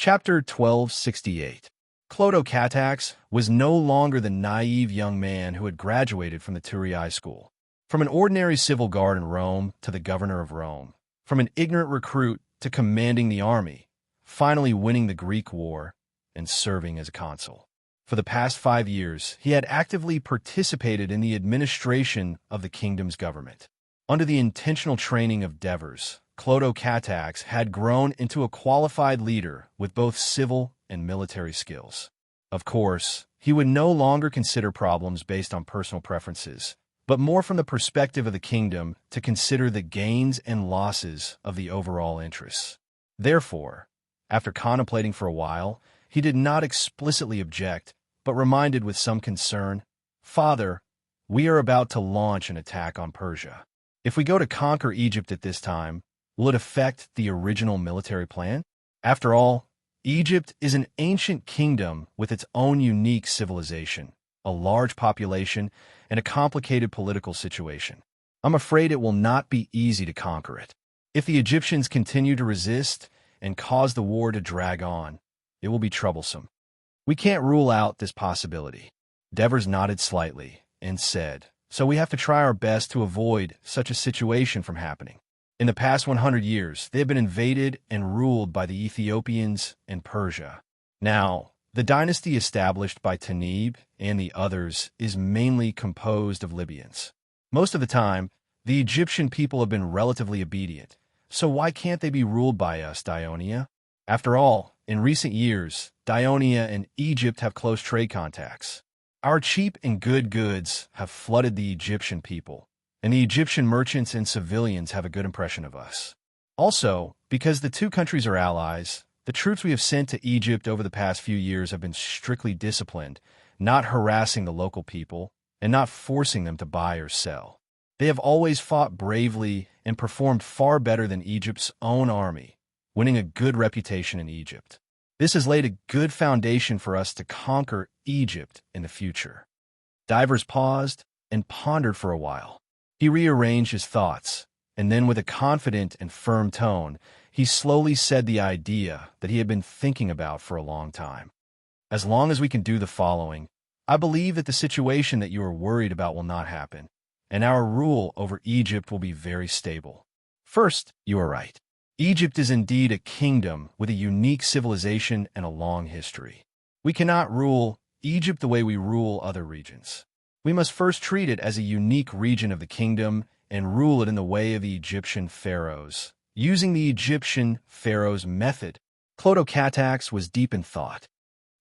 Chapter 1268. Clodocatax was no longer the naive young man who had graduated from the Turii school. From an ordinary civil guard in Rome to the governor of Rome, from an ignorant recruit to commanding the army, finally winning the Greek War and serving as a consul. For the past 5 years, he had actively participated in the administration of the kingdom's government. Under the intentional training of Devers, Clodocatax had grown into a qualified leader with both civil and military skills. Of course, he would no longer consider problems based on personal preferences, but more from the perspective of the kingdom to consider the gains and losses of the overall interests. Therefore, after contemplating for a while, he did not explicitly object, but reminded with some concern, "Father, we are about to launch an attack on Persia. If we go to conquer Egypt at this time, will it affect the original military plan? After all, Egypt is an ancient kingdom with its own unique civilization, a large population, and a complicated political situation. I'm afraid it will not be easy to conquer it. If the Egyptians continue to resist and cause the war to drag on, it will be troublesome. We can't rule out this possibility." Devers nodded slightly and said, "So we have to try our best to avoid such a situation from happening. In the past 100 years, they have been invaded and ruled by the Ethiopians and Persia. Now, the dynasty established by Tanib and the others is mainly composed of Libyans. Most of the time, the Egyptian people have been relatively obedient, so why can't they be ruled by us, Dionia? After all, in recent years, Dionia and Egypt have close trade contacts. Our cheap and good goods have flooded the Egyptian people, and the Egyptian merchants and civilians have a good impression of us. Also, because the two countries are allies, the troops we have sent to Egypt over the past few years have been strictly disciplined, not harassing the local people, and not forcing them to buy or sell. They have always fought bravely and performed far better than Egypt's own army, winning a good reputation in Egypt. This has laid a good foundation for us to conquer Egypt in the future." Devers paused and pondered for a while. He rearranged his thoughts, and then with a confident and firm tone, he slowly said the idea that he had been thinking about for a long time. "As long as we can do the following, I believe that the situation that you are worried about will not happen, and our rule over Egypt will be very stable. First, you are right. Egypt is indeed a kingdom with a unique civilization and a long history. We cannot rule Egypt the way we rule other regions. We must first treat it as a unique region of the kingdom and rule it in the way of the Egyptian pharaohs, using the Egyptian pharaohs' method." Clodocatax was deep in thought.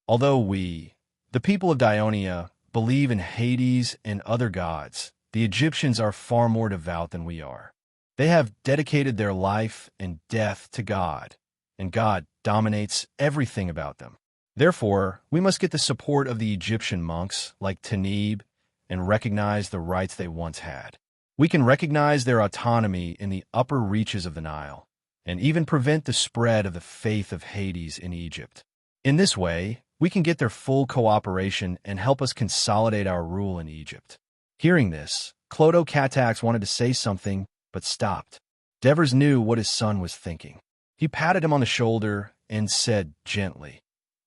"Although we, the people of Dionia, believe in Hades and other gods, the Egyptians are far more devout than we are. They have dedicated their life and death to God, and God dominates everything about them. Therefore, we must get the support of the Egyptian monks like Tanib and recognize the rights they once had. We can recognize their autonomy in the upper reaches of the Nile, and even prevent the spread of the faith of Hades in Egypt. In this way, we can get their full cooperation and help us consolidate our rule in Egypt." Hearing this, Clodocatax wanted to say something, but stopped. Devers knew what his son was thinking. He patted him on the shoulder and said gently,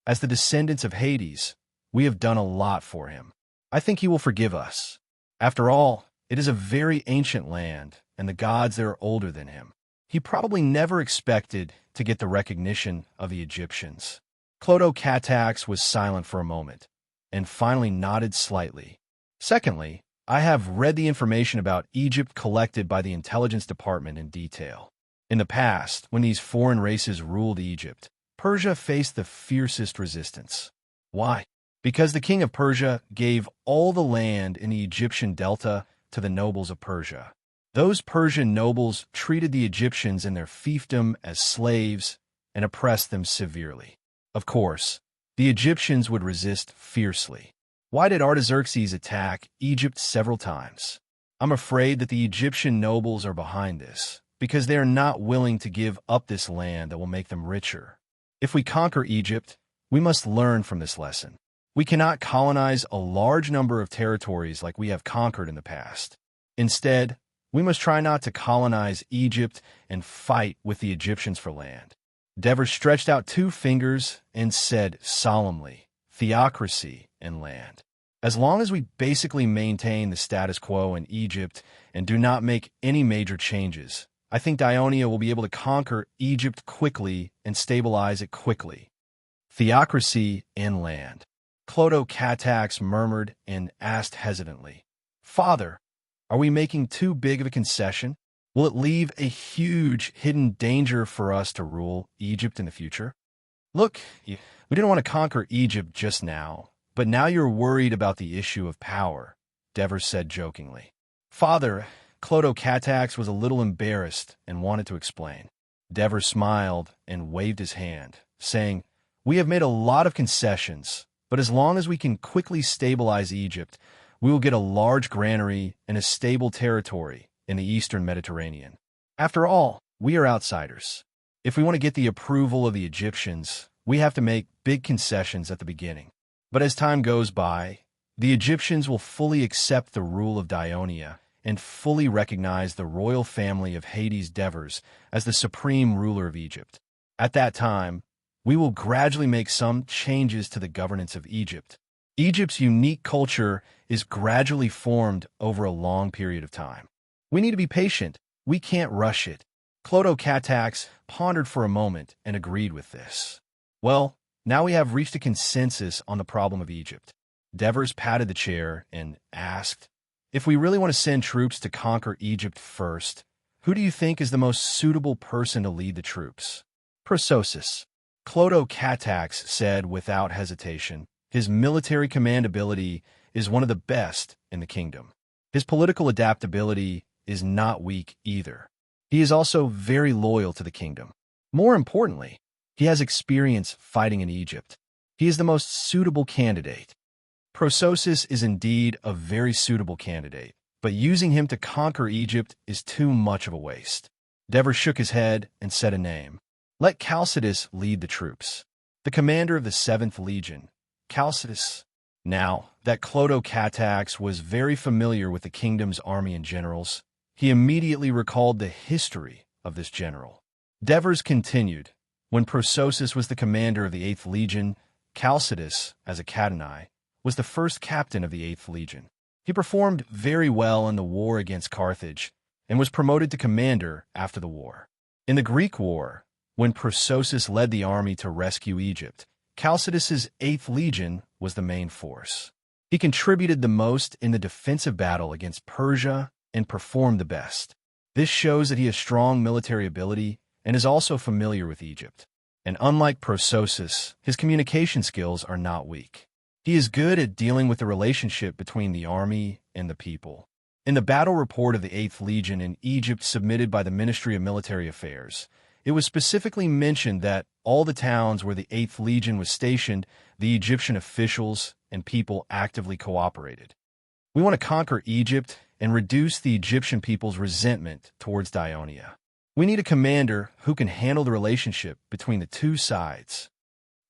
"As the descendants of Hades, we have done a lot for him. I think he will forgive us. After all, it is a very ancient land, and the gods there are older than him. He probably never expected to get the recognition of the Egyptians." Clodocatax was silent for a moment, and finally nodded slightly. "Secondly, I have read the information about Egypt collected by the intelligence department in detail. In the past, when these foreign races ruled Egypt, Persia faced the fiercest resistance. Why? Because the king of Persia gave all the land in the Egyptian delta to the nobles of Persia. Those Persian nobles treated the Egyptians in their fiefdom as slaves and oppressed them severely. Of course, the Egyptians would resist fiercely. Why did Artaxerxes attack Egypt several times? I'm afraid that the Egyptian nobles are behind this, because they are not willing to give up this land that will make them richer. If we conquer Egypt, we must learn from this lesson. We cannot colonize a large number of territories like we have conquered in the past. Instead, we must try not to colonize Egypt and fight with the Egyptians for land. Devers stretched out 2 fingers and said solemnly, "Theocracy in land. As long as we basically maintain the status quo in Egypt and do not make any major changes, I think Dionia will be able to conquer Egypt quickly and stabilize it quickly." Theocracy in land. Clodo Catax murmured and asked hesitantly, "Father, are we making too big of a concession? Will it leave a huge hidden danger for us to rule Egypt in the future? Look, we didn't want to conquer Egypt just now, but now you're worried about the issue of power," Devers said jokingly. "Father," Clodo Catax was a little embarrassed and wanted to explain. Devers smiled and waved his hand, saying, "We have made a lot of concessions, but as long as we can quickly stabilize Egypt, we will get a large granary and a stable territory in the eastern Mediterranean. After all, we are outsiders. If we want to get the approval of the Egyptians, we have to make big concessions at the beginning. But as time goes by, the Egyptians will fully accept the rule of Dionia and fully recognize the royal family of Hades Devers as the supreme ruler of Egypt. At that time, we will gradually make some changes to the governance of Egypt. Egypt's unique culture is gradually formed over a long period of time. We need to be patient. We can't rush it." Clodo Catax pondered for a moment and agreed with this. "Well, now we have reached a consensus on the problem of Egypt." Devers patted the chair and asked, "If we really want to send troops to conquer Egypt first, who do you think is the most suitable person to lead the troops?" "Prososus," Clodo Catax said without hesitation. "His military command ability is one of the best in the kingdom. His political adaptability is not weak either. He is also very loyal to the kingdom. More importantly, he has experience fighting in Egypt. He is the most suitable candidate." Prososus is indeed a very suitable candidate, but using him to conquer Egypt is too much of a waste. Devers shook his head and said a name. "Let Chalcidius lead the troops. The commander of the 7th Legion, Chalcidius." Now that Clodo Catax was very familiar with the kingdom's army and generals, he immediately recalled the history of this general. Devers continued, "When Prososus was the commander of the 8th Legion, Chalcidius, as a Catanai, was the first captain of the 8th Legion. He performed very well in the war against Carthage and was promoted to commander after the war. In the Greek War, when Prososus led the army to rescue Egypt, Chalcidius's 8th Legion was the main force. He contributed the most in the defensive battle against Persia and performed the best. This shows that he has strong military ability and is also familiar with Egypt. And unlike Prososus, his communication skills are not weak. He is good at dealing with the relationship between the army and the people. In the battle report of the 8th Legion in Egypt submitted by the Ministry of Military Affairs, it was specifically mentioned that all the towns where the 8th Legion was stationed, the Egyptian officials and people actively cooperated. We want to conquer Egypt and reduce the Egyptian people's resentment towards Dionia. We need a commander who can handle the relationship between the two sides."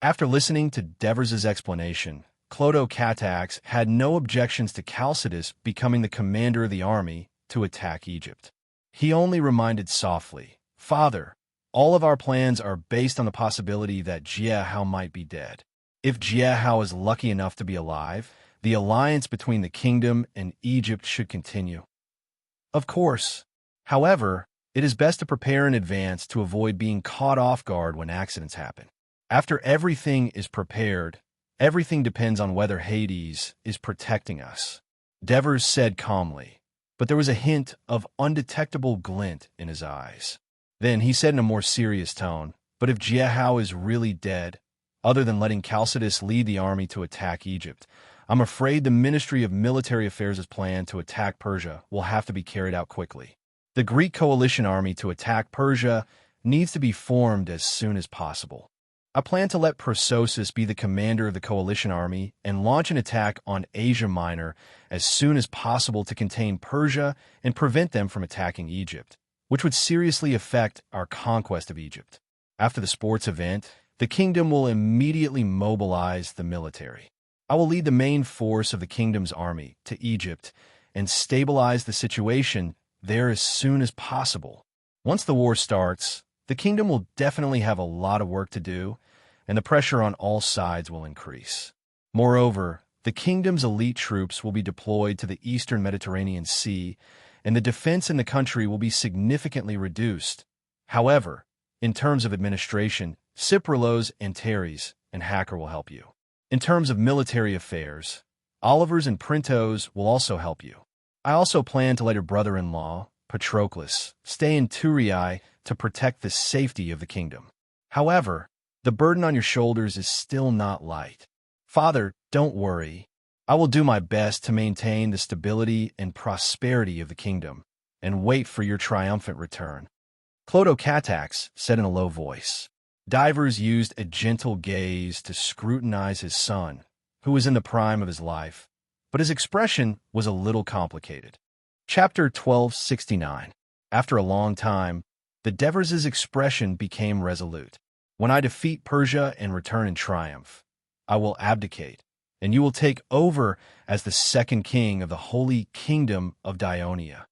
After listening to Devers' explanation, Clodo Catax had no objections to Chalcidius becoming the commander of the army to attack Egypt. He only reminded softly, "Father, all of our plans are based on the possibility that Jehu might be dead. If Jehu is lucky enough to be alive, the alliance between the kingdom and Egypt should continue. Of course, however, it is best to prepare in advance to avoid being caught off guard when accidents happen. After everything is prepared, everything depends on whether Hades is protecting us," Devers said calmly, but there was a hint of undetectable glint in his eyes. Then he said in a more serious tone, "But if Jehu is really dead, other than letting Chalcidius lead the army to attack Egypt, I'm afraid the Ministry of Military Affairs' plan to attack Persia will have to be carried out quickly. The Greek coalition army to attack Persia needs to be formed as soon as possible. I plan to let Prososus be the commander of the coalition army and launch an attack on Asia Minor as soon as possible to contain Persia and prevent them from attacking Egypt, which would seriously affect our conquest of Egypt. After the sports event, the kingdom will immediately mobilize the military. I will lead the main force of the kingdom's army to Egypt and stabilize the situation there as soon as possible. Once the war starts, The kingdom will definitely have a lot of work to do, and the pressure on all sides will increase. Moreover, the kingdom's elite troops will be deployed to the eastern Mediterranean Sea, and the defense in the country will be significantly reduced. However, in terms of administration, Cyprilos and Teres and Hacker will help you. In terms of military affairs, Olivers and Printos will also help you. I also plan to let your brother-in-law, Patroclus, stay in Turiae to protect the safety of the kingdom. However, the burden on your shoulders is still not light. Father, don't worry. I will do my best to maintain the stability and prosperity of the kingdom, and wait for your triumphant return. Clodocatax said in a low voice. Divers used a gentle gaze to scrutinize his son, who was in the prime of his life, but his expression was a little complicated. Chapter 1269. After a long time, the Devers' expression became resolute. When I defeat Persia and return in triumph, I will abdicate, and you will take over as the second king of the holy kingdom of Dionia.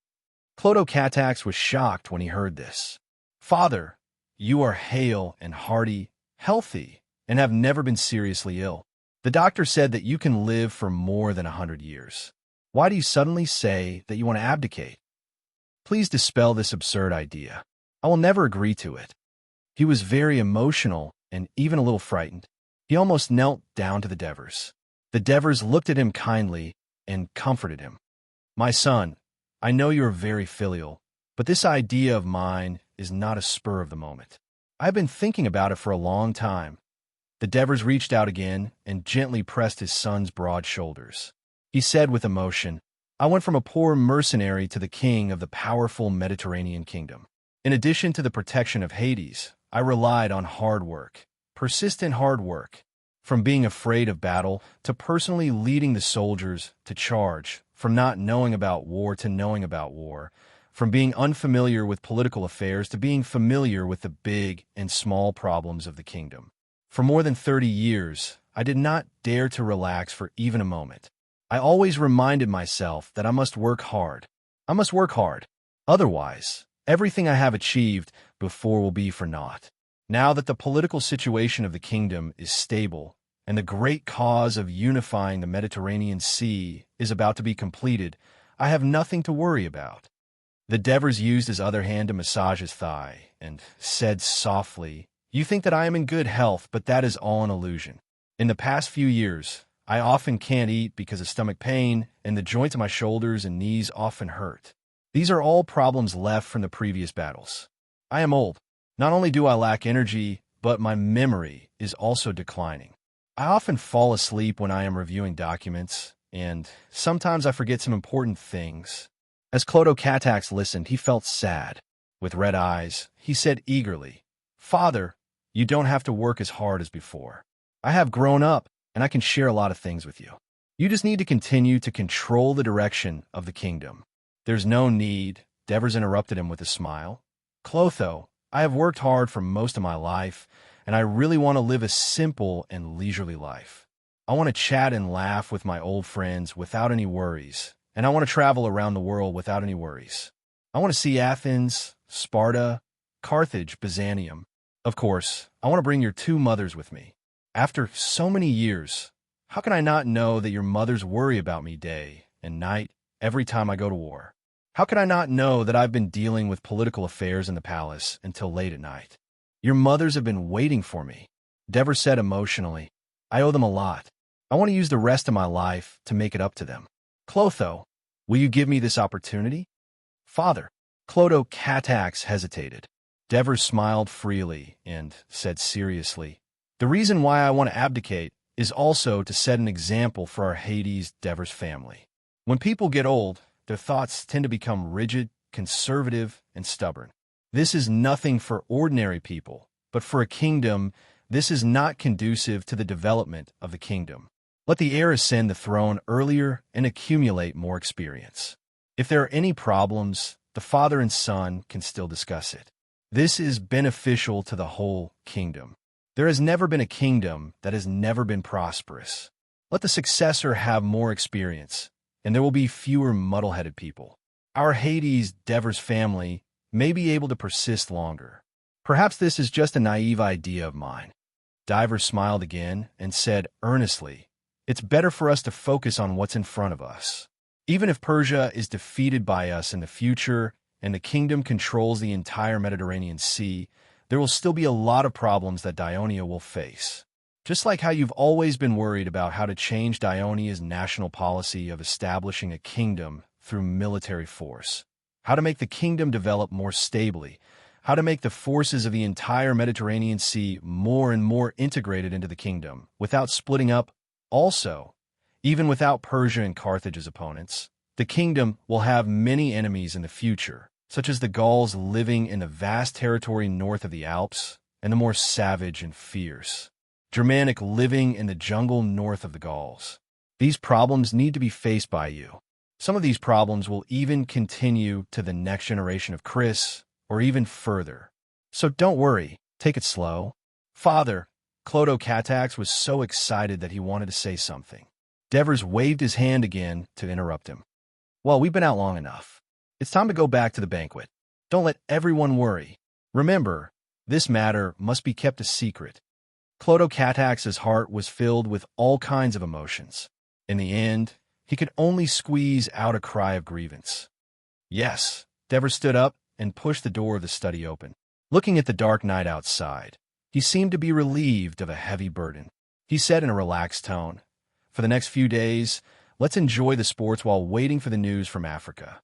Clodocatax was shocked when he heard this. Father, you are hale and hearty, healthy, and have never been seriously ill. The doctor said that you can live for more than 100 years. Why do you suddenly say that you want to abdicate? Please dispel this absurd idea. I will never agree to it. He was very emotional and even a little frightened. He almost knelt down to the Devers. The Devers looked at him kindly and comforted him. My son, I know you are very filial, but this idea of mine is not a spur of the moment. I've been thinking about it for a long time. The Devers reached out again and gently pressed his son's broad shoulders. He said with emotion, I went from a poor mercenary to the king of the powerful Mediterranean kingdom. In addition to the protection of Hades, I relied on hard work, persistent hard work. From being afraid of battle to personally leading the soldiers to charge, from not knowing about war to knowing about war, from being unfamiliar with political affairs to being familiar with the big and small problems of the kingdom. For more than 30 years, I did not dare to relax for even a moment. I always reminded myself that I must work hard. I must work hard. Otherwise, everything I have achieved before will be for naught. Now that the political situation of the kingdom is stable, and the great cause of unifying the Mediterranean Sea is about to be completed, I have nothing to worry about. The Devers used his other hand to massage his thigh, and said softly, You think that I am in good health, but that is all an illusion. In the past few years, I often can't eat because of stomach pain, and the joints of my shoulders and knees often hurt. These are all problems left from the previous battles. I am old. Not only do I lack energy, but my memory is also declining. I often fall asleep when I am reviewing documents, and sometimes I forget some important things. As Clodocatax listened, he felt sad. With red eyes, he said eagerly, Father, you don't have to work as hard as before. I have grown up, and I can share a lot of things with you. You just need to continue to control the direction of the kingdom. There's no need, Devers interrupted him with a smile. Clotho, I have worked hard for most of my life, and I really want to live a simple and leisurely life. I want to chat and laugh with my old friends without any worries, and I want to travel around the world without any worries. I want to see Athens, Sparta, Carthage, Byzantium. Of course, I want to bring your two mothers with me. After so many years, how can I not know that your mothers worry about me day and night every time I go to war? How can I not know that I've been dealing with political affairs in the palace until late at night? Your mothers have been waiting for me. Devers said emotionally, I owe them a lot. I want to use the rest of my life to make it up to them. Clotho, will you give me this opportunity? Father, Clodocatax hesitated. Devers smiled freely and said seriously, The reason why I want to abdicate is also to set an example for our Hades Devers family. When people get old, their thoughts tend to become rigid, conservative, and stubborn. This is nothing for ordinary people, but for a kingdom, this is not conducive to the development of the kingdom. Let the heir ascend the throne earlier and accumulate more experience. If there are any problems, the father and son can still discuss it. This is beneficial to the whole kingdom. There has never been a kingdom that has never been prosperous. Let the successor have more experience, and there will be fewer muddle-headed people. Our Hades Devers family may be able to persist longer. Perhaps this is just a naive idea of mine. Diver smiled again and said earnestly, "It's better for us to focus on what's in front of us. Even if Persia is defeated by us in the future and the kingdom controls the entire Mediterranean Sea, there will still be a lot of problems that Dionia will face. Just like how you've always been worried about how to change Dionia's national policy of establishing a kingdom through military force, how to make the kingdom develop more stably, how to make the forces of the entire Mediterranean Sea more and more integrated into the kingdom without splitting up. Also, even without Persia and Carthage as opponents, the kingdom will have many enemies in the future, such as the Gauls living in the vast territory north of the Alps, and the more savage and fierce Germanic living in the jungle north of the Gauls. These problems need to be faced by you. Some of these problems will even continue to the next generation of Chris, or even further. So don't worry, take it slow." Father, Clodocatax was so excited that he wanted to say something. Devers waved his hand again to interrupt him. "Well, we've been out long enough. It's time to go back to the banquet. Don't let everyone worry. Remember, this matter must be kept a secret." Clodocatax's heart was filled with all kinds of emotions. In the end, he could only squeeze out a cry of grievance. "Yes." Devers stood up and pushed the door of the study open. Looking at the dark night outside, he seemed to be relieved of a heavy burden. He said in a relaxed tone, "For the next few days, let's enjoy the sports while waiting for the news from Africa."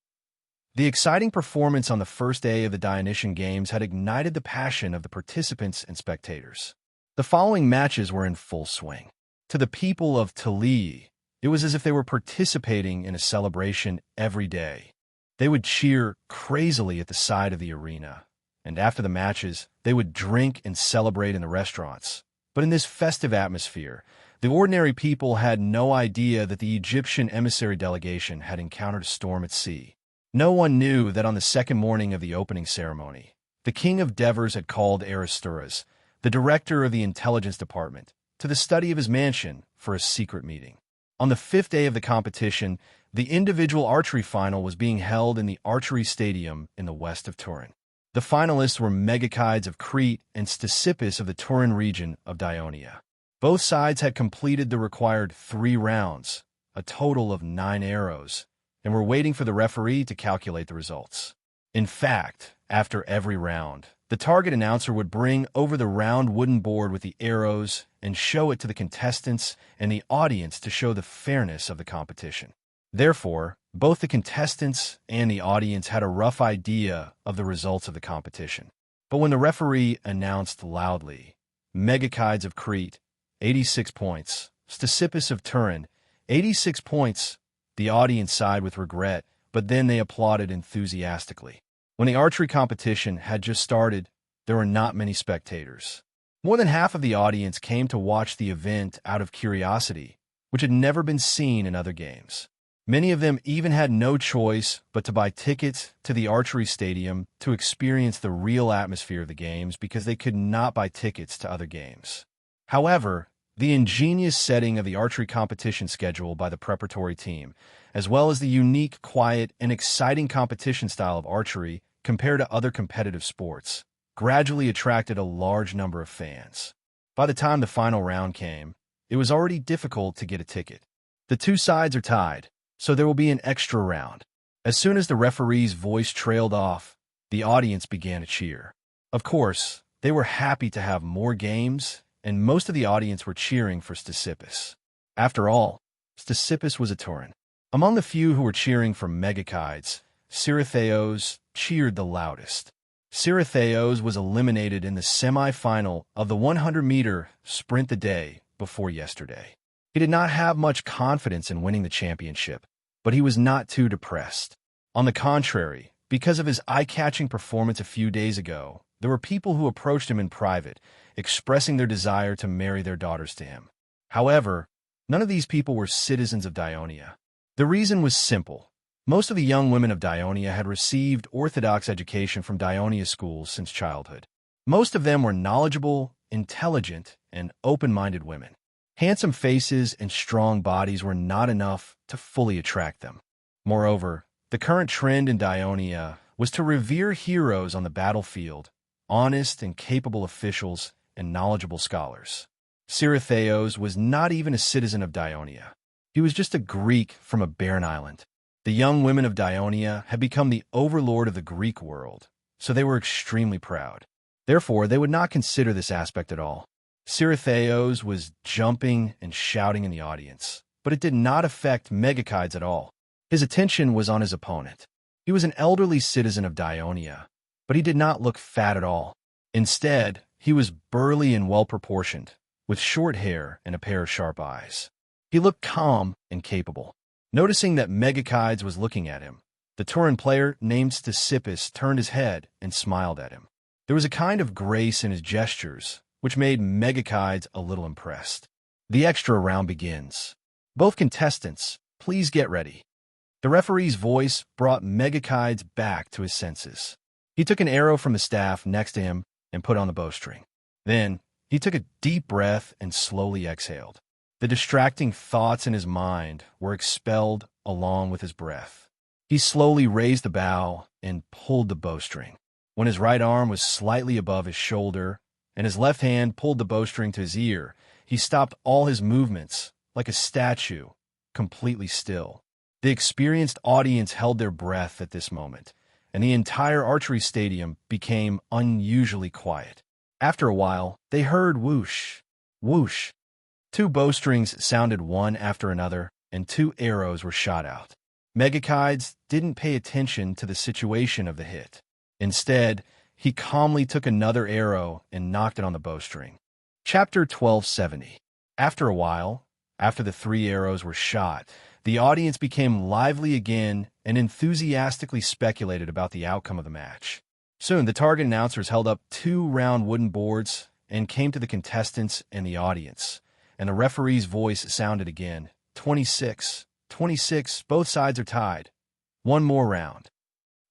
The exciting performance on the first day of the Dionysian Games had ignited the passion of the participants and spectators. The following matches were in full swing. To the people of Talii, it was as if they were participating in a celebration every day. They would cheer crazily at the side of the arena, and after the matches, they would drink and celebrate in the restaurants. But in this festive atmosphere, the ordinary people had no idea that the Egyptian emissary delegation had encountered a storm at sea. No one knew that on the second morning of the opening ceremony, the king of Devers had called Aristoras, the director of the intelligence department, to the study of his mansion for a secret meeting. On the fifth day of the competition, the individual archery final was being held in the archery stadium in the west of Turin. The finalists were Megachides of Crete and Stesippus of the Turin region of Dionia. Both sides had completed the required 3 rounds, a total of 9 arrows, and were waiting for the referee to calculate the results. In fact, after every round, the target announcer would bring over the round wooden board with the arrows and show it to the contestants and the audience to show the fairness of the competition. Therefore, both the contestants and the audience had a rough idea of the results of the competition. But when the referee announced loudly, Megachides of Crete, 86 points, Stesippus of Turin, 86 points, the audience sighed with regret, but then they applauded enthusiastically. When the archery competition had just started, there were not many spectators. More than half of the audience came to watch the event out of curiosity, which had never been seen in other games. Many of them even had no choice but to buy tickets to the archery stadium to experience the real atmosphere of the games because they could not buy tickets to other games. However, the ingenious setting of the archery competition schedule by the preparatory team, as well as the unique, quiet, and exciting competition style of archery compared to other competitive sports, gradually attracted a large number of fans. By the time the final round came, it was already difficult to get a ticket. The two sides are tied, so there will be an extra round. As soon as the referee's voice trailed off, the audience began to cheer. Of course, they were happy to have more games, and most of the audience were cheering for Stesippus. After all, Stesippus was a Turin. Among the few who were cheering for Megachides, Ciritheos cheered the loudest. Ciritheos was eliminated in the semi-final of the 100-meter sprint the day before yesterday. He did not have much confidence in winning the championship, but he was not too depressed. On the contrary, because of his eye-catching performance a few days ago, there were people who approached him in private, expressing their desire to marry their daughters to him. However, none of these people were citizens of Dionia. The reason was simple. Most of the young women of Dionia had received orthodox education from Dionia schools since childhood. Most of them were knowledgeable, intelligent, and open-minded women. Handsome faces and strong bodies were not enough to fully attract them. Moreover, the current trend in Dionia was to revere heroes on the battlefield honest and capable officials and knowledgeable scholars. Ceretheos was not even a citizen of Dionia. He was just a Greek from a barren island. The young women of Dionia had become the overlord of the Greek world, so they were extremely proud. Therefore, they would not consider this aspect at all. Ceretheos was jumping and shouting in the audience, but it did not affect Megakides at all. His attention was on his opponent. He was an elderly citizen of Dionia, but he did not look fat at all. Instead, he was burly and well-proportioned, with short hair and a pair of sharp eyes. He looked calm and capable. Noticing that Megakides was looking at him, the Turan player named Stysippus turned his head and smiled at him. There was a kind of grace in his gestures, which made Megakides a little impressed. The extra round begins. Both contestants, please get ready. The referee's voice brought Megakides back to his senses. He took an arrow from the staff next to him and put on the bowstring. Then, he took a deep breath and slowly exhaled. The distracting thoughts in his mind were expelled along with his breath. He slowly raised the bow and pulled the bowstring. When his right arm was slightly above his shoulder and his left hand pulled the bowstring to his ear, he stopped all his movements, like a statue, completely still. The experienced audience held their breath at this moment, and the entire archery stadium became unusually quiet. After a while, they heard whoosh, whoosh. 2 bowstrings sounded one after another, and 2 arrows were shot out. Megakides didn't pay attention to the situation of the hit. Instead, he calmly took another arrow and knocked it on the bowstring. Chapter 1270. After a while, after the 3 arrows were shot, the audience became lively again and enthusiastically speculated about the outcome of the match. Soon, the target announcers held up 2 round wooden boards and came to the contestants and the audience, and the referee's voice sounded again. 26, 26, both sides are tied. 1 more round.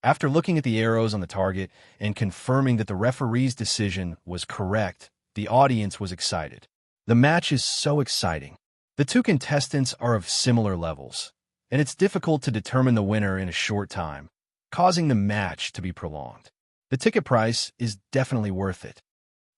After looking at the arrows on the target and confirming that the referee's decision was correct, the audience was excited. The match is so exciting. The 2 contestants are of similar levels, and it's difficult to determine the winner in a short time, causing the match to be prolonged. The ticket price is definitely worth it.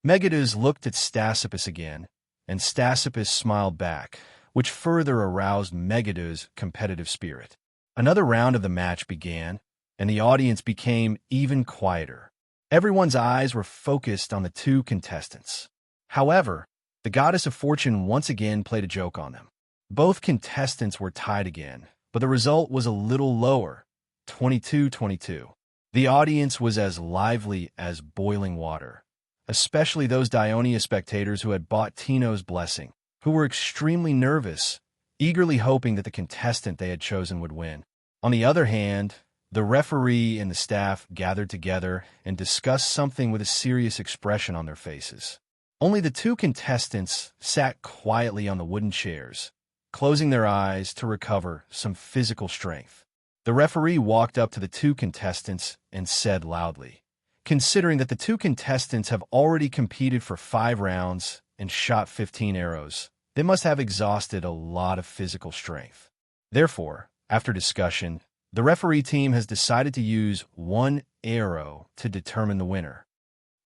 Megadus looked at Stysippus again, and Stysippus smiled back, which further aroused Megadus' competitive spirit. Another round of the match began, and the audience became even quieter. Everyone's eyes were focused on the 2 contestants. However, the goddess of fortune once again played a joke on them. Both contestants were tied again, but the result was a little lower, 22-22. The audience was as lively as boiling water, especially those Dionia spectators who had bought Tino's blessing, who were extremely nervous, eagerly hoping that the contestant they had chosen would win. On the other hand, the referee and the staff gathered together and discussed something with a serious expression on their faces. Only the 2 contestants sat quietly on the wooden chairs, closing their eyes to recover some physical strength. The referee walked up to the 2 contestants and said loudly, "Considering that the 2 contestants have already competed for 5 rounds and shot 15 arrows, they must have exhausted a lot of physical strength. Therefore, after discussion, the referee team has decided to use 1 arrow to determine the winner."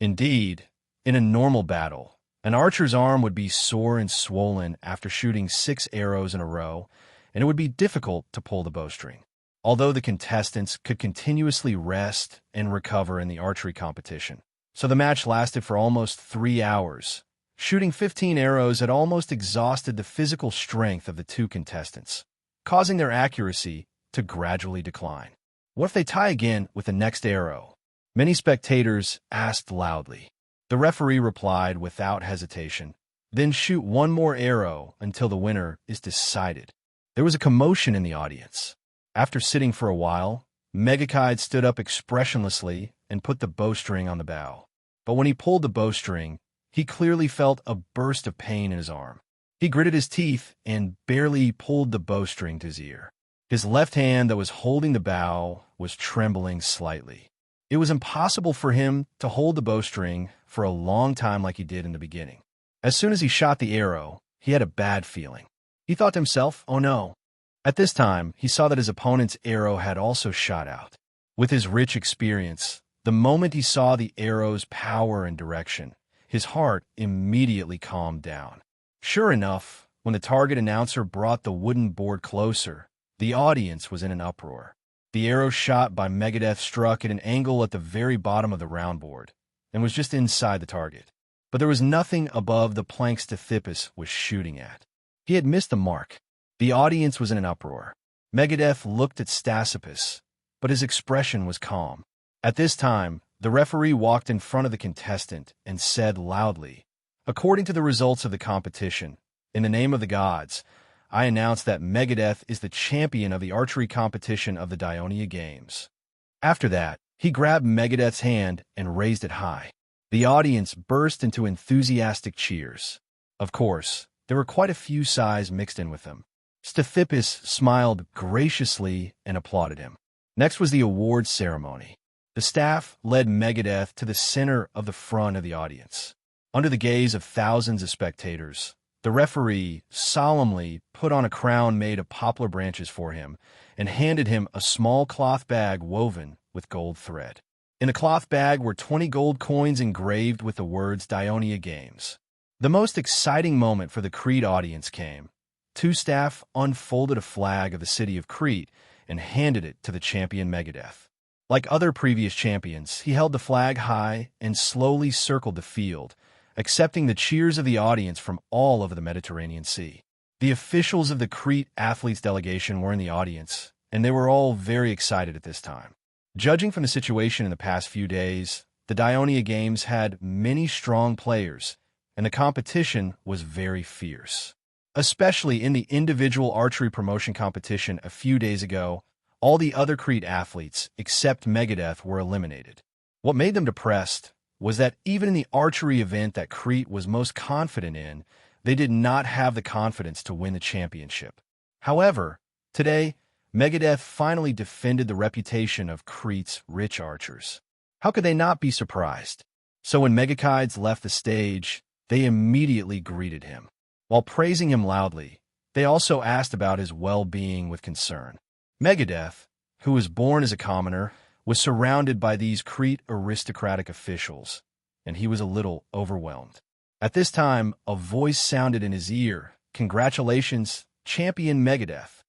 Indeed, in a normal battle, an archer's arm would be sore and swollen after shooting 6 arrows in a row, and it would be difficult to pull the bowstring. Although the contestants could continuously rest and recover in the archery competition. So the match lasted for almost 3 hours. Shooting 15 arrows had almost exhausted the physical strength of the 2 contestants, causing their accuracy to gradually decline. What if they tie again with the next arrow? Many spectators asked loudly. The referee replied without hesitation, "Then shoot 1 more arrow until the winner is decided." There was a commotion in the audience. After sitting for a while, Megakide stood up expressionlessly and put the bowstring on the bow. But when he pulled the bowstring, he clearly felt a burst of pain in his arm. He gritted his teeth and barely pulled the bowstring to his ear. His left hand that was holding the bow was trembling slightly. It was impossible for him to hold the bowstring for a long time like he did in the beginning. As soon as he shot the arrow, he had a bad feeling. He thought to himself, "Oh no." At this time, he saw that his opponent's arrow had also shot out. With his rich experience, The moment he saw the arrow's power and direction, his heart immediately calmed down. Sure enough, when the target announcer brought the wooden board closer, the audience was in an uproar. The arrow shot by Megadeth struck at an angle at the very bottom of the round board and was just inside the target. But there was nothing above the planks Stithippus was shooting at. He had missed the mark. The audience was in an uproar. Megadeth looked at Stasippus, but his expression was calm. At this time, the referee walked in front of the contestant and said loudly, "According to the results of the competition, in the name of the gods, I announce that Megadeth is the champion of the archery competition of the Dionia Games." After that, he grabbed Megadeth's hand and raised it high. The audience burst into enthusiastic cheers. Of course, there were quite a few sighs mixed in with them. Stithippus smiled graciously and applauded him. Next was the awards ceremony. The staff led Megadeth to the center of the front of the audience. Under the gaze of thousands of spectators, the referee solemnly put on a crown made of poplar branches for him and handed him a small cloth bag woven with gold thread. In the cloth bag were 20 gold coins engraved with the words Dionia Games. The most exciting moment for the Crete audience came. Two staff unfolded a flag of the city of Crete and handed it to the champion Megadeth. Like other previous champions, he held the flag high and slowly circled the field, accepting the cheers of the audience from all over the Mediterranean Sea. The officials of the Crete athletes delegation were in the audience, and they were all very excited at this time. Judging from the situation in the past few days, the Dionia Games had many strong players, and the competition was very fierce. Especially in the individual archery promotion competition a few days ago, all the other Crete athletes, except Megadeth, were eliminated. What made them depressed was that even in the archery event that Crete was most confident in, they did not have the confidence to win the championship. However, today, Megadeth finally defended the reputation of Crete's rich archers. How could they not be surprised? So when Megakides left the stage, they immediately greeted him. While praising him loudly, they also asked about his well-being with concern. Megadeth, who was born as a commoner, was surrounded by these Crete aristocratic officials, and he was a little overwhelmed. At this time, a voice sounded in his ear, "Congratulations, champion Megadeth."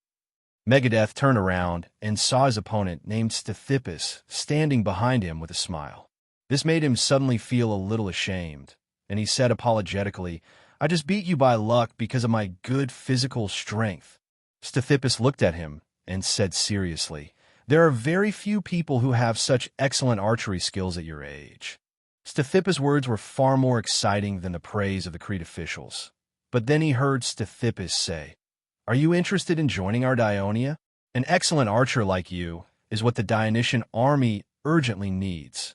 Megadeth turned around and saw his opponent named Stithippus standing behind him with a smile. This made him suddenly feel a little ashamed, and he said apologetically, "I just beat you by luck because of my good physical strength." Stithippus looked at him and said seriously, "There are very few people who have such excellent archery skills at your age." Stithippus' words were far more exciting than the praise of the Crete officials. But then he heard Stithippus say, "Are you interested in joining our Dionia? An excellent archer like you is what the Dionysian army urgently needs."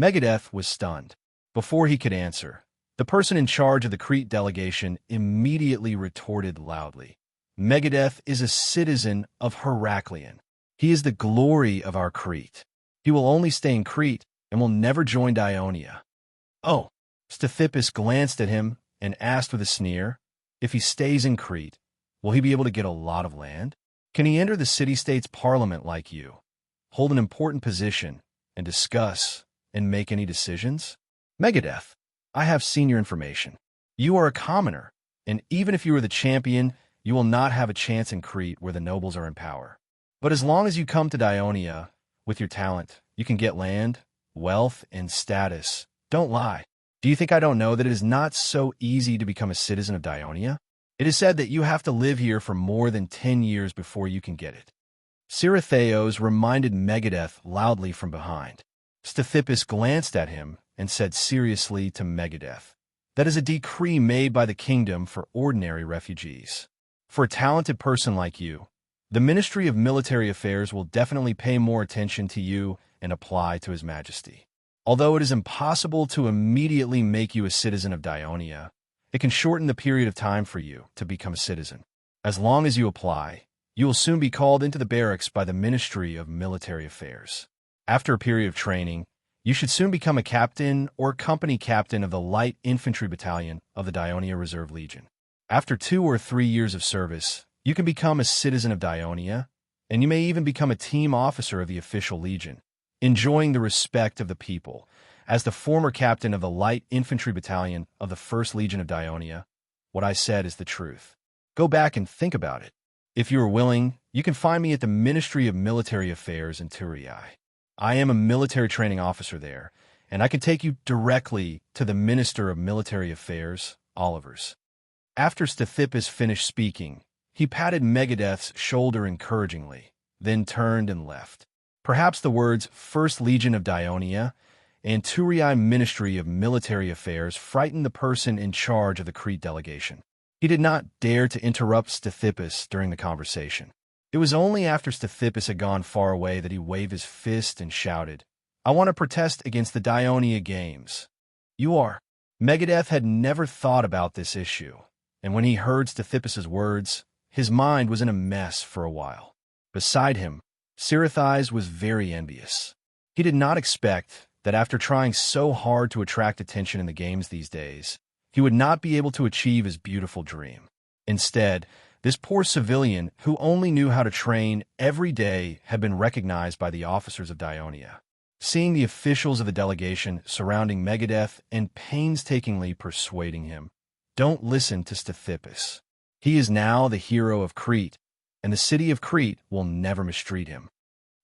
Megadeth was stunned. Before he could answer, the person in charge of the Crete delegation immediately retorted loudly, "Megadeth is a citizen of Heraklion. He is the glory of our Crete. He will only stay in Crete and will never join Dionia." "Oh." Stithippus glanced at him and asked with a sneer, "If he stays in Crete, will he be able to get a lot of land? Can he enter the city-state's parliament like you, hold an important position, and discuss and make any decisions?" "Megadeth, I have seen your information. You are a commoner, and even if you are the champion, you will not have a chance in Crete where the nobles are in power. But as long as you come to Dionia with your talent, you can get land, wealth, and status. Don't lie. Do you think I don't know that it is not so easy to become a citizen of Dionia? It is said that you have to live here for more than 10 years before you can get it." Siratheos reminded Megadeth loudly from behind. Stithippus glanced at him and said seriously to Megadeth, "That is a decree made by the kingdom for ordinary refugees. For a talented person like you, the Ministry of Military Affairs will definitely pay more attention to you and apply to His Majesty. Although it is impossible to immediately make you a citizen of Dionia, it can shorten the period of time for you to become a citizen. As long as you apply, you will soon be called into the barracks by the Ministry of Military Affairs. After a period of training, you should soon become a captain or company captain of the Light Infantry Battalion of the Dionia Reserve Legion. After 2 or 3 years of service, you can become a citizen of Dionia, and you may even become a team officer of the official legion. enjoying the respect of the people. As the former captain of the Light Infantry Battalion of the 1st Legion of Dionia, what I said is the truth. Go back and think about it. If you are willing, you can find me at the Ministry of Military Affairs in Turii. I am a military training officer there, and I can take you directly to the Minister of Military Affairs, Oliver's. After Stithippus finished speaking, he patted Megadeth's shoulder encouragingly, then turned and left. Perhaps the words 1st Legion of Dionia and Turii Ministry of Military Affairs frightened the person in charge of the Crete delegation. He did not dare to interrupt Stithippus during the conversation. It was only after Stithippus had gone far away that he waved his fist and shouted, "I want to protest against the Dionia Games." "You are." Megadeth had never thought about this issue, and when he heard Stithippus's words, his mind was in a mess for a while. Beside him, Sirathis was very envious. He did not expect that after trying so hard to attract attention in the games these days, he would not be able to achieve his beautiful dream. Instead, this poor civilian who only knew how to train every day had been recognized by the officers of Dionia. Seeing the officials of the delegation surrounding Megadeth and painstakingly persuading him, "Don't listen to Stithippus. He is now the hero of Crete, and the city of Crete will never mistreat him."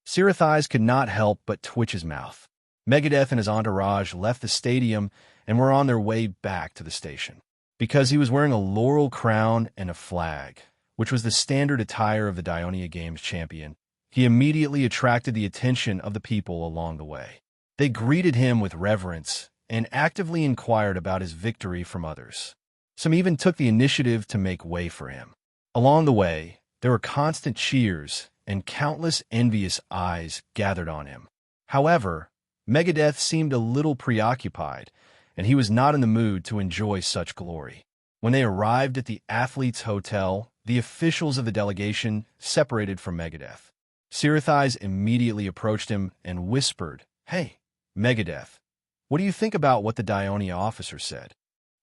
Sirathis could not help but twitch his mouth. Megadeth and his entourage left the stadium and were on their way back to the station. Because he was wearing a laurel crown and a flag, which was the standard attire of the Dionia Games champion, he immediately attracted the attention of the people along the way. They greeted him with reverence and actively inquired about his victory from others. Some even took the initiative to make way for him. Along the way, there were constant cheers and countless envious eyes gathered on him. However, Megadeth seemed a little preoccupied, and he was not in the mood to enjoy such glory. When they arrived at the Athletes' Hotel, the officials of the delegation separated from Megadeth. Sirathis immediately approached him and whispered, "Hey, Megadeth, what do you think about what the Dionia officer said?"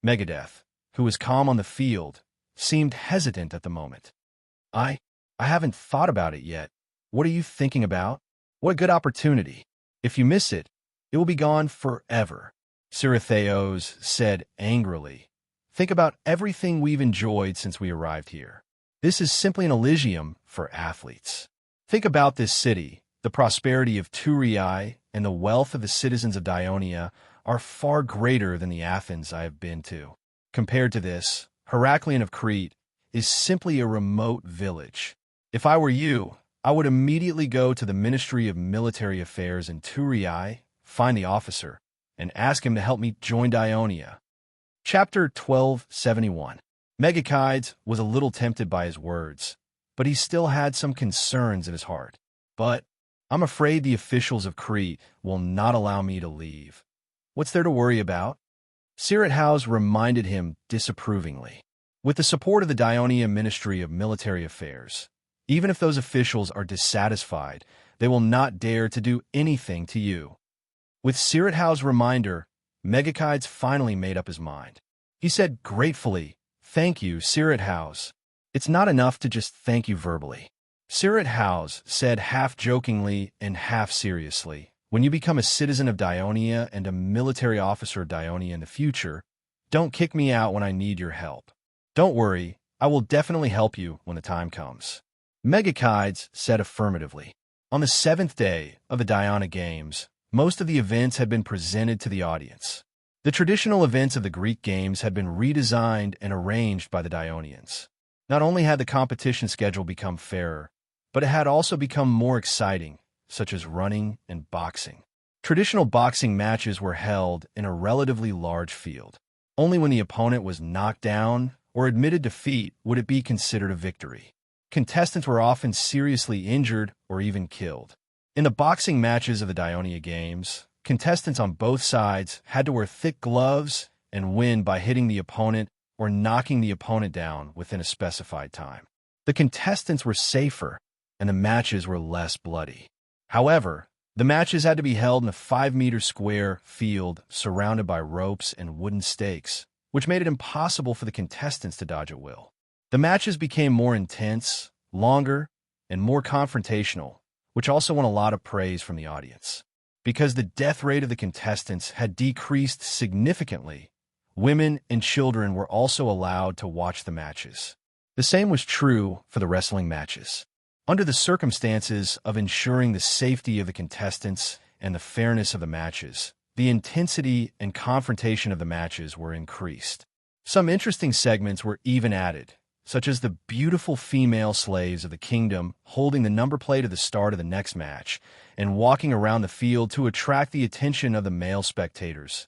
Megadeth, who was calm on the field, seemed hesitant at the moment. I haven't thought about it yet. What are you thinking about? What a good opportunity. If you miss it, it will be gone forever." Siratheos said angrily, "Think about everything we've enjoyed since we arrived here. This is simply an Elysium for athletes. Think about this city. The prosperity of Turii and the wealth of the citizens of Dionia are far greater than the Athens I have been to. Compared to this, Heraklion of Crete is simply a remote village. If I were you, I would immediately go to the Ministry of Military Affairs in Turii, find the officer, and ask him to help me join Dionia." Chapter 1271. Megakides was a little tempted by his words, but he still had some concerns in his heart. "But I'm afraid the officials of Crete will not allow me to leave." "What's there to worry about?" Sirathis reminded him disapprovingly. "With the support of the Dionia Ministry of Military Affairs, even if those officials are dissatisfied, they will not dare to do anything to you." With Sirathis' reminder, Megakides finally made up his mind. He said gratefully, "Thank you, Sirathis. It's not enough to just thank you verbally." Sirathis said half-jokingly and half-seriously, "When you become a citizen of Dionia and a military officer of Dionia in the future, don't kick me out when I need your help. Don't worry, I will definitely help you when the time comes." Megakides said affirmatively. On the 7th day of the Dionia Games, most of the events had been presented to the audience. The traditional events of the Greek games had been redesigned and arranged by the Dionians. Not only had the competition schedule become fairer, but it had also become more exciting, such as running and boxing. Traditional boxing matches were held in a relatively large field. Only when the opponent was knocked down or admitted defeat would it be considered a victory. Contestants were often seriously injured or even killed. In the boxing matches of the Dionia Games, contestants on both sides had to wear thick gloves and win by hitting the opponent or knocking the opponent down within a specified time. The contestants were safer, and the matches were less bloody. However, the matches had to be held in a 5-meter square field surrounded by ropes and wooden stakes, which made it impossible for the contestants to dodge at will. The matches became more intense, longer, and more confrontational, which also won a lot of praise from the audience. Because the death rate of the contestants had decreased significantly, women and children were also allowed to watch the matches. The same was true for the wrestling matches. Under the circumstances of ensuring the safety of the contestants and the fairness of the matches, the intensity and confrontation of the matches were increased. Some interesting segments were even added, such as the beautiful female slaves of the kingdom holding the number plate at the start of the next match and walking around the field to attract the attention of the male spectators.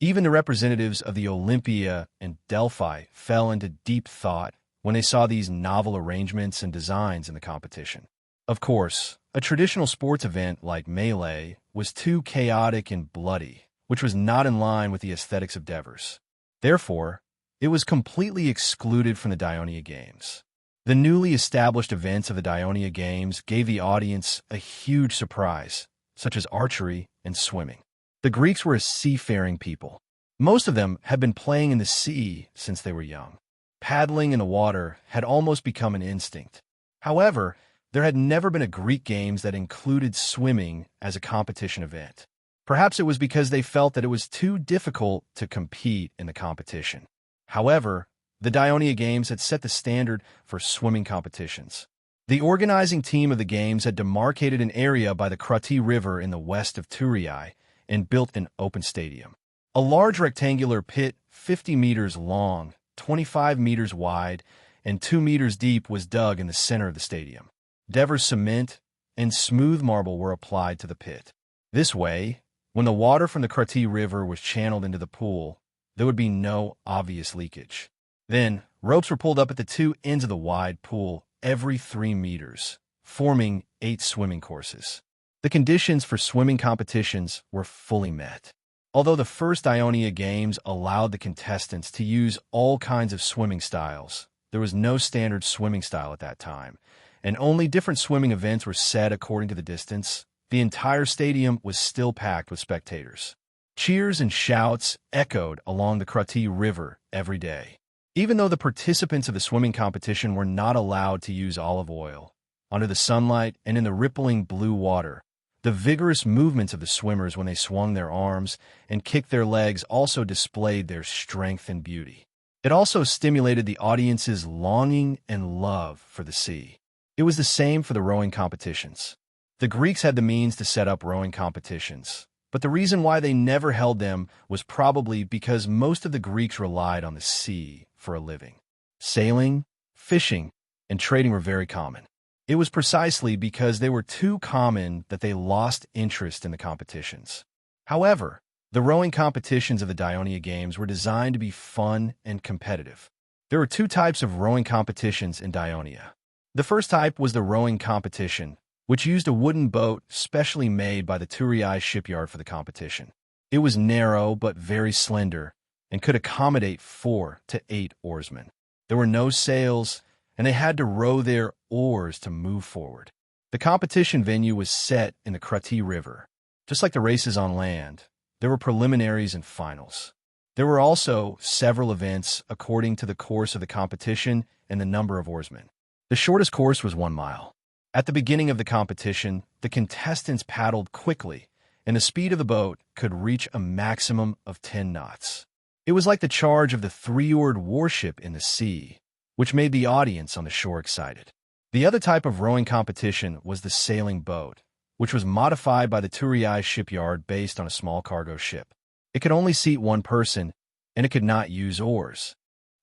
Even the representatives of the Olympia and Delphi fell into deep thought when they saw these novel arrangements and designs in the competition. Of course, a traditional sports event like melee was too chaotic and bloody, which was not in line with the aesthetics of Devers. Therefore, it was completely excluded from the Dionia Games. The newly established events of the Dionia Games gave the audience a huge surprise, such as archery and swimming. The Greeks were a seafaring people. Most of them had been playing in the sea since they were young. Paddling in the water had almost become an instinct. However, there had never been a Greek Games that included swimming as a competition event. Perhaps it was because they felt that it was too difficult to compete in the competition. However, the Dionia Games had set the standard for swimming competitions. The organizing team of the Games had demarcated an area by the Krati River in the west of Thurii and built an open stadium. A large rectangular pit, 50 meters long, 25 meters wide, and 2 meters deep was dug in the center of the stadium. Devers cement and smooth marble were applied to the pit. This way, when the water from the Krati River was channeled into the pool, there would be no obvious leakage. Then, ropes were pulled up at the two ends of the wide pool every 3 meters, forming 8 swimming courses. The conditions for swimming competitions were fully met. Although the first Dionia Games allowed the contestants to use all kinds of swimming styles, there was no standard swimming style at that time, and only different swimming events were set according to the distance. The entire stadium was still packed with spectators. Cheers and shouts echoed along the Krati River every day. Even though the participants of the swimming competition were not allowed to use olive oil, under the sunlight and in the rippling blue water, the vigorous movements of the swimmers when they swung their arms and kicked their legs also displayed their strength and beauty. It also stimulated the audience's longing and love for the sea. It was the same for the rowing competitions. The Greeks had the means to set up rowing competitions, but the reason why they never held them was probably because most of the Greeks relied on the sea for a living. Sailing, fishing, and trading were very common. It was precisely because they were too common that they lost interest in the competitions. However, the rowing competitions of the Dionia Games were designed to be fun and competitive. There were 2 types of rowing competitions in Dionia. The first type was the rowing competition, which used a wooden boat specially made by the Thurii shipyard for the competition. It was narrow but very slender and could accommodate 4 to 8 oarsmen. There were no sails, and they had to row their oars to move forward. The competition venue was set in the Krati River. Just like the races on land, there were preliminaries and finals. There were also several events according to the course of the competition and the number of oarsmen. The shortest course was 1 mile. At the beginning of the competition, the contestants paddled quickly, and the speed of the boat could reach a maximum of 10 knots. It was like the charge of the 3-oared warship in the sea, which made the audience on the shore excited. The other type of rowing competition was the sailing boat, which was modified by the Thurii shipyard based on a small cargo ship. It could only seat 1 person, and it could not use oars.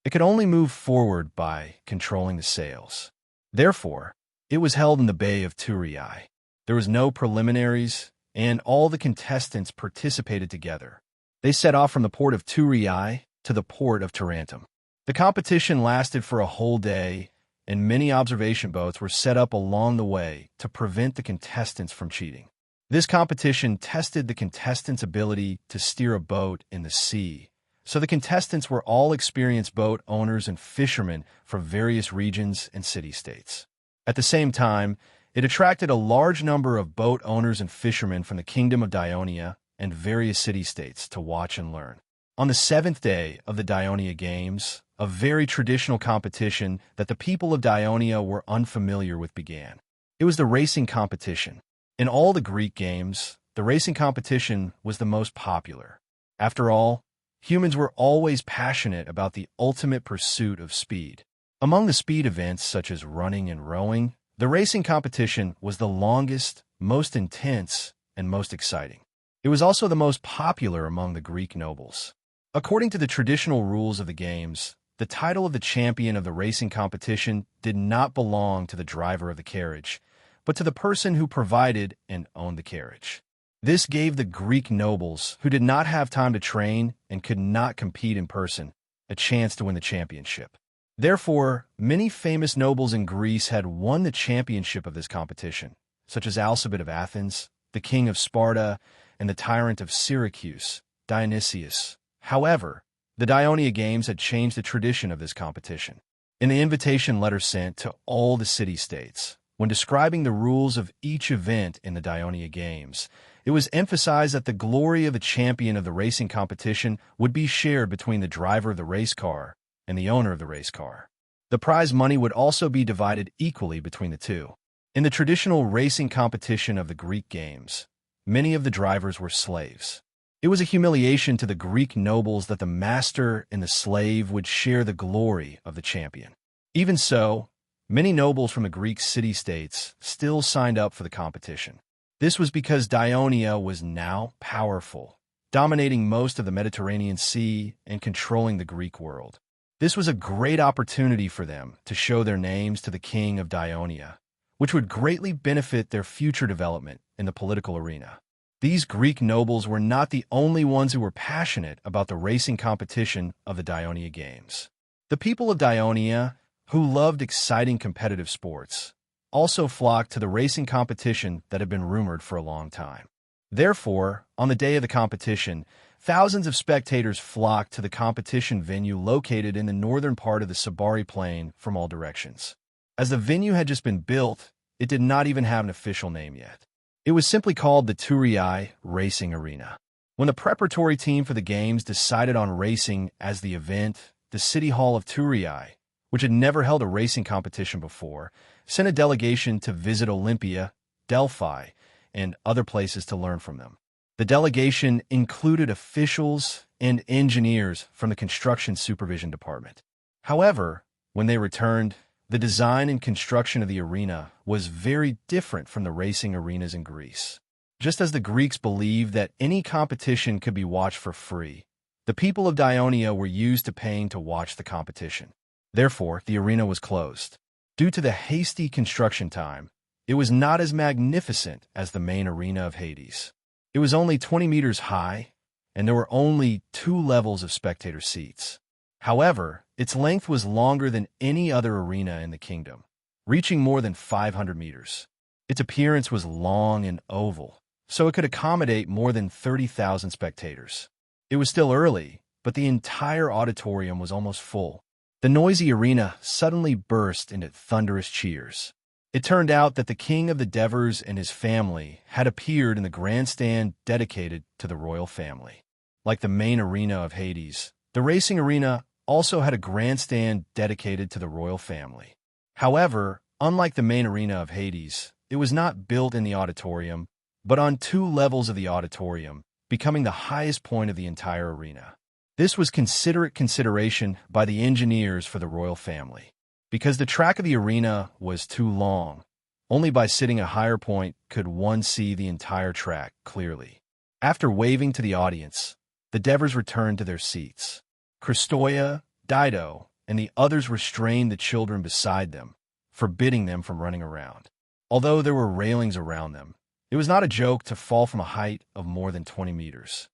It could only move forward by controlling the sails. Therefore, it was held in the Bay of Thurii. There was no preliminaries, and all the contestants participated together. They set off from the port of Thurii to the port of Tarentum. The competition lasted for a whole day, and many observation boats were set up along the way to prevent the contestants from cheating. This competition tested the contestants' ability to steer a boat in the sea, so the contestants were all experienced boat owners and fishermen from various regions and city-states. At the same time, it attracted a large number of boat owners and fishermen from the Kingdom of Dionia and various city-states to watch and learn. On the 7th day of the Dionia Games, a very traditional competition that the people of Dionia were unfamiliar with began. It was the racing competition. In all the Greek games, the racing competition was the most popular. After all, humans were always passionate about the ultimate pursuit of speed. Among the speed events such as running and rowing, the racing competition was the longest, most intense, and most exciting. It was also the most popular among the Greek nobles. According to the traditional rules of the games, the title of the champion of the racing competition did not belong to the driver of the carriage, but to the person who provided and owned the carriage. This gave the Greek nobles, who did not have time to train and could not compete in person, a chance to win the championship. Therefore, many famous nobles in Greece had won the championship of this competition, such as Alcibid of Athens, the king of Sparta, and the tyrant of Syracuse, Dionysius. However, the Dionia Games had changed the tradition of this competition. In the invitation letter sent to all the city-states, when describing the rules of each event in the Dionia Games, it was emphasized that the glory of the champion of the racing competition would be shared between the driver of the race car and the owner of the race car. The prize money would also be divided equally between the two. In the traditional racing competition of the Greek games, many of the drivers were slaves. It was a humiliation to the Greek nobles that the master and the slave would share the glory of the champion. Even so, many nobles from the Greek city-states still signed up for the competition. This was because Dionia was now powerful, dominating most of the Mediterranean Sea and controlling the Greek world. This was a great opportunity for them to show their names to the king of Dionia, which would greatly benefit their future development in the political arena. These Greek nobles were not the only ones who were passionate about the racing competition of the Dionia Games. The people of Dionia, who loved exciting competitive sports, also flocked to the racing competition that had been rumored for a long time. Therefore, on the day of the competition, thousands of spectators flocked to the competition venue located in the northern part of the Sabari Plain from all directions. As the venue had just been built, it did not even have an official name yet. It was simply called the Turii Racing Arena. When the preparatory team for the games decided on racing as the event, the City Hall of Turii, which had never held a racing competition before, sent a delegation to visit Olympia, Delphi, and other places to learn from them. The delegation included officials and engineers from the Construction Supervision Department. However, when they returned, the design and construction of the arena was very different from the racing arenas in Greece. Just as the Greeks believed that any competition could be watched for free, the people of Dionia were used to paying to watch the competition. Therefore, the arena was closed. Due to the hasty construction time, it was not as magnificent as the main arena of Hades. It was only 20 meters high, and there were only 2 levels of spectator seats. However, its length was longer than any other arena in the kingdom, reaching more than 500 meters. Its appearance was long and oval, so it could accommodate more than 30,000 spectators. It was still early, but the entire auditorium was almost full. The noisy arena suddenly burst into thunderous cheers. It turned out that the king of the Devers and his family had appeared in the grandstand dedicated to the royal family. Like the main arena of Hades, the racing arena also had a grandstand dedicated to the royal family. However, unlike the main arena of Hades, it was not built in the auditorium, but on 2 levels of the auditorium, becoming the highest point of the entire arena. This was considerate consideration by the engineers for the royal family. Because the track of the arena was too long, only by sitting a higher point could one see the entire track clearly. After waving to the audience, the Devers returned to their seats. Christoia, Dido, and the others restrained the children beside them, forbidding them from running around. Although there were railings around them, it was not a joke to fall from a height of more than 20 meters.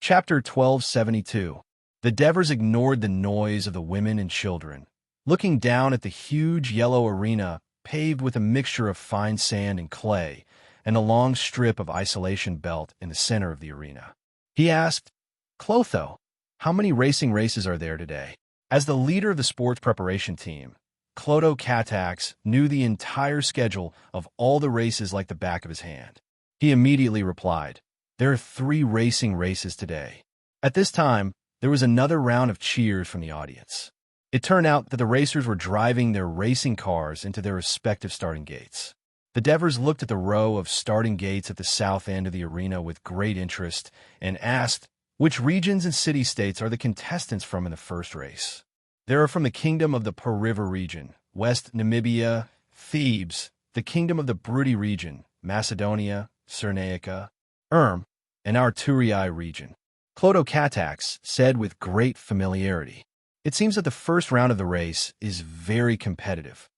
Chapter 1272. The Devers ignored the noise of the women and children, looking down at the huge yellow arena paved with a mixture of fine sand and clay, and a long strip of isolation belt in the center of the arena. He asked, "Clotho, how many racing races are there today?" As the leader of the sports preparation team, Cloto Catax knew the entire schedule of all the races like the back of his hand. He immediately replied, "There are 3 racing races today." At this time, there was another round of cheers from the audience. It turned out that the racers were driving their racing cars into their respective starting gates. The Devers looked at the row of starting gates at the south end of the arena with great interest and asked, which regions and city-states are the contestants from in the first race? They are from the Kingdom of the Pearl River region, West Namibia, Thebes, the Kingdom of the Brudi region, Macedonia, Cyrenaica, and our Turii region. Clodocatax said with great familiarity. It seems that the first round of the race is very competitive.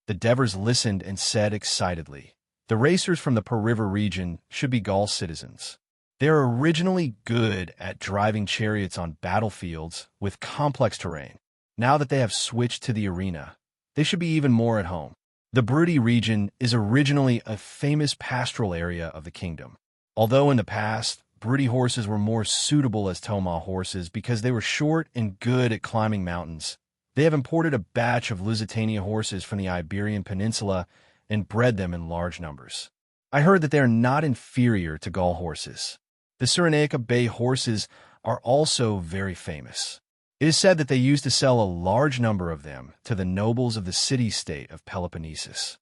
The Devers listened and said excitedly, the racers from the Pearl River region should be Gaul citizens. They are originally good at driving chariots on battlefields with complex terrain. Now that they have switched to the arena, they should be even more at home. The Brudi region is originally a famous pastoral area of the kingdom. Although in the past, Brudi horses were more suitable as Toma horses because they were short and good at climbing mountains, they have imported a batch of Lusitania horses from the Iberian Peninsula and bred them in large numbers. I heard that they are not inferior to Gaul horses. The Cyrenaica Bay horses are also very famous. It is said that they used to sell a large number of them to the nobles of the city-state of Peloponnesus.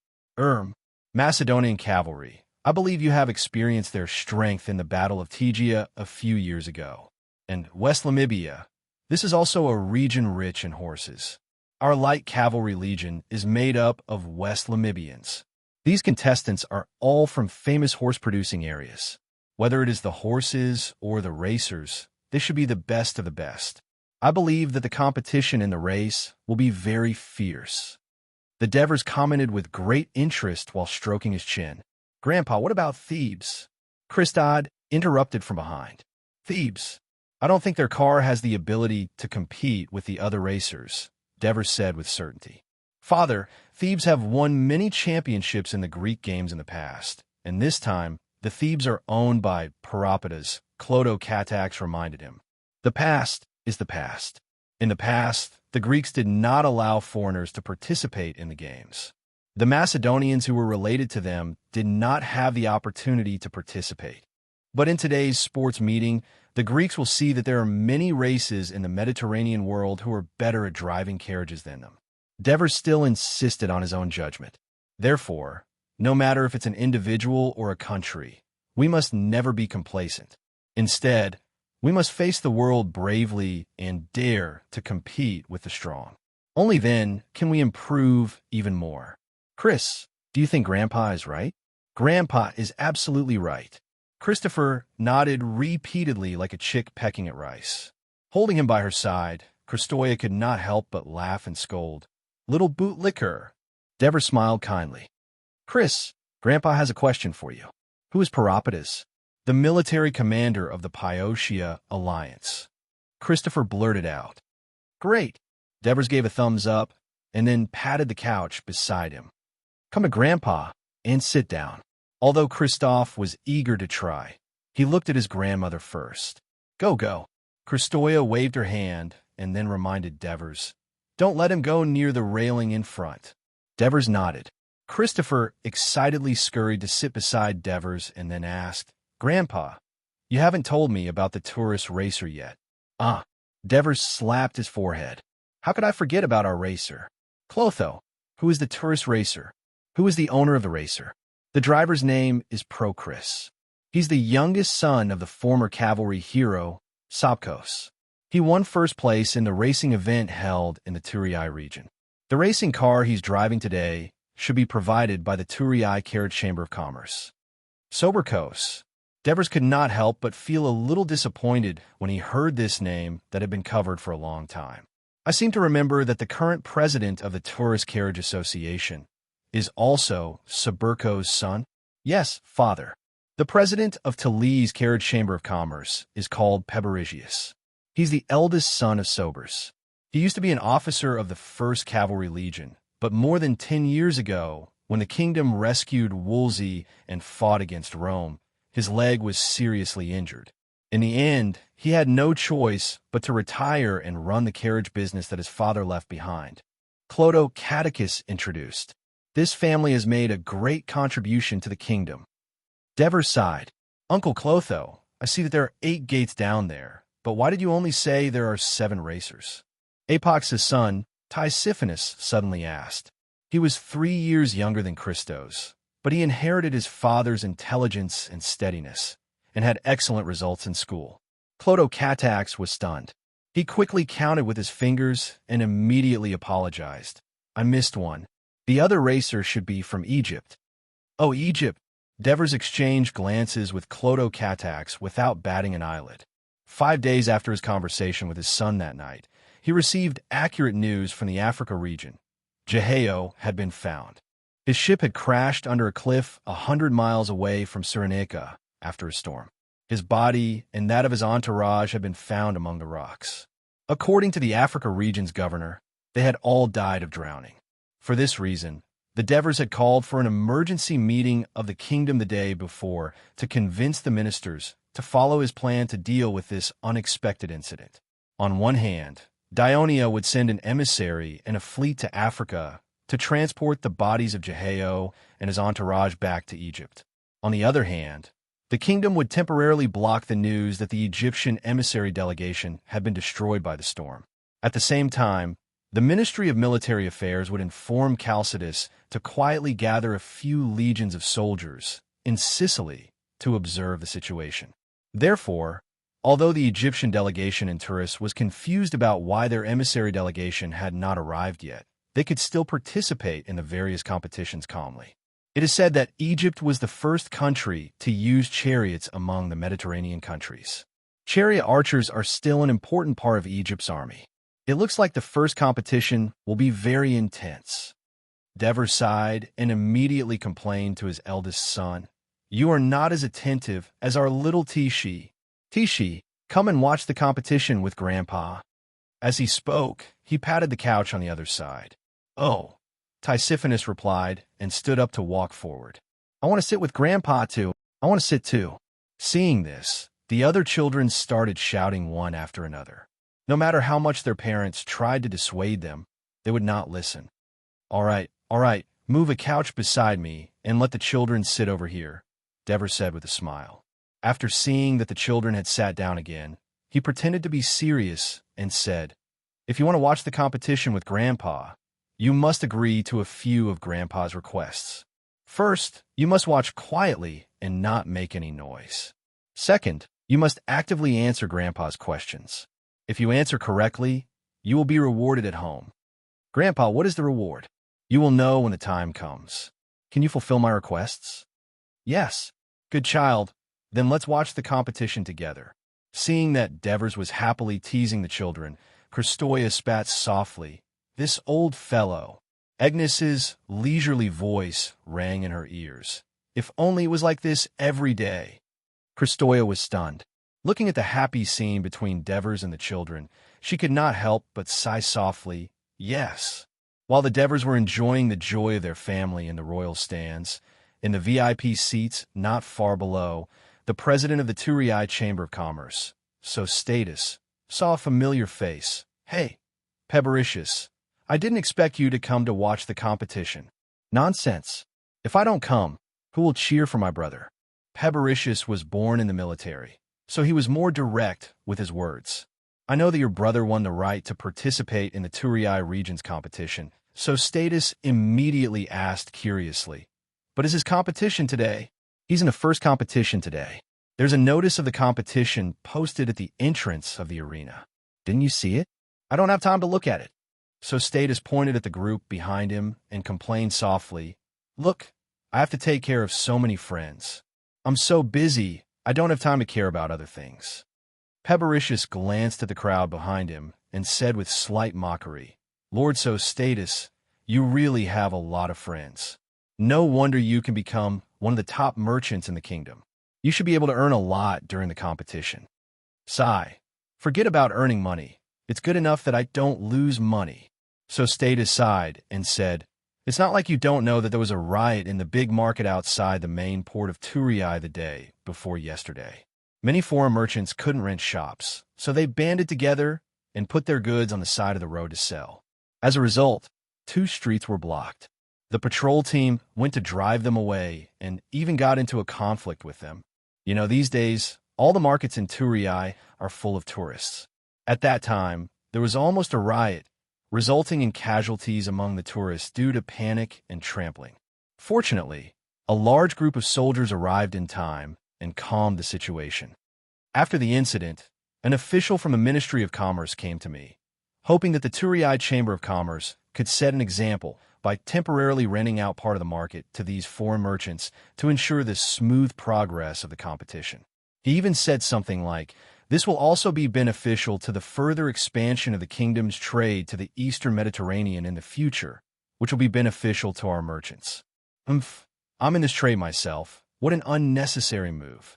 Macedonian cavalry. I believe you have experienced their strength in the Battle of Tegea a few years ago. And West Namibia. This is also a region rich in horses. Our light cavalry legion is made up of West Namibians. These contestants are all from famous horse-producing areas. Whether it is the horses or the racers, they should be the best of the best. I believe that the competition in the race will be very fierce. The Devers commented with great interest while stroking his chin. Grandpa, what about Thebes? Christod interrupted from behind. Thebes. I don't think their car has the ability to compete with the other racers, Devers said with certainty. Father, Thebes have won many championships in the Greek games in the past, and this time, the Thebes are owned by Peropidas, Clodocatax reminded him. The past is the past. In the past, the Greeks did not allow foreigners to participate in the games. The Macedonians who were related to them did not have the opportunity to participate. But in today's sports meeting, the Greeks will see that there are many races in the Mediterranean world who are better at driving carriages than them. Devers still insisted on his own judgment. Therefore, no matter if it's an individual or a country, we must never be complacent. Instead, we must face the world bravely and dare to compete with the strong. Only then can we improve even more. Chris, do you think Grandpa is right? Grandpa is absolutely right. Christopher nodded repeatedly like a chick pecking at rice. Holding him by her side, Christoya could not help but laugh and scold. Little bootlicker. Devers smiled kindly. Chris, Grandpa has a question for you. Who is Peropidas? The military commander of the Pyotia Alliance. Christopher blurted out. Great. Devers gave a thumbs up and then patted the couch beside him. Come to Grandpa and sit down. Although Christoph was eager to try, he looked at his grandmother first. Go. Christoya waved her hand and then reminded Devers. Don't let him go near the railing in front. Devers nodded. Christopher excitedly scurried to sit beside Devers and then asked, Grandpa, you haven't told me about the tourist racer yet. Devers slapped his forehead. How could I forget about our racer? Clotho. Who is the tourist racer? Who is the owner of the racer? The driver's name is Procris. He's the youngest son of the former cavalry hero, Sopkos. He won first place in the racing event held in the Turii region. The racing car he's driving today should be provided by the Turii Carriage Chamber of Commerce. Soberkos. Devers could not help but feel a little disappointed when he heard this name that had been covered for a long time. I seem to remember that the current president of the Tourist Carriage Association is also Soberko's son? Yes, father. The president of Tali's Carriage Chamber of Commerce is called Peberigius. He's the eldest son of Sobers. He used to be an officer of the 1st Cavalry Legion, but more than 10 years ago, when the kingdom rescued Wolsey and fought against Rome, his leg was seriously injured. In the end, he had no choice but to retire and run the carriage business that his father left behind. Clodo Catechus introduced. This family has made a great contribution to the kingdom. Devers sighed. Uncle Clotho, I see that there are 8 gates down there, but why did you only say there are 7 racers? Apox's son, Tisiphonus, suddenly asked. He was 3 years younger than Christos, but he inherited his father's intelligence and steadiness, and had excellent results in school. Clodocatax was stunned. He quickly counted with his fingers and immediately apologized. I missed one. The other racer should be from Egypt. Oh, Egypt! Devers exchanged glances with Clodocatax without batting an eyelid. 5 days after his conversation with his son that night, he received accurate news from the Africa region. Jeheo had been found. His ship had crashed under a cliff 100 miles away from Serene after a storm. His body and that of his entourage had been found among the rocks. According to the Africa region's governor, they had all died of drowning. For this reason, the Devers had called for an emergency meeting of the kingdom the day before to convince the ministers to follow his plan to deal with this unexpected incident. On one hand, Dionia would send an emissary and a fleet to Africa to transport the bodies of Jeheo and his entourage back to Egypt. On the other hand, the kingdom would temporarily block the news that the Egyptian emissary delegation had been destroyed by the storm. At the same time, the Ministry of Military Affairs would inform Chalcidius to quietly gather a few legions of soldiers in Sicily to observe the situation. Therefore, although the Egyptian delegation in Turis was confused about why their emissary delegation had not arrived yet, they could still participate in the various competitions calmly. It is said that Egypt was the first country to use chariots among the Mediterranean countries. Chariot archers are still an important part of Egypt's army. It looks like the first competition will be very intense. Devers sighed and immediately complained to his eldest son, "You are not as attentive as our little Tishi. Tishi, come and watch the competition with Grandpa." As he spoke, he patted the couch on the other side. "Oh," Tisiphonus replied and stood up to walk forward. "I want to sit with Grandpa too. I want to sit too." Seeing this, the other children started shouting one after another. No matter how much their parents tried to dissuade them, they would not listen. All right, move a couch beside me and let the children sit over here," Devers said with a smile. After seeing that the children had sat down again, he pretended to be serious and said, "If you want to watch the competition with Grandpa, you must agree to a few of Grandpa's requests. First, you must watch quietly and not make any noise. Second, you must actively answer Grandpa's questions. If you answer correctly, you will be rewarded at home." "Grandpa, what is the reward?" "You will know when the time comes. Can you fulfill my requests?" "Yes." "Good child. Then let's watch the competition together." Seeing that Devers was happily teasing the children, Christoia spat softly. "This old fellow." Agnes's leisurely voice rang in her ears. "If only it was like this every day." Christoia was stunned. Looking at the happy scene between Devers and the children, she could not help but sigh softly, "Yes." While the Devers were enjoying the joy of their family in the royal stands, in the VIP seats not far below, the president of the Turii Chamber of Commerce, Sostatus, saw a familiar face. "Hey, Pebericius, I didn't expect you to come to watch the competition." "Nonsense. If I don't come, who will cheer for my brother?" Pebericius was born in the military, so he was more direct with his words. "I know that your brother won the right to participate in the Turii region's competition," Sostatus immediately asked curiously. "But is his competition today?" "He's in the first competition today. There's a notice of the competition posted at the entrance of the arena. Didn't you see it?" "I don't have time to look at it." Sostatus pointed at the group behind him and complained softly, "Look, I have to take care of so many friends. I'm so busy, I don't have time to care about other things." Pebericius glanced at the crowd behind him and said with slight mockery, "Lord Sostatus, you really have a lot of friends. No wonder you can become one of the top merchants in the kingdom. You should be able to earn a lot during the competition." "Sigh. Forget about earning money. It's good enough that I don't lose money." Sostatus sighed and said, "It's not like you don't know that there was a riot in the big market outside the main port of Turii the day before yesterday. Many foreign merchants couldn't rent shops, so they banded together and put their goods on the side of the road to sell. As a result, 2 streets were blocked. The patrol team went to drive them away and even got into a conflict with them. You know, these days, all the markets in Turii are full of tourists. At that time, there was almost a riot, resulting in casualties among the tourists due to panic and trampling. Fortunately, A large group of soldiers arrived in time and calmed the situation. After the incident, an official from the Ministry of Commerce came to me, hoping that the Turiai Chamber of Commerce could set an example by temporarily renting out part of the market to these foreign merchants to ensure the smooth progress of the competition. He even said something like, "This will also be beneficial to the further expansion of the kingdom's trade to the Eastern Mediterranean in the future, which will be beneficial to our merchants." I'm in this trade myself. What an unnecessary move.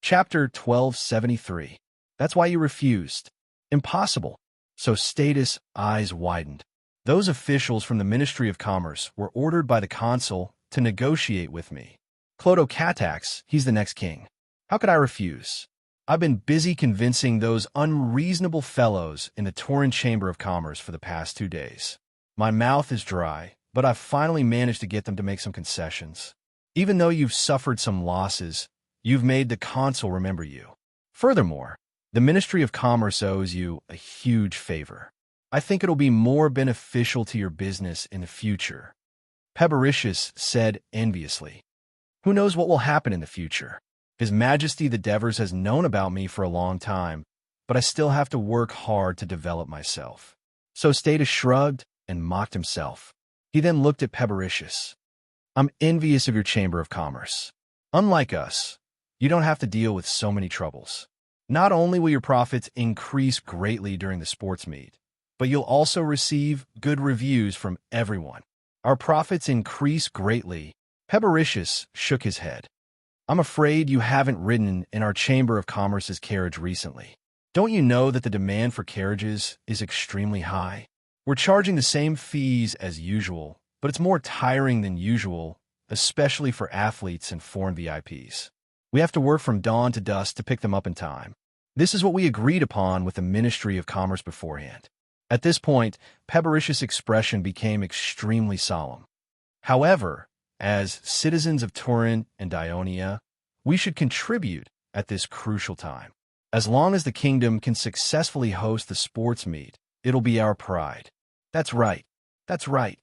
Chapter 1273. That's why you refused. Impossible. So Status' eyes widened. Those officials from the Ministry of Commerce were ordered by the consul to negotiate with me. Clodocatax, he's the next king. How could I refuse? I've been busy convincing those unreasonable fellows in the Turin Chamber of Commerce for the past 2 days. My mouth is dry, but I've finally managed to get them to make some concessions. Even though you've suffered some losses, you've made the consul remember you. Furthermore, the Ministry of Commerce owes you a huge favor. I think it'll be more beneficial to your business in the future. Pebericius said enviously. Who knows what will happen in the future? His Majesty the Devers has known about me for a long time, but I still have to work hard to develop myself. So Status shrugged and mocked himself. He then looked at Pebericius. I'm envious of your Chamber of Commerce. Unlike us, you don't have to deal with so many troubles. Not only will your profits increase greatly during the sports meet, but you'll also receive good reviews from everyone. Our profits increase greatly. Pebericius shook his head. I'm afraid you haven't ridden in our Chamber of Commerce's carriage recently. Don't you know that the demand for carriages is extremely high? We're charging the same fees as usual, but it's more tiring than usual, especially for athletes and foreign VIPs. We have to work from dawn to dusk to pick them up in time. This is what we agreed upon with the Ministry of Commerce beforehand. At this point, Pebericius' expression became extremely solemn. However, as citizens of Turin and Ionia, we should contribute at this crucial time. As long as the kingdom can successfully host the sports meet, it'll be our pride. That's right. That's right.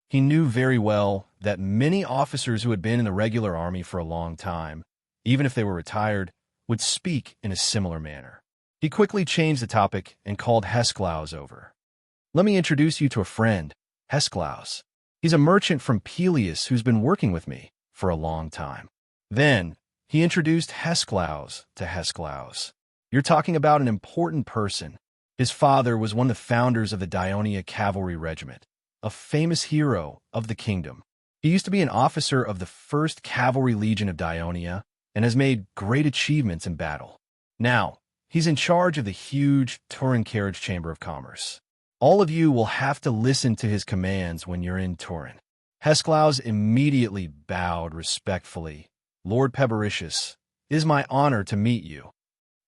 He knew very well that many officers who had been in the regular army for a long time, even if they were retired, would speak in a similar manner. He quickly changed the topic and called Hesklaus over. Let me introduce you to a friend, Hesklaus. He's a merchant from Peleus who's been working with me for a long time. Then, he introduced Hesklaus to Hesklaus. You're talking about an important person. His father was one of the founders of the Dionia Cavalry Regiment, a famous hero of the kingdom. He used to be an officer of the 1st Cavalry Legion of Dionia and has made great achievements in battle. Now, he's in charge of the huge Turin Carriage Chamber of Commerce. All of you will have to listen to his commands when you're in Turin. Hesklaus immediately bowed respectfully. Lord Pebericius, it is my honor to meet you.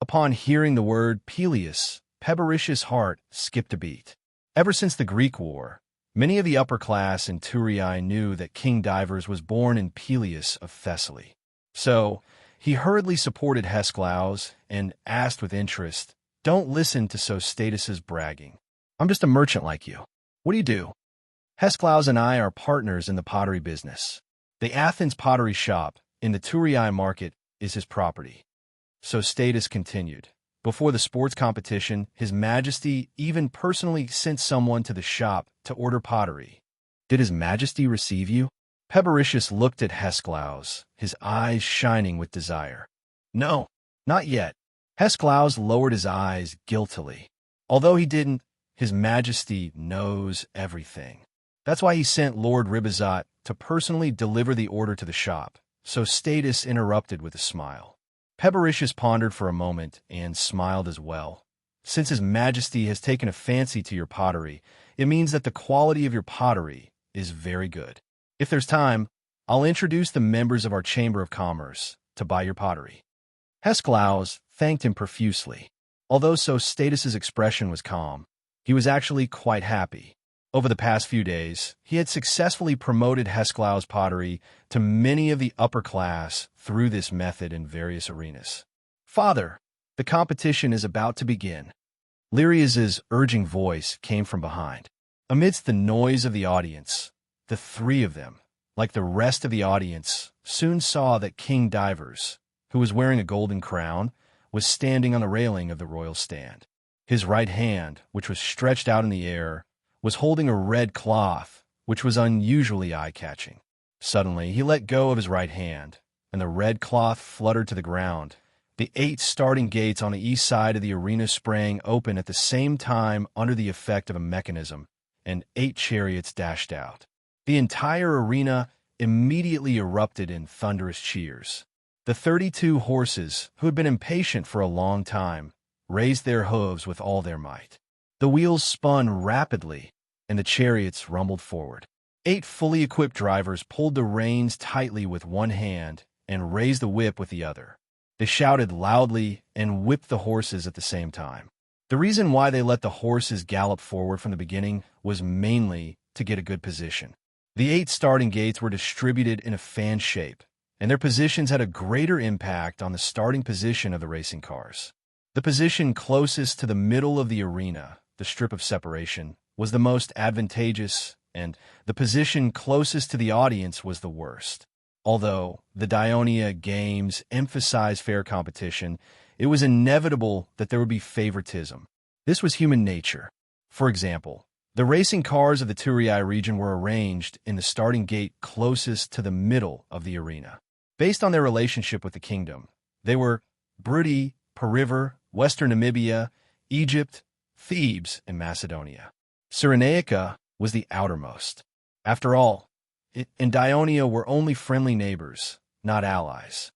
Upon hearing the word Peleus, Pebericius' heart skipped a beat. Ever since the Greek War, many of the upper class in Turiai knew that King Divers was born in Peleus of Thessaly. So, he hurriedly supported Hesklaus and asked with interest, "Don't listen to Status's bragging. I'm just a merchant like you. What do you do?" Hesklaus and I are partners in the pottery business. The Athens pottery shop in the Turiai market is his property. So Status continued. Before the sports competition, His Majesty even personally sent someone to the shop to order pottery. Did His Majesty receive you? Pebericius looked at Hesklaus, his eyes shining with desire. No, not yet. Hesklaus lowered his eyes guiltily. Although he didn't, His Majesty knows everything. That's why he sent Lord Ribizot to personally deliver the order to the shop. So Status interrupted with a smile. Pebericius pondered for a moment and smiled as well. Since His Majesty has taken a fancy to your pottery, it means that the quality of your pottery is very good. If there's time, I'll introduce the members of our Chamber of Commerce to buy your pottery. Hesklaus thanked him profusely. Although Status's expression was calm, he was actually quite happy. Over the past few days, he had successfully promoted Hesklaus' pottery to many of the upper class through this method in various arenas. Father, the competition is about to begin. Lyria's urging voice came from behind. Amidst the noise of the audience, the three of them, like the rest of the audience, soon saw that King Divers, who was wearing a golden crown, was standing on the railing of the royal stand. His right hand, which was stretched out in the air, was holding a red cloth, which was unusually eye-catching. Suddenly, he let go of his right hand, and the red cloth fluttered to the ground. The 8 starting gates on the east side of the arena sprang open at the same time under the effect of a mechanism, and 8 chariots dashed out. The entire arena immediately erupted in thunderous cheers. The 32 horses, who had been impatient for a long time, raised their hooves with all their might. The wheels spun rapidly, and the chariots rumbled forward. 8 fully equipped drivers pulled the reins tightly with one hand and raised the whip with the other. They shouted loudly and whipped the horses at the same time. The reason why they let the horses gallop forward from the beginning was mainly to get a good position. The 8 starting gates were distributed in a fan shape, and their positions had a greater impact on the starting position of the racing cars. The position closest to the middle of the arena, the strip of separation, was the most advantageous, and the position closest to the audience was the worst. Although the Dionia Games emphasized fair competition, it was inevitable that there would be favoritism. This was human nature. For example, the racing cars of the Turii region were arranged in the starting gate closest to the middle of the arena. Based on their relationship with the kingdom, they were Brudi, Periver, Western Namibia, Egypt, Thebes, and Macedonia. Cyrenaica was the outermost. After all, it and Dionia were only friendly neighbors, not allies.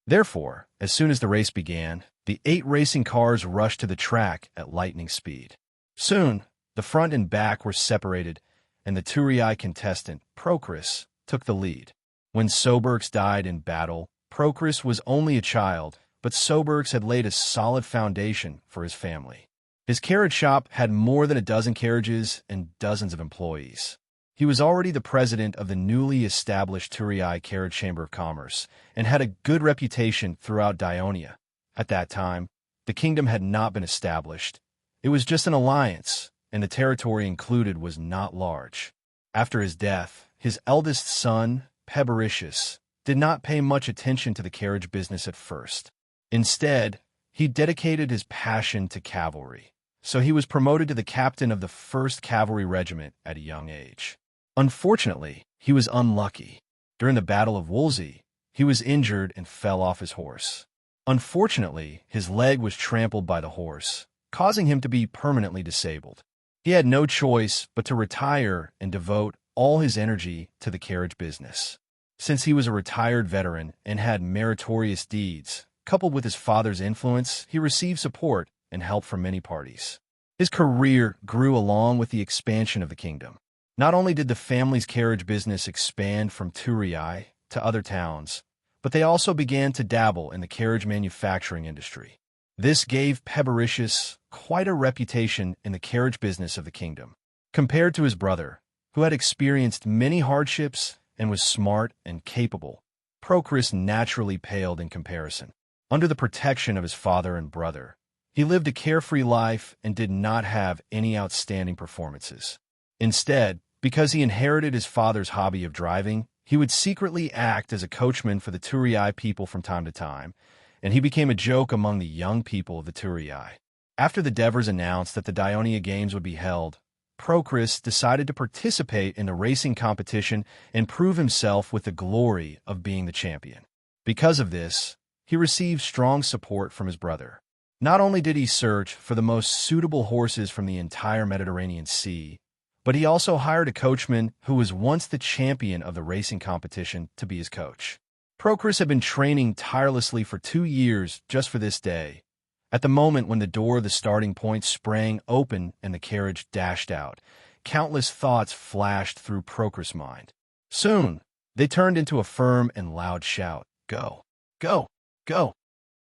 Therefore, as soon as the race began, the 8 racing cars rushed to the track at lightning speed. Soon, the front and back were separated, and the Turii contestant, Procris, took the lead. When Soberks died in battle, Procris was only a child, but Soberks had laid a solid foundation for his family. His carriage shop had more than a dozen carriages and dozens of employees. He was already the president of the newly established Turii Carriage Chamber of Commerce and had a good reputation throughout Dionia. At that time, the kingdom had not been established. It was just an alliance, and the territory included was not large. After his death, his eldest son, Pebericius, did not pay much attention to the carriage business at first. Instead, he dedicated his passion to cavalry, so he was promoted to the captain of the 1st Cavalry Regiment at a young age. Unfortunately, he was unlucky. During the Battle of Wolsey, he was injured and fell off his horse. Unfortunately, his leg was trampled by the horse, causing him to be permanently disabled. He had no choice but to retire and devote all his energy to the carriage business. Since he was a retired veteran and had meritorious deeds, coupled with his father's influence, he received support and help from many parties. His career grew along with the expansion of the kingdom. Not only did the family's carriage business expand from Turii to other towns, but they also began to dabble in the carriage manufacturing industry. This gave Pebericius quite a reputation in the carriage business of the kingdom. Compared to his brother, who had experienced many hardships and was smart and capable, Procris naturally paled in comparison. Under the protection of his father and brother, he lived a carefree life and did not have any outstanding performances. Instead, because he inherited his father's hobby of driving, he would secretly act as a coachman for the Turii people from time to time, and he became a joke among the young people of the Turii. After the Devers announced that the Dionia Games would be held, Procris decided to participate in the racing competition and prove himself with the glory of being the champion. Because of this, he received strong support from his brother. Not only did he search for the most suitable horses from the entire Mediterranean Sea, but he also hired a coachman who was once the champion of the racing competition to be his coach. Procris had been training tirelessly for 2 years just for this day. At the moment when the door of the starting point sprang open and the carriage dashed out, countless thoughts flashed through Procris' mind. Soon, they turned into a firm and loud shout, "Go! Go! Go!"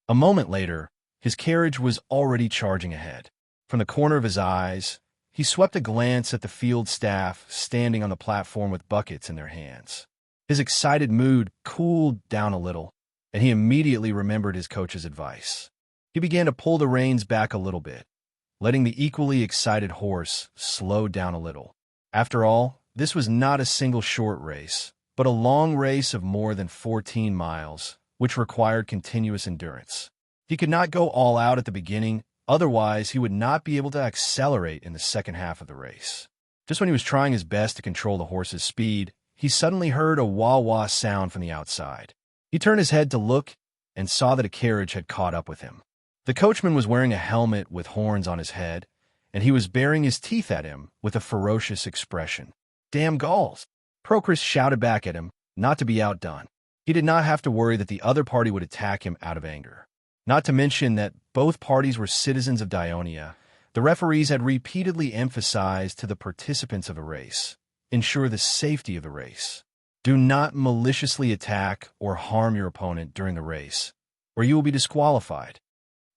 A moment later, his carriage was already charging ahead. From the corner of his eyes, he swept a glance at the field staff standing on the platform with buckets in their hands. His excited mood cooled down a little, and he immediately remembered his coach's advice. He began to pull the reins back a little bit, letting the equally excited horse slow down a little. After all, this was not a single short race, but a long race of more than 14 miles, which required continuous endurance. He could not go all out at the beginning, otherwise he would not be able to accelerate in the second half of the race. Just when he was trying his best to control the horse's speed, he suddenly heard a wah-wah sound from the outside. He turned his head to look and saw that a carriage had caught up with him. The coachman was wearing a helmet with horns on his head, and he was baring his teeth at him with a ferocious expression. "Damn Gauls!" Procris shouted back at him, not to be outdone. He did not have to worry that the other party would attack him out of anger. Not to mention that both parties were citizens of Dionia. The referees had repeatedly emphasized to the participants of a race, ensure the safety of the race. Do not maliciously attack or harm your opponent during the race, or you will be disqualified.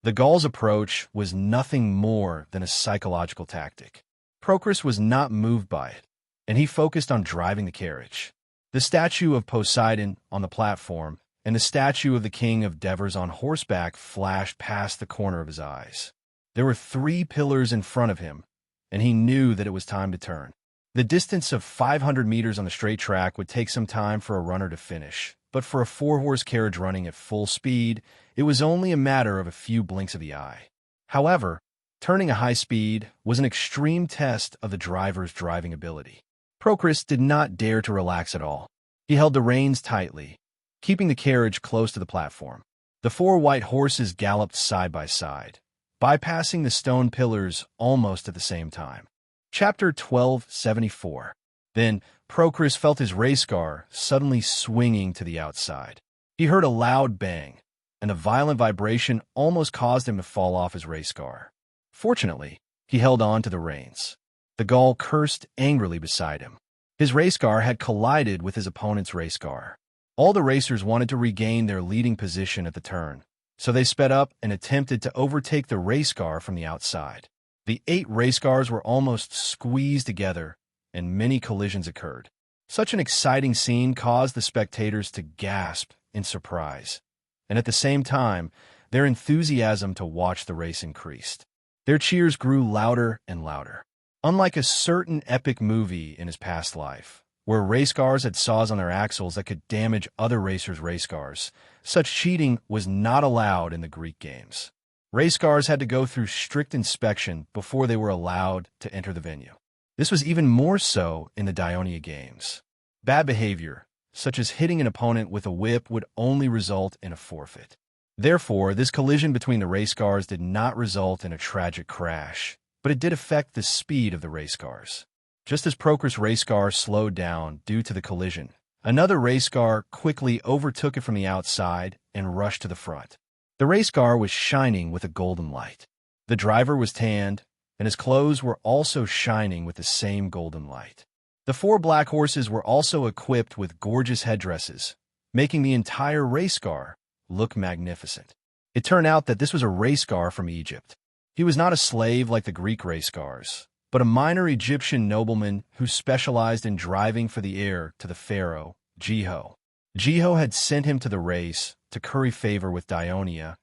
The Gauls' approach was nothing more than a psychological tactic. Procris was not moved by it, and he focused on driving the carriage. The statue of Poseidon on the platform and the statue of the king of Devers on horseback flashed past the corner of his eyes. There were 3 pillars in front of him, and he knew that it was time to turn. The distance of 500 meters on the straight track would take some time for a runner to finish, but for a 4-horse carriage running at full speed, it was only a matter of a few blinks of the eye. However, turning at high speed was an extreme test of the driver's driving ability. Procris did not dare to relax at all. He held the reins tightly, keeping the carriage close to the platform. The 4 white horses galloped side by side, bypassing the stone pillars almost at the same time. Chapter 1274. Then Procris felt his race car suddenly swinging to the outside. He heard a loud bang, and a violent vibration almost caused him to fall off his race car. Fortunately, he held on to the reins. The Gaul cursed angrily beside him. His race car had collided with his opponent's race car. All the racers wanted to regain their leading position at the turn, so they sped up and attempted to overtake the race car from the outside. The 8 race cars were almost squeezed together, and many collisions occurred. Such an exciting scene caused the spectators to gasp in surprise, and at the same time, their enthusiasm to watch the race increased. Their cheers grew louder and louder. Unlike a certain epic movie in his past life, where race cars had saws on their axles that could damage other racers' race cars, such cheating was not allowed in the Greek games. Race cars had to go through strict inspection before they were allowed to enter the venue. This was even more so in the Dionia games. Bad behavior, such as hitting an opponent with a whip, would only result in a forfeit. Therefore, this collision between the race cars did not result in a tragic crash, but it did affect the speed of the race cars. Just as Procris' race car slowed down due to the collision, another race car quickly overtook it from the outside and rushed to the front. The race car was shining with a golden light. The driver was tanned, and his clothes were also shining with the same golden light. The 4 black horses were also equipped with gorgeous headdresses, making the entire race car look magnificent. It turned out that this was a race car from Egypt. He was not a slave like the Greek race cars, but a minor Egyptian nobleman who specialized in driving for the heir to the pharaoh, Jeho. Jeho had sent him to the race to curry favor with Dionia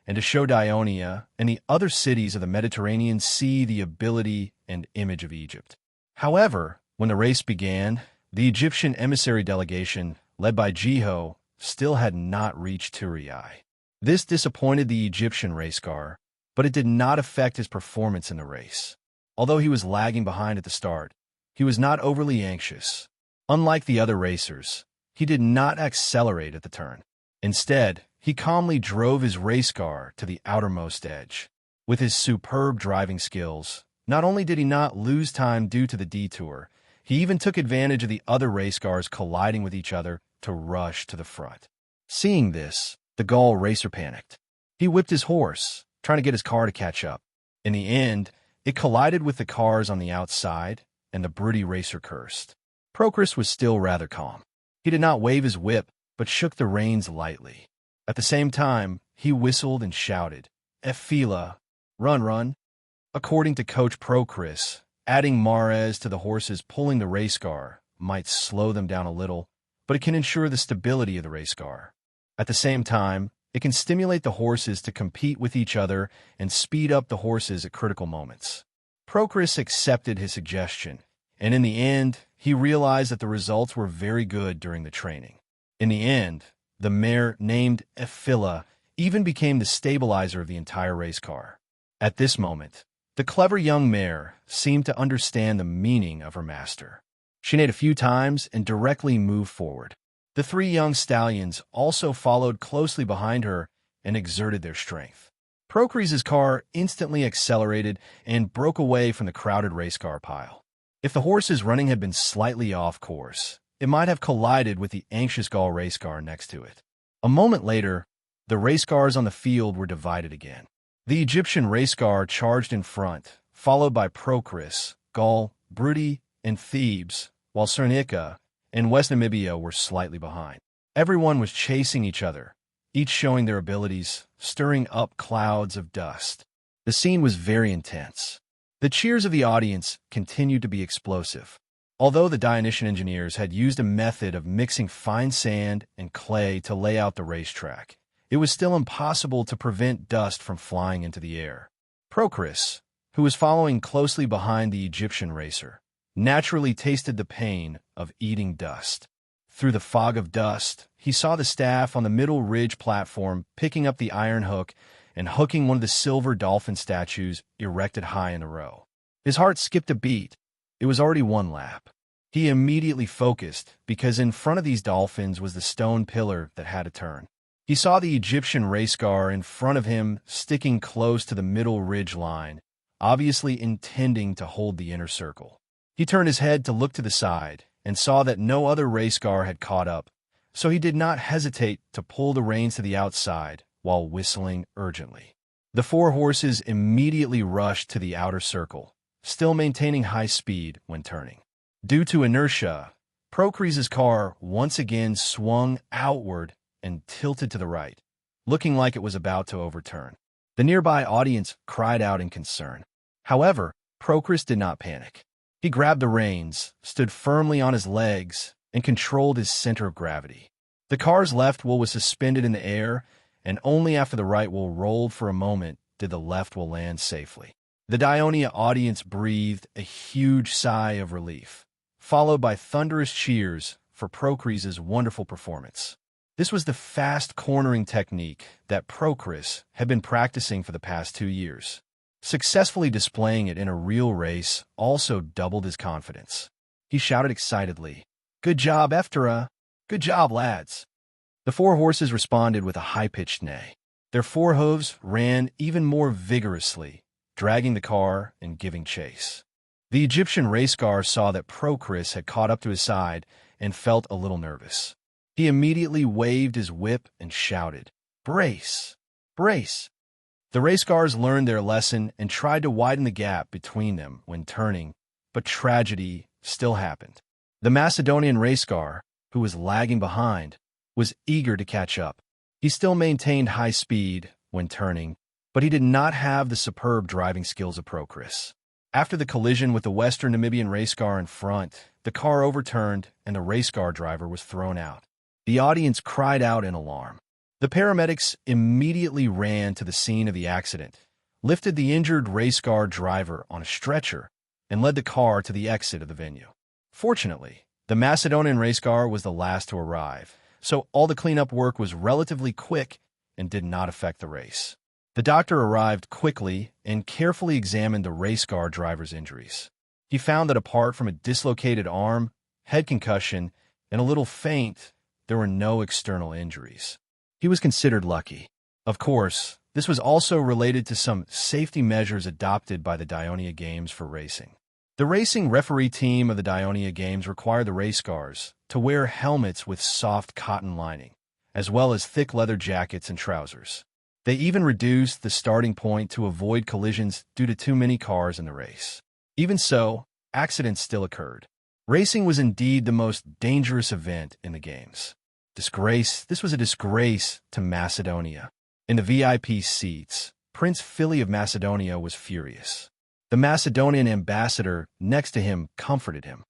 and to show Dionia and the other cities of the Mediterranean Sea the ability and image of Egypt. However, when the race began, the Egyptian emissary delegation, led by Jeho, still had not reached Turii. This disappointed the Egyptian race car, but it did not affect his performance in the race. Although he was lagging behind at the start, he was not overly anxious. Unlike the other racers, he did not accelerate at the turn. Instead, he calmly drove his race car to the outermost edge. With his superb driving skills, not only did he not lose time due to the detour, he even took advantage of the other race cars colliding with each other to rush to the front. Seeing this, the Gaul racer panicked. He whipped his horse, trying to get his car to catch up. In the end, it collided with the cars on the outside, and the broody racer cursed. Procris was still rather calm. He did not wave his whip, but shook the reins lightly. At the same time, he whistled and shouted, "Ephila, run, run." According to Coach Procris, adding Mares to the horses pulling the race car might slow them down a little, but it can ensure the stability of the race car. At the same time, it can stimulate the horses to compete with each other and speed up the horses at critical moments. Procris accepted his suggestion, and in the end, he realized that the results were very good during the training. In the end, the mare named Ephila even became the stabilizer of the entire race car. At this moment, the clever young mare seemed to understand the meaning of her master. She neighed a few times and directly moved forward. The three young stallions also followed closely behind her and exerted their strength. Procrese's car instantly accelerated and broke away from the crowded race car pile. If the horse's running had been slightly off course, it might have collided with the anxious Gaul race car next to it. A moment later, the race cars on the field were divided again. The Egyptian race car charged in front, followed by Procris, Gaul, Brudi, and Thebes, while Cernica and West Namibia were slightly behind. Everyone was chasing each other, each showing their abilities, stirring up clouds of dust. The scene was very intense. The cheers of the audience continued to be explosive. Although the Dionysian engineers had used a method of mixing fine sand and clay to lay out the racetrack, it was still impossible to prevent dust from flying into the air. Procris, who was following closely behind the Egyptian racer, naturally tasted the pain of eating dust. Through the fog of dust, he saw the staff on the middle ridge platform picking up the iron hook and hooking one of the silver dolphin statues erected high in a row. His heart skipped a beat. It was already one lap. He immediately focused because in front of these dolphins was the stone pillar that had to turn. He saw the Egyptian race car in front of him sticking close to the middle ridge line, obviously intending to hold the inner circle. He turned his head to look to the side and saw that no other race car had caught up, so he did not hesitate to pull the reins to the outside while whistling urgently. The four horses immediately rushed to the outer circle, still maintaining high speed when turning. Due to inertia, Procrese's car once again swung outward and tilted to the right, looking like it was about to overturn. The nearby audience cried out in concern. However, Procris did not panic. He grabbed the reins, stood firmly on his legs, and controlled his center of gravity. The car's left wheel was suspended in the air, and only after the right wheel rolled for a moment did the left wheel land safely. The Dionia audience breathed a huge sigh of relief, followed by thunderous cheers for Procrese's wonderful performance. This was the fast cornering technique that Procris had been practicing for the past 2 years. Successfully displaying it in a real race also doubled his confidence. He shouted excitedly, "Good job, Ephtra! Good job, lads!" The four horses responded with a high-pitched neigh. Their four hooves ran even more vigorously, dragging the car and giving chase. The Egyptian race car saw that Procris had caught up to his side and felt a little nervous. He immediately waved his whip and shouted, "Brace! Brace!" The race cars learned their lesson and tried to widen the gap between them when turning, but tragedy still happened. The Macedonian race car, who was lagging behind, was eager to catch up. He still maintained high speed when turning, but he did not have the superb driving skills of Procris. After the collision with the Western Namibian race car in front, the car overturned and the race car driver was thrown out. The audience cried out in alarm. The paramedics immediately ran to the scene of the accident, lifted the injured race car driver on a stretcher, and led the car to the exit of the venue. Fortunately, the Macedonian race car was the last to arrive, so all the cleanup work was relatively quick and did not affect the race. The doctor arrived quickly and carefully examined the race car driver's injuries. He found that apart from a dislocated arm, head concussion, and a little faint, there were no external injuries. He was considered lucky. Of course, this was also related to some safety measures adopted by the Dionia Games for racing. The racing referee team of the Dionia Games required the race cars to wear helmets with soft cotton lining, as well as thick leather jackets and trousers. They even reduced the starting point to avoid collisions due to too many cars in the race. Even so, accidents still occurred. Racing was indeed the most dangerous event in the Games. This was a disgrace to Macedonia. In the VIP seats, Prince Philly of Macedonia was furious. The Macedonian ambassador next to him comforted him.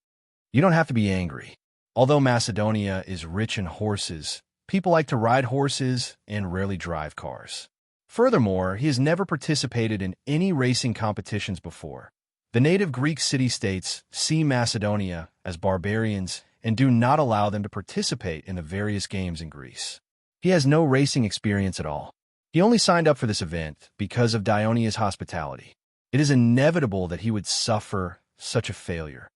"You don't have to be angry. Although Macedonia is rich in horses, people like to ride horses and rarely drive cars. Furthermore, he has never participated in any racing competitions before, The native Greek city-states see Macedonia as barbarians and do not allow them to participate in the various games in Greece. He has no racing experience at all. He only signed up for this event because of Dionia's hospitality. It is inevitable that he would suffer such a failure.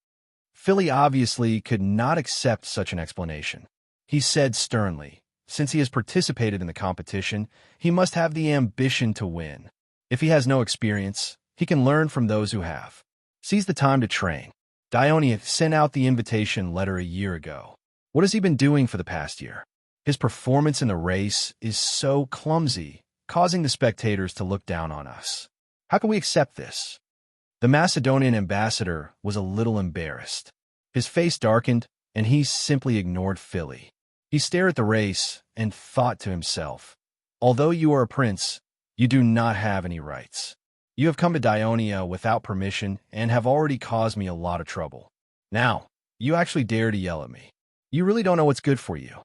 Philly obviously could not accept such an explanation. He said sternly, since he has participated in the competition, he must have the ambition to win. If he has no experience, he can learn from those who have. Seize the time to train. Dionia sent out the invitation letter a year ago. What has he been doing for the past year? His performance in the race is so clumsy, causing the spectators to look down on us. How can we accept this? The Macedonian ambassador was a little embarrassed. His face darkened, and he simply ignored Philly. He stared at the race and thought to himself, although you are a prince, you do not have any rights. You have come to Dionia without permission and have already caused me a lot of trouble. Now, you actually dare to yell at me. You really don't know what's good for you.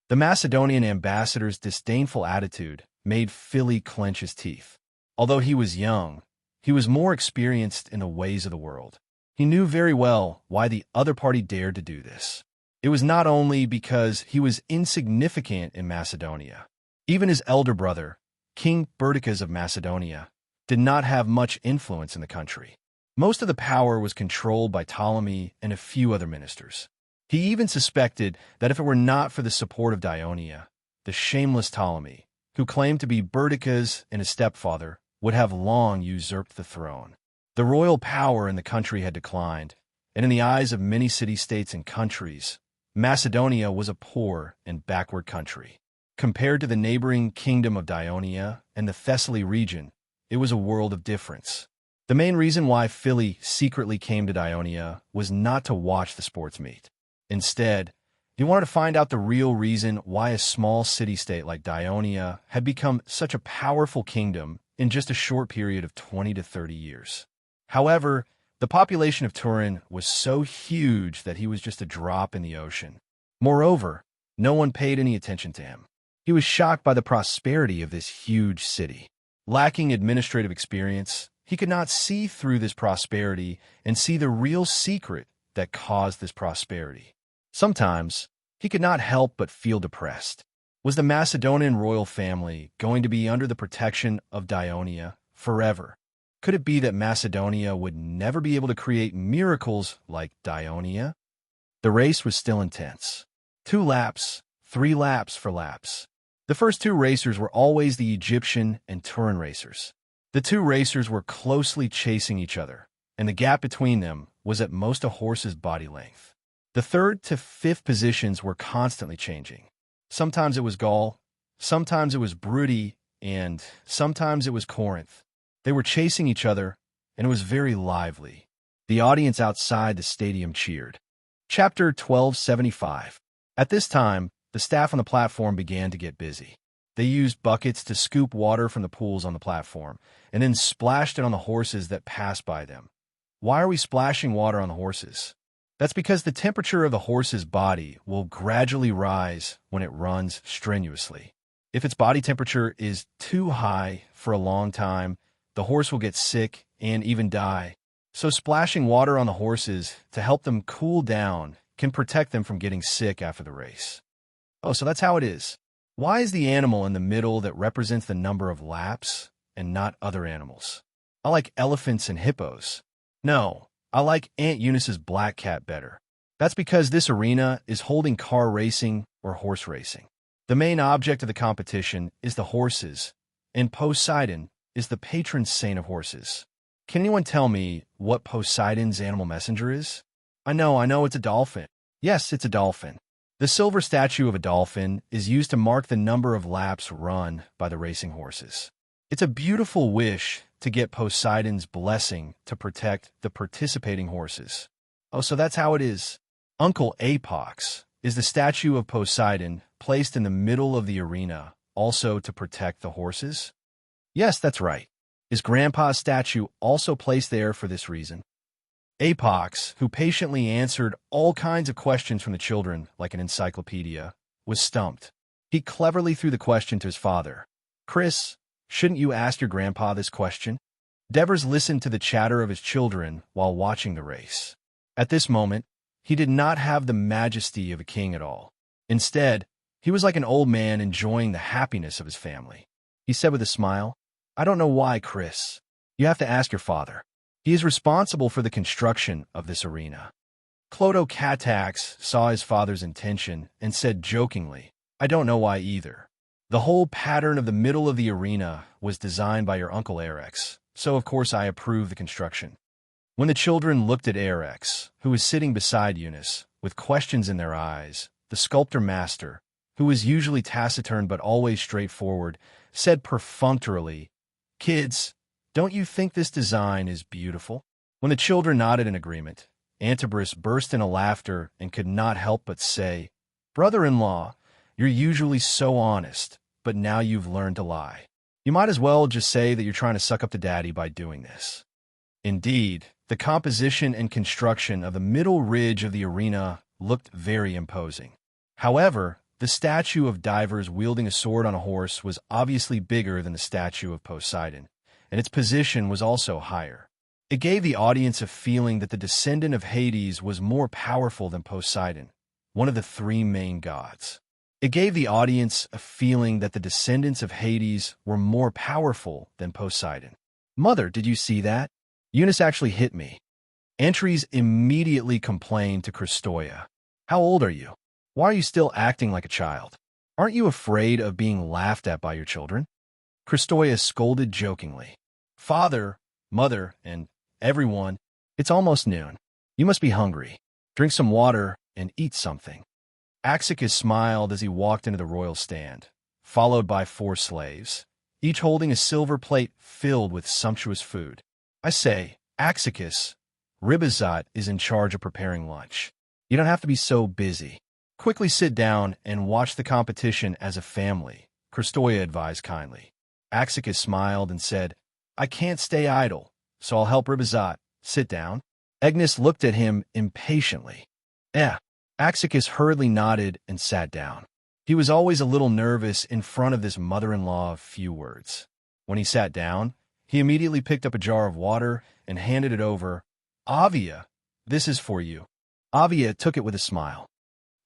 The Macedonian ambassador's disdainful attitude made Philly clench his teeth. Although he was young, he was more experienced in the ways of the world. He knew very well why the other party dared to do this. It was not only because he was insignificant in Macedonia. Even his elder brother, King Perdiccas of Macedonia, did not have much influence in the country. Most of the power was controlled by Ptolemy and a few other ministers. He even suspected that if it were not for the support of Dionia, the shameless Ptolemy, who claimed to be Perdiccas and his stepfather, would have long usurped the throne. The royal power in the country had declined, and in the eyes of many city-states and countries, Macedonia was a poor and backward country. Compared to the neighboring kingdom of Dionia and the Thessaly region, it was a world of difference. The main reason why Philly secretly came to Dionia was not to watch the sports meet. Instead, he wanted to find out the real reason why a small city-state like Dionia had become such a powerful kingdom in just a short period of 20 to 30 years. However, the population of Turin was so huge that he was just a drop in the ocean. Moreover, no one paid any attention to him. He was shocked by the prosperity of this huge city. Lacking administrative experience, he could not see through this prosperity and see the real secret that caused this prosperity. Sometimes, he could not help but feel depressed. Was the Macedonian royal family going to be under the protection of Dionia forever? Could it be that Macedonia would never be able to create miracles like Dionia? The race was still intense. 2 laps, 3 laps for laps. The first 2 racers were always the Egyptian and Turin racers. The 2 racers were closely chasing each other, and the gap between them was at most a horse's body length. The 3rd to 5th positions were constantly changing. Sometimes it was Gaul, sometimes it was Brutty, and sometimes it was Corinth. They were chasing each other, and it was very lively. The audience outside the stadium cheered. Chapter 1275. At this time, the staff on the platform began to get busy. They used buckets to scoop water from the pools on the platform, and then splashed it on the horses that passed by them. Why are we splashing water on the horses? That's because the temperature of the horse's body will gradually rise when it runs strenuously. If its body temperature is too high for a long time, the horse will get sick and even die. So splashing water on the horses to help them cool down can protect them from getting sick after the race. Oh, so that's how it is. Why is the animal in the middle that represents the number of laps and not other animals? I like elephants and hippos. No, I like Aunt Eunice's black cat better. That's because this arena is holding car racing or horse racing. The main object of the competition is the horses, and Poseidon is the patron saint of horses. Can anyone tell me what Poseidon's animal messenger is? I know, it's a dolphin. Yes, it's a dolphin. The silver statue of a dolphin is used to mark the number of laps run by the racing horses. It's a beautiful wish to get Poseidon's blessing to protect the participating horses. Oh, so that's how it is. Uncle Apox is the statue of Poseidon placed in the middle of the arena, also to protect the horses? Yes, that's right. Is Grandpa's statue also placed there for this reason? Apox, who patiently answered all kinds of questions from the children like an encyclopedia, was stumped. He cleverly threw the question to his father. Chris, shouldn't you ask your grandpa this question? Devers listened to the chatter of his children while watching the race. At this moment, he did not have the majesty of a king at all. Instead, he was like an old man enjoying the happiness of his family. He said with a smile, "I don't know why, Chris. You have to ask your father. He is responsible for the construction of this arena." Clodo Catax saw his father's intention and said jokingly, "I don't know why either. The whole pattern of the middle of the arena was designed by your uncle Erex, so of course I approve the construction." When the children looked at Erex, who was sitting beside Eunice, with questions in their eyes, the sculptor master, who was usually taciturn but always straightforward, said perfunctorily, "Kids, don't you think this design is beautiful?" When the children nodded in agreement, Antibris burst into laughter and could not help but say, "Brother-in-law, you're usually so honest, but now you've learned to lie. You might as well just say that you're trying to suck up to Daddy by doing this." Indeed, the composition and construction of the middle ridge of the arena looked very imposing. However, the statue of Divers wielding a sword on a horse was obviously bigger than the statue of Poseidon, and its position was also higher. It gave the audience a feeling that the descendant of Hades was more powerful than Poseidon, one of the three main gods. It gave the audience a feeling that the descendants of Hades were more powerful than Poseidon. "Mother, did you see that? Eunice actually hit me." Antries immediately complained to Christoia. "How old are you? Why are you still acting like a child? Aren't you afraid of being laughed at by your children?" Christoia scolded jokingly. "Father, mother, and everyone, it's almost noon. You must be hungry. Drink some water and eat something." Axicus smiled as he walked into the royal stand, followed by 4 slaves, each holding a silver plate filled with sumptuous food. "I say, Axicus, Ribizot is in charge of preparing lunch. You don't have to be so busy. Quickly sit down and watch the competition as a family," Christoia advised kindly. Axicus smiled and said, "I can't stay idle, so I'll help Ribizot. Sit down." Agnes looked at him impatiently. Axicus hurriedly nodded and sat down. He was always a little nervous in front of this mother-in-law of few words. When he sat down, he immediately picked up a jar of water and handed it over. "Avia, this is for you." Avia took it with a smile.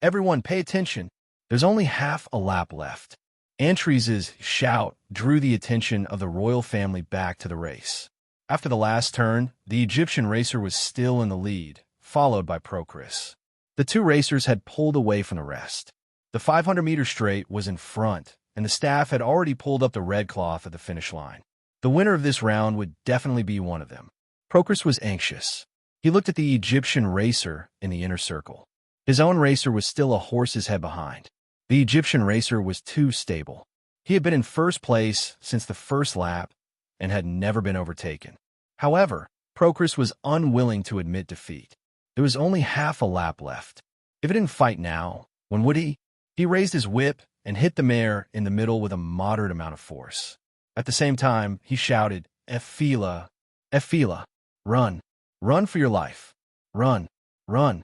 "Everyone pay attention. There's only half a lap left." Antries' shout drew the attention of the royal family back to the race. After the last turn, the Egyptian racer was still in the lead, followed by Procris. The 2 racers had pulled away from the rest. The 500-meter straight was in front, and the staff had already pulled up the red cloth at the finish line. The winner of this round would definitely be one of them. Procris was anxious. He looked at the Egyptian racer in the inner circle. His own racer was still a horse's head behind. The Egyptian racer was too stable. He had been in first place since the first lap and had never been overtaken. However, Procris was unwilling to admit defeat. There was only half a lap left. If he didn't fight now, when would he? He raised his whip and hit the mare in the middle with a moderate amount of force. At the same time, he shouted, "Ephila, Ephila, run, run for your life, run, run."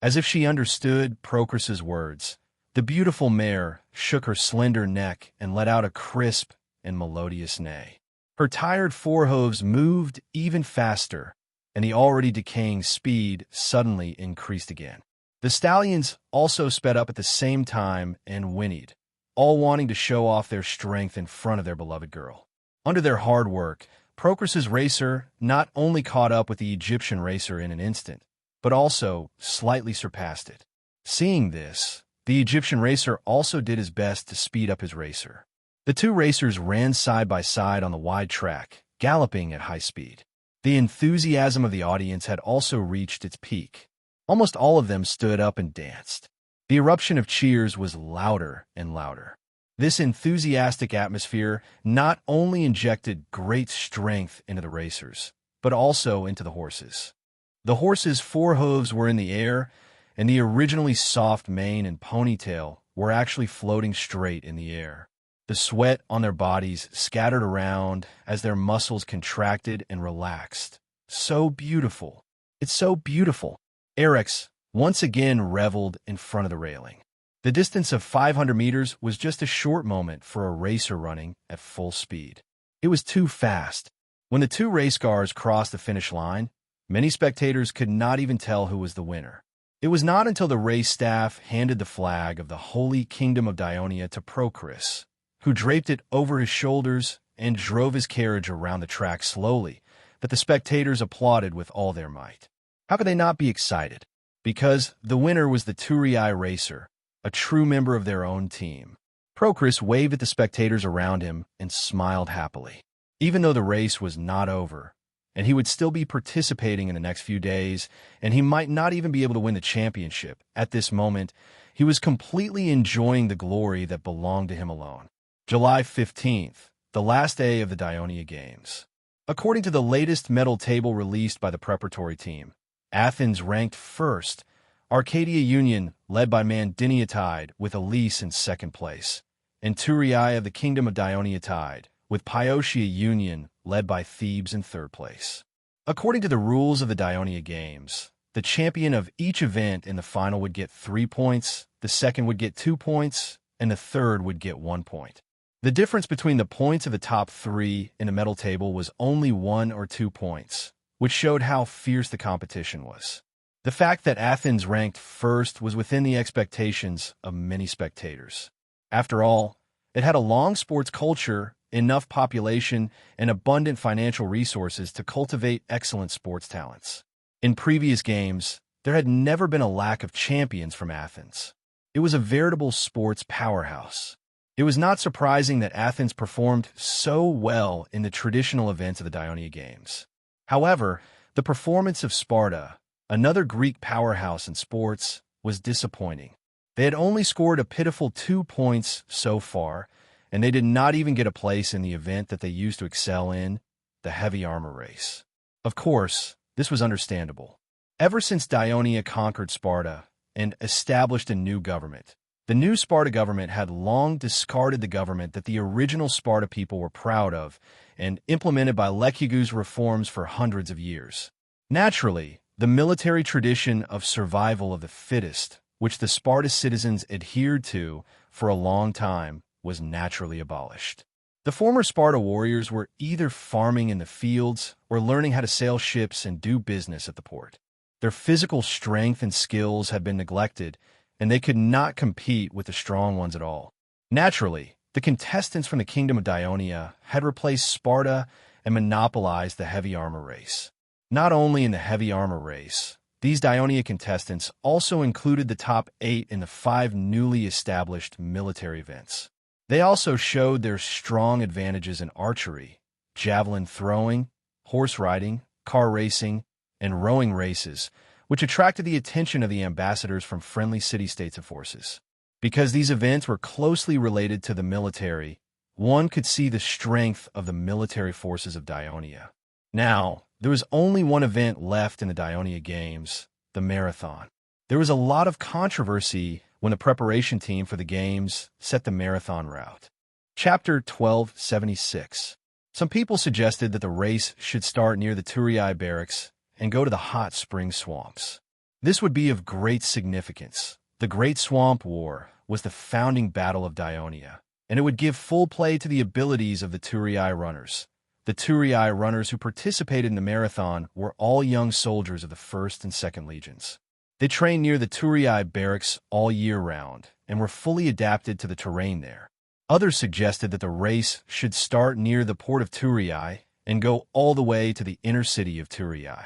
As if she understood Procris's words, the beautiful mare shook her slender neck and let out a crisp and melodious neigh. Her tired forehooves moved even faster, and the already decaying speed suddenly increased again. The stallions also sped up at the same time and whinnied, all wanting to show off their strength in front of their beloved girl. Under their hard work, Procris's racer not only caught up with the Egyptian racer in an instant, but also slightly surpassed it. Seeing this, the Egyptian racer also did his best to speed up his racer. The 2 racers ran side by side on the wide track, galloping at high speed. The enthusiasm of the audience had also reached its peak. Almost all of them stood up and danced. The eruption of cheers was louder and louder. This enthusiastic atmosphere not only injected great strength into the racers, but also into the horses. The horses' forehooves were in the air, and the originally soft mane and ponytail were actually floating straight in the air. The sweat on their bodies scattered around as their muscles contracted and relaxed. So beautiful. It's so beautiful. Erex once again reveled in front of the railing. The distance of 500 meters was just a short moment for a racer running at full speed. It was too fast. When the two race cars crossed the finish line, many spectators could not even tell who was the winner. It was not until the race staff handed the flag of the Holy Kingdom of Dionia to Procris, who draped it over his shoulders and drove his carriage around the track slowly, that the spectators applauded with all their might. How could they not be excited? Because the winner was the Turii racer, a true member of their own team. Procris waved at the spectators around him and smiled happily. Even though the race was not over, and he would still be participating in the next few days, and he might not even be able to win the championship, at this moment, he was completely enjoying the glory that belonged to him alone. July 15th, the last day of the Dionia Games. According to the latest medal table released by the preparatory team, Athens ranked first, Arcadia Union, led by Mandinia, tied with Elise in second place, and Turii of the Kingdom of Dionia tied with Pyotia Union, led by Thebes in third place. According to the rules of the Dionia Games, the champion of each event in the final would get 3 points, the second would get 2 points, and the third would get 1 point. The difference between the points of the top three in the medal table was only 1 or 2 points, which showed how fierce the competition was. The fact that Athens ranked first was within the expectations of many spectators. After all, it had a long sports culture, enough population, and abundant financial resources to cultivate excellent sports talents. In previous games, there had never been a lack of champions from Athens. It was a veritable sports powerhouse. It was not surprising that Athens performed so well in the traditional events of the Dionia Games. However, the performance of Sparta, another Greek powerhouse in sports, was disappointing. They had only scored a pitiful 2 points so far, and they did not even get a place in the event that they used to excel in, the heavy armor race. Of course, this was understandable. Ever since Dionia conquered Sparta and established a new government, the new Sparta government had long discarded the government that the original Sparta people were proud of and implemented by Lekygu's reforms for hundreds of years. Naturally, the military tradition of survival of the fittest, which the Sparta citizens adhered to for a long time, was naturally abolished. The former Sparta warriors were either farming in the fields or learning how to sail ships and do business at the port. Their physical strength and skills had been neglected, and they could not compete with the strong ones at all. Naturally, the contestants from the Kingdom of Dionia had replaced Sparta and monopolized the heavy armor race. Not only in the heavy armor race, these Dionia contestants also included the top 8 in the 5 newly established military events. They also showed their strong advantages in archery, javelin throwing, horse riding, car racing, and rowing races, which attracted the attention of the ambassadors from friendly city-states of forces. Because these events were closely related to the military, one could see the strength of the military forces of Dionia. Now, there was only one event left in the Dionia Games, the marathon. There was a lot of controversy when the preparation team for the Games set the marathon route. Chapter 1276. Some people suggested that the race should start near the Turii barracks and go to the hot spring swamps. This would be of great significance. The Great Swamp War was the founding battle of Dionia, and it would give full play to the abilities of the Turii runners. The Turii runners who participated in the marathon were all young soldiers of the 1st and 2nd Legions. They trained near the Turii barracks all year round and were fully adapted to the terrain there. Others suggested that the race should start near the port of Turii and go all the way to the inner city of Turii.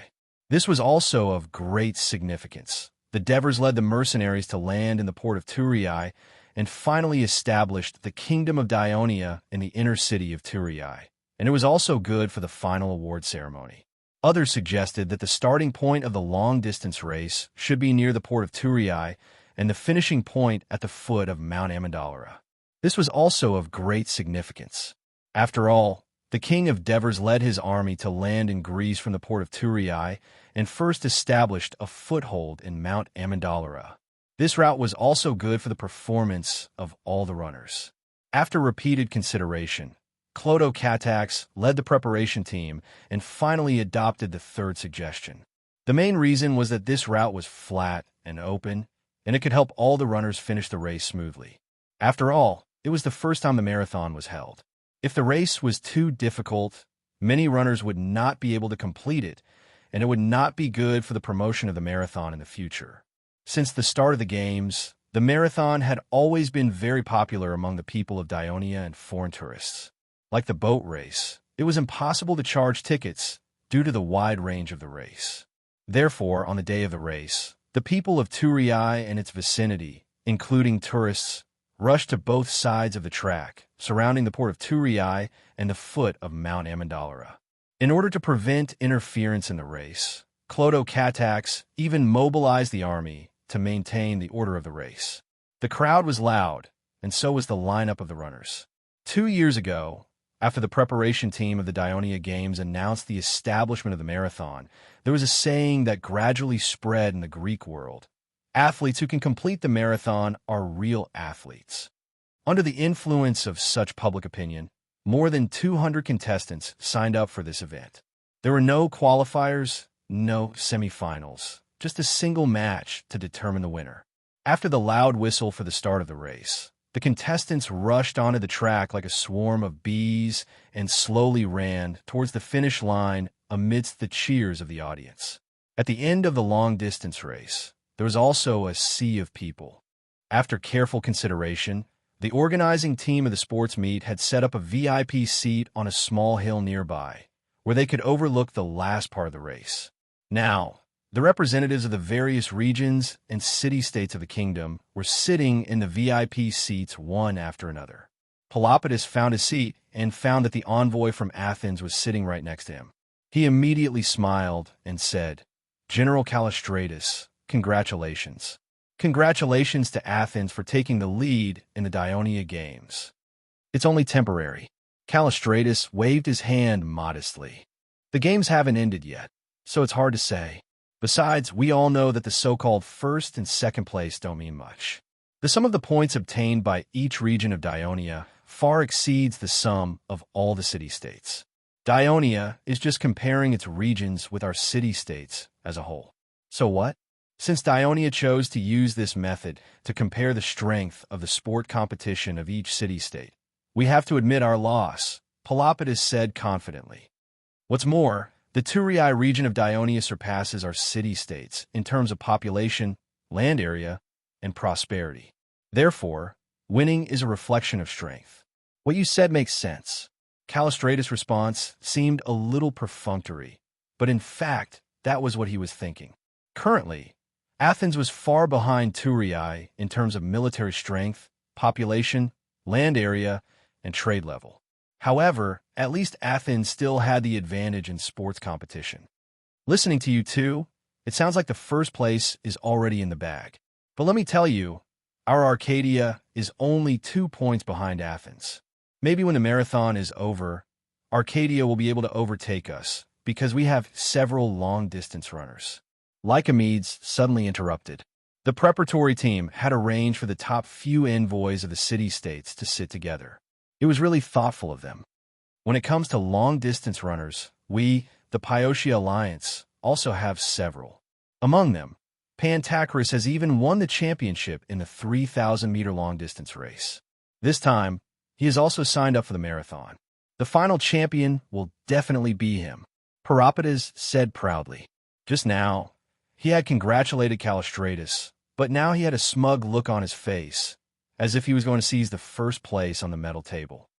This was also of great significance. The Devers led the mercenaries to land in the port of Turii and finally established the Kingdom of Dionia in the inner city of Turii, and it was also good for the final award ceremony. Others suggested that the starting point of the long-distance race should be near the port of Turii and the finishing point at the foot of Mount Amandalera. This was also of great significance. After all, the king of Devers led his army to land in Greece from the port of Turii and first established a foothold in Mount Amandalera. This route was also good for the performance of all the runners. After repeated consideration, Clodocatax led the preparation team and finally adopted the third suggestion. The main reason was that this route was flat and open, and it could help all the runners finish the race smoothly. After all, it was the first time the marathon was held. If the race was too difficult, many runners would not be able to complete it, and it would not be good for the promotion of the marathon in the future. Since the start of the Games, the marathon had always been very popular among the people of Dionia and foreign tourists. Like the boat race, it was impossible to charge tickets due to the wide range of the race. Therefore, on the day of the race, the people of Turii and its vicinity, including tourists, rushed to both sides of the track, surrounding the port of Turii and the foot of Mount Amandalera. In order to prevent interference in the race, Clodo Catax even mobilized the army to maintain the order of the race. The crowd was loud, and so was the lineup of the runners. 2 years ago, after the preparation team of the Dionia Games announced the establishment of the marathon, there was a saying that gradually spread in the Greek world. Athletes who can complete the marathon are real athletes. Under the influence of such public opinion, more than 200 contestants signed up for this event. There were no qualifiers, no semifinals, just a single match to determine the winner. After the loud whistle for the start of the race, the contestants rushed onto the track like a swarm of bees and slowly ran towards the finish line amidst the cheers of the audience. At the end of the long-distance race, there was also a sea of people. After careful consideration, the organizing team of the sports meet had set up a VIP seat on a small hill nearby, where they could overlook the last part of the race. Now, the representatives of the various regions and city-states of the kingdom were sitting in the VIP seats one after another. Pelopidas found a seat and found that the envoy from Athens was sitting right next to him. He immediately smiled and said, "General Callistratus, congratulations. Congratulations to Athens for taking the lead in the Dionia Games. It's only temporary." Callistratus waved his hand modestly. "The games haven't ended yet, so it's hard to say. Besides, we all know that the so-called first and second place don't mean much. The sum of the points obtained by each region of Dionia far exceeds the sum of all the city-states. Dionia is just comparing its regions with our city-states as a whole. So what? Since Dionia chose to use this method to compare the strength of the sport competition of each city-state, we have to admit our loss," Pelopidas said confidently. "What's more, the Turii region of Dionia surpasses our city-states in terms of population, land area, and prosperity. Therefore, winning is a reflection of strength." "What you said makes sense." Callistratus' response seemed a little perfunctory, but in fact, that was what he was thinking. Currently, Athens was far behind Turii in terms of military strength, population, land area, and trade level. However, at least Athens still had the advantage in sports competition. "Listening to you two, it sounds like the first place is already in the bag. But let me tell you, our Arcadia is only 2 points behind Athens. Maybe when the marathon is over, Arcadia will be able to overtake us because we have several long-distance runners." Lycomedes suddenly interrupted. The preparatory team had arranged for the top few envoys of the city-states to sit together. It was really thoughtful of them. When it comes to long-distance runners, we, the Pyotia Alliance, also have several. Among them, Pantacris has even won the championship in the 3,000-meter long-distance race. This time, he has also signed up for the marathon. The final champion will definitely be him, Pelopidas said proudly. Just now, he had congratulated Callistratus, but now he had a smug look on his face, as if he was going to seize the first place on the medal table.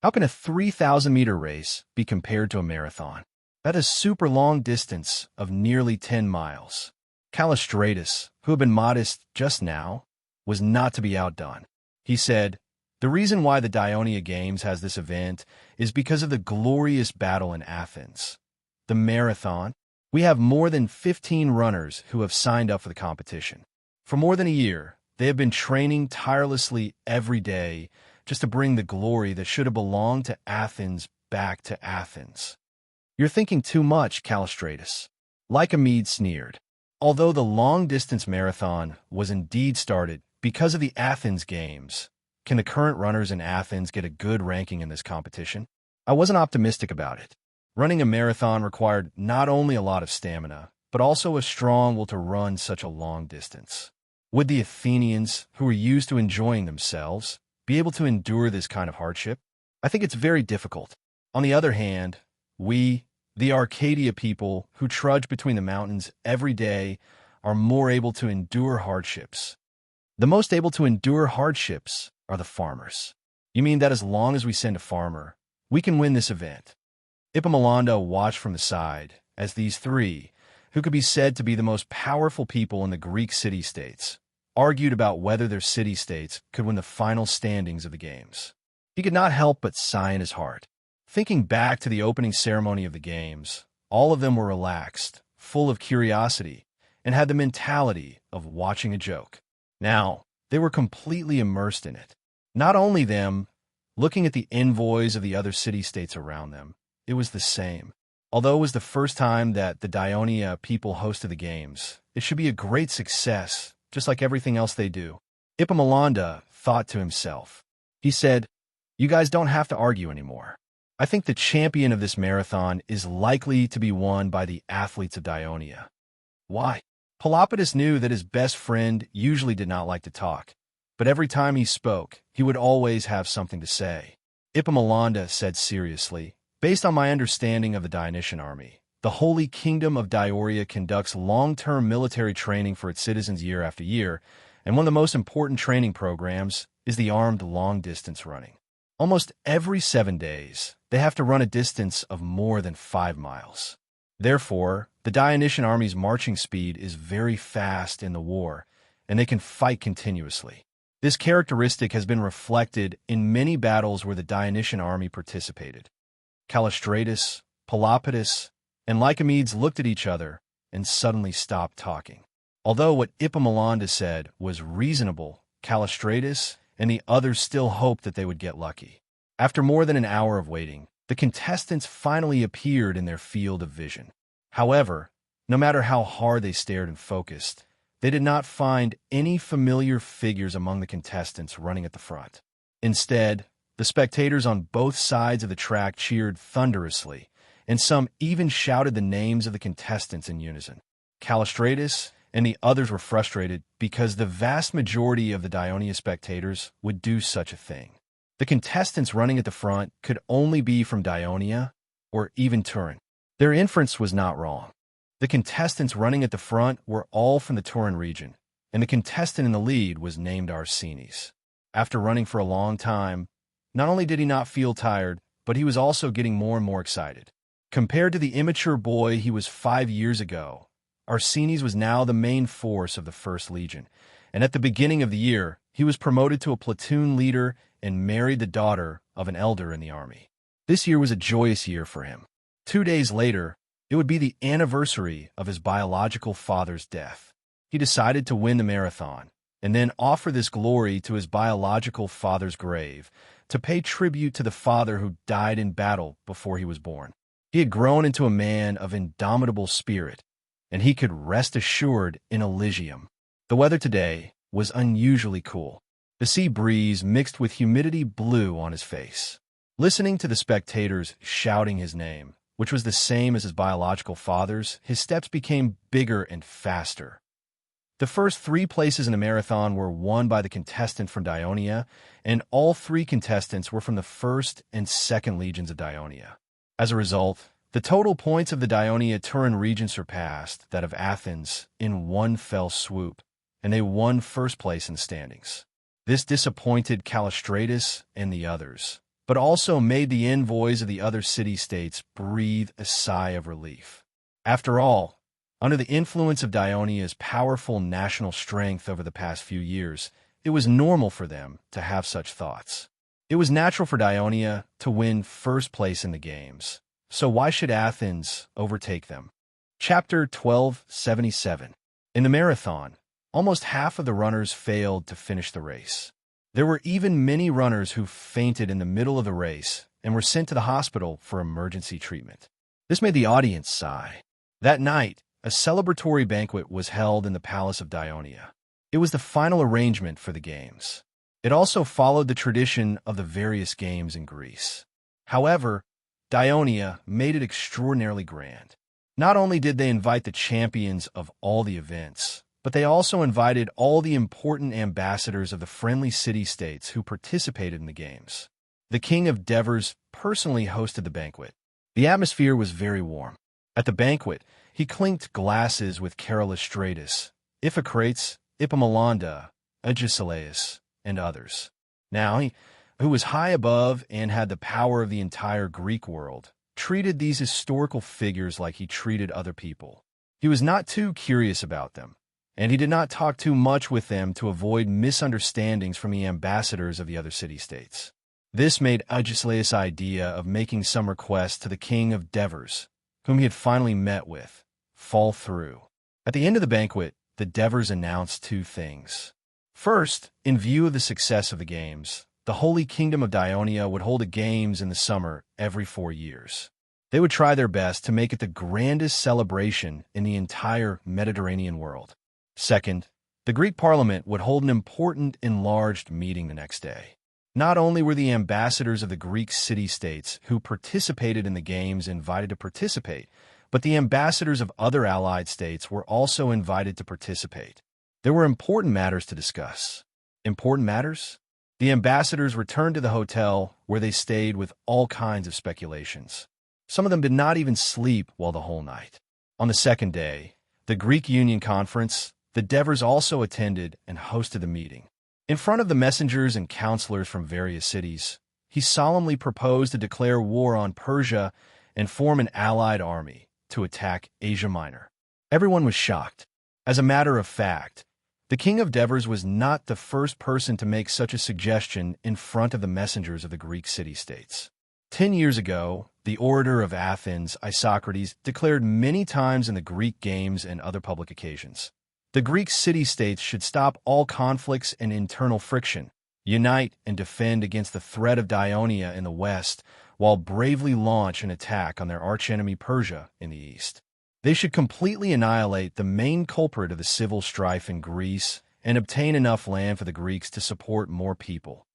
How can a 3,000-meter race be compared to a marathon? That is super long distance of nearly 10 miles. Callistratus, who had been modest just now, was not to be outdone. He said, "The reason why the Dionia Games has this event is because of the glorious battle in Athens. The marathon. We have more than 15 runners who have signed up for the competition. For more than a year, they have been training tirelessly every day just to bring the glory that should have belonged to Athens back to Athens." "You're thinking too much, Callistratus." Lycomedes sneered. Although the long-distance marathon was indeed started because of the Athens Games, can the current runners in Athens get a good ranking in this competition? I wasn't optimistic about it. Running a marathon required not only a lot of stamina, but also a strong will to run such a long distance. Would the Athenians, who were used to enjoying themselves, be able to endure this kind of hardship? I think it's very difficult. On the other hand, We, the Arcadia people who trudge between the mountains every day, are more able to endure hardships. The most able to endure hardships are the farmers. You mean that as long as we send a farmer, we can win this event? Ippomalanda watched from the side as these three, who could be said to be the most powerful people in the Greek city-states, argued about whether their city-states could win the final standings of the games. He could not help but sigh in his heart. Thinking back to the opening ceremony of the games, all of them were relaxed, full of curiosity, and had the mentality of watching a joke. Now, they were completely immersed in it. Not only them, looking at the envoys of the other city-states around them, it was the same. Although it was the first time that the Dionia people hosted the games, it should be a great success, just like everything else they do. Ippomalanda thought to himself. He said, "You guys don't have to argue anymore. I think the champion of this marathon is likely to be won by the athletes of Dionia." Why? Pelopidas knew that his best friend usually did not like to talk, but every time he spoke, he would always have something to say. Ippomalanda said seriously, "Based on my understanding of the Dionysian army, the Holy Kingdom of Dioria conducts long-term military training for its citizens year after year, and one of the most important training programs is the armed long-distance running. Almost every 7 days, they have to run a distance of more than 5 miles. Therefore, the Dionysian army's marching speed is very fast in the war, and they can fight continuously. This characteristic has been reflected in many battles where the Dionysian army participated." Callistratus, Pelopidas, and Lycomedes looked at each other and suddenly stopped talking. Although what Ippomalanda said was reasonable, Callistratus and the others still hoped that they would get lucky. After more than an hour of waiting, the contestants finally appeared in their field of vision. However, no matter how hard they stared and focused, they did not find any familiar figures among the contestants running at the front. Instead, the spectators on both sides of the track cheered thunderously, and some even shouted the names of the contestants in unison. Callistratus and the others were frustrated because the vast majority of the Dionia spectators would do such a thing. The contestants running at the front could only be from Dionia or even Turin. Their inference was not wrong. The contestants running at the front were all from the Turin region, and the contestant in the lead was named Arsenes. After running for a long time, not only did he not feel tired, but he was also getting more and more excited. Compared to the immature boy he was 5 years ago, Arsenes was now the main force of the First Legion, and at the beginning of the year, he was promoted to a platoon leader and married the daughter of an elder in the army. This year was a joyous year for him. 2 days later, it would be the anniversary of his biological father's death. He decided to win the marathon, and then offer this glory to his biological father's grave, to pay tribute to the father who died in battle before he was born. He had grown into a man of indomitable spirit, and he could rest assured in Elysium. The weather today was unusually cool. The sea breeze mixed with humidity blew on his face. Listening to the spectators shouting his name, which was the same as his biological father's, his steps became bigger and faster. The first 3 places in the marathon were won by the contestant from Dionia, and all 3 contestants were from the 1st and 2nd legions of Dionia. As a result, the total points of the Dionia-Turin region surpassed that of Athens in one fell swoop, and they won first place in the standings. This disappointed Callistratus and the others, but also made the envoys of the other city-states breathe a sigh of relief. After all, under the influence of Dionia's powerful national strength over the past few years, it was normal for them to have such thoughts. It was natural for Dionia to win first place in the games, so why should Athens overtake them? Chapter 1277. In the marathon, almost half of the runners failed to finish the race. There were even many runners who fainted in the middle of the race and were sent to the hospital for emergency treatment. This made the audience sigh. That night, a celebratory banquet was held in the palace of Dionia. It was the final arrangement for the games. It also followed the tradition of the various games in Greece. However, Dionia made it extraordinarily grand. Not only did they invite the champions of all the events, but they also invited all the important ambassadors of the friendly city-states who participated in the games. The king of Devers personally hosted the banquet. The atmosphere was very warm. At the banquet, he clinked glasses with Carolus, Iphicrates, Ippomelanda, Agesilaus, and others. Now, he, who was high above and had the power of the entire Greek world, treated these historical figures like he treated other people. He was not too curious about them, and he did not talk too much with them to avoid misunderstandings from the ambassadors of the other city-states. This made Agesilaus' idea of making some request to the king of Devers, whom he had finally met with, fall through. At the end of the banquet, the Devers announced two things. First, in view of the success of the games, the Holy Kingdom of Dionia would hold the games in the summer every 4 years. They would try their best to make it the grandest celebration in the entire Mediterranean world. Second, the Greek Parliament would hold an important enlarged meeting the next day. Not only were the ambassadors of the Greek city-states who participated in the games invited to participate, but the ambassadors of other allied states were also invited to participate. There were important matters to discuss. Important matters? The ambassadors returned to the hotel, where they stayed with all kinds of speculations. Some of them did not even sleep well the whole night. On the second day, the Greek Union Conference, the Devers also attended and hosted the meeting. In front of the messengers and counselors from various cities, he solemnly proposed to declare war on Persia and form an allied army to attack Asia Minor. Everyone was shocked. As a matter of fact, the king of Devers was not the first person to make such a suggestion in front of the messengers of the Greek city-states. 10 years ago, the orator of Athens, Isocrates, declared many times in the Greek games and other public occasions, the Greek city-states should stop all conflicts and internal friction, unite and defend against the threat of Dionia in the west, while bravely launch an attack on their archenemy Persia in the east. They should completely annihilate the main culprit of the civil strife in Greece and obtain enough land for the Greeks to support more people.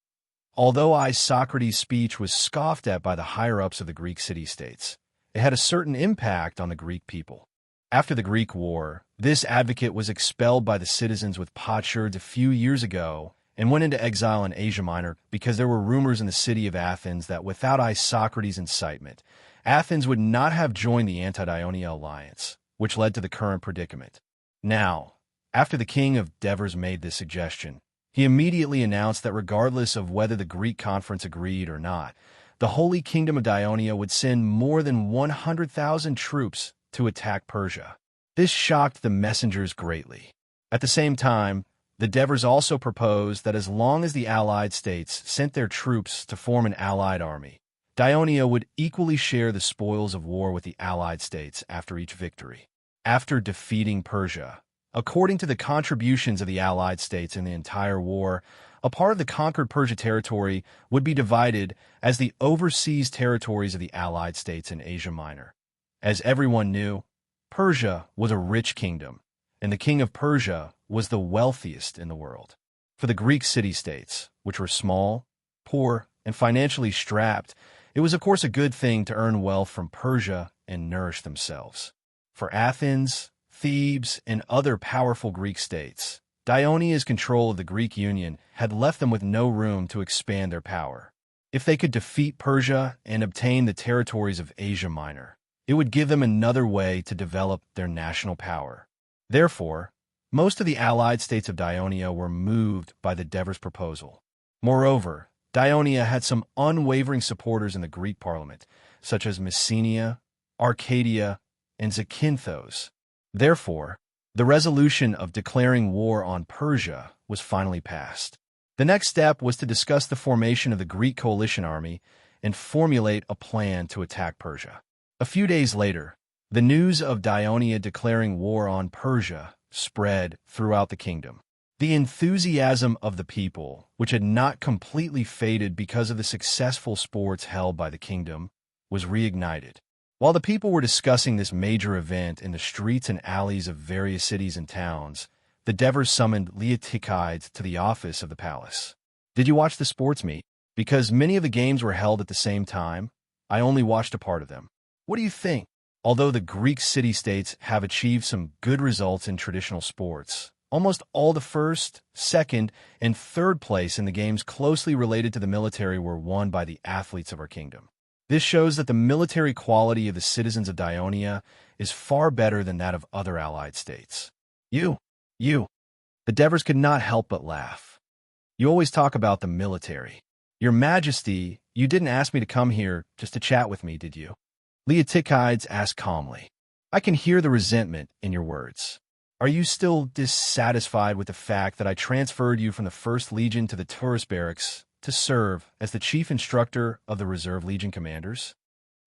Although Isocrates' speech was scoffed at by the higher-ups of the Greek city-states, it had a certain impact on the Greek people. After the Greek War, this advocate was expelled by the citizens with potsherds a few years ago and went into exile in Asia Minor because there were rumors in the city of Athens that without Isocrates' incitement, Athens would not have joined the anti-Dionia alliance, which led to the current predicament. Now, after the king of Devers made this suggestion, he immediately announced that regardless of whether the Greek conference agreed or not, the Holy Kingdom of Dionia would send more than 100,000 troops to attack Persia. This shocked the messengers greatly. At the same time, the Devers also proposed that as long as the allied states sent their troops to form an allied army, Dionia would equally share the spoils of war with the allied states after each victory. After defeating Persia, according to the contributions of the allied states in the entire war, a part of the conquered Persia territory would be divided as the overseas territories of the allied states in Asia Minor. As everyone knew, Persia was a rich kingdom, and the king of Persia was the wealthiest in the world. For the Greek city-states, which were small, poor, and financially strapped, it was of course a good thing to earn wealth from Persia and nourish themselves. For Athens, Thebes, and other powerful Greek states, Dionia's control of the Greek Union had left them with no room to expand their power. If they could defeat Persia and obtain the territories of Asia Minor, it would give them another way to develop their national power. Therefore, most of the allied states of Dionia were moved by the Devers proposal. Moreover, Dionia had some unwavering supporters in the Greek parliament, such as Messenia, Arcadia, and Zakynthos. Therefore, the resolution of declaring war on Persia was finally passed. The next step was to discuss the formation of the Greek coalition army and formulate a plan to attack Persia. A few days later, the news of Dionia declaring war on Persia spread throughout the kingdom. The enthusiasm of the people, which had not completely faded because of the successful sports held by the kingdom, was reignited. While the people were discussing this major event in the streets and alleys of various cities and towns, the Devers summoned Leotychides to the office of the palace. "Did you watch the sports meet? Because many of the games were held at the same time, I only watched a part of them. What do you think?" Although the Greek city-states have achieved some good results in traditional sports, almost all the first, second, and third place in the games closely related to the military were won by the athletes of our kingdom. This shows that the military quality of the citizens of Dionia is far better than that of other allied states. You. The Devers could not help but laugh. You always talk about the military. Your Majesty, you didn't ask me to come here just to chat with me, did you? Leotychides asked calmly. I can hear the resentment in your words. Are you still dissatisfied with the fact that I transferred you from the 1st Legion to the tourist barracks to serve as the chief instructor of the Reserve Legion commanders?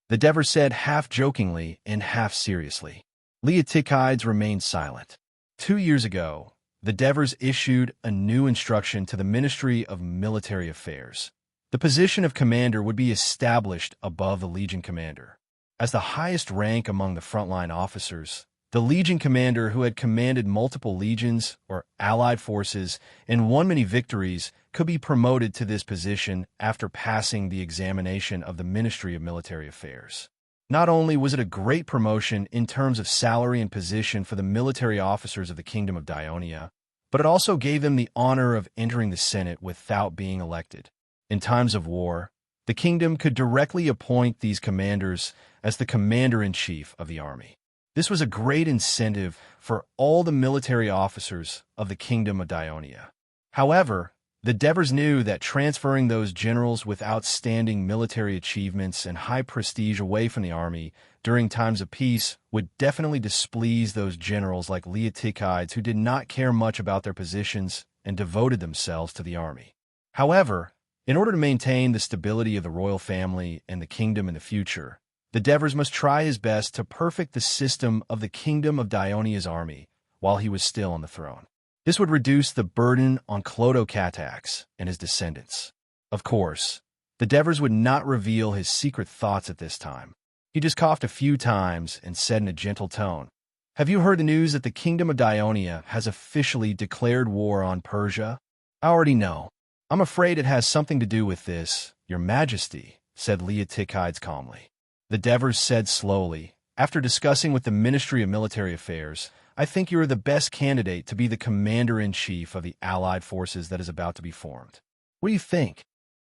The Devers said half jokingly and half seriously. Leotychides remained silent. 2 years ago, the Devers issued a new instruction to the Ministry of Military Affairs. The position of commander would be established above the Legion commander. As the highest rank among the frontline officers, the Legion commander who had commanded multiple legions or allied forces and won many victories could be promoted to this position after passing the examination of the Ministry of Military Affairs. Not only was it a great promotion in terms of salary and position for the military officers of the Kingdom of Dionia, but it also gave them the honor of entering the Senate without being elected. In times of war, the kingdom could directly appoint these commanders as the commander-in-chief of the army. This was a great incentive for all the military officers of the Kingdom of Dionia. However, the Devers knew that transferring those generals with outstanding military achievements and high prestige away from the army during times of peace would definitely displease those generals like Leotychides who did not care much about their positions and devoted themselves to the army. However, in order to maintain the stability of the royal family and the kingdom in the future, the Devers must try his best to perfect the system of the Kingdom of Dionia's army while he was still on the throne. This would reduce the burden on Clodocatax and his descendants. Of course, the Devers would not reveal his secret thoughts at this time. He just coughed a few times and said in a gentle tone, "Have you heard the news that the Kingdom of Dionia has officially declared war on Persia?" "I already know. I'm afraid it has something to do with this, Your Majesty," said Leotychides calmly. The Devers said slowly, "After discussing with the Ministry of Military Affairs, I think you are the best candidate to be the commander-in-chief of the allied forces that is about to be formed. What do you think?"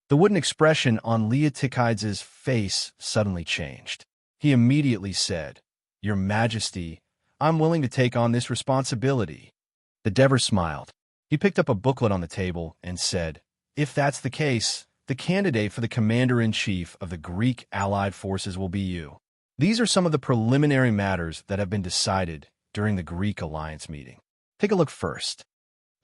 The wooden expression on Leotychides' face suddenly changed. He immediately said, "Your Majesty, I'm willing to take on this responsibility." The Devers smiled. He picked up a booklet on the table and said, "If that's the case, the candidate for the commander-in-chief of the Greek allied forces will be you. These are some of the preliminary matters that have been decided during the Greek alliance meeting. Take a look first."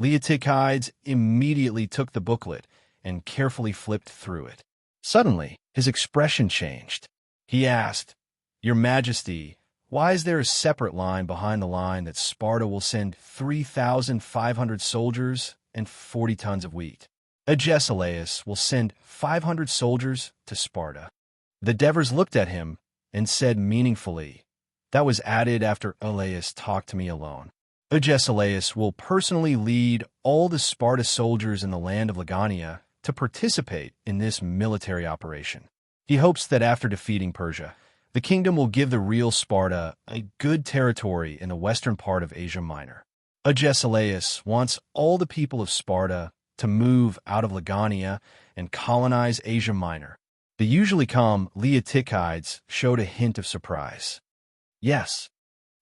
Leotychides immediately took the booklet and carefully flipped through it. Suddenly, his expression changed. He asked, "Your Majesty, why is there a separate line behind the line that Sparta will send 3,500 soldiers and 40 tons of wheat? Agesilaus will send 500 soldiers to Sparta." The Devers looked at him and said meaningfully, "That was added after Elias talked to me alone. Agesilaus will personally lead all the Sparta soldiers in the land of Legania to participate in this military operation. He hopes that after defeating Persia, the kingdom will give the real Sparta a good territory in the western part of Asia Minor. Agesilaus wants all the people of Sparta to move out of Legania and colonize Asia Minor." The usually calm Leotychides showed a hint of surprise. "Yes."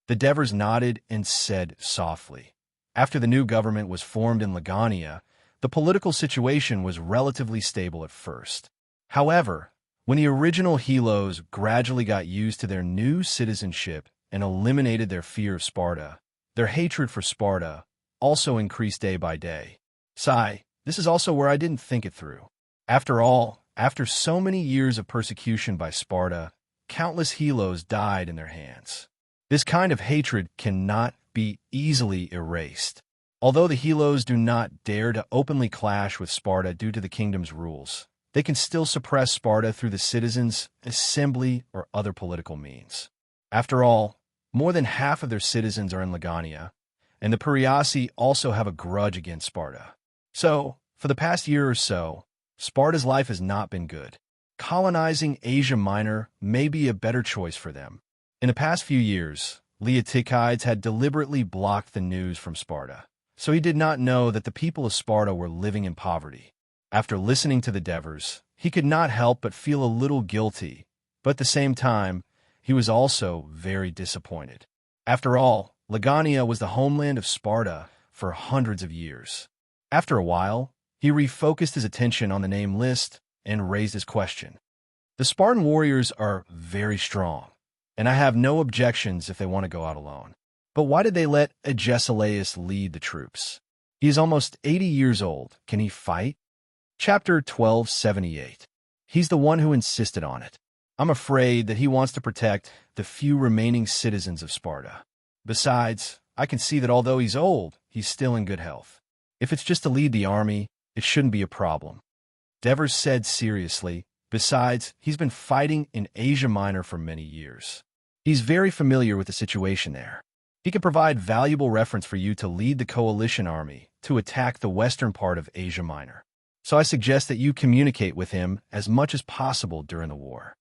The Devers nodded and said softly, "After the new government was formed in Legania, the political situation was relatively stable at first. However, when the original Helos gradually got used to their new citizenship and eliminated their fear of Sparta, their hatred for Sparta also increased day by day. This is also where I didn't think it through. After all, after so many years of persecution by Sparta, countless Helos died in their hands. This kind of hatred cannot be easily erased. Although the Helos do not dare to openly clash with Sparta due to the kingdom's rules, they can still suppress Sparta through the citizens' assembly or other political means. After all, more than half of their citizens are in Legania, and the Pariasi also have a grudge against Sparta. So, for the past year or so, Sparta's life has not been good. Colonizing Asia Minor may be a better choice for them. In the past few years, Leotychides had deliberately blocked the news from Sparta, so he did not know that the people of Sparta were living in poverty. After listening to the Devers, he could not help but feel a little guilty But at the same time, he was also very disappointed. After all, Legania was the homeland of Sparta for hundreds of years. After a while, he refocused his attention on the name list and raised his question. The Spartan warriors are very strong, and I have no objections if they want to go out alone. But why did they let Agesilaus lead the troops? He is almost 80 years old. Can he fight? Chapter 1278. He's the one who insisted on it. I'm afraid that he wants to protect the few remaining citizens of Sparta. Besides, I can see that although he's old, he's still in good health. If it's just to lead the army, it shouldn't be a problem. Devers said seriously. Besides, he's been fighting in Asia Minor for many years. He's very familiar with the situation there. He can provide valuable reference for you to lead the coalition army to attack the western part of Asia Minor. So I suggest that you communicate with him as much as possible during the war.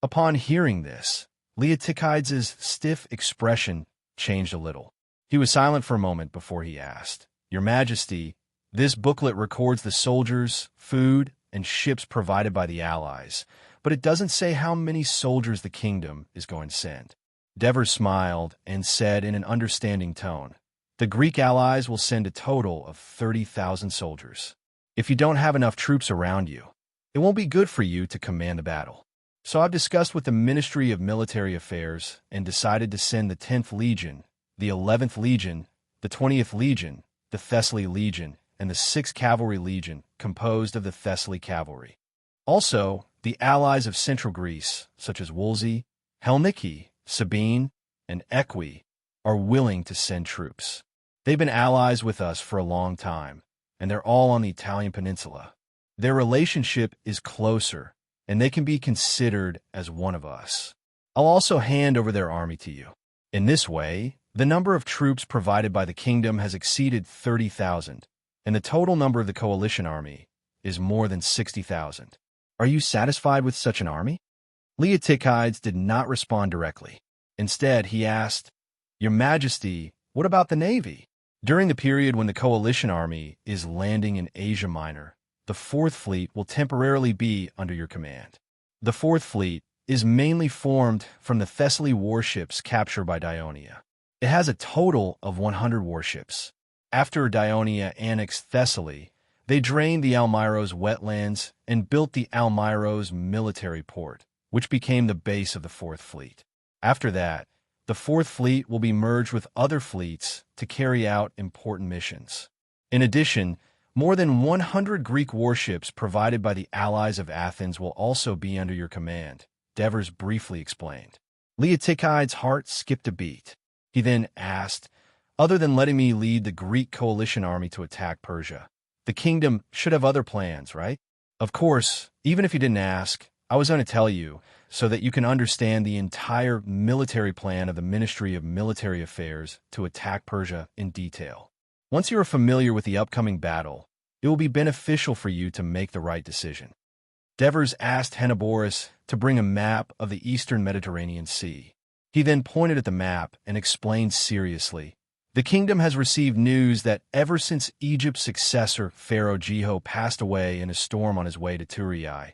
Upon hearing this, Leotychides' stiff expression changed a little. He was silent for a moment before he asked, "Your Majesty, this booklet records the soldiers, food, and ships provided by the Allies, but it doesn't say how many soldiers the kingdom is going to send." Devers smiled and said in an understanding tone, "The Greek allies will send a total of 30,000 soldiers. If you don't have enough troops around you, it won't be good for you to command the battle. So I've discussed with the Ministry of Military Affairs and decided to send the 10th Legion, the 11th Legion, the 20th Legion, the Thessaly Legion, and the 6th Cavalry Legion, composed of the Thessaly Cavalry. Also, the allies of Central Greece, such as Wolsey, Helniki, Sabine, and Equi, are willing to send troops. They've been allies with us for a long time, and they're all on the Italian peninsula. Their relationship is closer, and they can be considered as one of us. I'll also hand over their army to you. In this way, the number of troops provided by the kingdom has exceeded 30,000, and the total number of the coalition army is more than 60,000. Are you satisfied with such an army?" Leotychides did not respond directly. Instead, he asked, "Your Majesty, what about the navy? During the period when the coalition army is landing in Asia Minor, the 4th Fleet will temporarily be under your command. The 4th Fleet is mainly formed from the Thessaly warships captured by Dionia. It has a total of 100 warships. After Dionia annexed Thessaly, they drained the Almyros wetlands and built the Almyros military port, which became the base of the 4th Fleet. After that, the 4th Fleet will be merged with other fleets to carry out important missions. In addition, more than 100 Greek warships provided by the allies of Athens will also be under your command," Devers briefly explained. Leotychides' heart skipped a beat. He then asked, "Other than letting me lead the Greek coalition army to attack Persia, the kingdom should have other plans, right?" "Of course, even if you didn't ask, I was going to tell you so that you can understand the entire military plan of the Ministry of Military Affairs to attack Persia in detail. Once you are familiar with the upcoming battle, it will be beneficial for you to make the right decision." Devers asked Henneborus to bring a map of the eastern Mediterranean Sea. He then pointed at the map and explained seriously, "The kingdom has received news that ever since Egypt's successor, Pharaoh Jeho, passed away in a storm on his way to Turai,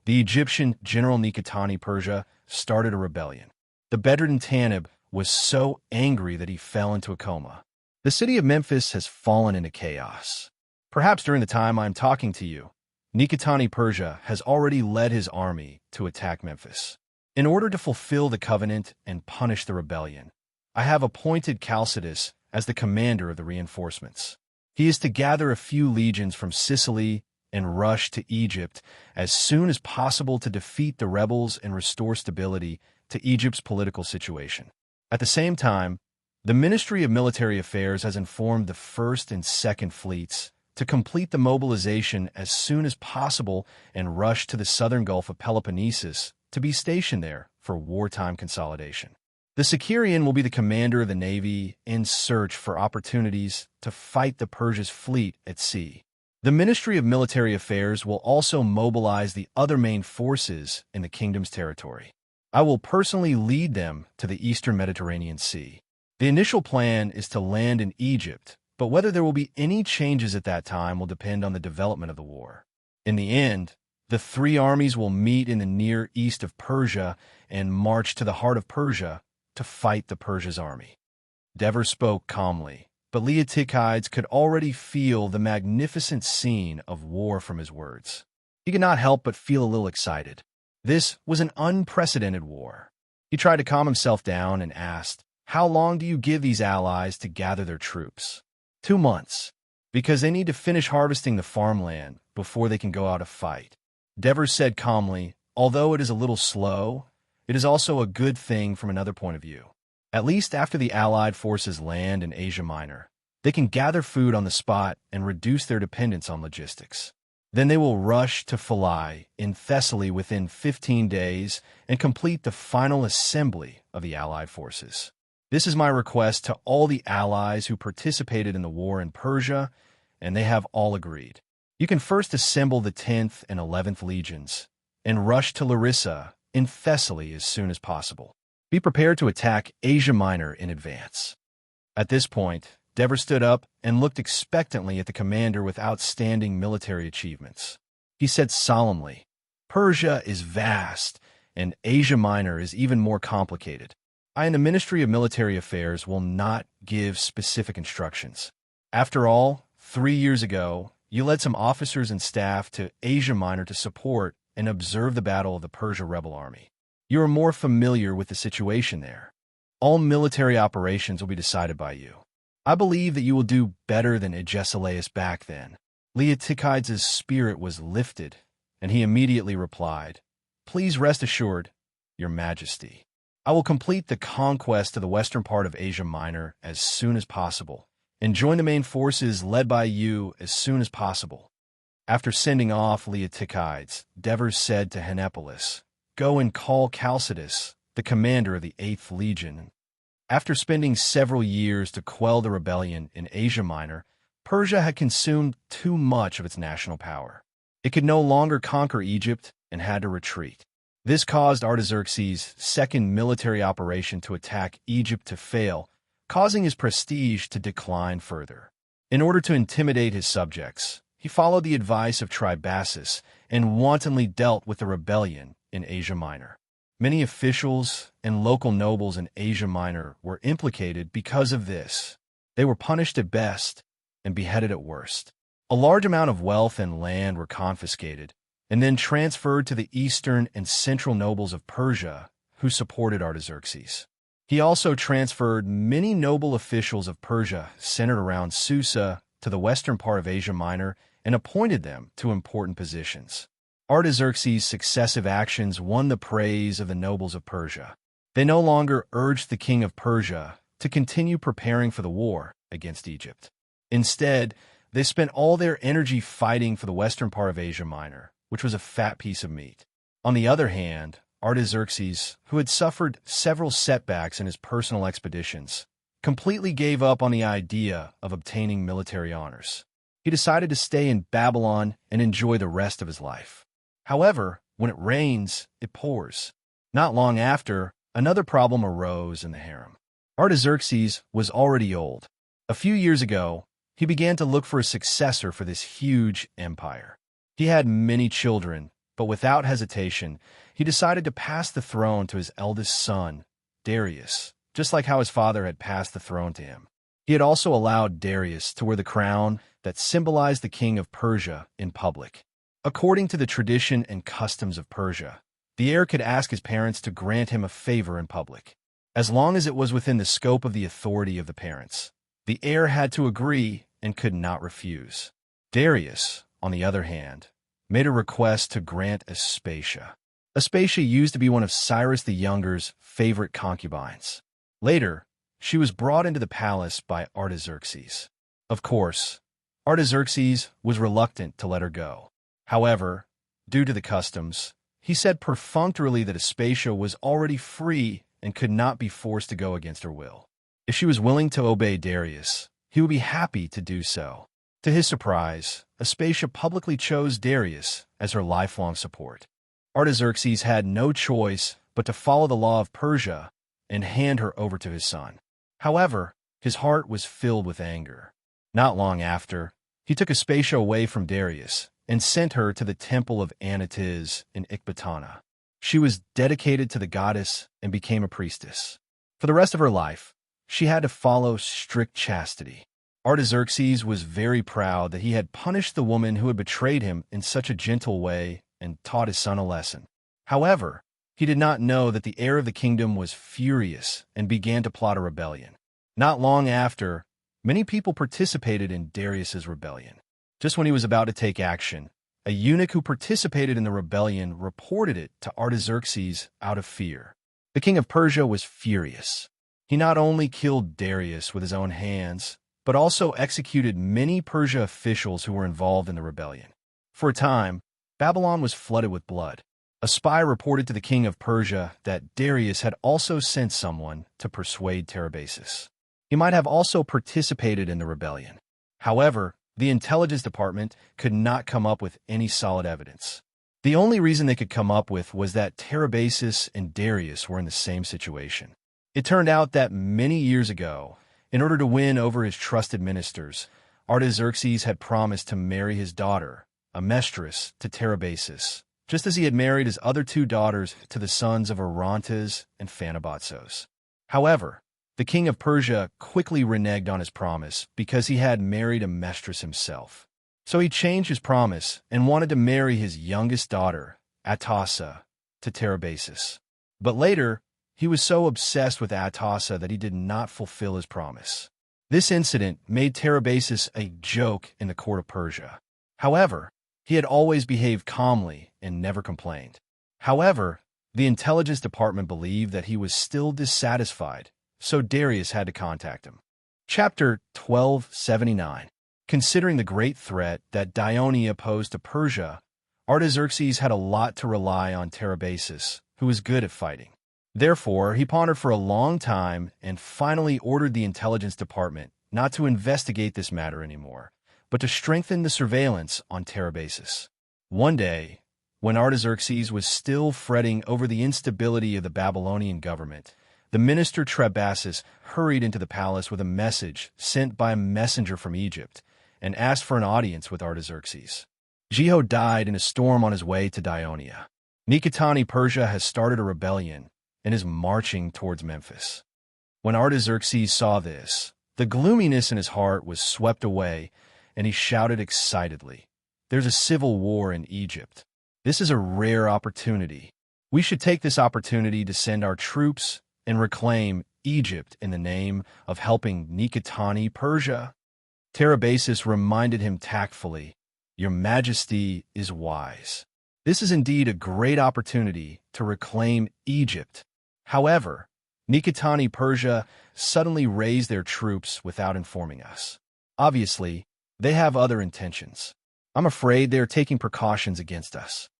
the Egyptian general Nikitani Persia started a rebellion. The bedridden Tanib was so angry that he fell into a coma. The city of Memphis has fallen into chaos. Perhaps during the time I am talking to you, Nikitani Persia has already led his army to attack Memphis. In order to fulfill the covenant and punish the rebellion, I have appointed Chalcidas as the commander of the reinforcements. He is to gather a few legions from Sicily and rush to Egypt as soon as possible to defeat the rebels and restore stability to Egypt's political situation. At the same time, the Ministry of Military Affairs has informed the 1st and 2nd Fleets to complete the mobilization as soon as possible and rush to the southern Gulf of Peloponnesus to be stationed there for wartime consolidation. The Sicarian will be the commander of the navy in search for opportunities to fight the Persia's fleet at sea. The Ministry of Military Affairs will also mobilize the other main forces in the kingdom's territory. I will personally lead them to the eastern Mediterranean Sea. The initial plan is to land in Egypt, but whether there will be any changes at that time will depend on the development of the war. In the end, The three armies will meet in the near east of Persia and march to the heart of Persia to fight the Persia's army. Dever spoke calmly, but Leotychides could already feel the magnificent scene of war from his words. He could not help but feel a little excited. This was an unprecedented war. He tried to calm himself down and asked, "How long do you give these allies to gather their troops?" 2 months, because they need to finish harvesting the farmland before they can go out to fight. Dever said calmly, "Although it is a little slow, it is also a good thing from another point of view. At least after the Allied forces land in Asia Minor, they can gather food on the spot and reduce their dependence on logistics. Then they will rush to Philai in Thessaly within 15 days and complete the final assembly of the Allied forces. This is my request to all the allies who participated in the war in Persia, and they have all agreed. You can first assemble the 10th and 11th legions and rush to Larissa in Thessaly as soon as possible. Be prepared to attack Asia Minor in advance." At this point, Dever stood up and looked expectantly at the commander with outstanding military achievements. He said solemnly, "Persia is vast, and Asia Minor is even more complicated. I and the Ministry of Military Affairs will not give specific instructions. After all, 3 years ago, you led some officers and staff to Asia Minor to support and observe the battle of the Persia rebel army. You are more familiar with the situation there. All military operations will be decided by you. I believe that you will do better than Agesilaus back then." Leotychides' spirit was lifted, and he immediately replied, "Please rest assured, Your Majesty. I will complete the conquest of the western part of Asia Minor as soon as possible, and join the main forces led by you as soon as possible." After sending off Leotychides, Dever said to Henipolis, "Go and call Chalcidas, the commander of the 8th Legion." After spending several years to quell the rebellion in Asia Minor, Persia had consumed too much of its national power. It could no longer conquer Egypt and had to retreat. This caused Artaxerxes' second military operation to attack Egypt to fail, causing his prestige to decline further. In order to intimidate his subjects, he followed the advice of Tribasus and wantonly dealt with the rebellion in Asia Minor. Many officials and local nobles in Asia Minor were implicated because of this. They were punished at best and beheaded at worst. A large amount of wealth and land were confiscated and then transferred to the eastern and central nobles of Persia who supported Artaxerxes. He also transferred many noble officials of Persia centered around Susa to the western part of Asia Minor and appointed them to important positions. Artaxerxes' successive actions won the praise of the nobles of Persia. They no longer urged the king of Persia to continue preparing for the war against Egypt. Instead, they spent all their energy fighting for the western part of Asia Minor, which was a fat piece of meat. On the other hand, Artaxerxes, who had suffered several setbacks in his personal expeditions, completely gave up on the idea of obtaining military honors. He decided to stay in Babylon and enjoy the rest of his life. However, when it rains, it pours. Not long after, another problem arose in the harem. Artaxerxes was already old. A few years ago, he began to look for a successor for this huge empire. He had many children, but without hesitation, he decided to pass the throne to his eldest son, Darius, just like how his father had passed the throne to him. He had also allowed Darius to wear the crown that symbolized the king of Persia in public. According to the tradition and customs of Persia, the heir could ask his parents to grant him a favor in public. As long as it was within the scope of the authority of the parents, the heir had to agree and could not refuse. Darius, on the other hand, made a request to grant Aspasia. Aspasia used to be one of Cyrus the Younger's favorite concubines. Later, she was brought into the palace by Artaxerxes. Of course, Artaxerxes was reluctant to let her go. However, due to the customs, he said perfunctorily that Aspasia was already free and could not be forced to go against her will. If she was willing to obey Darius, he would be happy to do so. To his surprise, Aspasia publicly chose Darius as her lifelong support. Artaxerxes had no choice but to follow the law of Persia and hand her over to his son. However, his heart was filled with anger. Not long after, he took Aspasia away from Darius and sent her to the temple of Anatiz in Ecbatana. She was dedicated to the goddess and became a priestess. For the rest of her life, she had to follow strict chastity. Artaxerxes was very proud that he had punished the woman who had betrayed him in such a gentle way and taught his son a lesson. However, he did not know that the heir of the kingdom was furious and began to plot a rebellion. Not long after, many people participated in Darius's rebellion. Just when he was about to take action, a eunuch who participated in the rebellion reported it to Artaxerxes out of fear. The king of Persia was furious. He not only killed Darius with his own hands, but also executed many Persia officials who were involved in the rebellion. For a time, Babylon was flooded with blood. A spy reported to the king of Persia that Darius had also sent someone to persuade Tarabasis. He might have also participated in the rebellion. However, the intelligence department could not come up with any solid evidence. The only reason they could come up with was that Tarabasis and Darius were in the same situation. It turned out that many years ago, in order to win over his trusted ministers, Artaxerxes had promised to marry his daughter, Amestris, to Tarabasis, just as he had married his other two daughters to the sons of Orontes and Phanabatsos. However, the king of Persia quickly reneged on his promise because he had married Amestris himself. So he changed his promise and wanted to marry his youngest daughter, Atassa, to Tarabasis. But later, he was so obsessed with Atassa that he did not fulfill his promise. This incident made Tarabasis a joke in the court of Persia. However, he had always behaved calmly and never complained. However, the intelligence department believed that he was still dissatisfied, so Darius had to contact him. Chapter 1279. Considering the great threat that Dionia posed to Persia, Artaxerxes had a lot to rely on Tarabasis, who was good at fighting. Therefore, he pondered for a long time and finally ordered the intelligence department not to investigate this matter anymore, but to strengthen the surveillance on Tarabasis. One day, when Artaxerxes was still fretting over the instability of the Babylonian government, the minister Trebasis hurried into the palace with a message sent by a messenger from Egypt and asked for an audience with Artaxerxes. Jeho died in a storm on his way to Dionia. Nikitani Persia has started a rebellion and is marching towards Memphis. When Artaxerxes saw this, the gloominess in his heart was swept away, and he shouted excitedly, "There's a civil war in Egypt. This is a rare opportunity. We should take this opportunity to send our troops and reclaim Egypt in the name of helping Nikitani Persia." Tarabasis reminded him tactfully, "Your Majesty is wise. This is indeed a great opportunity to reclaim Egypt. However, Nikitani Persia suddenly raised their troops without informing us. Obviously, they have other intentions. I'm afraid they are taking precautions against us.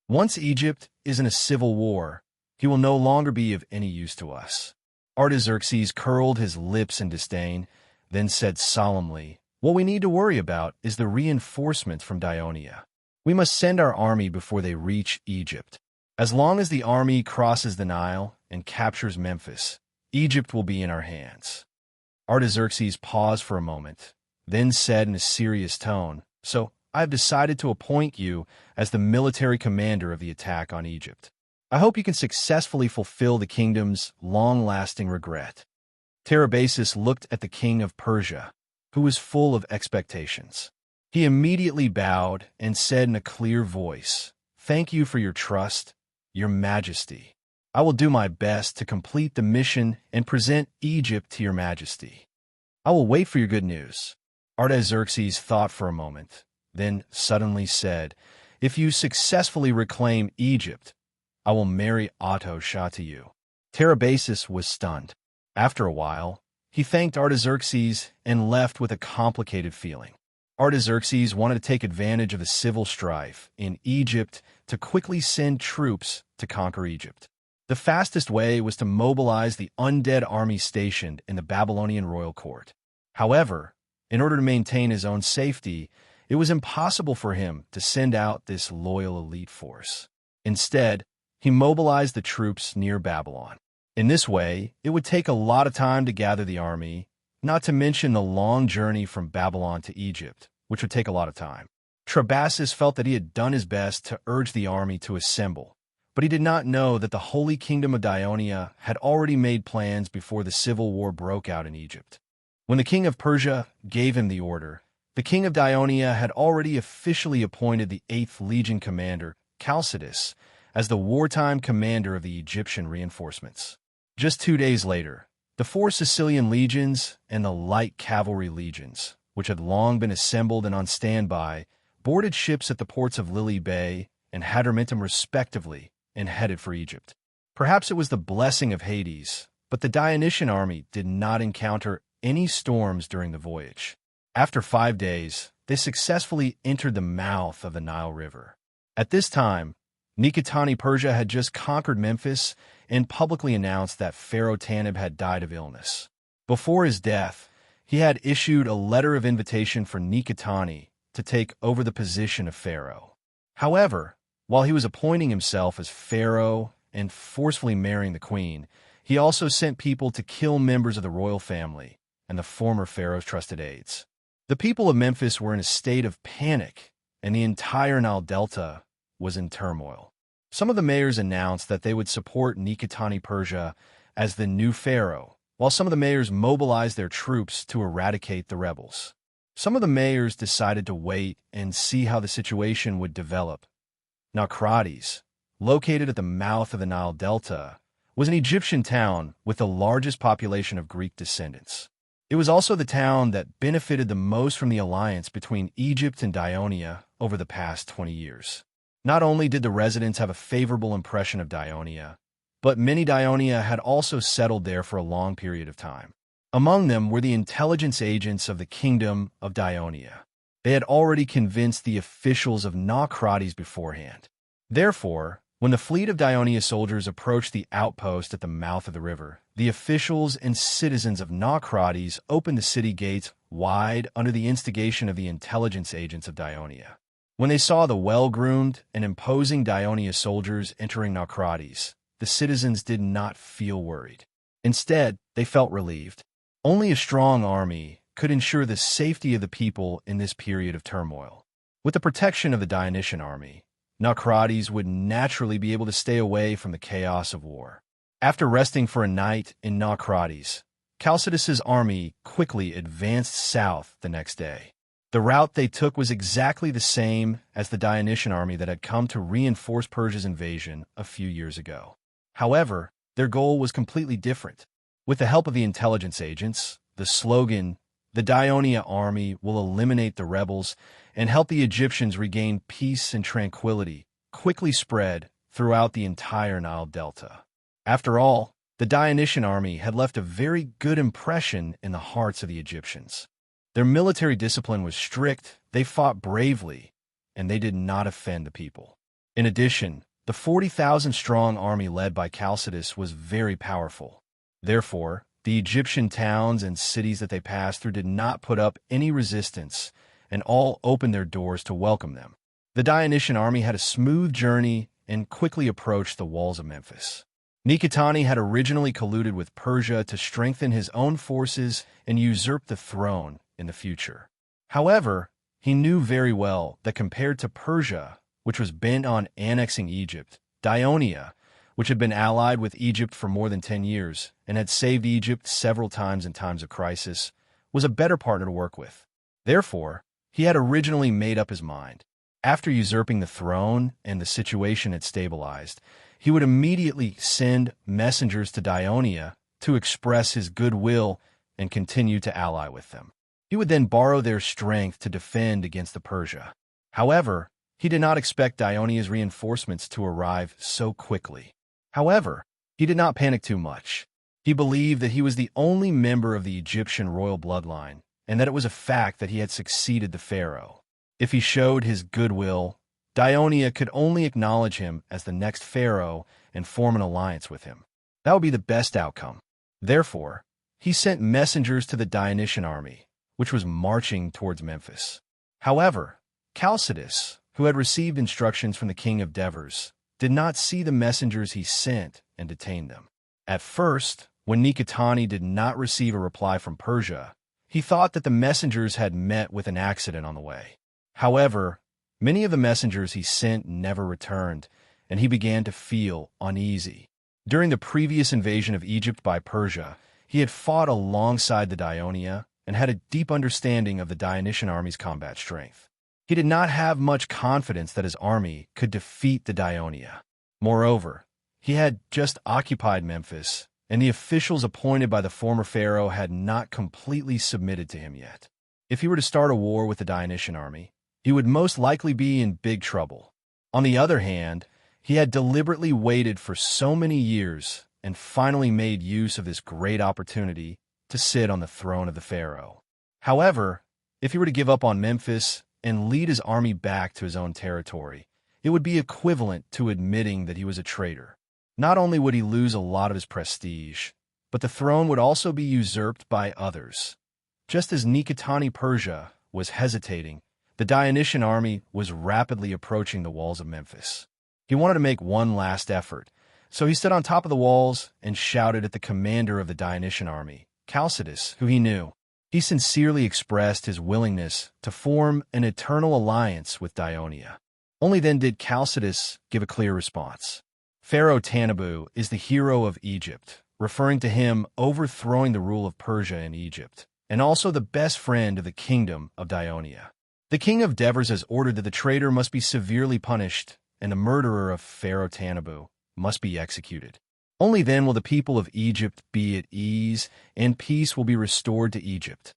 Once Egypt is in a civil war, he will no longer be of any use to us." Artaxerxes curled his lips in disdain, then said solemnly, "What we need to worry about is the reinforcements from Dionia. We must send our army before they reach Egypt. As long as the army crosses the Nile and captures Memphis, Egypt will be in our hands." Artaxerxes paused for a moment, then said in a serious tone, "So I have decided to appoint you as the military commander of the attack on Egypt. I hope you can successfully fulfill the kingdom's long-lasting regret." Tarabasis looked at the king of Persia, who was full of expectations. He immediately bowed and said in a clear voice, "Thank you for your trust, Your Majesty. I will do my best to complete the mission and present Egypt to Your Majesty. I will wait for your good news." Artaxerxes thought for a moment, then suddenly said, "If you successfully reclaim Egypt, I will marry Otto Shah to you." Tarabasis was stunned. After a while, he thanked Artaxerxes and left with a complicated feeling. Artaxerxes wanted to take advantage of the civil strife in Egypt to quickly send troops to conquer Egypt. The fastest way was to mobilize the undead army stationed in the Babylonian royal court. However, in order to maintain his own safety, it was impossible for him to send out this loyal elite force. Instead, he mobilized the troops near Babylon. In this way, it would take a lot of time to gather the army, not to mention the long journey from Babylon to Egypt, which would take a lot of time. Trabasus felt that he had done his best to urge the army to assemble, but he did not know that the Holy Kingdom of Dionia had already made plans before the civil war broke out in Egypt. When the king of Persia gave him the order, the king of Dionia had already officially appointed the 8th Legion commander, Chalcidas, as the wartime commander of the Egyptian reinforcements. Just 2 days later, the 4 Sicilian legions and the light cavalry legions, which had long been assembled and on standby, boarded ships at the ports of Lily Bay and Hadramuttum respectively and headed for Egypt. Perhaps it was the blessing of Hades, but the Dionysian army did not encounter any storms during the voyage. After 5 days, they successfully entered the mouth of the Nile River. At this time, Nicotanni Persia had just conquered Memphis and publicly announced that Pharaoh Tanib had died of illness. Before his death, he had issued a letter of invitation for Nicotanni to take over the position of Pharaoh. However, while he was appointing himself as Pharaoh and forcefully marrying the queen, he also sent people to kill members of the royal family and the former Pharaoh's trusted aides. The people of Memphis were in a state of panic, and the entire Nile Delta was in turmoil. Some of the mayors announced that they would support Nicotanni Persia as the new pharaoh, while some of the mayors mobilized their troops to eradicate the rebels. Some of the mayors decided to wait and see how the situation would develop. Naucratis, located at the mouth of the Nile Delta, was an Egyptian town with the largest population of Greek descendants. It was also the town that benefited the most from the alliance between Egypt and Dionia over the past 20 years. Not only did the residents have a favorable impression of Dionia, but many Dionia had also settled there for a long period of time. Among them were the intelligence agents of the Kingdom of Dionia. They had already convinced the officials of Naucratis beforehand. Therefore, when the fleet of Dionia soldiers approached the outpost at the mouth of the river, the officials and citizens of Naucratis opened the city gates wide under the instigation of the intelligence agents of Dionia. When they saw the well-groomed and imposing Dionia soldiers entering Naucratis, the citizens did not feel worried. Instead, they felt relieved. Only a strong army could ensure the safety of the people in this period of turmoil. With the protection of the Dionysian army, Naucratis would naturally be able to stay away from the chaos of war. After resting for a night in Naucratis, Chalcidas's army quickly advanced south the next day. The route they took was exactly the same as the Dionysian army that had come to reinforce Persia's invasion a few years ago. However, their goal was completely different. With the help of the intelligence agents, the slogan, "The Dionia army will eliminate the rebels and help the Egyptians regain peace and tranquility," quickly spread throughout the entire Nile Delta. After all, the Dionysian army had left a very good impression in the hearts of the Egyptians. Their military discipline was strict, they fought bravely, and they did not offend the people. In addition, the 40,000-strong army led by Chalcidas was very powerful. Therefore, the Egyptian towns and cities that they passed through did not put up any resistance, and all opened their doors to welcome them. The Dionysian army had a smooth journey and quickly approached the walls of Memphis. Nicotanni had originally colluded with Persia to strengthen his own forces and usurp the throne in the future. However, he knew very well that compared to Persia, which was bent on annexing Egypt, Dionia, which had been allied with Egypt for more than 10 years and had saved Egypt several times in times of crisis, was a better partner to work with. Therefore, he had originally made up his mind. After usurping the throne and the situation had stabilized, he would immediately send messengers to Dionia to express his goodwill and continue to ally with them. He would then borrow their strength to defend against the Persia. However, he did not expect Dionia's reinforcements to arrive so quickly. However, he did not panic too much. He believed that he was the only member of the Egyptian royal bloodline, and that it was a fact that he had succeeded the pharaoh. If he showed his goodwill, Dionia could only acknowledge him as the next pharaoh and form an alliance with him. That would be the best outcome. Therefore, he sent messengers to the Dionysian army, which was marching towards Memphis. However, Chalcidas, who had received instructions from the king of Devers, did not see the messengers he sent and detained them. At first, when Nicotanni did not receive a reply from Persia, he thought that the messengers had met with an accident on the way. However, Many of the messengers he sent never returned, and he began to feel uneasy. During the previous invasion of Egypt by Persia, he had fought alongside the Daionia and had a deep understanding of the Dionysian army's combat strength. He did not have much confidence that his army could defeat the Daionia. Moreover, he had just occupied Memphis, and the officials appointed by the former pharaoh had not completely submitted to him yet. If he were to start a war with the Dionysian army, he would most likely be in big trouble. On the other hand, he had deliberately waited for so many years and finally made use of this great opportunity to sit on the throne of the pharaoh. However, if he were to give up on Memphis and lead his army back to his own territory, it would be equivalent to admitting that he was a traitor. Not only would he lose a lot of his prestige, but the throne would also be usurped by others. Just as Nikitani Persia was hesitating, the Dionysian army was rapidly approaching the walls of Memphis. He wanted to make one last effort, so he stood on top of the walls and shouted at the commander of the Dionysian army, Chalcidas, who he knew. He sincerely expressed his willingness to form an eternal alliance with Daionia. Only then did Chalcidas give a clear response. Pharaoh Tanabu is the hero of Egypt, referring to him overthrowing the rule of Persia in Egypt, and also the best friend of the kingdom of Daionia. The king of Devers has ordered that the traitor must be severely punished, and the murderer of Pharaoh Tanabu must be executed. Only then will the people of Egypt be at ease, and peace will be restored to Egypt.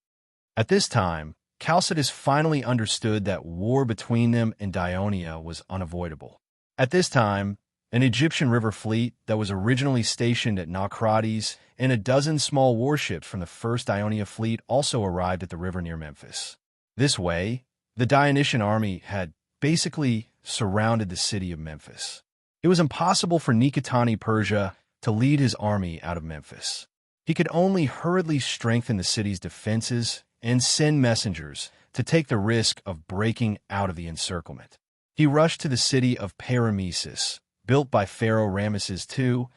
At this time, Chalcidas finally understood that war between them and Daionia was unavoidable. At this time, an Egyptian river fleet that was originally stationed at Naucrates and a dozen small warships from the first Daionia fleet also arrived at the river near Memphis. This way, the Dionysian army had basically surrounded the city of Memphis. It was impossible for Nikitani Persia to lead his army out of Memphis. He could only hurriedly strengthen the city's defenses and send messengers to take the risk of breaking out of the encirclement. He rushed to the city of Parameses, built by Pharaoh Ramesses II,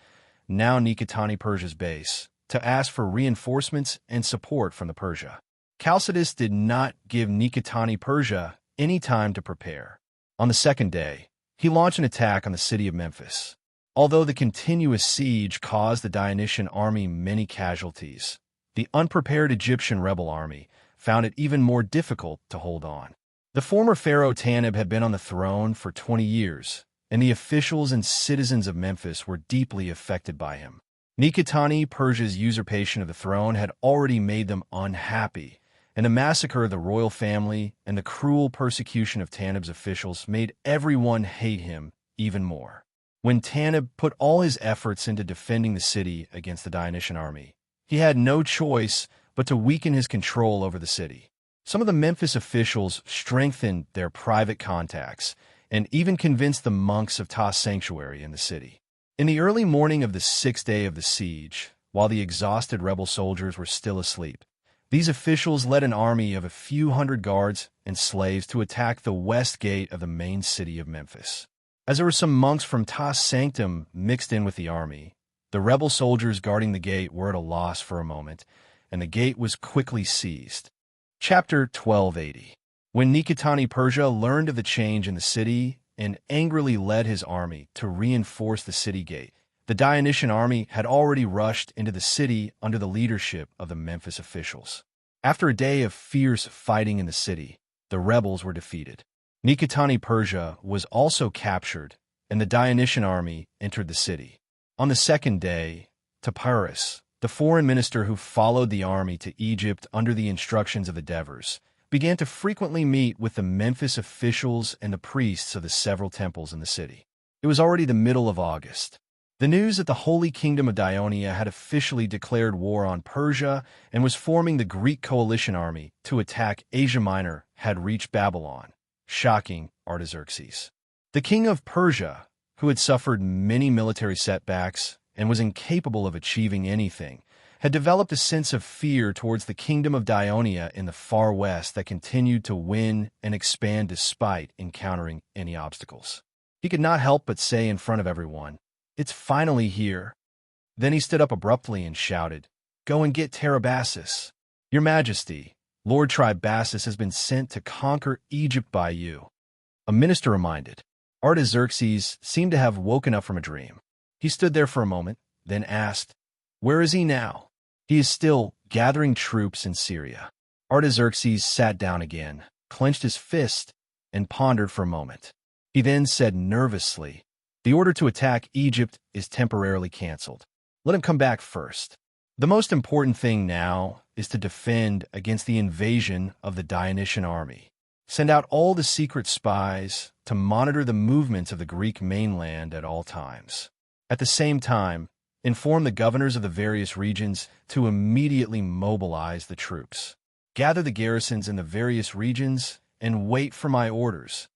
now Nikitani Persia's base, to ask for reinforcements and support from the Persia. Chalcidas did not give Nikitani Persia any time to prepare. On the second day, he launched an attack on the city of Memphis. Although the continuous siege caused the Dionysian army many casualties, the unprepared Egyptian rebel army found it even more difficult to hold on. The former pharaoh Tanib had been on the throne for 20 years, and the officials and citizens of Memphis were deeply affected by him. Nikitani Persia's usurpation of the throne had already made them unhappy, and the massacre of the royal family and the cruel persecution of Tanib's officials made everyone hate him even more. When Tanib put all his efforts into defending the city against the Dionysian army, he had no choice but to weaken his control over the city. Some of the Memphis officials strengthened their private contacts and even convinced the monks of Ptah's sanctuary in the city. In the early morning of the sixth day of the siege, while the exhausted rebel soldiers were still asleep, these officials led an army of a few hundred guards and slaves to attack the west gate of the main city of Memphis. As there were some monks from Ptah's sanctum mixed in with the army, the rebel soldiers guarding the gate were at a loss for a moment, and the gate was quickly seized. Chapter 1280. When Nikitani Persia learned of the change in the city and angrily led his army to reinforce the city gate, the Dionysian army had already rushed into the city under the leadership of the Memphis officials. After a day of fierce fighting in the city, the rebels were defeated. Nikitani Persia was also captured, and the Dionysian army entered the city. On the second day, Tapyrus, the foreign minister who followed the army to Egypt under the instructions of the Devers, began to frequently meet with the Memphis officials and the priests of the several temples in the city. It was already the middle of August. The news that the Holy Kingdom of Daionia had officially declared war on Persia and was forming the Greek coalition army to attack Asia Minor had reached Babylon, shocking Artaxerxes. The king of Persia, who had suffered many military setbacks and was incapable of achieving anything, had developed a sense of fear towards the kingdom of Daionia in the far west that continued to win and expand despite encountering any obstacles. He could not help but say in front of everyone, "It's finally here." Then he stood up abruptly and shouted, "Go and get Teribasis. Your Majesty, Lord Tribasis has been sent to conquer Egypt by you." A minister reminded. Artaxerxes seemed to have woken up from a dream. He stood there for a moment, then asked, "Where is he now?" "He is still gathering troops in Syria." Artaxerxes sat down again, clenched his fist, and pondered for a moment. He then said nervously, "The order to attack Egypt is temporarily canceled. Let him come back first. The most important thing now is to defend against the invasion of the Dionysian army. Send out all the secret spies to monitor the movements of the Greek mainland at all times. At the same time, inform the governors of the various regions to immediately mobilize the troops. Gather the garrisons in the various regions and wait for my orders."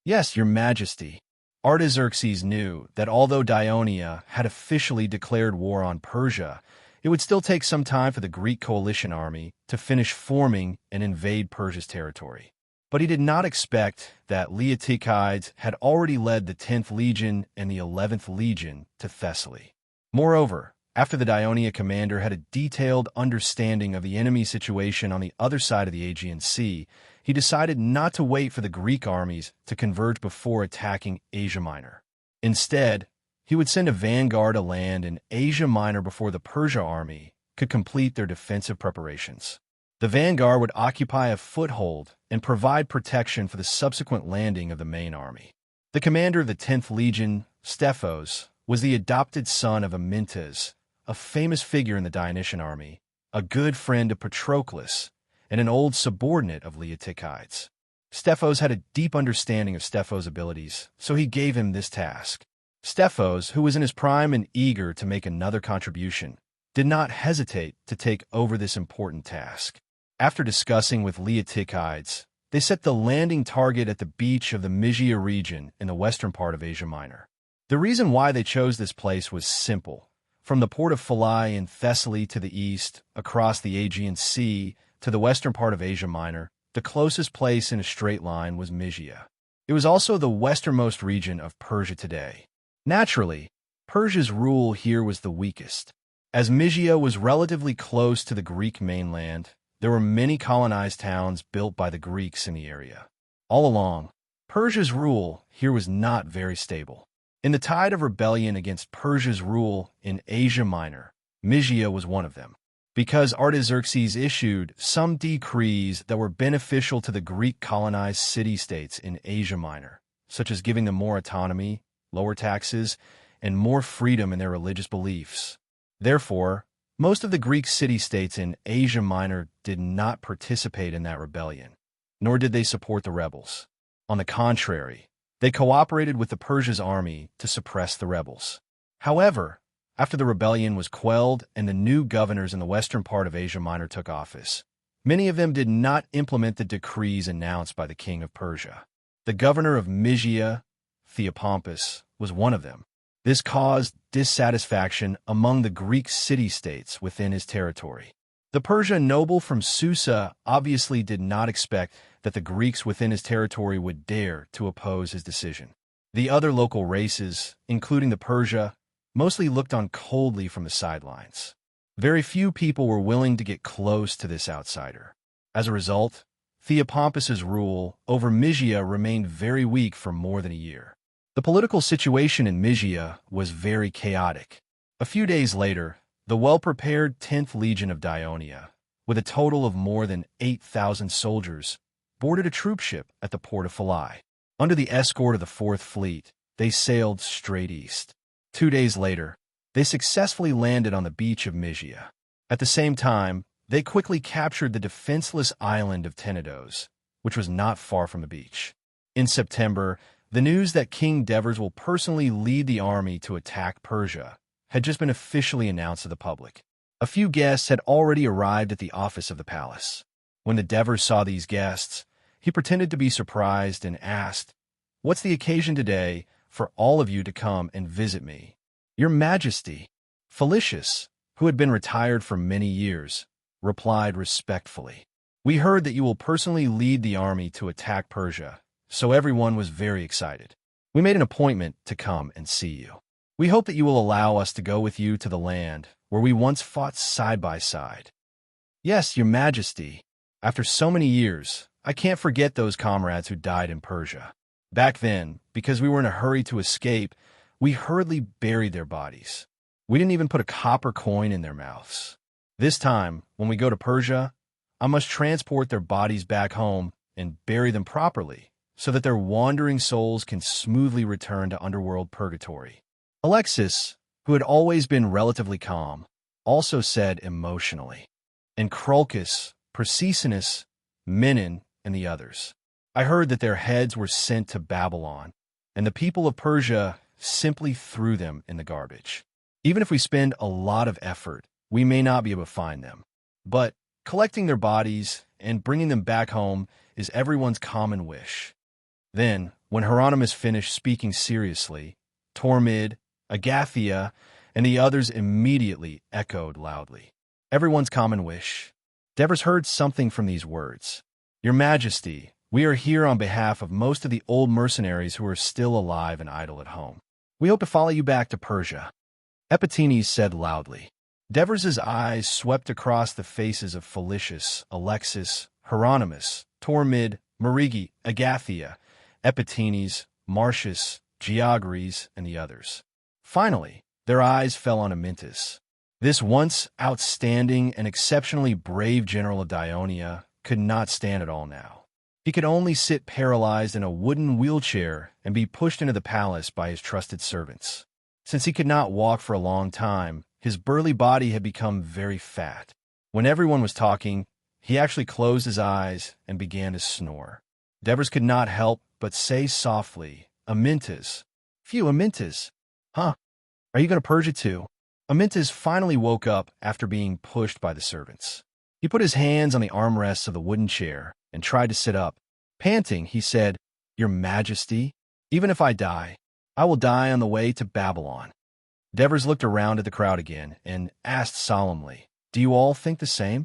"Yes, Your Majesty." Artaxerxes knew that although Dionia had officially declared war on Persia, it would still take some time for the Greek coalition army to finish forming and invade Persia's territory. But he did not expect that Leotychides had already led the 10th Legion and the 11th Legion to Thessaly. Moreover, after the Dionia commander had a detailed understanding of the enemy situation on the other side of the Aegean Sea, he decided not to wait for the Greek armies to converge before attacking Asia Minor. Instead, he would send a vanguard to land in Asia Minor before the Persia army could complete their defensive preparations. The vanguard would occupy a foothold and provide protection for the subsequent landing of the main army. The commander of the 10th Legion, Stephos, was the adopted son of Amyntas, a famous figure in the Dionysian army, a good friend of Patroclus, and an old subordinate of Leotychides. Stephos had a deep understanding of Stephos' abilities, so he gave him this task. Stephos, who was in his prime and eager to make another contribution, did not hesitate to take over this important task. After discussing with Leotychides, they set the landing target at the beach of the Mysia region in the western part of Asia Minor. The reason why they chose this place was simple. From the port of Phalae in Thessaly to the east, across the Aegean Sea to the western part of Asia Minor, the closest place in a straight line was Mysia. It was also the westernmost region of Persia today. Naturally, Persia's rule here was the weakest. As Mysia was relatively close to the Greek mainland, there were many colonized towns built by the Greeks in the area. All along, Persia's rule here was not very stable. In the tide of rebellion against Persia's rule in Asia Minor, Mysia was one of them. Because Artaxerxes issued some decrees that were beneficial to the Greek colonized city-states in Asia Minor, such as giving them more autonomy, lower taxes, and more freedom in their religious beliefs. Therefore, most of the Greek city-states in Asia Minor did not participate in that rebellion, nor did they support the rebels. On the contrary, they cooperated with the Persia's army to suppress the rebels. However, after the rebellion was quelled and the new governors in the western part of Asia Minor took office, many of them did not implement the decrees announced by the king of Persia. The governor of Mysia, Theopompus, was one of them. This caused dissatisfaction among the Greek city-states within his territory. The Persian noble from Susa obviously did not expect that the Greeks within his territory would dare to oppose his decision. The other local races, including the Persia, mostly looked on coldly from the sidelines. Very few people were willing to get close to this outsider. As a result, Theopompus's rule over Mysia remained very weak for more than a year. The political situation in Mysia was very chaotic. A few days later, the well-prepared 10th Legion of Dionia, with a total of more than 8,000 soldiers, boarded a troopship at the port of Phalae. Under the escort of the 4th Fleet, they sailed straight east. 2 days later, they successfully landed on the beach of Mysia. At the same time, they quickly captured the defenseless island of Tenedos, which was not far from the beach. In September, the news that King Devers will personally lead the army to attack Persia had just been officially announced to the public. A few guests had already arrived at the office of the palace. When the Devers saw these guests, he pretended to be surprised and asked, "What's the occasion today for all of you to come and visit me?" "Your Majesty." Felicius, who had been retired for many years, replied respectfully, "We heard that you will personally lead the army to attack Persia, so everyone was very excited. We made an appointment to come and see you. We hope that you will allow us to go with you to the land where we once fought side by side." "Yes, Your Majesty. After so many years, I can't forget those comrades who died in Persia." Back then, because we were in a hurry to escape, we hurriedly buried their bodies. We didn't even put a copper coin in their mouths. This time, when we go to Persia, I must transport their bodies back home and bury them properly, so that their wandering souls can smoothly return to underworld purgatory. Alexis, who had always been relatively calm, also said emotionally. And Crulcus, Persecinus, Menon, and the others. I heard that their heads were sent to Babylon, and the people of Persia simply threw them in the garbage. Even if we spend a lot of effort, we may not be able to find them. But collecting their bodies and bringing them back home is everyone's common wish. Then, when Hieronymus finished speaking seriously, Tormid, Agathia, and the others immediately echoed loudly. Everyone's common wish. Devers heard something from these words. Your Majesty, we are here on behalf of most of the old mercenaries who are still alive and idle at home. We hope to follow you back to Persia. Epitenes said loudly. Devers's eyes swept across the faces of Felicius, Alexis, Hieronymus, Tormid, Marigi, Agathia, Epitenes, Marcius, Georges, and the others. Finally, their eyes fell on Amyntas. This once outstanding and exceptionally brave general of Dionia could not stand it all now. He could only sit paralyzed in a wooden wheelchair and be pushed into the palace by his trusted servants. Since he could not walk for a long time, his burly body had become very fat. When everyone was talking, he actually closed his eyes and began to snore. Devers could not help but say softly, Amyntas. Phew, Amyntas. Huh? Are you going to Persia too? Amyntas finally woke up after being pushed by the servants. He put his hands on the armrests of the wooden chair and tried to sit up. Panting, he said, Your Majesty, even if I die, I will die on the way to Babylon. Devers looked around at the crowd again and asked solemnly, Do you all think the same?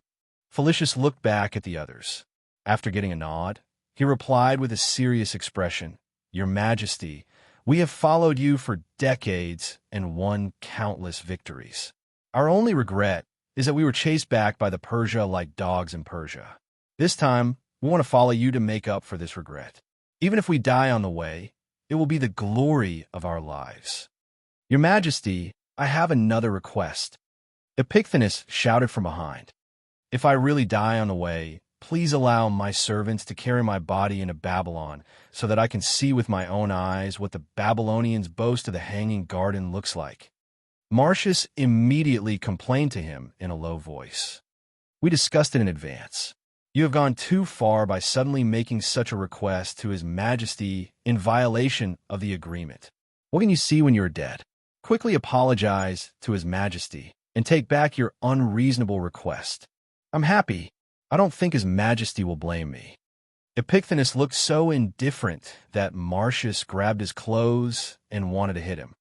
Felicius looked back at the others. After getting a nod, he replied with a serious expression, Your Majesty, we have followed you for decades and won countless victories. Our only regret is that we were chased back by the Persia like dogs in Persia. This time, we want to follow you to make up for this regret. Even if we die on the way, it will be the glory of our lives. Your Majesty, I have another request. Epicthenes shouted from behind. If I really die on the way, please allow my servants to carry my body into Babylon so that I can see with my own eyes what the Babylonians boast of the Hanging Garden looks like. Marcius immediately complained to him in a low voice. We discussed it in advance. You have gone too far by suddenly making such a request to His Majesty in violation of the agreement. What can you see when you are dead? Quickly apologize to His Majesty and take back your unreasonable request. I'm happy. I don't think His Majesty will blame me. Epicthenes looked so indifferent that Marcius grabbed his clothes and wanted to hit him.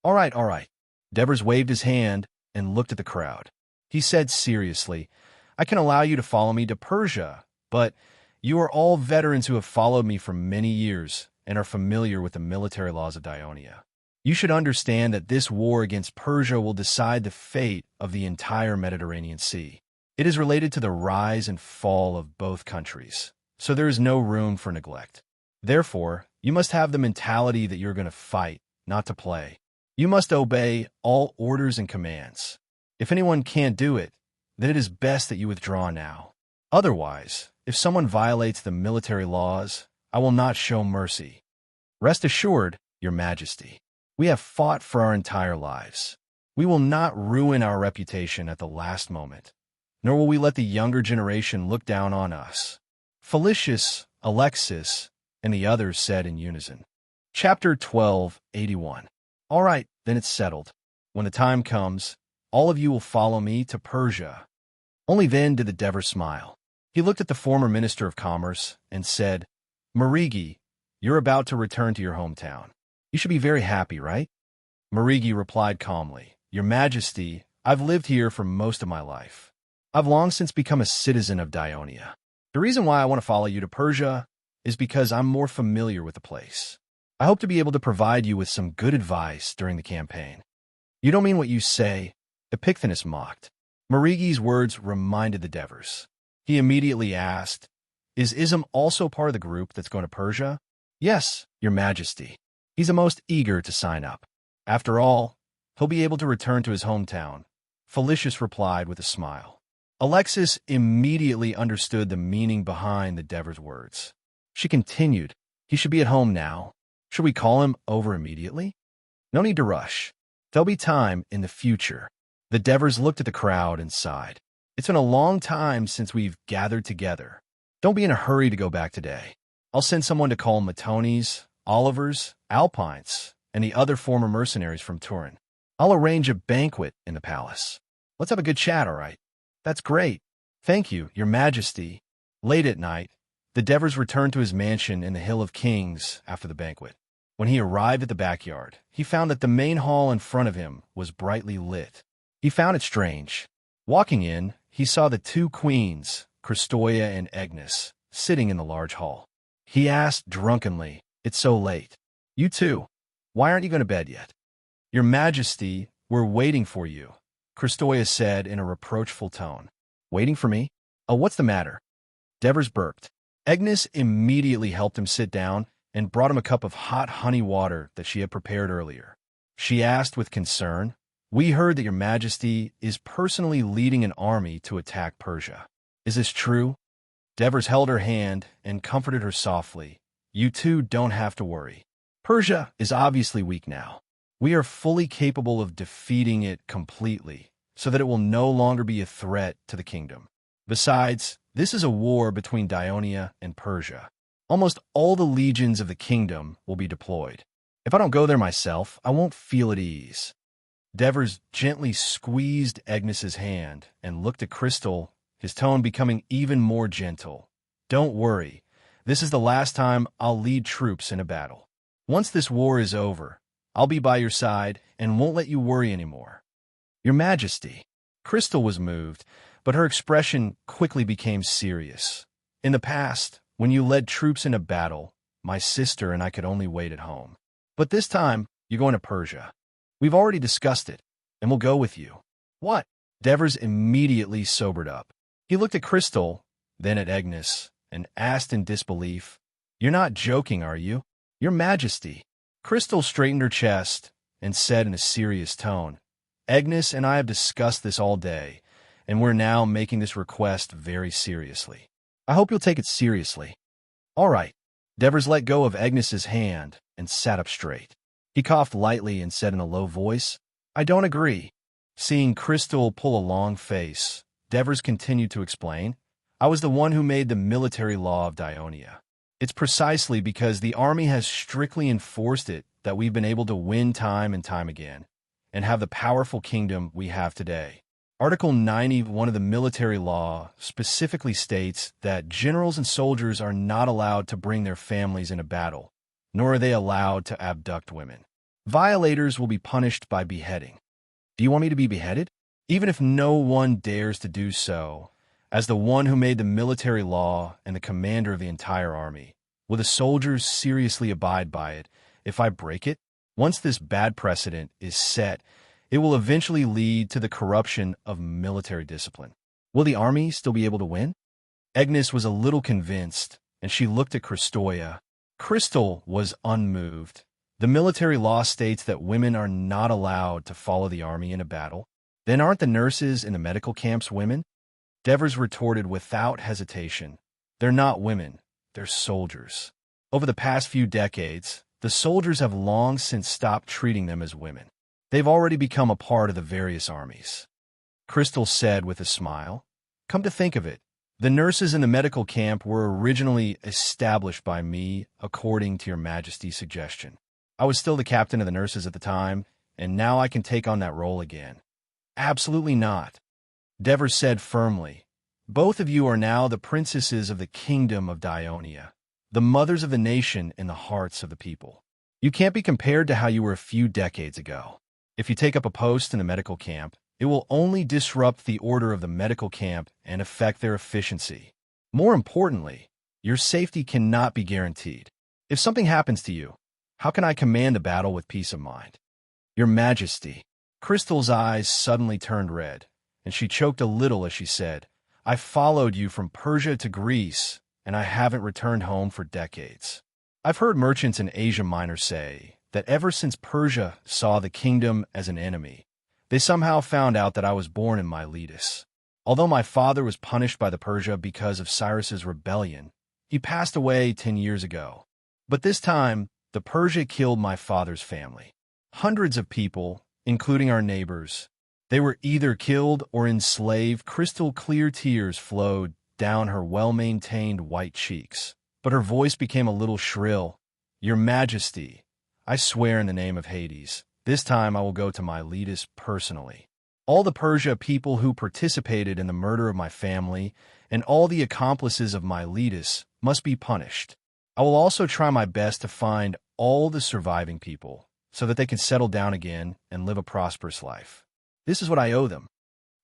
All right. Devers waved his hand and looked at the crowd. He said seriously, I can allow you to follow me to Persia, but you are all veterans who have followed me for many years and are familiar with the military laws of Dionia. You should understand that this war against Persia will decide the fate of the entire Mediterranean Sea. It is related to the rise and fall of both countries, so there is no room for neglect. Therefore, you must have the mentality that you're going to fight, not to play. You must obey all orders and commands. If anyone can't do it, then it is best that you withdraw now. Otherwise, if someone violates the military laws, I will not show mercy. Rest assured, Your Majesty, we have fought for our entire lives. We will not ruin our reputation at the last moment, nor will we let the younger generation look down on us. Felicius, Alexis, and the others said in unison. Chapter 12:81. All right, then it's settled. When the time comes, all of you will follow me to Persia. Only then did the Dever smile. He looked at the former Minister of Commerce and said, Marigi, you're about to return to your hometown. You should be very happy, right? Marigi replied calmly, Your Majesty, I've lived here for most of my life. I've long since become a citizen of Dionia. The reason why I want to follow you to Persia is because I'm more familiar with the place. I hope to be able to provide you with some good advice during the campaign. You don't mean what you say, Epicthenes mocked. Marigi's words reminded the Devers. He immediately asked, Is Ism also part of the group that's going to Persia? Yes, Your Majesty. He's a most eager to sign up. After all, he'll be able to return to his hometown, Felicius replied with a smile. Alexis immediately understood the meaning behind the Dever's words. She continued, he should be at home now. Should we call him over immediately? No need to rush. There'll be time in the future. The Devers looked at the crowd and sighed. It's been a long time since we've gathered together. Don't be in a hurry to go back today. I'll send someone to call Matonis, Olivers, Alpines, and the other former mercenaries from Turin. I'll arrange a banquet in the palace. Let's have a good chat, all right? That's great. Thank you, Your Majesty. Late at night, the Devers returned to his mansion in the Hill of Kings after the banquet. When he arrived at the backyard, he found that the main hall in front of him was brightly lit. He found it strange. Walking in, he saw the two queens, Christoia and Agnes, sitting in the large hall. He asked drunkenly, "It's so late. You two, why aren't you going to bed yet?" "Your Majesty, we're waiting for you," Christoia said in a reproachful tone. "Waiting for me? Oh, what's the matter?" Devers burped. Agnes immediately helped him sit down and brought him a cup of hot honey water that she had prepared earlier. She asked with concern, "We heard that Your Majesty is personally leading an army to attack Persia. Is this true?" Devers held her hand and comforted her softly. "You two don't have to worry. Persia is obviously weak now. We are fully capable of defeating it completely, so that it will no longer be a threat to the kingdom. Besides, this is a war between Dionia and Persia. Almost all the legions of the kingdom will be deployed. If I don't go there myself, I won't feel at ease." Devers gently squeezed Agnes's hand and looked at Crystal, his tone becoming even more gentle. "Don't worry. This is the last time I'll lead troops in a battle. Once this war is over, I'll be by your side and won't let you worry anymore." "Your Majesty." Crystal was moved, but her expression quickly became serious. "In the past, when you led troops in a battle, my sister and I could only wait at home. But this time, you're going to Persia. We've already discussed it, and we'll go with you." "What?" Devers immediately sobered up. He looked at Crystal, then at Agnes, and asked in disbelief, "You're not joking, are you?" "Your Majesty." Crystal straightened her chest and said in a serious tone, "Agnes and I have discussed this all day, and we're now making this request very seriously. I hope you'll take it seriously." "All right." Devers let go of Agnes's hand and sat up straight. He coughed lightly and said in a low voice, "I don't agree." Seeing Crystal pull a long face, Devers continued to explain, "I was the one who made the military law of Dionia. It's precisely because the army has strictly enforced it that we've been able to win time and time again, and have the powerful kingdom we have today. Article 91 of the military law specifically states that generals and soldiers are not allowed to bring their families in a battle, nor are they allowed to abduct women. Violators will be punished by beheading. Do you want me to be beheaded? Even if no one dares to do so, as the one who made the military law and the commander of the entire army, will the soldiers seriously abide by it if I break it? Once this bad precedent is set, it will eventually lead to the corruption of military discipline. Will the army still be able to win?" Agnes was a little convinced, and she looked at Christoia. Crystal was unmoved. The military law states that women are not allowed to follow the army in a battle. Then aren't the nurses in the medical camps women? Devers retorted without hesitation. "They're not women, they're soldiers. Over the past few decades, the soldiers have long since stopped treating them as women. They've already become a part of the various armies." Crystal said with a smile, "Come to think of it, the nurses in the medical camp were originally established by me according to Your Majesty's suggestion. I was still the captain of the nurses at the time, and now I can take on that role again." "Absolutely not," Devers said firmly. "Both of you are now the princesses of the kingdom of Dionia, the mothers of the nation in the hearts of the people. You can't be compared to how you were a few decades ago. If you take up a post in the medical camp, it will only disrupt the order of the medical camp and affect their efficiency. More importantly, your safety cannot be guaranteed. If something happens to you, how can I command the battle with peace of mind?" "Your Majesty." Crystal's eyes suddenly turned red, and she choked a little as she said, "I followed you from Persia to Greece, and I haven't returned home for decades. I've heard merchants in Asia Minor say that ever since Persia saw the kingdom as an enemy, they somehow found out that I was born in Miletus. Although my father was punished by the Persia because of Cyrus's rebellion, he passed away 10 years ago. But this time, the Persia killed my father's family. Hundreds of people, including our neighbors, they were either killed or enslaved. Crystal clear tears flowed down her well-maintained white cheeks, but her voice became a little shrill. Your Majesty, I swear in the name of Hades, this time I will go to Miletus personally. All the Persia people who participated in the murder of my family and all the accomplices of Miletus must be punished. I will also try my best to find all the surviving people so that they can settle down again and live a prosperous life. This is what I owe them.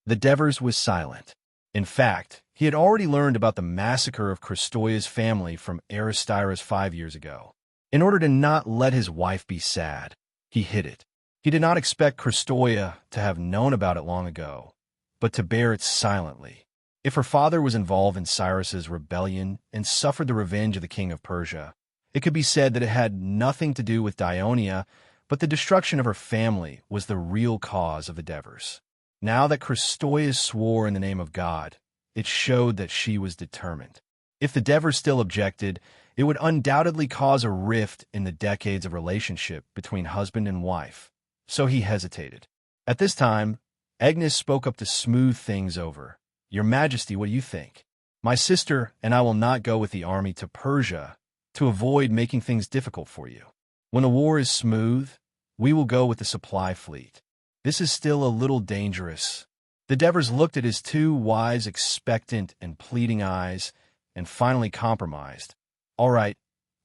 The Devers was silent. In fact, he had already learned about the massacre of Chrystoia's family from Aristyras 5 years ago. In order to not let his wife be sad, he hid it. He did not expect Chrystoia to have known about it long ago, but to bear it silently. If her father was involved in Cyrus's rebellion and suffered the revenge of the king of Persia, it could be said that it had nothing to do with Dionia, but the destruction of her family was the real cause of the Devers. Now that Chrystoia swore in the name of God, it showed that she was determined. If the Devers still objected, it would undoubtedly cause a rift in the decades of relationship between husband and wife. So he hesitated. At this time, Agnes spoke up to smooth things over. Your Majesty, what do you think? My sister and I will not go with the army to Persia to avoid making things difficult for you. When the war is smooth, we will go with the supply fleet. This is still a little dangerous. The Devers looked at his two wise, expectant, and pleading eyes and finally compromised. All right,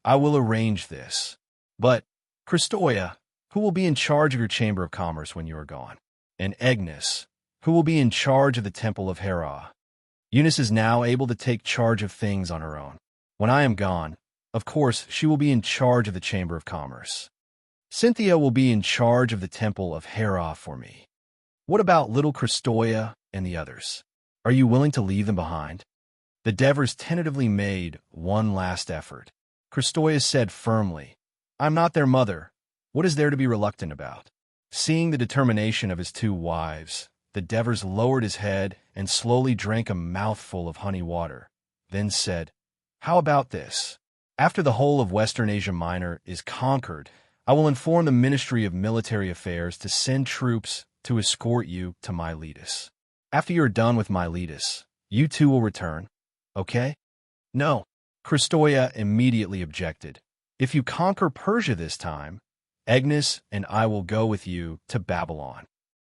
I will arrange this. But, Chrystoia, who will be in charge of your Chamber of Commerce when you are gone? And Agnes, who will be in charge of the Temple of Hera? Eunice is now able to take charge of things on her own. When I am gone, of course, she will be in charge of the Chamber of Commerce. Cynthia will be in charge of the Temple of Hera for me. What about little Chrystoia and the others? Are you willing to leave them behind? The Devers tentatively made one last effort. Chrystoia said firmly, I'm not their mother. What is there to be reluctant about? Seeing the determination of his two wives, the Devers lowered his head and slowly drank a mouthful of honey water, then said, How about this? After the whole of Western Asia Minor is conquered, I will inform the Ministry of Military Affairs to send troops to escort you to Miletus. After you are done with Miletus, you two will return, okay? No, Chrystoia immediately objected. If you conquer Persia this time, Agnes and I will go with you to Babylon.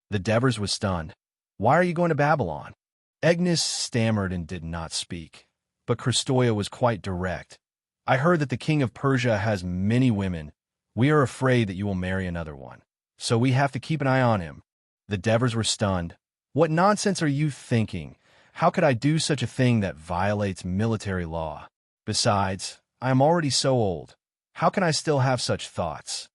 The Devers was stunned. Why are you going to Babylon? Agnes stammered and did not speak, but Chrystoia was quite direct. I heard that the king of Persia has many women. We are afraid that you will marry another one, so we have to keep an eye on him. The Devers were stunned. What nonsense are you thinking? How could I do such a thing that violates military law? Besides, I am already so old. How can I still have such thoughts?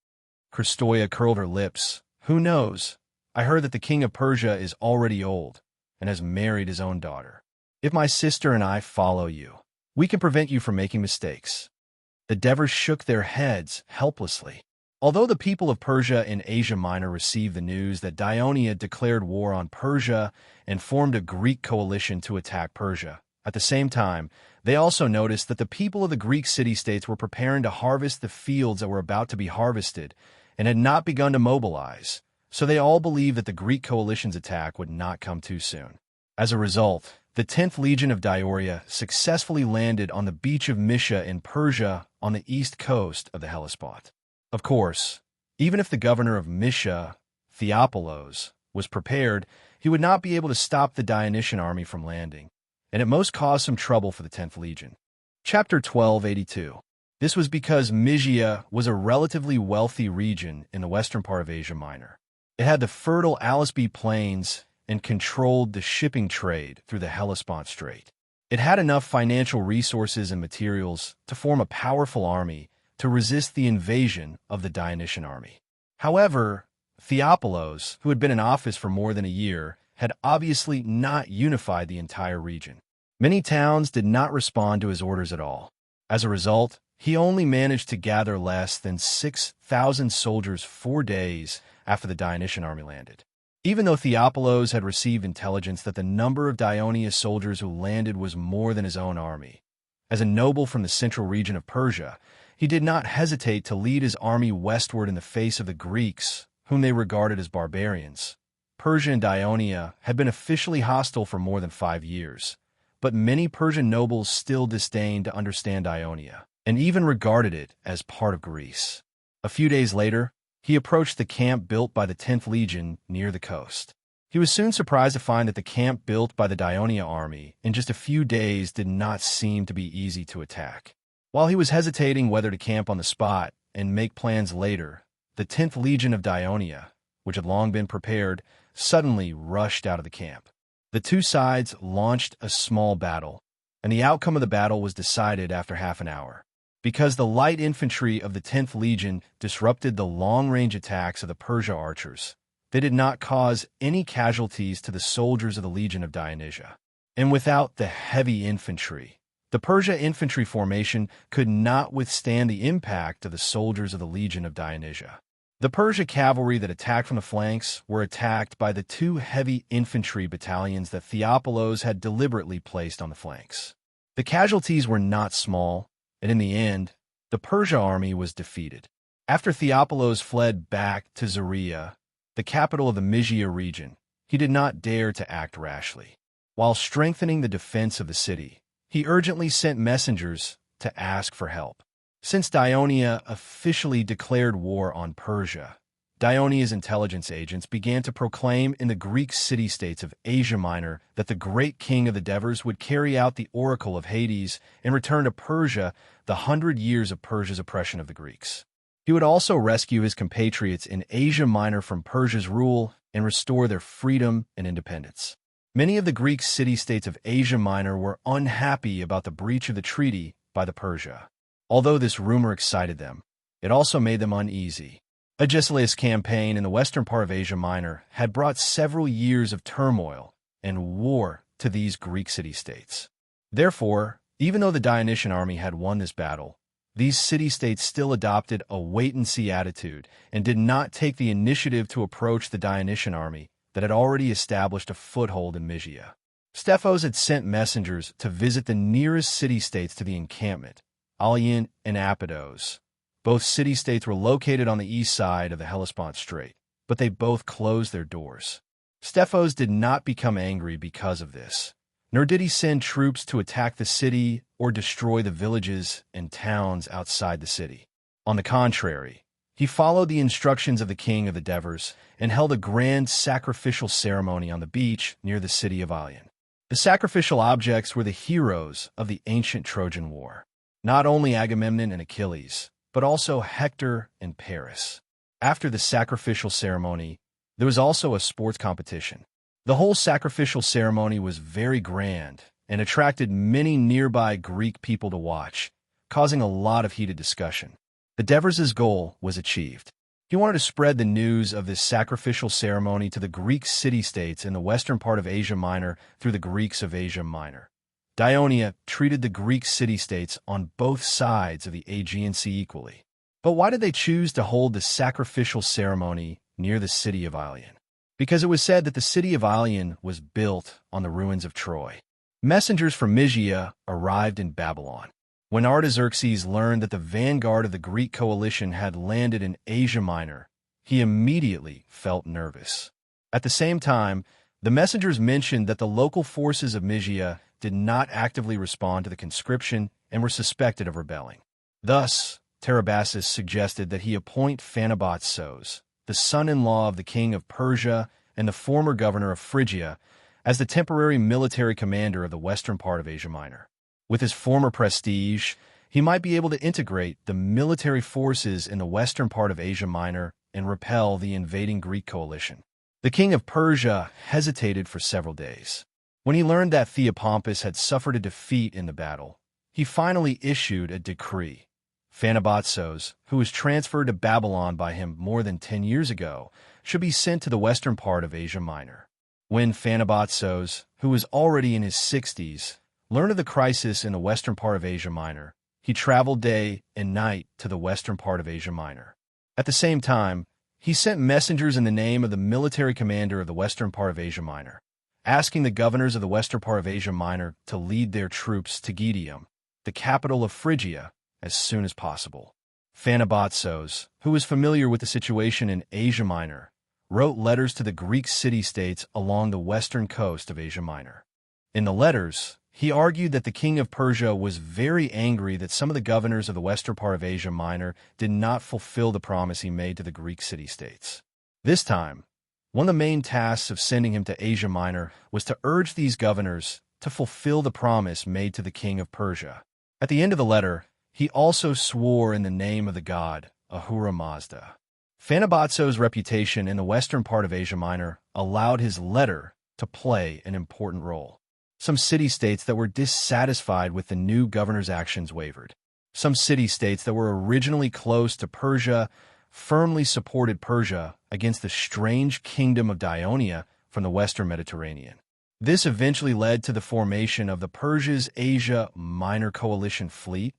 Chrystoia curled her lips. Who knows? I heard that the king of Persia is already old and has married his own daughter. If my sister and I follow you, we can prevent you from making mistakes. The Devers shook their heads helplessly. Although the people of Persia in Asia Minor received the news that Dionia declared war on Persia and formed a Greek coalition to attack Persia, at the same time, they also noticed that the people of the Greek city-states were preparing to harvest the fields that were about to be harvested and had not begun to mobilize, so they all believed that the Greek coalition's attack would not come too soon. As a result, the 10th Legion of Dioria successfully landed on the beach of Mysia in Persia on the east coast of the Hellespont. Of course, even if the governor of Mysia, Theopolos, was prepared, he would not be able to stop the Dionysian army from landing, and it most caused some trouble for the 10th Legion. Chapter 1282. This was because Mysia was a relatively wealthy region in the western part of Asia Minor. It had the fertile Alisbe plains and controlled the shipping trade through the Hellespont Strait. It had enough financial resources and materials to form a powerful army to resist the invasion of the Dionysian army. However, Theopolos, who had been in office for more than a year, had obviously not unified the entire region. Many towns did not respond to his orders at all. As a result, he only managed to gather less than 6,000 soldiers 4 days after the Dionysian army landed. Even though Theopolos had received intelligence that the number of Dionysius soldiers who landed was more than his own army, as a noble from the central region of Persia, he did not hesitate to lead his army westward in the face of the Greeks, whom they regarded as barbarians. Persia and Ionia had been officially hostile for more than 5 years, but many Persian nobles still disdained to understand Ionia, and even regarded it as part of Greece. A few days later, he approached the camp built by the 10th Legion near the coast. He was soon surprised to find that the camp built by the Ionia army in just a few days did not seem to be easy to attack. While he was hesitating whether to camp on the spot and make plans later, the 10th Legion of Ionia, which had long been prepared, suddenly rushed out of the camp. The two sides launched a small battle, and the outcome of the battle was decided after half an hour. Because the light infantry of the 10th Legion disrupted the long-range attacks of the Persia archers, they did not cause any casualties to the soldiers of the Legion of Dionysia. And without the heavy infantry, the Persia infantry formation could not withstand the impact of the soldiers of the Legion of Dionysia. The Persia cavalry that attacked from the flanks were attacked by the 2 heavy infantry battalions that Theopolos had deliberately placed on the flanks. The casualties were not small, and in the end, the Persia army was defeated. After Theopolos fled back to Zeria, the capital of the Mysia region, he did not dare to act rashly. While strengthening the defense of the city, he urgently sent messengers to ask for help. Since Ionia officially declared war on Persia, Ionia's intelligence agents began to proclaim in the Greek city-states of Asia Minor that the great king of the Devers would carry out the oracle of Hades and return to Persia the 100 years of Persia's oppression of the Greeks. He would also rescue his compatriots in Asia Minor from Persia's rule and restore their freedom and independence. Many of the Greek city-states of Asia Minor were unhappy about the breach of the treaty by the Persia. Although this rumor excited them, it also made them uneasy. Agesilaus' campaign in the western part of Asia Minor had brought several years of turmoil and war to these Greek city-states. Therefore, even though the Dionysian army had won this battle, these city-states still adopted a wait-and-see attitude and did not take the initiative to approach the Dionysian army that had already established a foothold in Mysia. Stephos had sent messengers to visit the nearest city-states to the encampment, Allian and Apidos. Both city-states were located on the east side of the Hellespont Strait, but they both closed their doors. Stephos did not become angry because of this, nor did he send troops to attack the city or destroy the villages and towns outside the city. On the contrary, he followed the instructions of the king of the Devers and held a grand sacrificial ceremony on the beach near the city of Allian. The sacrificial objects were the heroes of the ancient Trojan War, not only Agamemnon and Achilles, but also Hector and Paris. After the sacrificial ceremony, there was also a sports competition. The whole sacrificial ceremony was very grand and attracted many nearby Greek people to watch, causing a lot of heated discussion. The Devers' goal was achieved. He wanted to spread the news of this sacrificial ceremony to the Greek city-states in the western part of Asia Minor through the Greeks of Asia Minor. Ionia treated the Greek city-states on both sides of the Aegean Sea equally. But why did they choose to hold the sacrificial ceremony near the city of Allian? Because it was said that the city of Allian was built on the ruins of Troy. Messengers from Mysia arrived in Babylon. When Artaxerxes learned that the vanguard of the Greek coalition had landed in Asia Minor, he immediately felt nervous. At the same time, the messengers mentioned that the local forces of Mysia did not actively respond to the conscription and were suspected of rebelling. Thus, Tarabasis suggested that he appoint Phanabotsos, the son-in-law of the king of Persia and the former governor of Phrygia, as the temporary military commander of the western part of Asia Minor. With his former prestige, he might be able to integrate the military forces in the western part of Asia Minor and repel the invading Greek coalition. The king of Persia hesitated for several days. When he learned that Theopompus had suffered a defeat in the battle, he finally issued a decree. Phanabotsos, who was transferred to Babylon by him more than 10 years ago, should be sent to the western part of Asia Minor. When Phanabotsos, who was already in his 60s, learned of the crisis in the western part of Asia Minor, he traveled day and night to the western part of Asia Minor. At the same time, he sent messengers in the name of the military commander of the western part of Asia Minor, asking the governors of the western part of Asia Minor to lead their troops to Gedium, the capital of Phrygia, as soon as possible. Phanabotsos, who was familiar with the situation in Asia Minor, wrote letters to the Greek city-states along the western coast of Asia Minor. In the letters, he argued that the king of Persia was very angry that some of the governors of the western part of Asia Minor did not fulfill the promise he made to the Greek city-states. This time, one of the main tasks of sending him to Asia Minor was to urge these governors to fulfill the promise made to the king of Persia. At the end of the letter, he also swore in the name of the god Ahura Mazda. Phanabotsos' reputation in the western part of Asia Minor allowed his letter to play an important role. Some city-states that were dissatisfied with the new governor's actions wavered. Some city-states that were originally close to Persia firmly supported Persia against the strange kingdom of Dionia from the western Mediterranean. This eventually led to the formation of the Persia's Asia Minor Coalition fleet,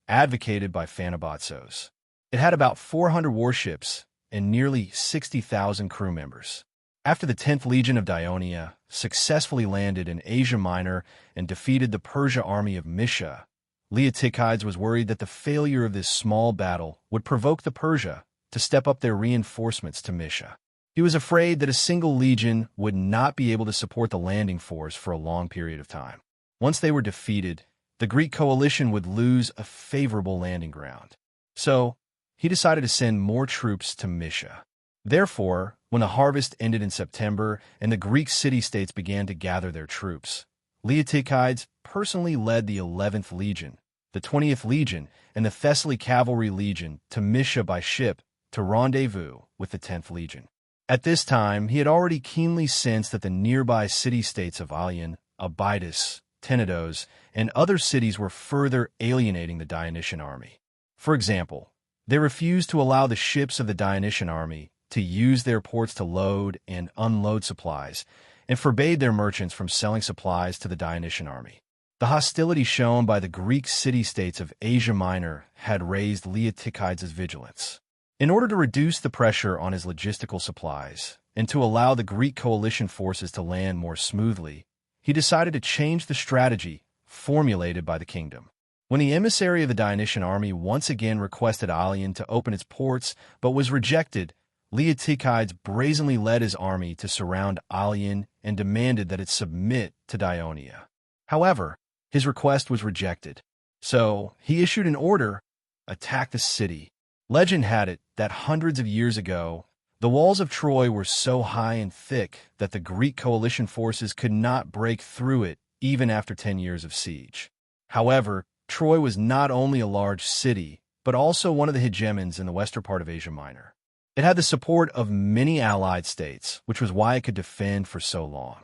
advocated by Phanabotsos. It had about 400 warships and nearly 60,000 crew members. After the 10th Legion of Dionia successfully landed in Asia Minor and defeated the Persia army of Misha, Leotychides was worried that the failure of this small battle would provoke the Persia to step up their reinforcements to Misha. He was afraid that a single legion would not be able to support the landing force for a long period of time. Once they were defeated, the Greek coalition would lose a favorable landing ground. So, he decided to send more troops to Misha. Therefore, when the harvest ended in September and the Greek city-states began to gather their troops, Leotychides personally led the 11th Legion, the 20th Legion, and the Thessaly Cavalry Legion to Misha by ship to rendezvous with the 10th Legion. At this time, he had already keenly sensed that the nearby city-states of Ilion, Abydos, Tenedos, and other cities were further alienating the Dionysian army. For example, they refused to allow the ships of the Dionysian army to use their ports to load and unload supplies, and forbade their merchants from selling supplies to the Dionysian army. The hostility shown by the Greek city-states of Asia Minor had raised Leotychides' vigilance. In order to reduce the pressure on his logistical supplies and to allow the Greek coalition forces to land more smoothly, he decided to change the strategy formulated by the kingdom. When the emissary of the Dionysian army once again requested Ilion to open its ports but was rejected, Leotychides brazenly led his army to surround Ilion and demanded that it submit to Dionia. However, his request was rejected, so he issued an order: attack the city. Legend had it that hundreds of years ago, the walls of Troy were so high and thick that the Greek coalition forces could not break through it even after 10 years of siege. However, Troy was not only a large city, but also one of the hegemons in the western part of Asia Minor. It had the support of many allied states, which was why it could defend for so long.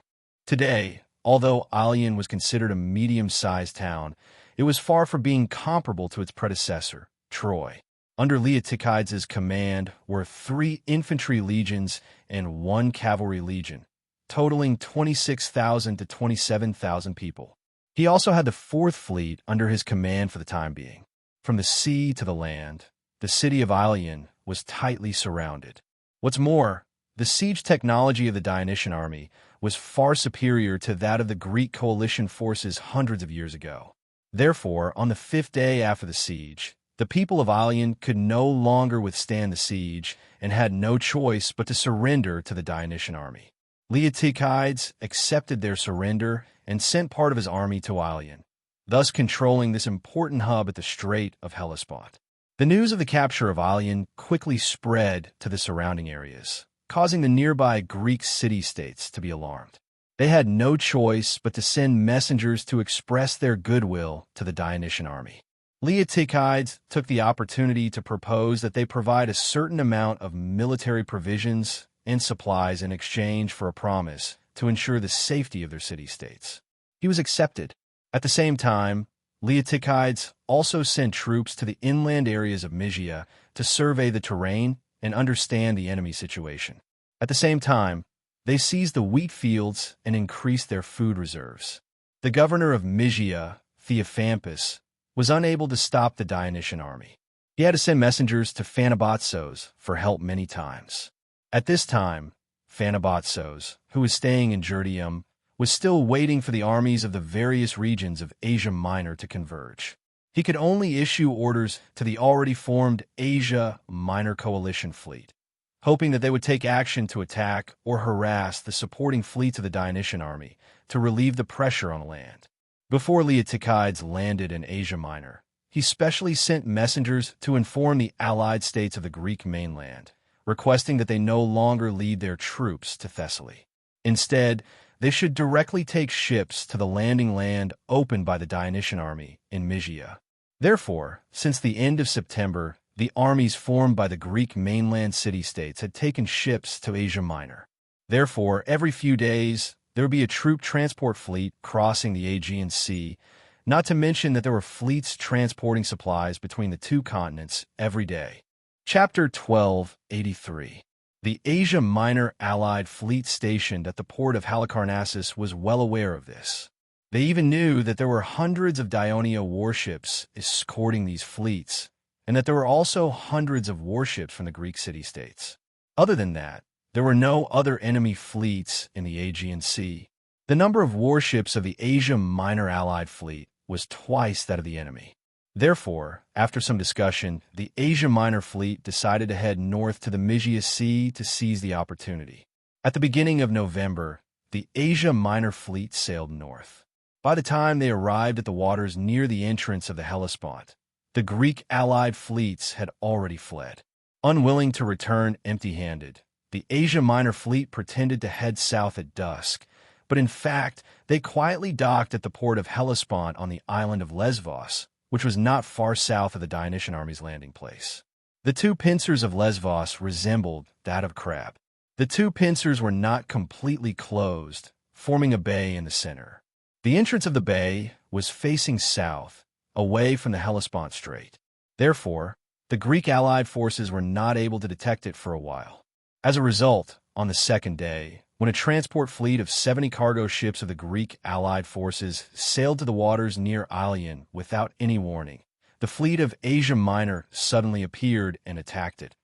Today, although Ilion was considered a medium-sized town, it was far from being comparable to its predecessor, Troy. Under Leotychides' command were 3 infantry legions and 1 cavalry legion, totaling 26,000 to 27,000 people. He also had the 4th Fleet under his command for the time being. From the sea to the land, the city of Ilion was tightly surrounded. What's more, the siege technology of the Dionysian army was far superior to that of the Greek coalition forces hundreds of years ago. Therefore, on the 5th day after the siege, the people of Ilion could no longer withstand the siege and had no choice but to surrender to the Dionysian army. Leotychides accepted their surrender and sent part of his army to Ilion, thus controlling this important hub at the Strait of Hellespont. The news of the capture of Ilion quickly spread to the surrounding areas, causing the nearby Greek city-states to be alarmed. They had no choice but to send messengers to express their goodwill to the Dionysian army. Leotychides took the opportunity to propose that they provide a certain amount of military provisions and supplies in exchange for a promise to ensure the safety of their city-states. He was accepted. At the same time, Leotychides also sent troops to the inland areas of Mysia to survey the terrain and understand the enemy situation. At the same time, they seized the wheat fields and increased their food reserves. The governor of Mysia, Theophampus, was unable to stop the Dionysian army. He had to send messengers to Phanabotsos for help many times. At this time, Phanabotsos, who was staying in Gerdium, was still waiting for the armies of the various regions of Asia Minor to converge. He could only issue orders to the already formed Asia Minor coalition fleet, hoping that they would take action to attack or harass the supporting fleets of the Dionysian army to relieve the pressure on land. Before Leotychides landed in Asia Minor, he specially sent messengers to inform the allied states of the Greek mainland, requesting that they no longer lead their troops to Thessaly. Instead, they should directly take ships to the landing land opened by the Dionysian army in Mysia. Therefore, since the end of September, the armies formed by the Greek mainland city-states had taken ships to Asia Minor. Therefore, every few days, there would be a troop transport fleet crossing the Aegean Sea, not to mention that there were fleets transporting supplies between the two continents every day. Chapter 1283. The Asia Minor Allied fleet stationed at the port of Halicarnassus was well aware of this. They even knew that there were hundreds of Dionia warships escorting these fleets, and that there were also hundreds of warships from the Greek city-states. Other than that, there were no other enemy fleets in the Aegean Sea. The number of warships of the Asia Minor Allied fleet was twice that of the enemy. Therefore, after some discussion, the Asia Minor fleet decided to head north to the Mysia Sea to seize the opportunity. At the beginning of November, the Asia Minor fleet sailed north. By the time they arrived at the waters near the entrance of the Hellespont, the Greek allied fleets had already fled. Unwilling to return empty-handed, the Asia Minor fleet pretended to head south at dusk, but in fact, they quietly docked at the port of Hellespont on the island of Lesvos, which was not far south of the Dionysian army's landing place. The two pincers of Lesvos resembled that of Crab. The two pincers were not completely closed, forming a bay in the center. The entrance of the bay was facing south, away from the Hellespont Strait. Therefore, the Greek allied forces were not able to detect it for a while. As a result, on the second day, when a transport fleet of 70 cargo ships of the Greek allied forces sailed to the waters near Ilion without any warning, the fleet of Asia Minor suddenly appeared and attacked it,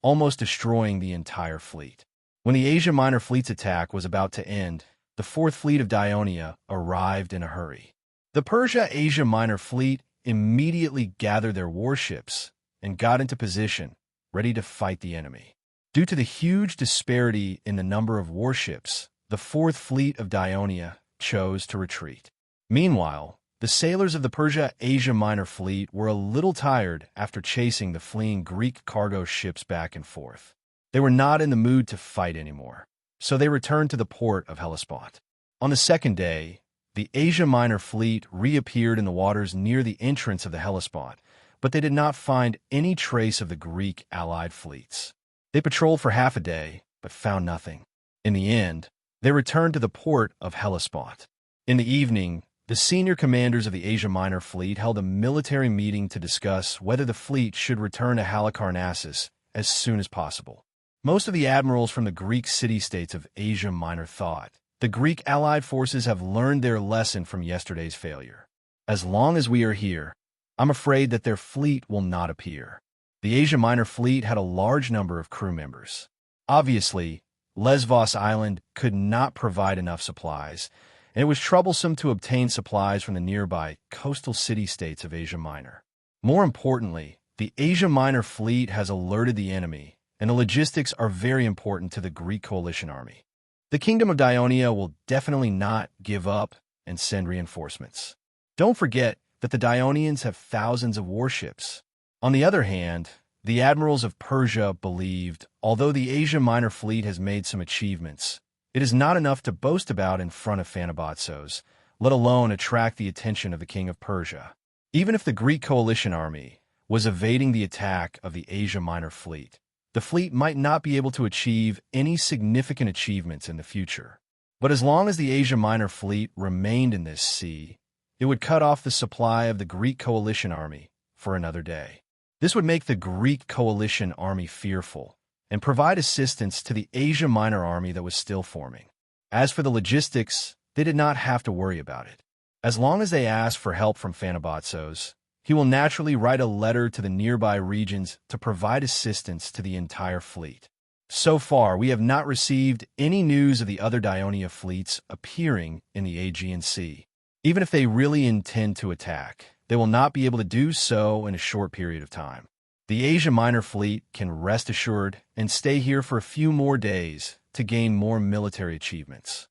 almost destroying the entire fleet. When the Asia Minor fleet's attack was about to end, the fourth fleet of Dionia arrived in a hurry. The Persia-Asia Minor fleet immediately gathered their warships and got into position, ready to fight the enemy. Due to the huge disparity in the number of warships, the fourth fleet of Dionia chose to retreat. Meanwhile, the sailors of the Persia-Asia Minor fleet were a little tired after chasing the fleeing Greek cargo ships back and forth. They were not in the mood to fight anymore, so they returned to the port of Hellespont. On the second day, the Asia Minor fleet reappeared in the waters near the entrance of the Hellespont, but they did not find any trace of the Greek allied fleets. They patrolled for half a day, but found nothing. In the end, they returned to the port of Hellespont. In the evening, the senior commanders of the Asia Minor fleet held a military meeting to discuss whether the fleet should return to Halicarnassus as soon as possible. Most of the admirals from the Greek city-states of Asia Minor thought, the Greek allied forces have learned their lesson from yesterday's failure. As long as we are here, I'm afraid that their fleet will not appear. The Asia Minor fleet had a large number of crew members. Obviously, Lesvos Island could not provide enough supplies, and it was troublesome to obtain supplies from the nearby coastal city-states of Asia Minor. More importantly, the Asia Minor fleet has alerted the enemy, and the logistics are very important to the Greek coalition army. The Kingdom of Dionia will definitely not give up and send reinforcements. Don't forget that the Dionians have thousands of warships. On the other hand, the admirals of Persia believed, although the Asia Minor fleet has made some achievements, it is not enough to boast about in front of Phanabotsos, let alone attract the attention of the king of Persia. Even if the Greek coalition army was evading the attack of the Asia Minor fleet, the fleet might not be able to achieve any significant achievements in the future. But as long as the Asia Minor fleet remained in this sea, it would cut off the supply of the Greek coalition army for another day. This would make the Greek coalition army fearful and provide assistance to the Asia Minor army that was still forming. As for the logistics, they did not have to worry about it. As long as they asked for help from Phanabotsos, he will naturally write a letter to the nearby regions to provide assistance to the entire fleet. So far, we have not received any news of the other Dionia fleets appearing in the Aegean Sea. Even if they really intend to attack, they will not be able to do so in a short period of time. The Asia Minor fleet can rest assured and stay here for a few more days to gain more military achievements.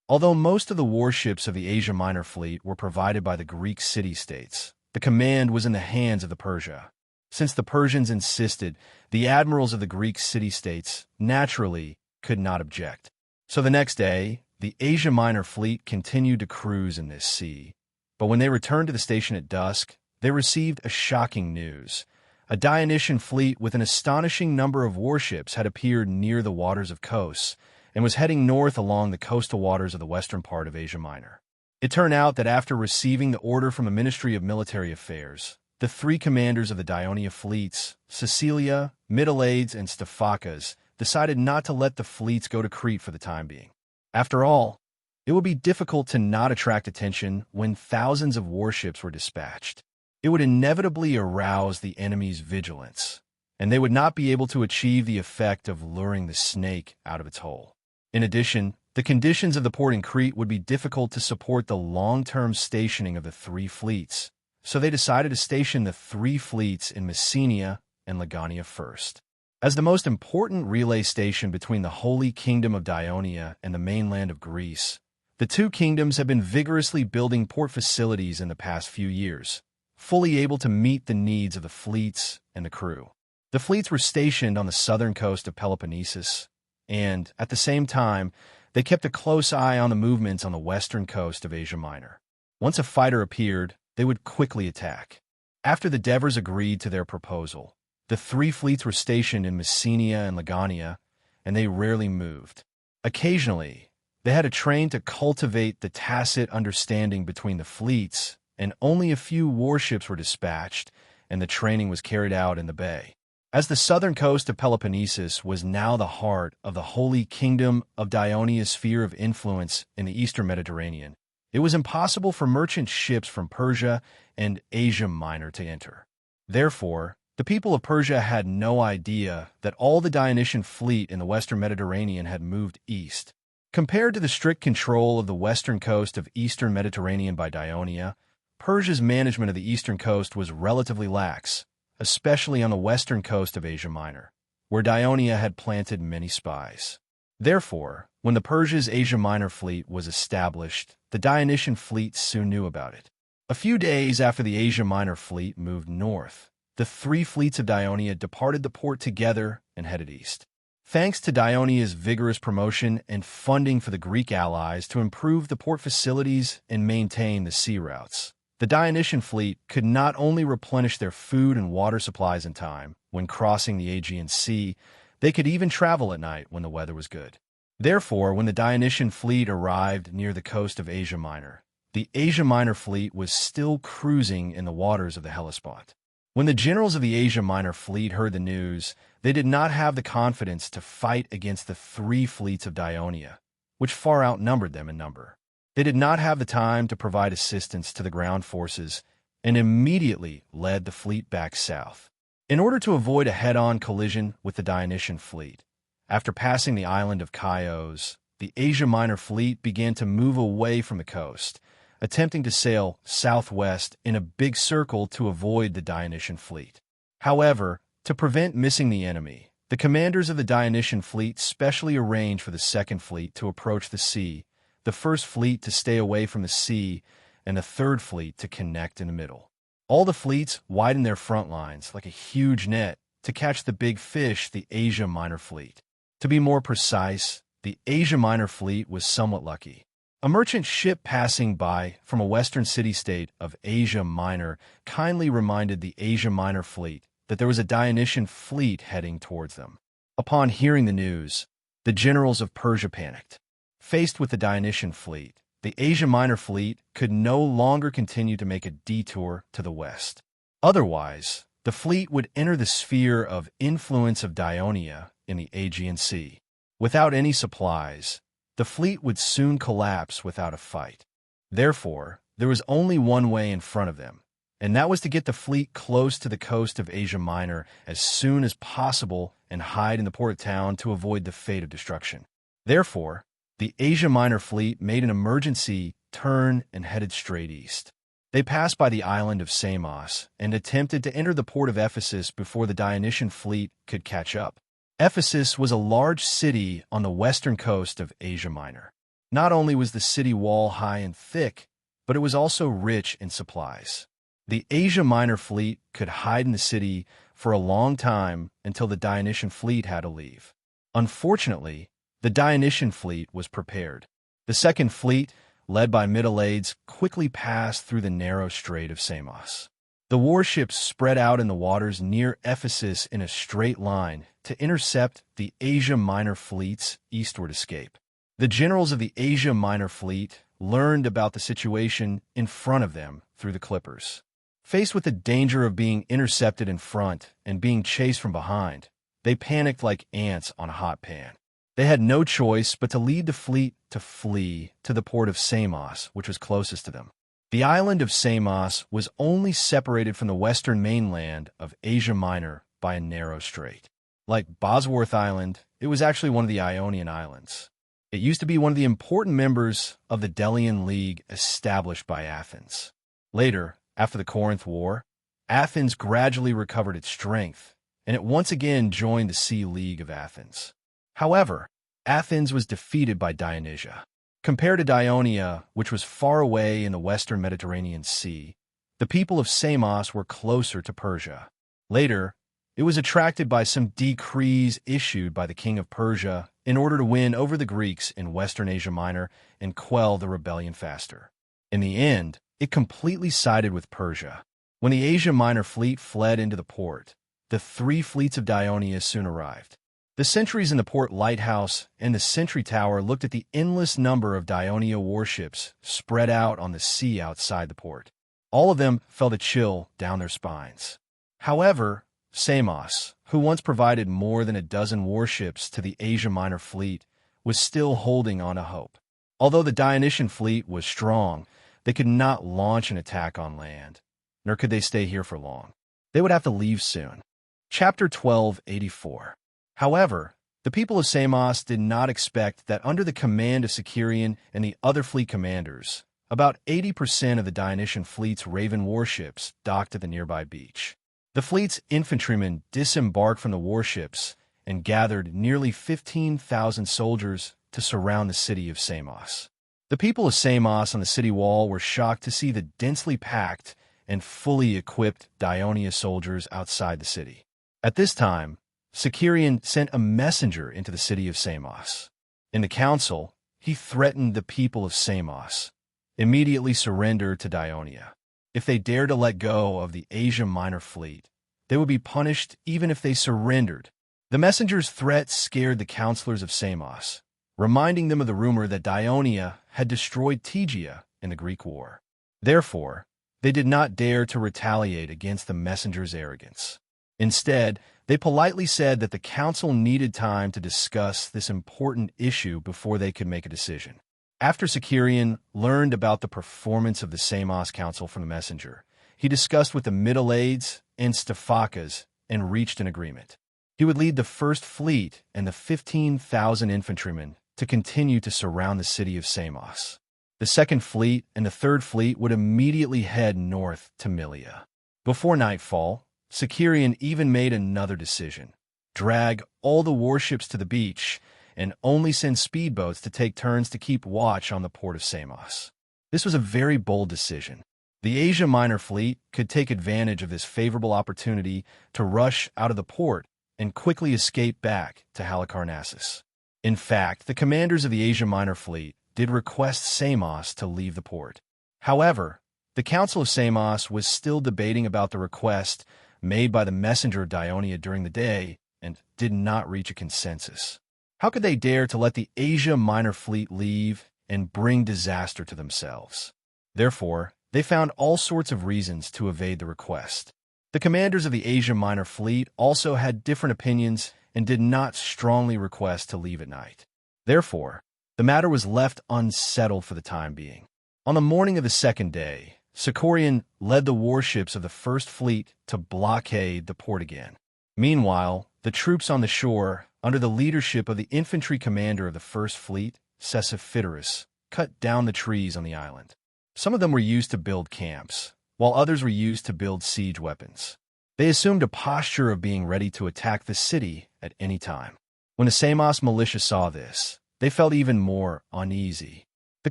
Although most of the warships of the Asia Minor fleet were provided by the Greek city-states, the command was in the hands of the Persia. Since the Persians insisted, the admirals of the Greek city-states naturally could not object. So the next day, the Asia Minor fleet continued to cruise in this sea. But when they returned to the station at dusk, they received a shocking news. A Dionysian fleet with an astonishing number of warships had appeared near the waters of Kos and was heading north along the coastal waters of the western part of Asia Minor. It turned out that after receiving the order from the Ministry of Military Affairs, the three commanders of the Dionia fleets, Cecilia, Mytilades, and Stephacas, decided not to let the fleets go to Crete for the time being. After all, it would be difficult to not attract attention when thousands of warships were dispatched. It would inevitably arouse the enemy's vigilance, and they would not be able to achieve the effect of luring the snake out of its hole. In addition, the conditions of the port in Crete would be difficult to support the long-term stationing of the three fleets, so they decided to station the three fleets in Messenia and Legania first. As the most important relay station between the Holy Kingdom of Dionia and the mainland of Greece, the two kingdoms have been vigorously building port facilities in the past few years, fully able to meet the needs of the fleets and the crew. The fleets were stationed on the southern coast of Peloponnesus, and, at the same time, they kept a close eye on the movements on the western coast of Asia Minor. Once a fighter appeared, they would quickly attack. After the Devers agreed to their proposal, the three fleets were stationed in Messenia and Legania, and they rarely moved. Occasionally, they had to train to cultivate the tacit understanding between the fleets, and only a few warships were dispatched, and the training was carried out in the bay. As the southern coast of Peloponnesus was now the heart of the Holy Kingdom of Dionia's sphere of influence in the eastern Mediterranean, it was impossible for merchant ships from Persia and Asia Minor to enter. Therefore, the people of Persia had no idea that all the Dionysian fleet in the western Mediterranean had moved east. Compared to the strict control of the western coast of eastern Mediterranean by Dionia, Persia's management of the eastern coast was relatively lax, especially on the western coast of Asia Minor, where Dionia had planted many spies. Therefore, when the Persia's Asia Minor fleet was established, the Dionysian fleet soon knew about it. A few days after the Asia Minor fleet moved north, the three fleets of Dionia departed the port together and headed east. Thanks to Dionia's vigorous promotion and funding for the Greek allies to improve the port facilities and maintain the sea routes, the Dionysian fleet could not only replenish their food and water supplies in time when crossing the Aegean Sea, they could even travel at night when the weather was good. Therefore, when the Dionysian fleet arrived near the coast of Asia Minor, the Asia Minor fleet was still cruising in the waters of the Hellespont. When the generals of the Asia Minor fleet heard the news, they did not have the confidence to fight against the three fleets of Dionia, which far outnumbered them in number. They did not have the time to provide assistance to the ground forces and immediately led the fleet back south. In order to avoid a head-on collision with the Dionysian fleet, after passing the island of Chios, the Asia Minor fleet began to move away from the coast, attempting to sail southwest in a big circle to avoid the Dionysian fleet. However, to prevent missing the enemy, the commanders of the Dionysian fleet specially arranged for the second fleet to approach the sea, the first fleet to stay away from the sea, and the third fleet to connect in the middle. All the fleets widened their front lines like a huge net to catch the big fish, the Asia Minor fleet. To be more precise, the Asia Minor fleet was somewhat lucky. A merchant ship passing by from a western city-state of Asia Minor kindly reminded the Asia Minor fleet that there was a Dionysian fleet heading towards them. Upon hearing the news, the generals of Persia panicked. Faced with the Dionysian fleet, the Asia Minor fleet could no longer continue to make a detour to the west. Otherwise, the fleet would enter the sphere of influence of Dionia in the Aegean Sea. Without any supplies, the fleet would soon collapse without a fight. Therefore, there was only one way in front of them, and that was to get the fleet close to the coast of Asia Minor as soon as possible and hide in the port town to avoid the fate of destruction. Therefore, the Asia Minor fleet made an emergency turn and headed straight east. They passed by the island of Samos and attempted to enter the port of Ephesus before the Dionysian fleet could catch up. Ephesus was a large city on the western coast of Asia Minor. Not only was the city wall high and thick, but it was also rich in supplies. The Asia Minor fleet could hide in the city for a long time until the Dionysian fleet had to leave. Unfortunately, the Dionysian fleet was prepared. The second fleet, led by Middle-Aids, quickly passed through the narrow strait of Samos. The warships spread out in the waters near Ephesus in a straight line to intercept the Asia Minor fleet's eastward escape. The generals of the Asia Minor fleet learned about the situation in front of them through the clippers. Faced with the danger of being intercepted in front and being chased from behind, they panicked like ants on a hot pan. They had no choice but to lead the fleet to flee to the port of Samos, which was closest to them. The island of Samos was only separated from the western mainland of Asia Minor by a narrow strait. Like Bosworth Island, it was actually one of the Ionian Islands. It used to be one of the important members of the Delian League established by Athens. Later, after the Corinth War, Athens gradually recovered its strength, and it once again joined the Sea League of Athens. However, Athens was defeated by Dionysia. Compared to Dionia, which was far away in the western Mediterranean Sea, the people of Samos were closer to Persia. Later, it was attracted by some decrees issued by the king of Persia in order to win over the Greeks in western Asia Minor and quell the rebellion faster. In the end, it completely sided with Persia. When the Asia Minor fleet fled into the port, the three fleets of Dionia soon arrived. The sentries in the port lighthouse and the sentry tower looked at the endless number of Dionia warships spread out on the sea outside the port. All of them felt a chill down their spines. However, Samos, who once provided more than a dozen warships to the Asia Minor fleet, was still holding on to hope. Although the Dionysian fleet was strong, they could not launch an attack on land, nor could they stay here for long. They would have to leave soon. Chapter 1284. However, the people of Samos did not expect that under the command of Sicerian and the other fleet commanders, about 80% of the Dionysian fleet's Raven warships docked at the nearby beach. The fleet's infantrymen disembarked from the warships and gathered nearly 15,000 soldiers to surround the city of Samos. The people of Samos on the city wall were shocked to see the densely packed and fully equipped Dionia soldiers outside the city. At this time, Sicerian sent a messenger into the city of Samos. In the council, he threatened the people of Samos, immediately surrender to Dionia. If they dared to let go of the Asia Minor fleet, they would be punished even if they surrendered. The messenger's threat scared the counselors of Samos, reminding them of the rumor that Dionia had destroyed Tegea in the Greek War. Therefore, they did not dare to retaliate against the messenger's arrogance. Instead, they politely said that the council needed time to discuss this important issue before they could make a decision. After Sicerian learned about the performance of the Samos council from the messenger, he discussed with the Middle-Aids and Stephakas and reached an agreement. He would lead the first fleet and the 15,000 infantrymen to continue to surround the city of Samos. The second fleet and the third fleet would immediately head north to Milia. Before nightfall, Sicerian even made another decision: drag all the warships to the beach and only send speedboats to take turns to keep watch on the port of Samos. This was a very bold decision. The Asia Minor fleet could take advantage of this favorable opportunity to rush out of the port and quickly escape back to Halicarnassus. In fact, the commanders of the Asia Minor fleet did request Samos to leave the port. However, the Council of Samos was still debating about the request made by the messenger of Dionia during the day and did not reach a consensus. How could they dare to let the Asia Minor fleet leave and bring disaster to themselves? Therefore, they found all sorts of reasons to evade the request. The commanders of the Asia Minor fleet also had different opinions and did not strongly request to leave at night. Therefore, the matter was left unsettled for the time being. On the morning of the second day, Serene led the warships of the First Fleet to blockade the port again. Meanwhile, the troops on the shore, under the leadership of the infantry commander of the First Fleet, Sesophitorus, cut down the trees on the island. Some of them were used to build camps, while others were used to build siege weapons. They assumed a posture of being ready to attack the city at any time. When the Samos militia saw this, they felt even more uneasy. The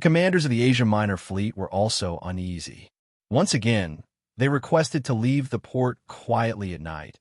commanders of the Asia Minor fleet were also uneasy. Once again, they requested to leave the port quietly at night,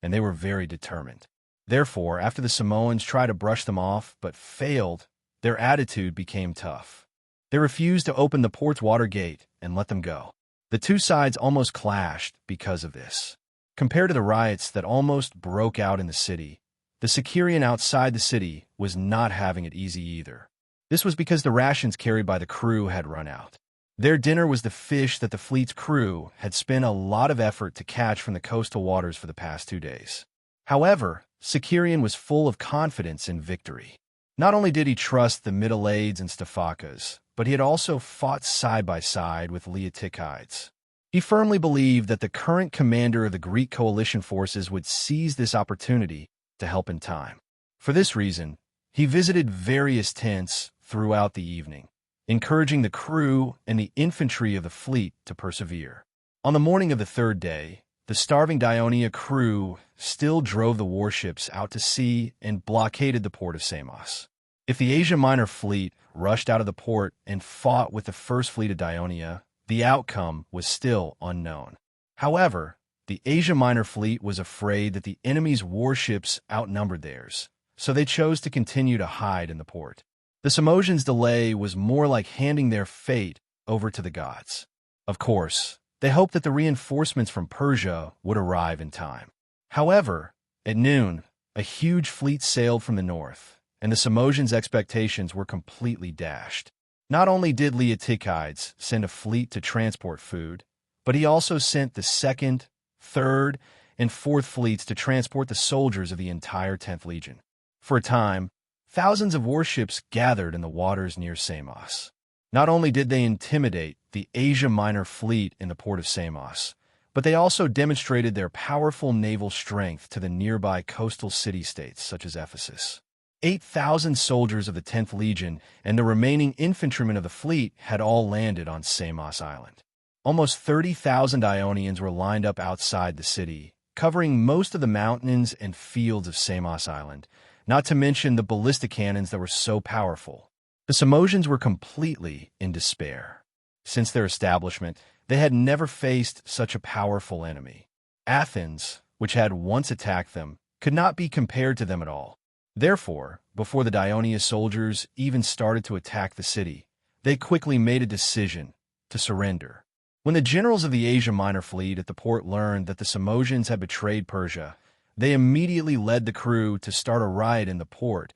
and they were very determined. Therefore, after the Samoans tried to brush them off but failed, their attitude became tough. They refused to open the port's water gate and let them go. The two sides almost clashed because of this. Compared to the riots that almost broke out in the city, the Serene outside the city was not having it easy either. This was because the rations carried by the crew had run out. Their dinner was the fish that the fleet's crew had spent a lot of effort to catch from the coastal waters for the past 2 days. However, Serene was full of confidence in victory. Not only did he trust the Mytilades and Stephakas, but he had also fought side by side with Leotychides. He firmly believed that the current commander of the Greek coalition forces would seize this opportunity to help in time. For this reason, he visited various tents throughout the evening, encouraging the crew and the infantry of the fleet to persevere. On the morning of the third day, the starving Dionia crew still drove the warships out to sea and blockaded the port of Samos. If the Asia Minor fleet rushed out of the port and fought with the First Fleet of Dionia, the outcome was still unknown. However, the Asia Minor fleet was afraid that the enemy's warships outnumbered theirs, so they chose to continue to hide in the port. The Samosians' delay was more like handing their fate over to the gods. Of course, they hoped that the reinforcements from Persia would arrive in time. However, at noon, a huge fleet sailed from the north, and the Samosians' expectations were completely dashed. Not only did Leotychides send a fleet to transport food, but he also sent the 2nd, 3rd, and 4th fleets to transport the soldiers of the entire 10th Legion. For a time, thousands of warships gathered in the waters near Samos. Not only did they intimidate the Asia Minor fleet in the port of Samos, but they also demonstrated their powerful naval strength to the nearby coastal city-states such as Ephesus. 8,000 soldiers of the 10th Legion and the remaining infantrymen of the fleet had all landed on Samos Island. Almost 30,000 Ionians were lined up outside the city, covering most of the mountains and fields of Samos Island, not to mention the ballistic cannons that were so powerful. The Samosians were completely in despair. Since their establishment, they had never faced such a powerful enemy. Athens, which had once attacked them, could not be compared to them at all. Therefore, before the Dionia soldiers even started to attack the city, they quickly made a decision to surrender. When the generals of the Asia Minor fleet at the port learned that the Samosians had betrayed Persia, they immediately led the crew to start a riot in the port,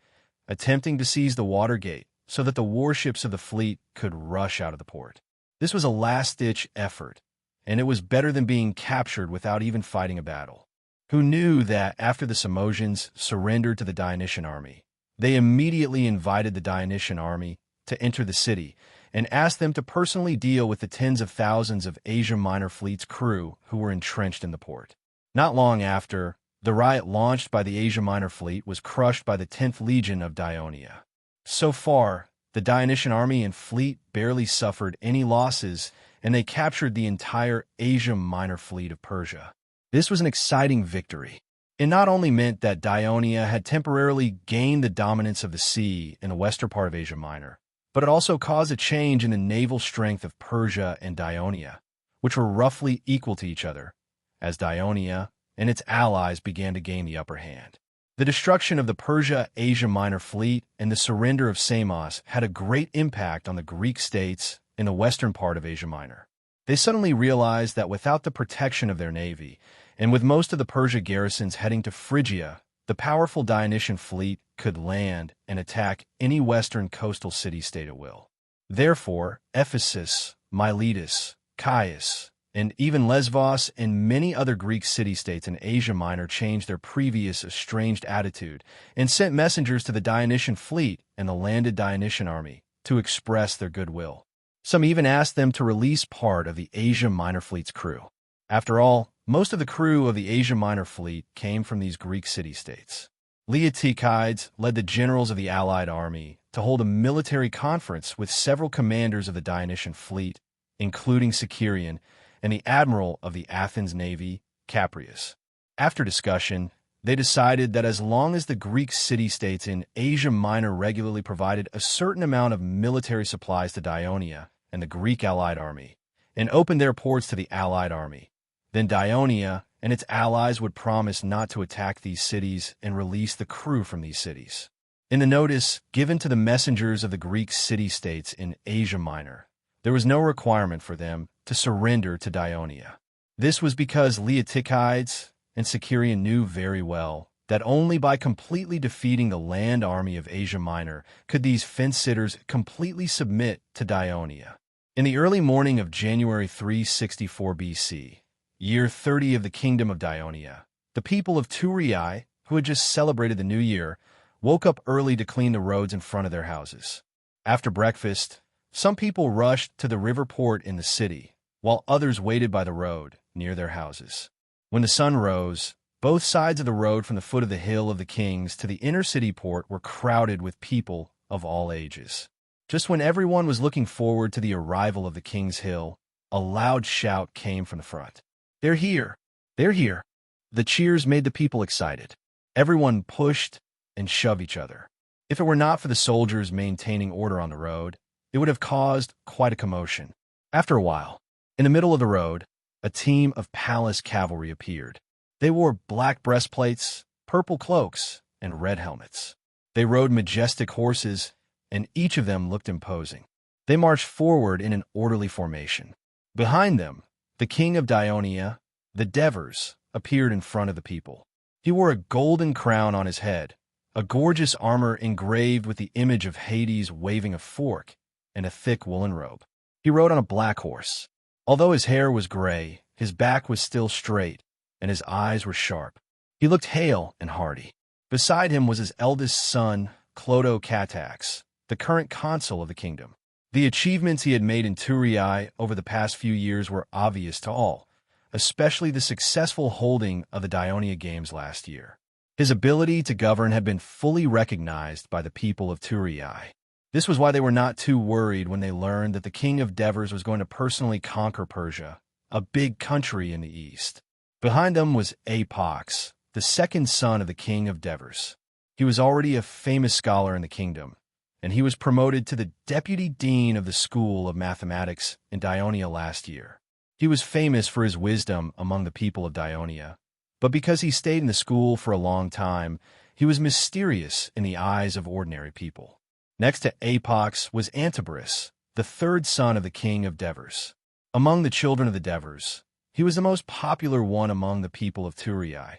attempting to seize the water gate so that the warships of the fleet could rush out of the port. This was a last-ditch effort, and it was better than being captured without even fighting a battle. Who knew that after the Samosians surrendered to the Dionysian army, they immediately invited the Dionysian army to enter the city and asked them to personally deal with the tens of thousands of Asia Minor fleet's crew who were entrenched in the port. Not long after, the riot launched by the Asia Minor fleet was crushed by the 10th Legion of Dionia. So far, the Dionysian army and fleet barely suffered any losses, and they captured the entire Asia Minor fleet of Persia. This was an exciting victory. It not only meant that Dionia had temporarily gained the dominance of the sea in the western part of Asia Minor, but it also caused a change in the naval strength of Persia and Dionia, which were roughly equal to each other, as Dionia and its allies began to gain the upper hand. The destruction of the Persia-Asia Minor fleet and the surrender of Samos had a great impact on the Greek states in the western part of Asia Minor. They suddenly realized that without the protection of their navy, and with most of the Persia garrisons heading to Phrygia, the powerful Dionysian fleet could land and attack any western coastal city-state at will. Therefore, Ephesus, Miletus, Chios, and even Lesbos and many other Greek city-states in Asia Minor changed their previous estranged attitude and sent messengers to the Dionysian fleet and the landed Dionysian army to express their goodwill. Some even asked them to release part of the Asia Minor fleet's crew. After all, most of the crew of the Asia Minor fleet came from these Greek city-states. Leotychides led the generals of the allied army to hold a military conference with several commanders of the Dionysian fleet, including Sicerian, and the admiral of the Athens navy, Caprius. After discussion, they decided that as long as the Greek city-states in Asia Minor regularly provided a certain amount of military supplies to Dionia and the Greek allied army, and opened their ports to the allied army, then Dionia and its allies would promise not to attack these cities and release the crew from these cities. In the notice given to the messengers of the Greek city-states in Asia Minor, there was no requirement for them to surrender to Dionia. This was because Leotychides and Sicerian knew very well that only by completely defeating the land army of Asia Minor could these fence-sitters completely submit to Dionia. In the early morning of January 364 BC, year 30 of the kingdom of Dionia, the people of Turii, who had just celebrated the new year, woke up early to clean the roads in front of their houses. After breakfast, some people rushed to the river port in the city, while others waited by the road near their houses. When the sun rose, both sides of the road from the foot of the Hill of the Kings to the inner city port were crowded with people of all ages. Just when everyone was looking forward to the arrival of the King's Hill, a loud shout came from the front. "They're here! They're here!" The cheers made the people excited. Everyone pushed and shoved each other. If it were not for the soldiers maintaining order on the road, it would have caused quite a commotion. After a while, in the middle of the road, a team of palace cavalry appeared. They wore black breastplates, purple cloaks, and red helmets. They rode majestic horses, and each of them looked imposing. They marched forward in an orderly formation. Behind them, the king of Dionia, the Devers, appeared in front of the people. He wore a golden crown on his head, a gorgeous armor engraved with the image of Hades waving a fork, and a thick woolen robe. He rode on a black horse. Although his hair was gray, his back was still straight, and his eyes were sharp. He looked hale and hearty. Beside him was his eldest son, Clodocatax, the current consul of the kingdom. The achievements he had made in Turii over the past few years were obvious to all, especially the successful holding of the Dionia Games last year. His ability to govern had been fully recognized by the people of Turii. This was why they were not too worried when they learned that the king of Devers was going to personally conquer Persia, a big country in the east. Behind them was Apox, the second son of the king of Devers. He was already a famous scholar in the kingdom, and he was promoted to the deputy dean of the School of Mathematics in Dionia last year. He was famous for his wisdom among the people of Dionia, but because he stayed in the school for a long time, he was mysterious in the eyes of ordinary people. Next to Apox was Antibrus, the third son of the king of Devers. Among the children of the Devers, he was the most popular one among the people of Turii,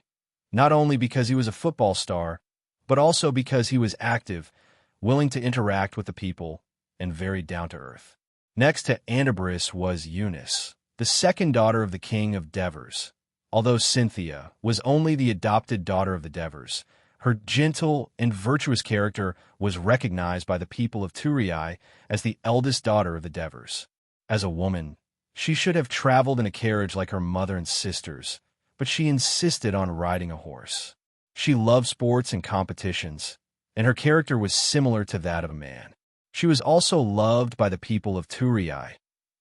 not only because he was a football star, but also because he was active, willing to interact with the people, and very down-to-earth. Next to Antibrus was Eunice, the second daughter of the king of Devers. Although Cynthia was only the adopted daughter of the Devers, her gentle and virtuous character was recognized by the people of Turii as the eldest daughter of the Devers. As a woman, she should have traveled in a carriage like her mother and sisters, but she insisted on riding a horse. She loved sports and competitions, and her character was similar to that of a man. She was also loved by the people of Turii,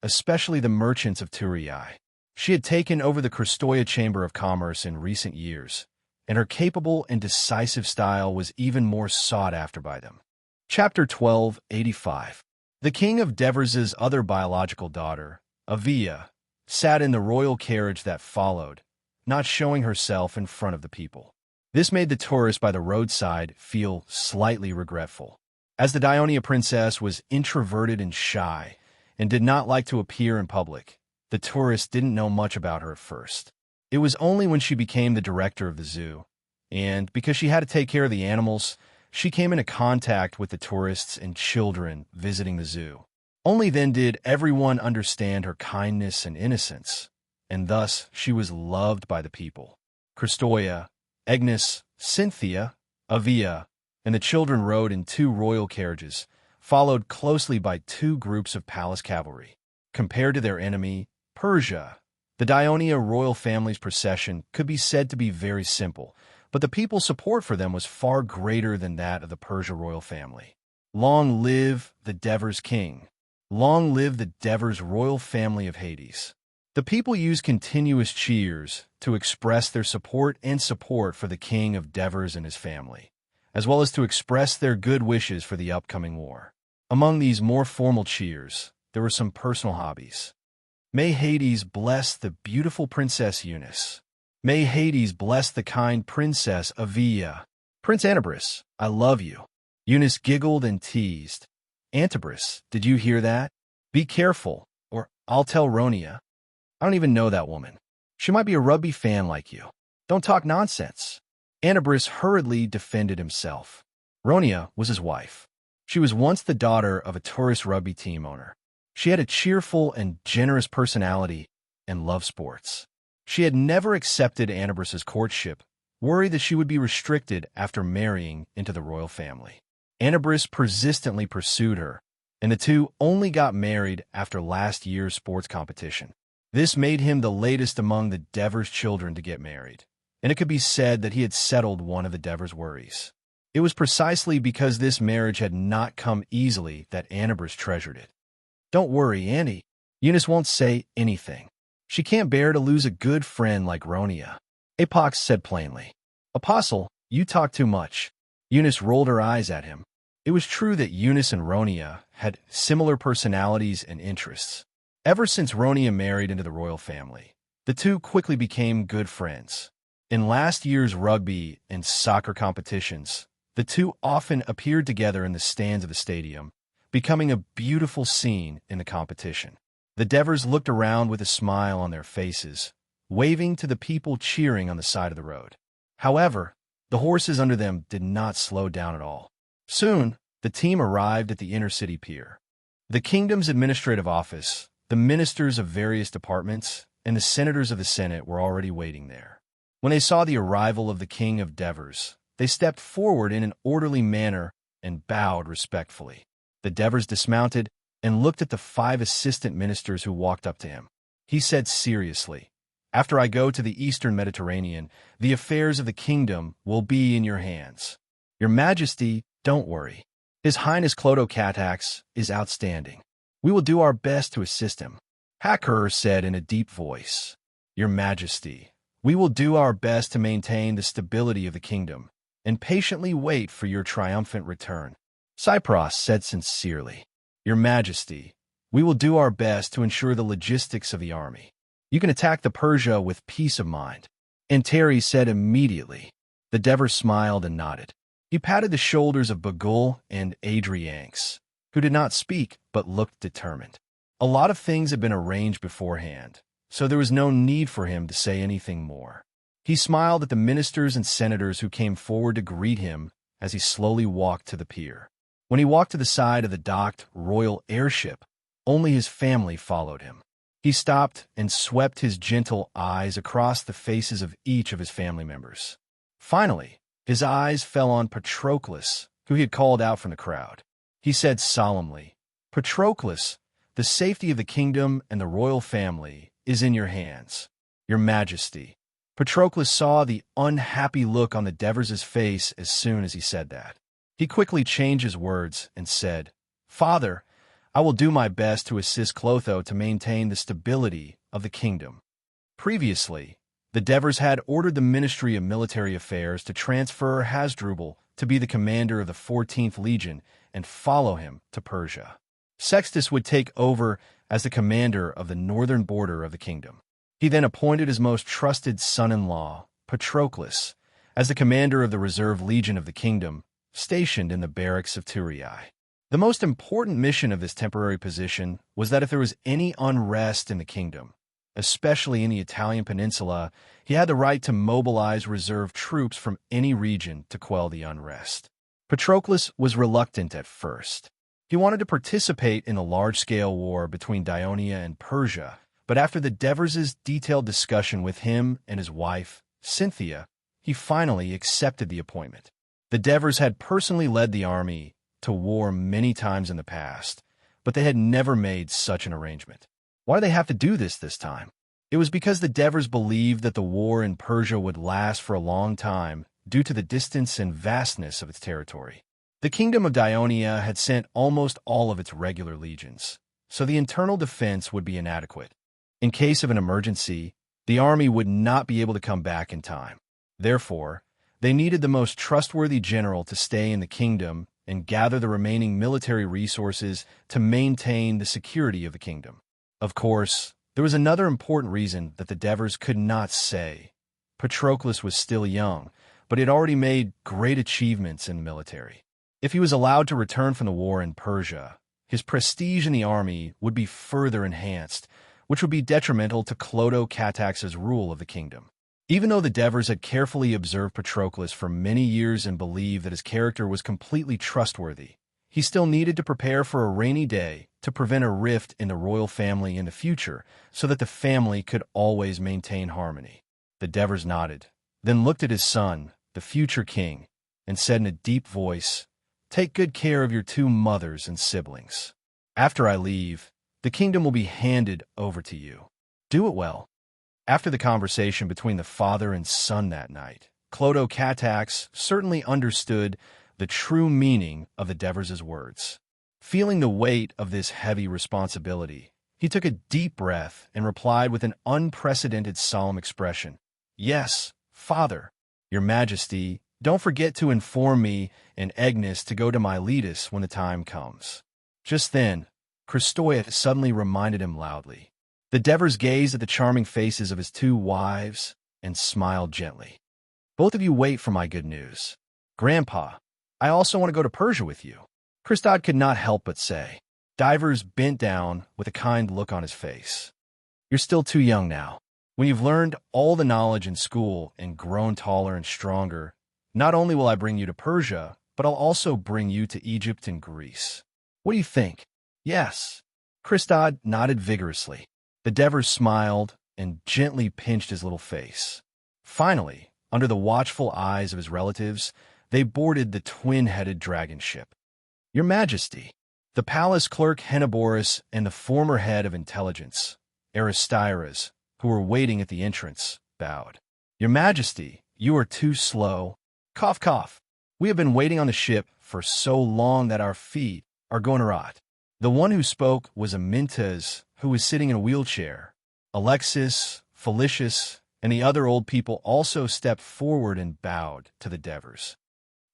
especially the merchants of Turii. She had taken over the Kristoia Chamber of Commerce in recent years, and her capable and decisive style was even more sought after by them. Chapter 1285. The king of Devers' other biological daughter, Avia, sat in the royal carriage that followed, not showing herself in front of the people. This made the tourist by the roadside feel slightly regretful. As the Dionia princess was introverted and shy, and did not like to appear in public, the tourist didn't know much about her at first. It was only when she became the director of the zoo, and because she had to take care of the animals, she came into contact with the tourists and children visiting the zoo. Only then did everyone understand her kindness and innocence, and thus she was loved by the people. Kristoia, Agnes, Cynthia, Avia, and the children rode in two royal carriages, followed closely by two groups of palace cavalry. Compared to their enemy, Persia, the Dionia royal family's procession could be said to be very simple, but the people's support for them was far greater than that of the Persia royal family. Long live the Devers king! Long live the Devers royal family of Hades! The people used continuous cheers to express their support for the king of Devers and his family, as well as to express their good wishes for the upcoming war. Among these more formal cheers, there were some personal hobbies. May Hades bless the beautiful Princess Eunice. May Hades bless the kind Princess Avia. Prince Antabris, I love you. Eunice giggled and teased. Antabris, did you hear that? Be careful, or I'll tell Ronia. I don't even know that woman. She might be a rugby fan like you. Don't talk nonsense. Antabris hurriedly defended himself. Ronia was his wife. She was once the daughter of a tourist rugby team owner. She had a cheerful and generous personality and loved sports. She had never accepted Antabris's courtship, worried that she would be restricted after marrying into the royal family. Antabris persistently pursued her, and the two only got married after last year's sports competition. This made him the latest among the Devers children to get married, and it could be said that he had settled one of the Devers' worries. It was precisely because this marriage had not come easily that Antabris treasured it. Don't worry, Annie. Eunice won't say anything. She can't bear to lose a good friend like Ronia. Apox said plainly. Apostle, you talk too much. Eunice rolled her eyes at him. It was true that Eunice and Ronia had similar personalities and interests. Ever since Ronia married into the royal family, the two quickly became good friends. In last year's rugby and soccer competitions, the two often appeared together in the stands of the stadium, becoming a beautiful scene in the competition. The Devers looked around with a smile on their faces, waving to the people cheering on the side of the road. However, the horses under them did not slow down at all. Soon, the team arrived at the inner-city pier. The kingdom's administrative office, the ministers of various departments, and the senators of the Senate were already waiting there. When they saw the arrival of the king of Devers, they stepped forward in an orderly manner and bowed respectfully. The Devers dismounted and looked at the 5 assistant ministers who walked up to him. He said seriously, After I go to the eastern Mediterranean, the affairs of the kingdom will be in your hands. Your Majesty, don't worry. His Highness Clodocatax is outstanding. We will do our best to assist him. Hacker said in a deep voice, Your Majesty, we will do our best to maintain the stability of the kingdom and patiently wait for your triumphant return. Cypros said sincerely, Your Majesty, we will do our best to ensure the logistics of the army. You can attack the Persia with peace of mind. And Terry said immediately. The Devers smiled and nodded. He patted the shoulders of Bagul and Adrianx, who did not speak but looked determined. A lot of things had been arranged beforehand, so there was no need for him to say anything more. He smiled at the ministers and senators who came forward to greet him as he slowly walked to the pier. When he walked to the side of the docked royal airship, only his family followed him. He stopped and swept his gentle eyes across the faces of each of his family members. Finally, his eyes fell on Patroclus, who he had called out from the crowd. He said solemnly, Patroclus, the safety of the kingdom and the royal family is in your hands. Your Majesty. Patroclus saw the unhappy look on the Devers' face as soon as he said that. He quickly changed his words and said, Father, I will do my best to assist Clotho to maintain the stability of the kingdom. Previously, the Devers had ordered the Ministry of Military Affairs to transfer Hasdrubal to be the commander of the 14th Legion and follow him to Persia. Sextus would take over as the commander of the northern border of the kingdom. He then appointed his most trusted son-in-law, Patroclus, as the commander of the reserve legion of the kingdom, stationed in the barracks of Turiae. The most important mission of this temporary position was that if there was any unrest in the kingdom, especially in the Italian peninsula, he had the right to mobilize reserve troops from any region to quell the unrest. Patroclus was reluctant at first. He wanted to participate in the large-scale war between Dionia and Persia, but after the Devers' detailed discussion with him and his wife, Cynthia, he finally accepted the appointment. The Devers had personally led the army to war many times in the past, but they had never made such an arrangement. Why do they have to do this time? It was because the Devers believed that the war in Persia would last for a long time due to the distance and vastness of its territory. The kingdom of Dionia had sent almost all of its regular legions, so the internal defense would be inadequate. In case of an emergency, the army would not be able to come back in time. Therefore, they needed the most trustworthy general to stay in the kingdom and gather the remaining military resources to maintain the security of the kingdom. Of course, there was another important reason that the Devers could not say. Patroclus was still young, but he had already made great achievements in the military. If he was allowed to return from the war in Persia, his prestige in the army would be further enhanced, which would be detrimental to Clodo-Catax's rule of the kingdom. Even though the Devers had carefully observed Patroclus for many years and believed that his character was completely trustworthy, he still needed to prepare for a rainy day to prevent a rift in the royal family in the future so that the family could always maintain harmony. The Devers nodded, then looked at his son, the future king, and said in a deep voice, "Take good care of your two mothers and siblings. After I leave, the kingdom will be handed over to you. Do it well." After the conversation between the father and son that night, Clodo-Catax certainly understood the true meaning of the Devers' words. Feeling the weight of this heavy responsibility, he took a deep breath and replied with an unprecedented solemn expression, "Yes, Father, Your Majesty, don't forget to inform me and Agnes to go to Miletus when the time comes." Just then, Christoia suddenly reminded him loudly. The Devers gazed at the charming faces of his two wives and smiled gently. "Both of you wait for my good news. Grandpa, I also want to go to Persia with you," Christod could not help but say. Divers bent down with a kind look on his face. "You're still too young now. When you've learned all the knowledge in school and grown taller and stronger, not only will I bring you to Persia, but I'll also bring you to Egypt and Greece. What do you think?" "Yes." Christod nodded vigorously. The Devers smiled and gently pinched his little face. Finally, under the watchful eyes of his relatives, they boarded the twin-headed dragon ship. "Your Majesty," the palace clerk Henoboris and the former head of intelligence, Aristyras, who were waiting at the entrance, bowed. "Your Majesty, you are too slow. Cough, cough. We have been waiting on the ship for so long that our feet are going to rot." The one who spoke was Amyntas, who was sitting in a wheelchair. Alexis, Felicius, and the other old people also stepped forward and bowed to the Devers.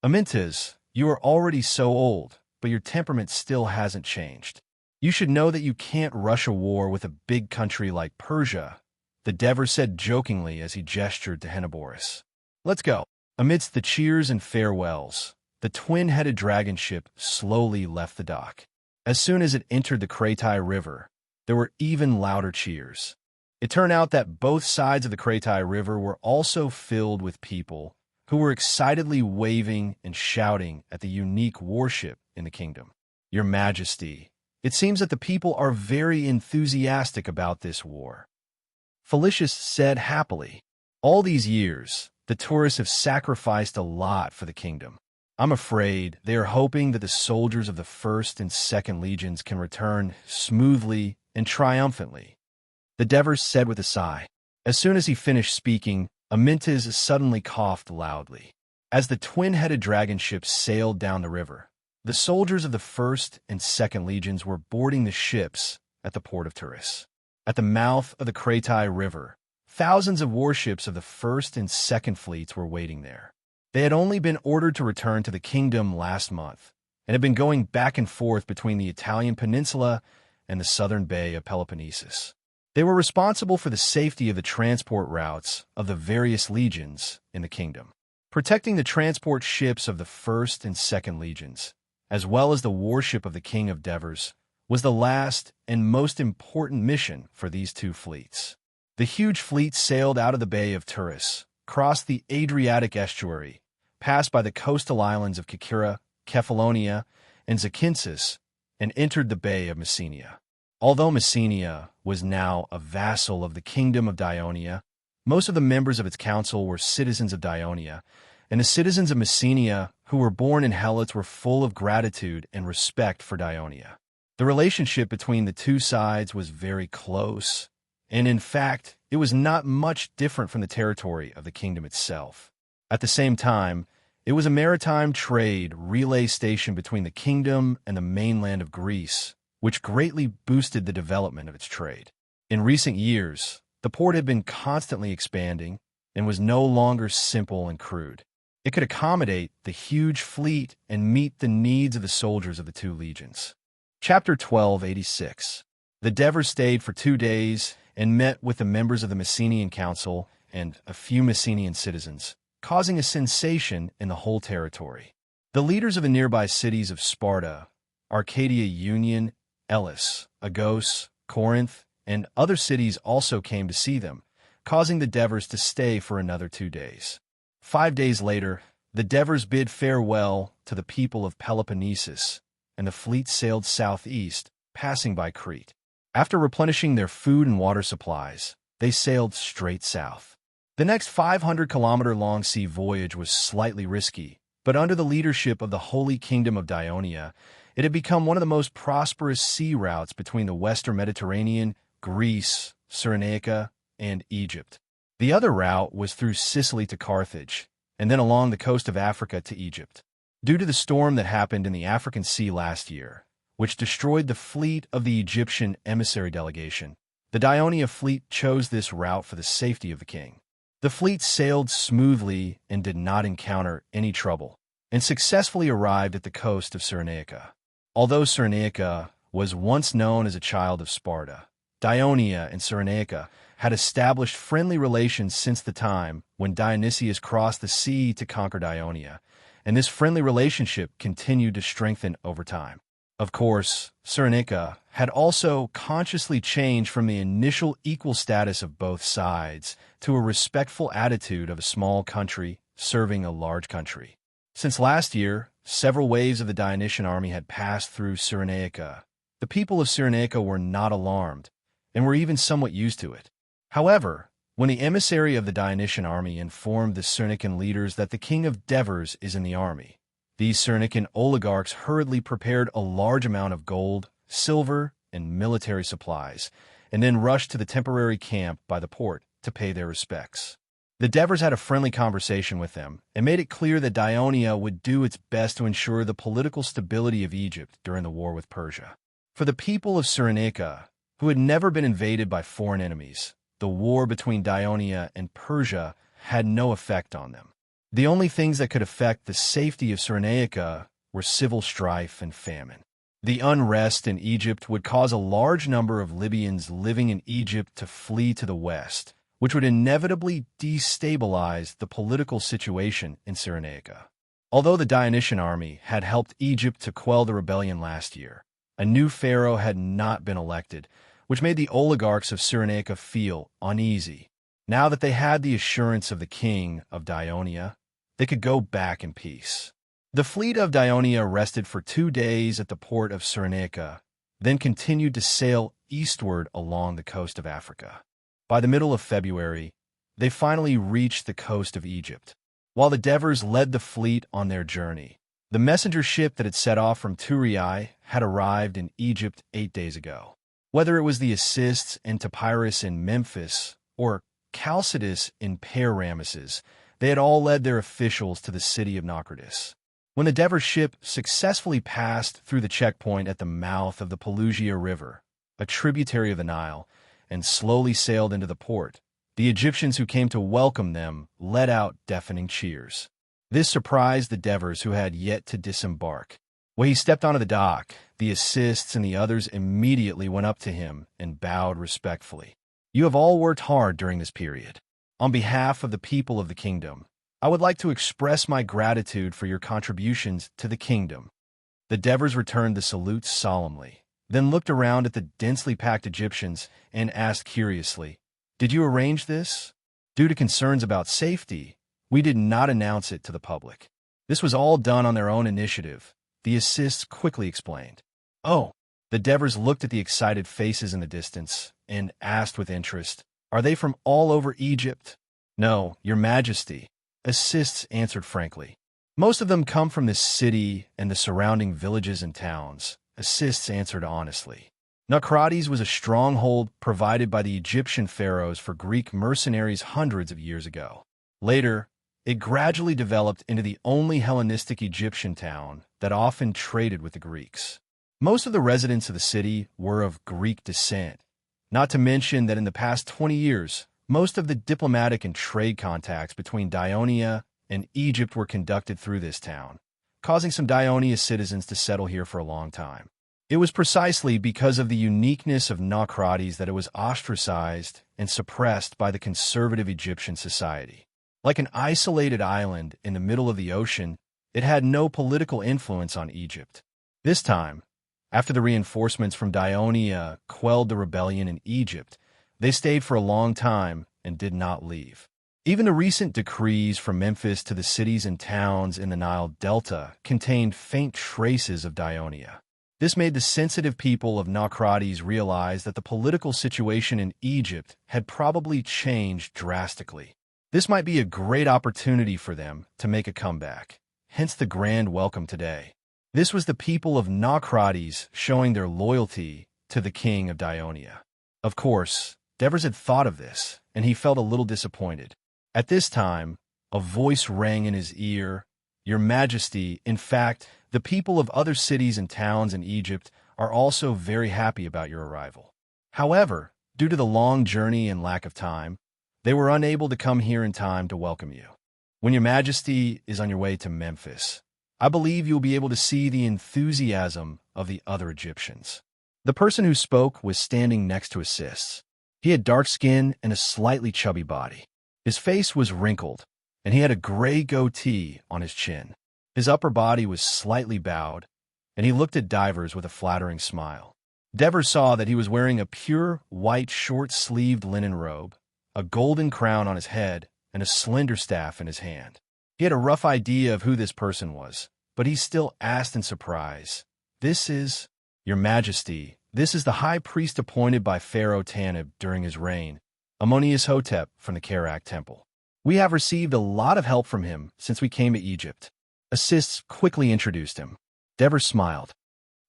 "Amyntas, you are already so old, but your temperament still hasn't changed. You should know that you can't rush a war with a big country like Persia," the Devers said jokingly as he gestured to Henoboris. "Let's go." Amidst the cheers and farewells, the twin-headed dragon ship slowly left the dock. As soon as it entered the Kratai River, there were even louder cheers. It turned out that both sides of the Kratai River were also filled with people who were excitedly waving and shouting at the unique warship in the kingdom. "Your Majesty, it seems that the people are very enthusiastic about this war," Felicius said happily. "All these years, the tourists have sacrificed a lot for the kingdom. I'm afraid they are hoping that the soldiers of the 1st and 2nd Legions can return smoothly and triumphantly," the Devers said with a sigh. As soon as he finished speaking, Amyntas suddenly coughed loudly. As the twin-headed dragon ship sailed down the river, the soldiers of the 1st and 2nd Legions were boarding the ships at the port of Turis. At the mouth of the Kratai River, thousands of warships of the 1st and 2nd fleets were waiting there. They had only been ordered to return to the kingdom last month, and had been going back and forth between the Italian peninsula and the southern bay of Peloponnesus. They were responsible for the safety of the transport routes of the various legions in the kingdom. Protecting the transport ships of the 1st and 2nd Legions, as well as the warship of the King of Devers, was the last and most important mission for these two fleets. The huge fleet sailed out of the Bay of Turis, crossed the Adriatic estuary, passed by the coastal islands of Kerkyra, Kephallonia, and Zacynthus, and entered the Bay of Messenia. Although Messenia was now a vassal of the Kingdom of Dionia, most of the members of its council were citizens of Dionia, and the citizens of Messenia, who were born in Helots, were full of gratitude and respect for Dionia. The relationship between the two sides was very close, and in fact, it was not much different from the territory of the kingdom itself. At the same time, it was a maritime trade relay station between the kingdom and the mainland of Greece, which greatly boosted the development of its trade. In recent years, the port had been constantly expanding and was no longer simple and crude. It could accommodate the huge fleet and meet the needs of the soldiers of the two legions. Chapter 1286. The Devers stayed for 2 days and met with the members of the Messenian Council and a few Messenian citizens, causing a sensation in the whole territory. The leaders of the nearby cities of Sparta, Arcadia Union, Elis, Agos, Corinth, and other cities also came to see them, causing the Devers to stay for another 2 days. 5 days later, the Devers bid farewell to the people of Peloponnesus, and the fleet sailed southeast, passing by Crete. After replenishing their food and water supplies, they sailed straight south. The next 500-kilometer-long sea voyage was slightly risky, but under the leadership of the Holy Kingdom of Dionia, it had become one of the most prosperous sea routes between the western Mediterranean, Greece, Cyrenaica, and Egypt. The other route was through Sicily to Carthage, and then along the coast of Africa to Egypt. Due to the storm that happened in the African Sea last year, which destroyed the fleet of the Egyptian emissary delegation, the Dionia fleet chose this route for the safety of the king. The fleet sailed smoothly and did not encounter any trouble, and successfully arrived at the coast of Cyrenaica. Although Cyrenaica was once known as a child of Sparta, Dionia and Cyrenaica had established friendly relations since the time when Dionysius crossed the sea to conquer Dionia, and this friendly relationship continued to strengthen over time. Of course, Cyrenaica had also consciously changed from the initial equal status of both sides to a respectful attitude of a small country serving a large country. Since last year, several waves of the Dionysian army had passed through Cyrenaica. The people of Cyrenaica were not alarmed, and were even somewhat used to it. However, when the emissary of the Dionysian army informed the Cyrenican leaders that the king of Devers is in the army, these Cyrenican oligarchs hurriedly prepared a large amount of gold, silver, and military supplies, and then rushed to the temporary camp by the port to pay their respects. The Devers had a friendly conversation with them and made it clear that Dionia would do its best to ensure the political stability of Egypt during the war with Persia. For the people of Cyrenaica, who had never been invaded by foreign enemies, the war between Dionia and Persia had no effect on them. The only things that could affect the safety of Cyrenaica were civil strife and famine. The unrest in Egypt would cause a large number of Libyans living in Egypt to flee to the west, which would inevitably destabilize the political situation in Cyrenaica. Although the Dionysian army had helped Egypt to quell the rebellion last year, a new pharaoh had not been elected, which made the oligarchs of Cyrenaica feel uneasy. Now that they had the assurance of the king of Dionia, they could go back in peace. The fleet of Dionia rested for 2 days at the port of Cyrenaica, then continued to sail eastward along the coast of Africa. By the middle of February, they finally reached the coast of Egypt. While the Devers led the fleet on their journey, the messenger ship that had set off from Turai had arrived in Egypt 8 days ago. Whether it was the Assists in Topyrus in Memphis or Chalcidius in Paramesses, they had all led their officials to the city of Naucratis. When the Devers ship successfully passed through the checkpoint at the mouth of the Pelusia River, a tributary of the Nile, and slowly sailed into the port, the Egyptians who came to welcome them let out deafening cheers. This surprised the Devers, who had yet to disembark. When he stepped onto the dock, the Assists and the others immediately went up to him and bowed respectfully. "You have all worked hard during this period. On behalf of the people of the kingdom, I would like to express my gratitude for your contributions to the kingdom." The Devers returned the salute solemnly, then looked around at the densely packed Egyptians and asked curiously, "Did you arrange this? Due to concerns about safety, we did not announce it to the public. This was all done on their own initiative," the Assists quickly explained. "Oh." The Devers looked at the excited faces in the distance and asked with interest, "Are they from all over Egypt?" "No, Your Majesty. Assists answered frankly. Most of them come from this city and the surrounding villages and towns. Assists answered honestly. Naucrates was a stronghold provided by the Egyptian pharaohs for Greek mercenaries hundreds of years ago. Later, it gradually developed into the only Hellenistic Egyptian town that often traded with the Greeks. Most of the residents of the city were of Greek descent, not to mention that in the past 20 years, most of the diplomatic and trade contacts between Dionia and Egypt were conducted through this town, causing some Dionia citizens to settle here for a long time. It was precisely because of the uniqueness of Naucrates that it was ostracized and suppressed by the conservative Egyptian society. Like an isolated island in the middle of the ocean, it had no political influence on Egypt. This time, after the reinforcements from Dionia quelled the rebellion in Egypt, they stayed for a long time and did not leave. Even the recent decrees from Memphis to the cities and towns in the Nile Delta contained faint traces of Dionia. This made the sensitive people of Naucrates realize that the political situation in Egypt had probably changed drastically. This might be a great opportunity for them to make a comeback, hence the grand welcome today. This was the people of Naucrates showing their loyalty to the king of Dionia. Of course, Devers had thought of this, and he felt a little disappointed. At this time, a voice rang in his ear. "Your Majesty, in fact, the people of other cities and towns in Egypt are also very happy about your arrival. However, due to the long journey and lack of time, they were unable to come here in time to welcome you. When your Majesty is on your way to Memphis, I believe you'll be able to see the enthusiasm of the other Egyptians." The person who spoke was standing next to Assists. He had dark skin and a slightly chubby body. His face was wrinkled, and he had a gray goatee on his chin. His upper body was slightly bowed, and he looked at Divers with a flattering smile. Devers saw that he was wearing a pure, white, short-sleeved linen robe, a golden crown on his head, and a slender staff in his hand. He had a rough idea of who this person was, but he still asked in surprise, "This is, Your Majesty, this is the high priest appointed by Pharaoh Tanib during his reign, Amunias-Hotep from the Kerak Temple. We have received a lot of help from him since we came to Egypt." Assists quickly introduced him. Devers smiled.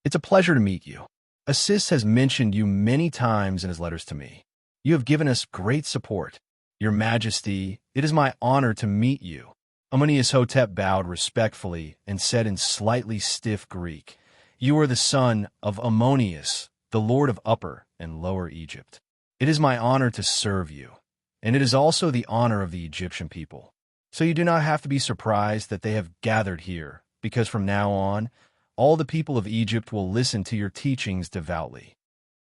"It's a pleasure to meet you. Assists has mentioned you many times in his letters to me. You have given us great support. Your Majesty, it is my honor to meet you." Amunias-Hotep bowed respectfully and said in slightly stiff Greek, "You are the son of Ammonius, the lord of Upper and Lower Egypt. It is my honor to serve you, and it is also the honor of the Egyptian people. So you do not have to be surprised that they have gathered here, because from now on, all the people of Egypt will listen to your teachings devoutly."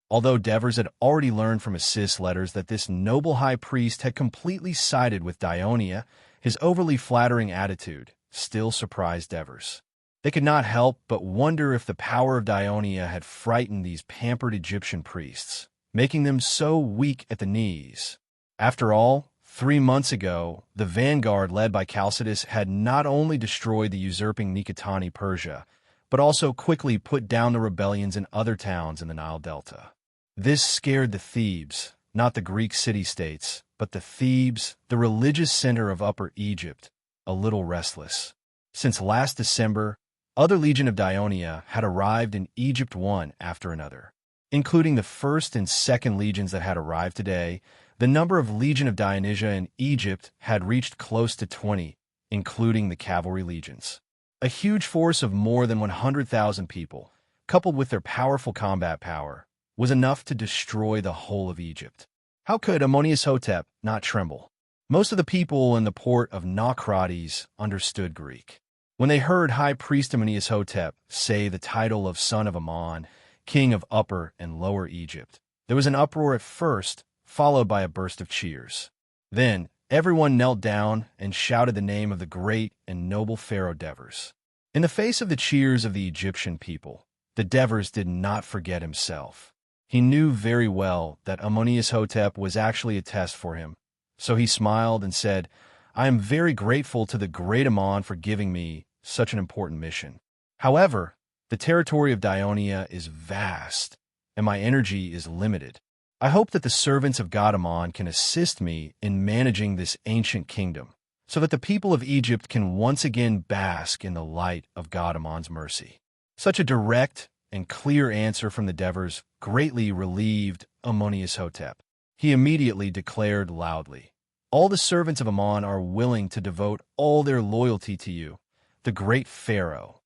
Although Devers had already learned from Assist's letters that this noble high priest had completely sided with Dionia, his overly flattering attitude still surprised Devers. They could not help but wonder if the power of Dionia had frightened these pampered Egyptian priests, making them so weak at the knees. After all, 3 months ago, the vanguard led by Chalcidius had not only destroyed the usurping Nikotani Persia, but also quickly put down the rebellions in other towns in the Nile Delta. This scared the Thebes, not the Greek city-states, but the Thebes, the religious center of Upper Egypt, a little restless. Since last December, other legion of Dionia had arrived in Egypt one after another. Including the first and second legions that had arrived today, the number of Legion of Dionysia in Egypt had reached close to 20, including the cavalry legions. A huge force of more than 100,000 people, coupled with their powerful combat power, was enough to destroy the whole of Egypt. How could Amunias-Hotep not tremble? Most of the people in the port of Naucrates understood Greek. When they heard High Priest Amunias-Hotep say the title of son of Ammon, king of Upper and Lower Egypt, there was an uproar at first, followed by a burst of cheers. Then, everyone knelt down and shouted the name of the great and noble Pharaoh Devers. In the face of the cheers of the Egyptian people, the Devers did not forget himself. He knew very well that Amunias-Hotep was actually a test for him, so he smiled and said, "I am very grateful to the great Ammon for giving me such an important mission. However, the territory of Dionia is vast, and my energy is limited. I hope that the servants of God Ammon can assist me in managing this ancient kingdom, so that the people of Egypt can once again bask in the light of God Amon's mercy. Such a direct and clear answer from the Devers greatly relieved Amonihotep. He immediately declared loudly, "All the servants of Amon are willing to devote all their loyalty to you, the great pharaoh."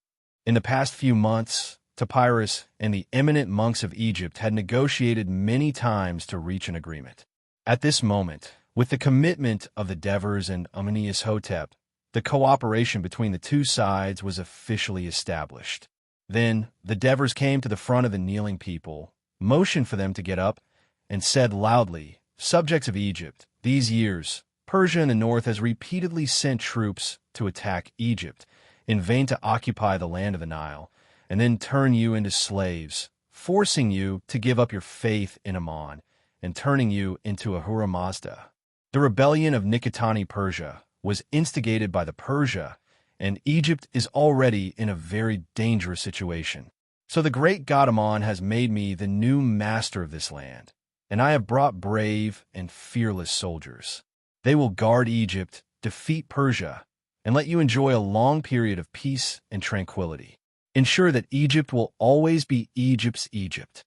In the past few months, Papyrus and the eminent monks of Egypt had negotiated many times to reach an agreement. At this moment, with the commitment of the Devers and Amonihotep, the cooperation between the two sides was officially established. Then the Devers came to the front of the kneeling people, motioned for them to get up, and said loudly, "Subjects of Egypt, these years, Persia in the north has repeatedly sent troops to attack Egypt, in vain to occupy the land of the Nile, and then turn you into slaves, forcing you to give up your faith in Amon, and turning you into Ahura Mazda." The rebellion of Nikitani Persia was instigated by the Persia, and Egypt is already in a very dangerous situation. So the great god Amon has made me the new master of this land, and I have brought brave and fearless soldiers. They will guard Egypt, defeat Persia, and let you enjoy a long period of peace and tranquility. Ensure that Egypt will always be Egypt's Egypt.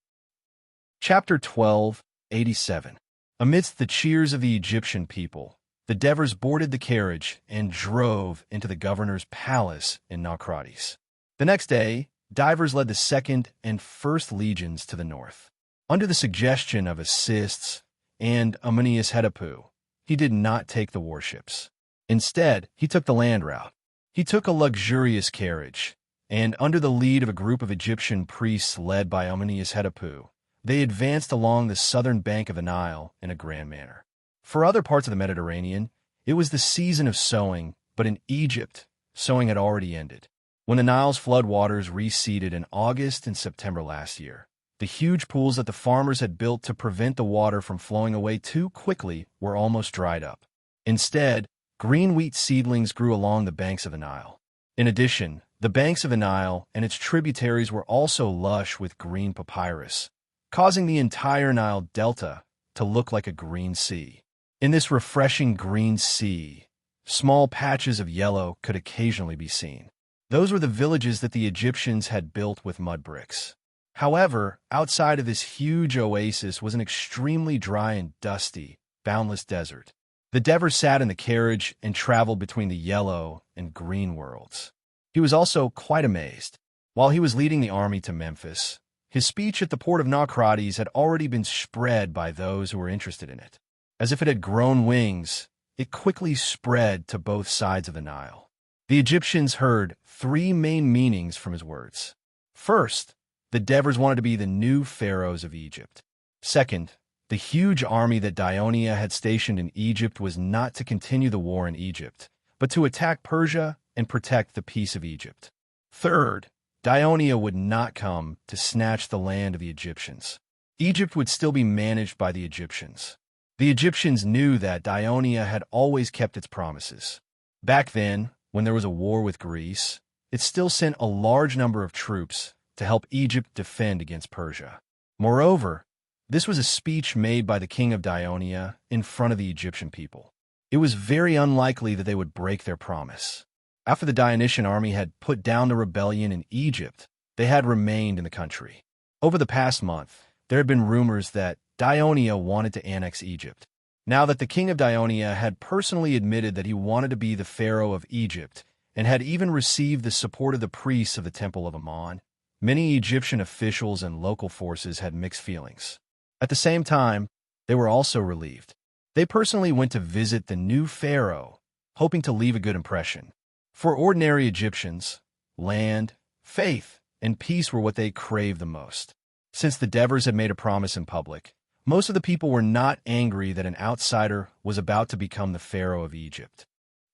Chapter 12, 87. Amidst the cheers of the Egyptian people, the Devers boarded the carriage and drove into the governor's palace in Naucratis. The next day, divers led the 2nd and 1st legions to the north. Under the suggestion of assists and Amonihotep, he did not take the warships. Instead, he took the land route. He took a luxurious carriage, and under the lead of a group of Egyptian priests led by Amonihotep, they advanced along the southern bank of the Nile in a grand manner. For other parts of the Mediterranean, it was the season of sowing, but in Egypt, sowing had already ended. When the Nile's floodwaters receded in August and September last year, the huge pools that the farmers had built to prevent the water from flowing away too quickly were almost dried up. Instead, green wheat seedlings grew along the banks of the Nile. In addition, the banks of the Nile and its tributaries were also lush with green papyrus, causing the entire Nile delta to look like a green sea. In this refreshing green sea, small patches of yellow could occasionally be seen. Those were the villages that the Egyptians had built with mud bricks. However, outside of this huge oasis was an extremely dry and dusty, boundless desert. The Devers sat in the carriage and traveled between the yellow and green worlds. He was also quite amazed. While he was leading the army to Memphis, his speech at the port of Naucratis had already been spread by those who were interested in it. As if it had grown wings, it quickly spread to both sides of the Nile. The Egyptians heard 3 main meanings from his words. First, the Devers wanted to be the new pharaohs of Egypt. Second, the huge army that Dionia had stationed in Egypt was not to continue the war in Egypt, but to attack Persia and protect the peace of Egypt. Third, Dionia would not come to snatch the land of the Egyptians. Egypt would still be managed by the Egyptians. The Egyptians knew that Dionia had always kept its promises. Back then, when there was a war with Greece, it still sent a large number of troops to help Egypt defend against Persia. Moreover, this was a speech made by the king of Dionia in front of the Egyptian people. It was very unlikely that they would break their promise. After the Dionysian army had put down the rebellion in Egypt, they had remained in the country. Over the past month, there had been rumors that Dionia wanted to annex Egypt. Now that the king of Dionia had personally admitted that he wanted to be the pharaoh of Egypt and had even received the support of the priests of the Temple of Amon, many Egyptian officials and local forces had mixed feelings. At the same time, they were also relieved. They personally went to visit the new pharaoh, hoping to leave a good impression. For ordinary Egyptians, land, faith, and peace were what they craved the most. Since the Devers had made a promise in public, most of the people were not angry that an outsider was about to become the pharaoh of Egypt.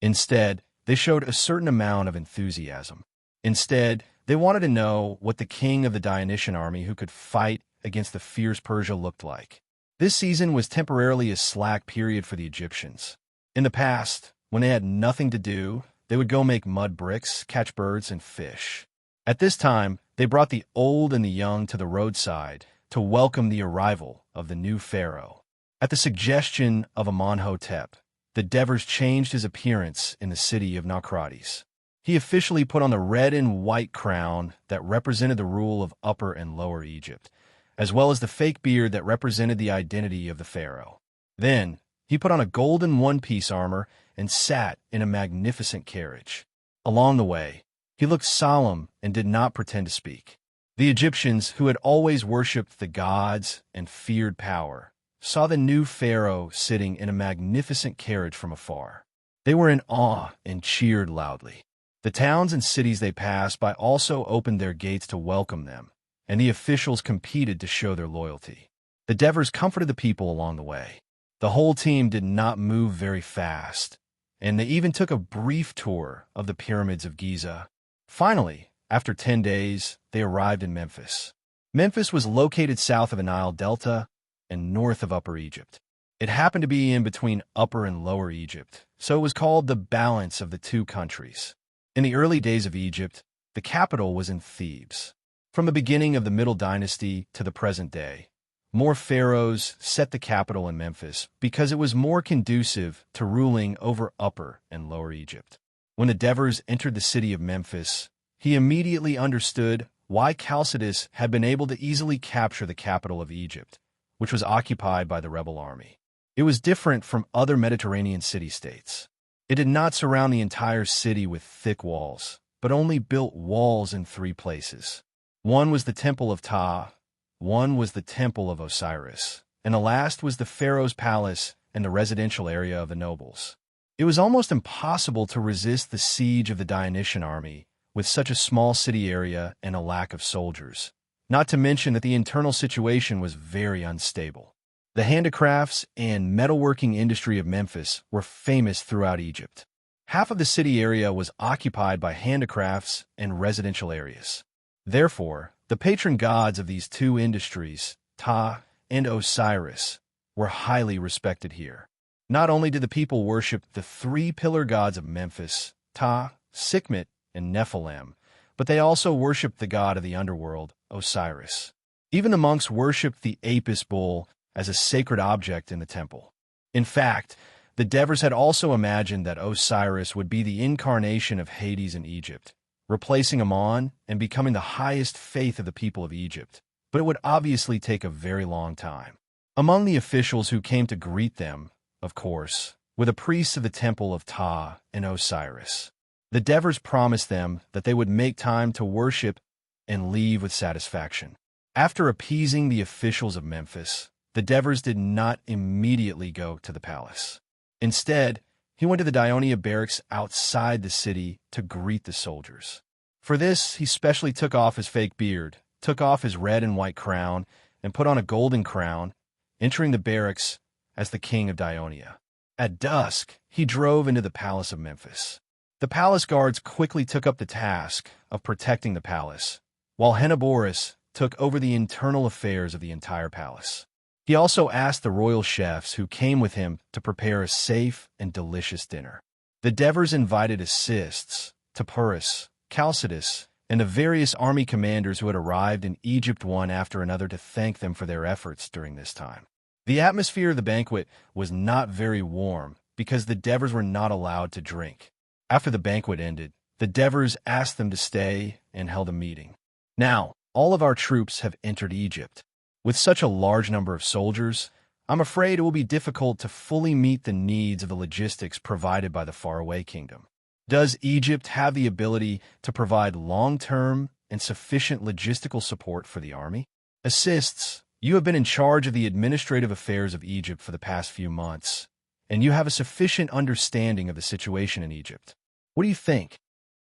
Instead, they showed a certain amount of enthusiasm. Instead, they wanted to know what the king of the Dionysian army who could fight against the fierce Persia looked like. This season was temporarily a slack period for the Egyptians. In the past, when they had nothing to do, they would go make mud bricks, catch birds, and fish. At this time, they brought the old and the young to the roadside to welcome the arrival of the new pharaoh. At the suggestion of Amonhotep, the Devers changed his appearance in the city of Naucrates. He officially put on the red and white crown that represented the rule of Upper and Lower Egypt, as well as the fake beard that represented the identity of the pharaoh. Then, he put on a golden one-piece armor and sat in a magnificent carriage. Along the way, he looked solemn and did not pretend to speak. The Egyptians, who had always worshipped the gods and feared power, saw the new pharaoh sitting in a magnificent carriage from afar. They were in awe and cheered loudly. The towns and cities they passed by also opened their gates to welcome them, and the officials competed to show their loyalty. The Devers comforted the people along the way. The whole team did not move very fast, and they even took a brief tour of the pyramids of Giza. Finally, after 10 days, they arrived in Memphis. Memphis was located south of the Nile Delta and north of Upper Egypt. It happened to be in between Upper and Lower Egypt, so it was called the balance of the two countries. In the early days of Egypt, the capital was in Thebes. From the beginning of the Middle Dynasty to the present day, more pharaohs set the capital in Memphis because it was more conducive to ruling over Upper and Lower Egypt. When the Devers entered the city of Memphis, he immediately understood why Chalcidius had been able to easily capture the capital of Egypt, which was occupied by the rebel army. It was different from other Mediterranean city-states. It did not surround the entire city with thick walls, but only built walls in 3 places. One was the Temple of Ptah, one was the Temple of Osiris, and the last was the pharaoh's palace and the residential area of the nobles. It was almost impossible to resist the siege of the Dionysian army with such a small city area and a lack of soldiers, not to mention that the internal situation was very unstable. The handicrafts and metalworking industry of Memphis were famous throughout Egypt. Half of the city area was occupied by handicrafts and residential areas. Therefore, the patron gods of these two industries, Ptah and Osiris, were highly respected here. Not only did the people worship the 3 pillar gods of Memphis, Ptah, Sekhmet, and Nephilim, but they also worshipped the god of the underworld, Osiris. Even the monks worshipped the Apis bull as a sacred object in the temple. In fact, the Devers had also imagined that Osiris would be the incarnation of Hades in Egypt, replacing Amon and becoming the highest faith of the people of Egypt, but it would obviously take a very long time. Among the officials who came to greet them, of course, were the priests of the temple of Ptah and Osiris. The Devers promised them that they would make time to worship and leave with satisfaction. After appeasing the officials of Memphis, the Devers did not immediately go to the palace. Instead, he went to the Dionia barracks outside the city to greet the soldiers. For this, he specially took off his fake beard, took off his red and white crown, and put on a golden crown, entering the barracks as the king of Dionia. At dusk, he drove into the palace of Memphis. The palace guards quickly took up the task of protecting the palace, while Henoboris took over the internal affairs of the entire palace. He also asked the royal chefs who came with him to prepare a safe and delicious dinner. The Devers invited assists, Tepurus, Chalcidius, and the various army commanders who had arrived in Egypt one after another to thank them for their efforts during this time. The atmosphere of the banquet was not very warm because the Devers were not allowed to drink. After the banquet ended, the Devers asked them to stay and held a meeting. Now, all of our troops have entered Egypt. With such a large number of soldiers, I'm afraid it will be difficult to fully meet the needs of the logistics provided by the faraway kingdom. Does Egypt have the ability to provide long-term and sufficient logistical support for the army? Assists, you have been in charge of the administrative affairs of Egypt for the past few months, and you have a sufficient understanding of the situation in Egypt. What do you think?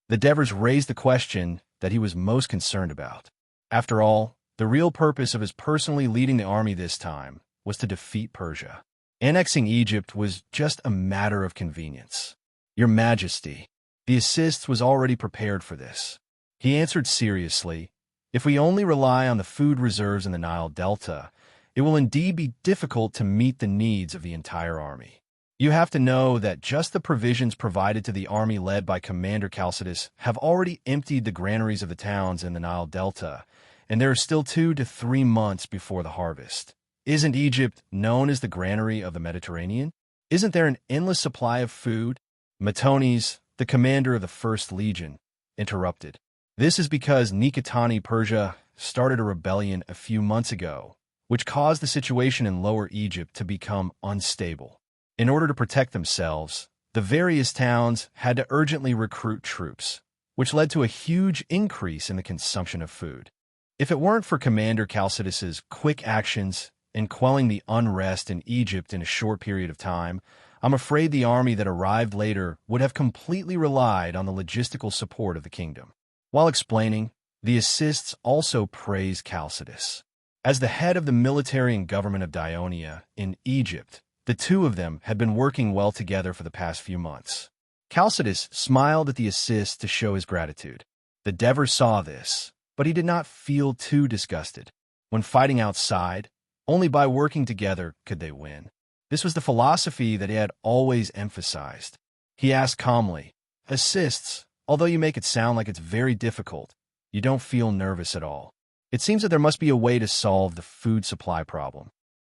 The Devers raised the question that he was most concerned about. After all, the real purpose of his personally leading the army this time was to defeat Persia. Annexing Egypt was just a matter of convenience. Your Majesty, the assist was already prepared for this. He answered seriously, if we only rely on the food reserves in the Nile Delta, it will indeed be difficult to meet the needs of the entire army. You have to know that just the provisions provided to the army led by Commander Chalcidius have already emptied the granaries of the towns in the Nile Delta, and there are still 2 to 3 months before the harvest. Isn't Egypt known as the granary of the Mediterranean? Isn't there an endless supply of food? Matones, the commander of the First Legion, interrupted. This is because Nikitani Persia started a rebellion a few months ago, which caused the situation in Lower Egypt to become unstable. In order to protect themselves, the various towns had to urgently recruit troops, which led to a huge increase in the consumption of food. If it weren't for Commander Chalcidus's quick actions in quelling the unrest in Egypt in a short period of time, I'm afraid the army that arrived later would have completely relied on the logistical support of the kingdom. While explaining, the assists also praised Chalcidus. As the head of the military and government of Dionia in Egypt, the two of them had been working well together for the past few months. Chalcidus smiled at the assist to show his gratitude. The Dever saw this, but he did not feel too disgusted. When fighting outside, only by working together could they win. This was the philosophy that he had always emphasized. He asked calmly, "Assists, although you make it sound like it's very difficult, you don't feel nervous at all. It seems that there must be a way to solve the food supply problem."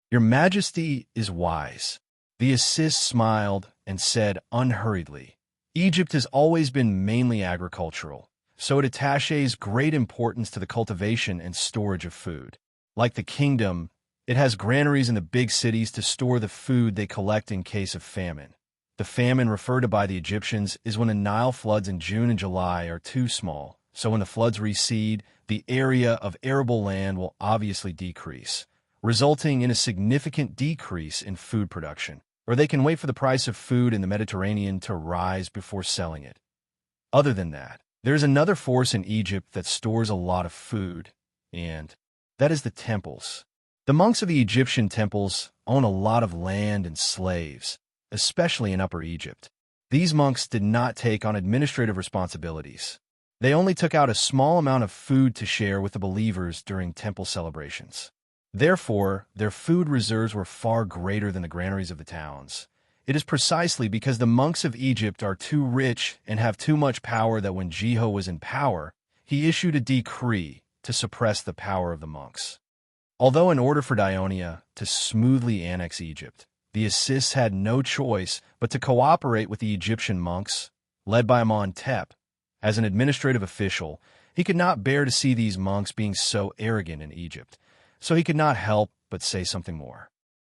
"Your Majesty is wise." The assist smiled and said unhurriedly, "Egypt has always been mainly agricultural, so it attaches great importance to the cultivation and storage of food. Like the kingdom, it has granaries in the big cities to store the food they collect in case of famine. The famine referred to by the Egyptians is when the Nile floods in June and July are too small, so when the floods recede, the area of arable land will obviously decrease, resulting in a significant decrease in food production. Or they can wait for the price of food in the Mediterranean to rise before selling it. Other than that, there is another force in Egypt that stores a lot of food, and that is the temples. The monks of the Egyptian temples own a lot of land and slaves, especially in Upper Egypt. These monks did not take on administrative responsibilities. They only took out a small amount of food to share with the believers during temple celebrations. Therefore, their food reserves were far greater than the granaries of the towns. It is precisely because the monks of Egypt are too rich and have too much power that when Jeho was in power, he issued a decree to suppress the power of the monks. Although in order for Dionia to smoothly annex Egypt, the assists had no choice but to cooperate with the Egyptian monks, led by Amenhotep. As an administrative official, he could not bear to see these monks being so arrogant in Egypt, so he could not help but say something more.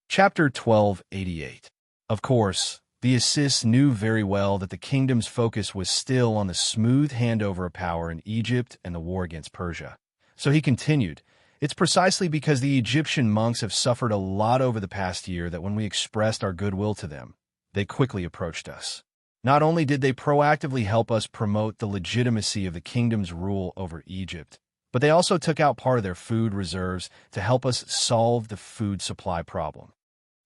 Chapter 1288. Of course, the assists knew very well that the kingdom's focus was still on the smooth handover of power in Egypt and the war against Persia. So he continued, "It's precisely because the Egyptian monks have suffered a lot over the past year that when we expressed our goodwill to them, they quickly approached us. Not only did they proactively help us promote the legitimacy of the kingdom's rule over Egypt, but they also took out part of their food reserves to help us solve the food supply problem.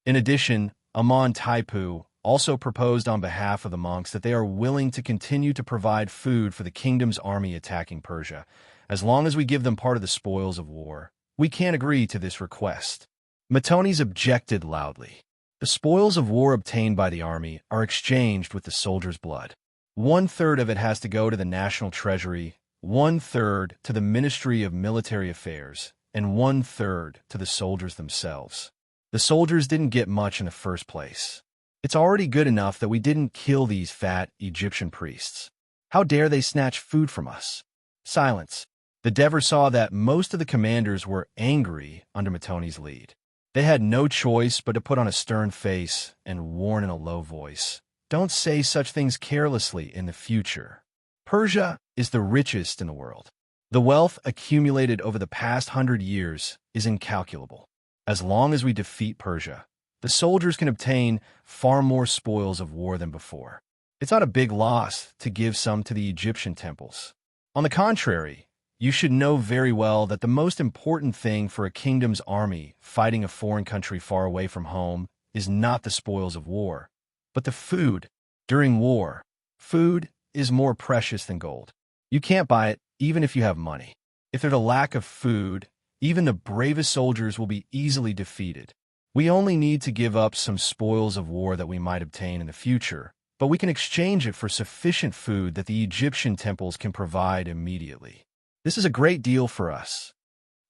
In addition, Amenhotep also proposed on behalf of the monks that they are willing to continue to provide food for the kingdom's army attacking Persia, as long as we give them part of the spoils of war. We can't agree to this request." Matones objected loudly. "The spoils of war obtained by the army are exchanged with the soldiers' blood. 1/3 of it has to go to the national treasury, 1/3 to the Ministry of Military Affairs, and 1/3 to the soldiers themselves. The soldiers didn't get much in the first place. It's already good enough that we didn't kill these fat Egyptian priests. How dare they snatch food from us?" Silence. The Dever saw that most of the commanders were angry under Matones' lead. They had no choice but to put on a stern face and warn in a low voice, "Don't say such things carelessly in the future. Persia is the richest in the world. The wealth accumulated over the past 100 years is incalculable. As long as we defeat Persia, the soldiers can obtain far more spoils of war than before. It's not a big loss to give some to the Egyptian temples. On the contrary, you should know very well that the most important thing for a kingdom's army fighting a foreign country far away from home is not the spoils of war, but the food. During war, food is more precious than gold. You can't buy it even if you have money. If there's a lack of food, even the bravest soldiers will be easily defeated. We only need to give up some spoils of war that we might obtain in the future, but we can exchange it for sufficient food that the Egyptian temples can provide immediately. This is a great deal for us."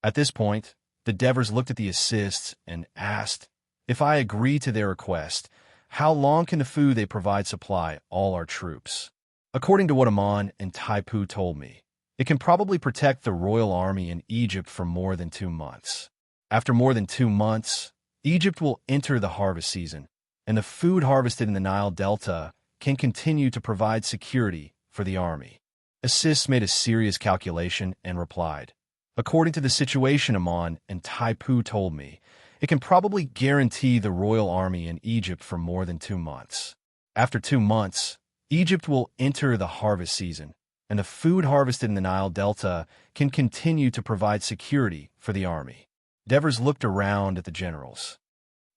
At this point, the Devers looked at the assists and asked, "If I agree to their request, How long can the food they provide supply all our troops? According to what Amon and Taipu told me, it can probably protect the royal army in Egypt for more than 2 months. After more than 2 months, Egypt will enter the harvest season, and the food harvested in the Nile Delta can continue to provide security for the army. Assis made a serious calculation and replied, according to the situation Amon and Taipu told me, it can probably guarantee the royal army in Egypt for more than 2 months. After 2 months, Egypt will enter the harvest season, and the food harvested in the Nile Delta can continue to provide security for the army. Devers looked around at the generals.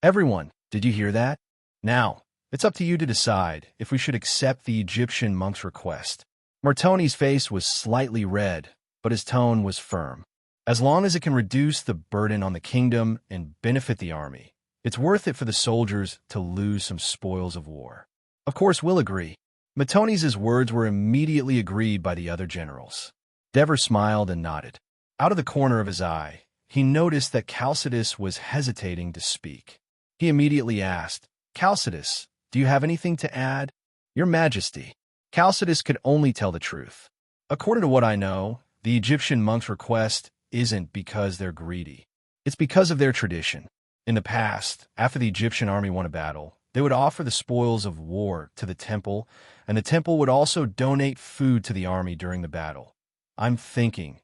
Everyone, did you hear that? Now, it's up to you to decide if we should accept the Egyptian monk's request. Martoni's face was slightly red, but his tone was firm. As long as it can reduce the burden on the kingdom and benefit the army, it's worth it for the soldiers to lose some spoils of war. Of course, we'll agree. Martoni's words were immediately agreed by the other generals. Devers smiled and nodded. Out of the corner of his eye, he noticed that Chalcidius was hesitating to speak. He immediately asked, Chalcidius, do you have anything to add? Your Majesty. Chalcidius could only tell the truth. According to what I know, the Egyptian monks' request isn't because they're greedy. It's because of their tradition. In the past, after the Egyptian army won a battle, they would offer the spoils of war to the temple, and the temple would also donate food to the army during the battle. I'm thinking,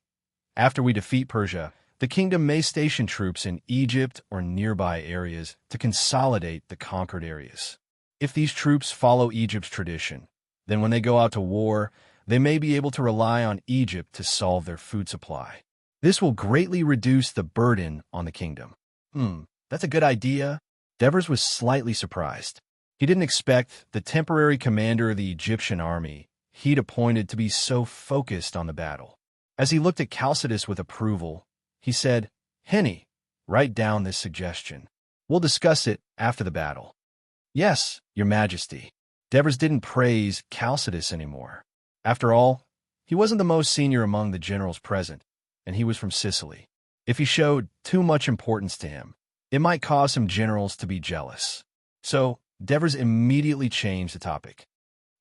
after we defeat Persia, the kingdom may station troops in Egypt or nearby areas to consolidate the conquered areas. If these troops follow Egypt's tradition, then when they go out to war, they may be able to rely on Egypt to solve their food supply. This will greatly reduce the burden on the kingdom. That's a good idea. Devers was slightly surprised. He didn't expect the temporary commander of the Egyptian army he'd appointed to be so focused on the battle. As he looked at Chalcidius with approval, he said, Henny, write down this suggestion. We'll discuss it after the battle. Yes, Your Majesty. Devers didn't praise Chalcidius anymore. After all, he wasn't the most senior among the generals present, and he was from Sicily. If he showed too much importance to him, it might cause some generals to be jealous. So, Devers immediately changed the topic.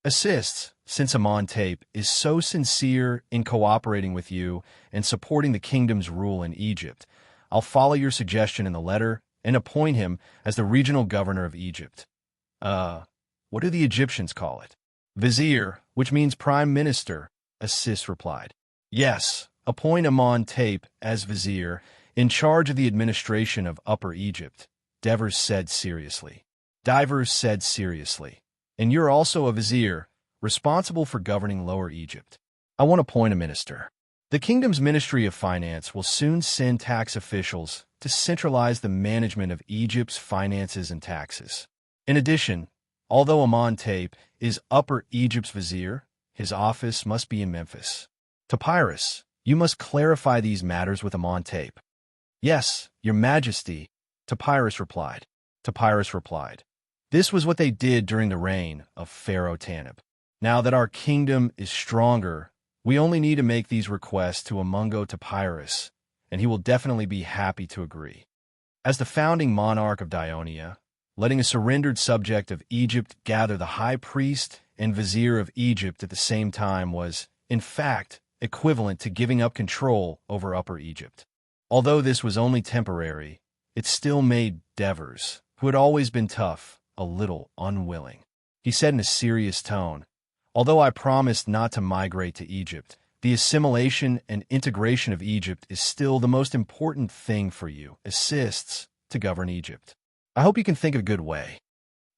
Assists, since Amon Tape is so sincere in cooperating with you and supporting the kingdom's rule in Egypt, I'll follow your suggestion in the letter and appoint him as the regional governor of Egypt. What do the Egyptians call it? Vizier, which means prime minister, Assis replied. Yes, appoint Amon Tape as vizier in charge of the administration of Upper Egypt, Devers said seriously. Divers said seriously. And you're also a vizier, responsible for governing Lower Egypt. I want to appoint a minister. The kingdom's Ministry of Finance will soon send tax officials to centralize the management of Egypt's finances and taxes. In addition, although Amon Tape is Upper Egypt's vizier, his office must be in Memphis. Topyrus, you must clarify these matters with Amon Tape. Yes, Your Majesty, Topyrus replied. This was what they did during the reign of Pharaoh Tanib. Now that our kingdom is stronger, we only need to make these requests to Amungo Topyrus, and he will definitely be happy to agree. As the founding monarch of Dionia, letting a surrendered subject of Egypt gather the high priest and vizier of Egypt at the same time was, in fact, equivalent to giving up control over Upper Egypt. Although this was only temporary, it still made Devers, who had always been tough, a little unwilling. He said in a serious tone, although I promised not to migrate to Egypt, the assimilation and integration of Egypt is still the most important thing for you, assists to govern Egypt. I hope you can think of a good way.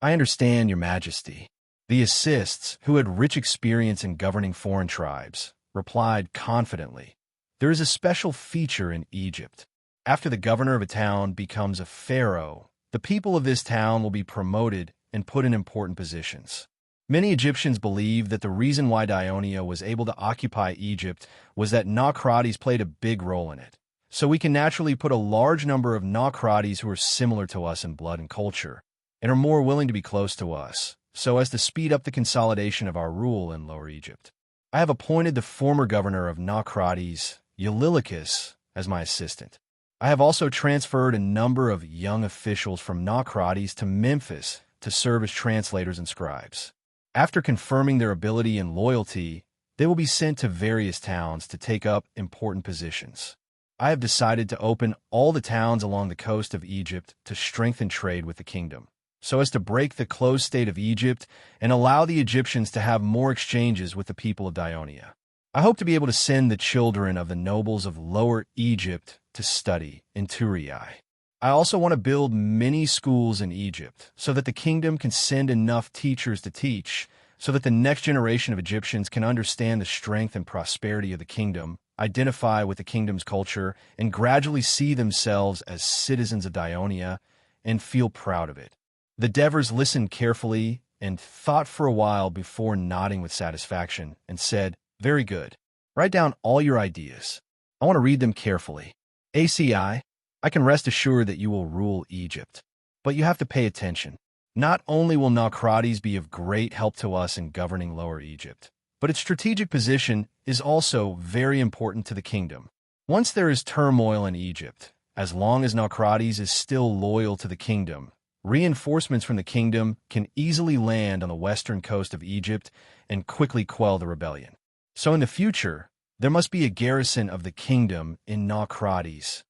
I understand, Your Majesty. The assists, who had rich experience in governing foreign tribes, replied confidently, there is a special feature in Egypt. After the governor of a town becomes a pharaoh, the people of this town will be promoted and put in important positions. Many Egyptians believe that the reason why Dionia was able to occupy Egypt was that Naucrates played a big role in it. So we can naturally put a large number of Naucrates who are similar to us in blood and culture, and are more willing to be close to us, so as to speed up the consolidation of our rule in Lower Egypt. I have appointed the former governor of Naucrates, Eulilicus, as my assistant. I have also transferred a number of young officials from Naucrates to Memphis to serve as translators and scribes. After confirming their ability and loyalty, they will be sent to various towns to take up important positions. I have decided to open all the towns along the coast of Egypt to strengthen trade with the kingdom, so as to break the closed state of Egypt and allow the Egyptians to have more exchanges with the people of Dionia. I hope to be able to send the children of the nobles of Lower Egypt to study in Turai. I also want to build many schools in Egypt so that the kingdom can send enough teachers to teach, so that the next generation of Egyptians can understand the strength and prosperity of the kingdom, identify with the kingdom's culture, and gradually see themselves as citizens of Dionia and feel proud of it. The Devers listened carefully and thought for a while before nodding with satisfaction and said, "Very good. Write down all your ideas. I want to read them carefully. ACI, I can rest assured that you will rule Egypt. But you have to pay attention. Not only will Naucrates be of great help to us in governing Lower Egypt, but its strategic position is also very important to the kingdom. Once there is turmoil in Egypt, as long as Naucrates is still loyal to the kingdom, reinforcements from the kingdom can easily land on the western coast of Egypt and quickly quell the rebellion. So in the future, there must be a garrison of the kingdom in Naucrates.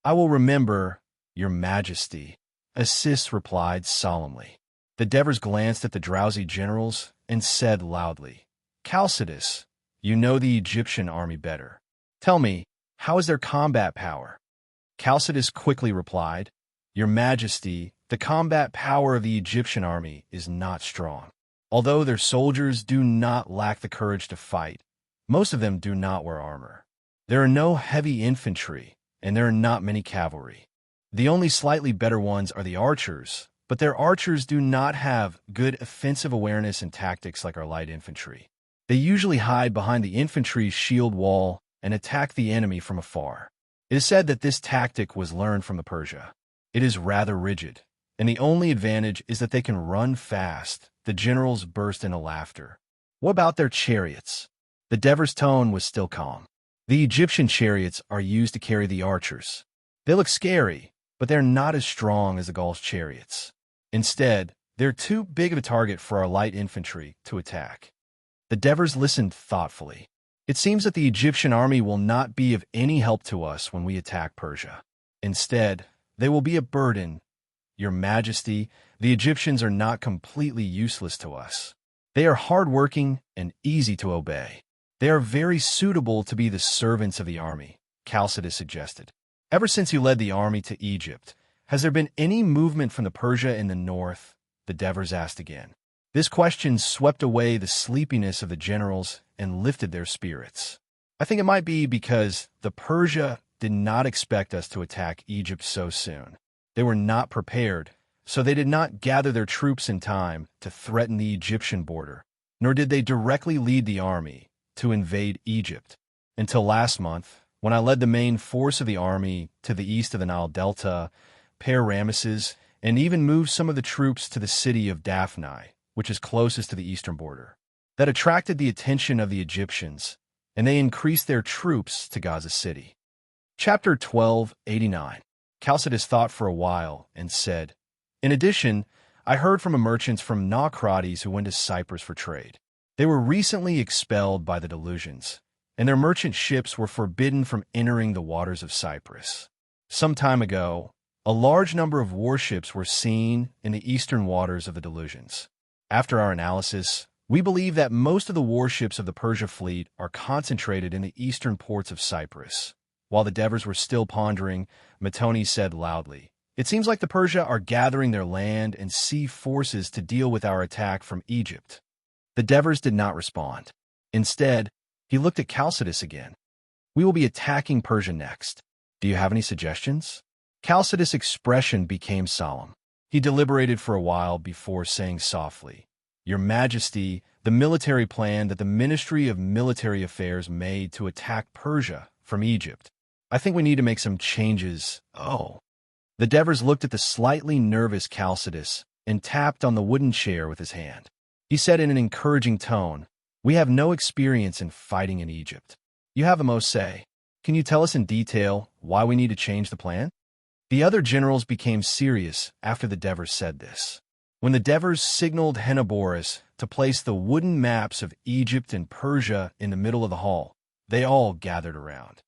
I will remember, Your Majesty," Assis replied solemnly. The Devers glanced at the drowsy generals and said loudly, "Chalcidius, you know the Egyptian army better. Tell me, how is their combat power?" Chalcidius quickly replied, "Your Majesty, the combat power of the Egyptian army is not strong. Although their soldiers do not lack the courage to fight, most of them do not wear armor. There are no heavy infantry, and there are not many cavalry. The only slightly better ones are the archers, but their archers do not have good offensive awareness and tactics like our light infantry. They usually hide behind the infantry's shield wall and attack the enemy from afar. It is said that this tactic was learned from the Persia. It is rather rigid, and the only advantage is that they can run fast." The generals burst into laughter. "What about their chariots?" The Devers' tone was still calm. "The Egyptian chariots are used to carry the archers. They look scary, but they're not as strong as the Gauls' chariots. Instead, they're too big of a target for our light infantry to attack." The Devers listened thoughtfully. "It seems that the Egyptian army will not be of any help to us when we attack Persia. Instead, they will be a burden. Your Majesty, the Egyptians are not completely useless to us. They are hard-working and easy to obey. They are very suitable to be the servants of the army," Chalcidius suggested. "Ever since you led the army to Egypt, has there been any movement from the Persia in the north?" the Devers asked again. This question swept away the sleepiness of the generals and lifted their spirits. "I think it might be because the Persia did not expect us to attack Egypt so soon. They were not prepared, so they did not gather their troops in time to threaten the Egyptian border, nor did they directly lead the army to invade Egypt. Until last month, when I led the main force of the army to the east of the Nile Delta, Ramesses, and even moved some of the troops to the city of Daphne, which is closest to the eastern border. That attracted the attention of the Egyptians, and they increased their troops to Gaza City." Chapter 1289. Chalcidius thought for a while and said, "In addition, I heard from merchants from Naucrates who went to Cyprus for trade. They were recently expelled by the Delusions, and their merchant ships were forbidden from entering the waters of Cyprus. Some time ago, a large number of warships were seen in the eastern waters of the Delusions. After our analysis, we believe that most of the warships of the Persia fleet are concentrated in the eastern ports of Cyprus." While the Devers were still pondering, Matoni said loudly, "It seems like the Persia are gathering their land and sea forces to deal with our attack from Egypt." The Devers did not respond. Instead, he looked at Chalcidius again. "We will be attacking Persia next. Do you have any suggestions?" Chalcidius' expression became solemn. He deliberated for a while before saying softly, "Your Majesty, the military plan that the Ministry of Military Affairs made to attack Persia from Egypt. I think we need to make some changes." "Oh." The Devers looked at the slightly nervous Chalcidius and tapped on the wooden chair with his hand. He said in an encouraging tone, "We have no experience in fighting in Egypt. You have the most say. Can you tell us in detail why we need to change the plan?" The other generals became serious after the Devers said this. When the Devers signaled Henoboris to place the wooden maps of Egypt and Persia in the middle of the hall, they all gathered around.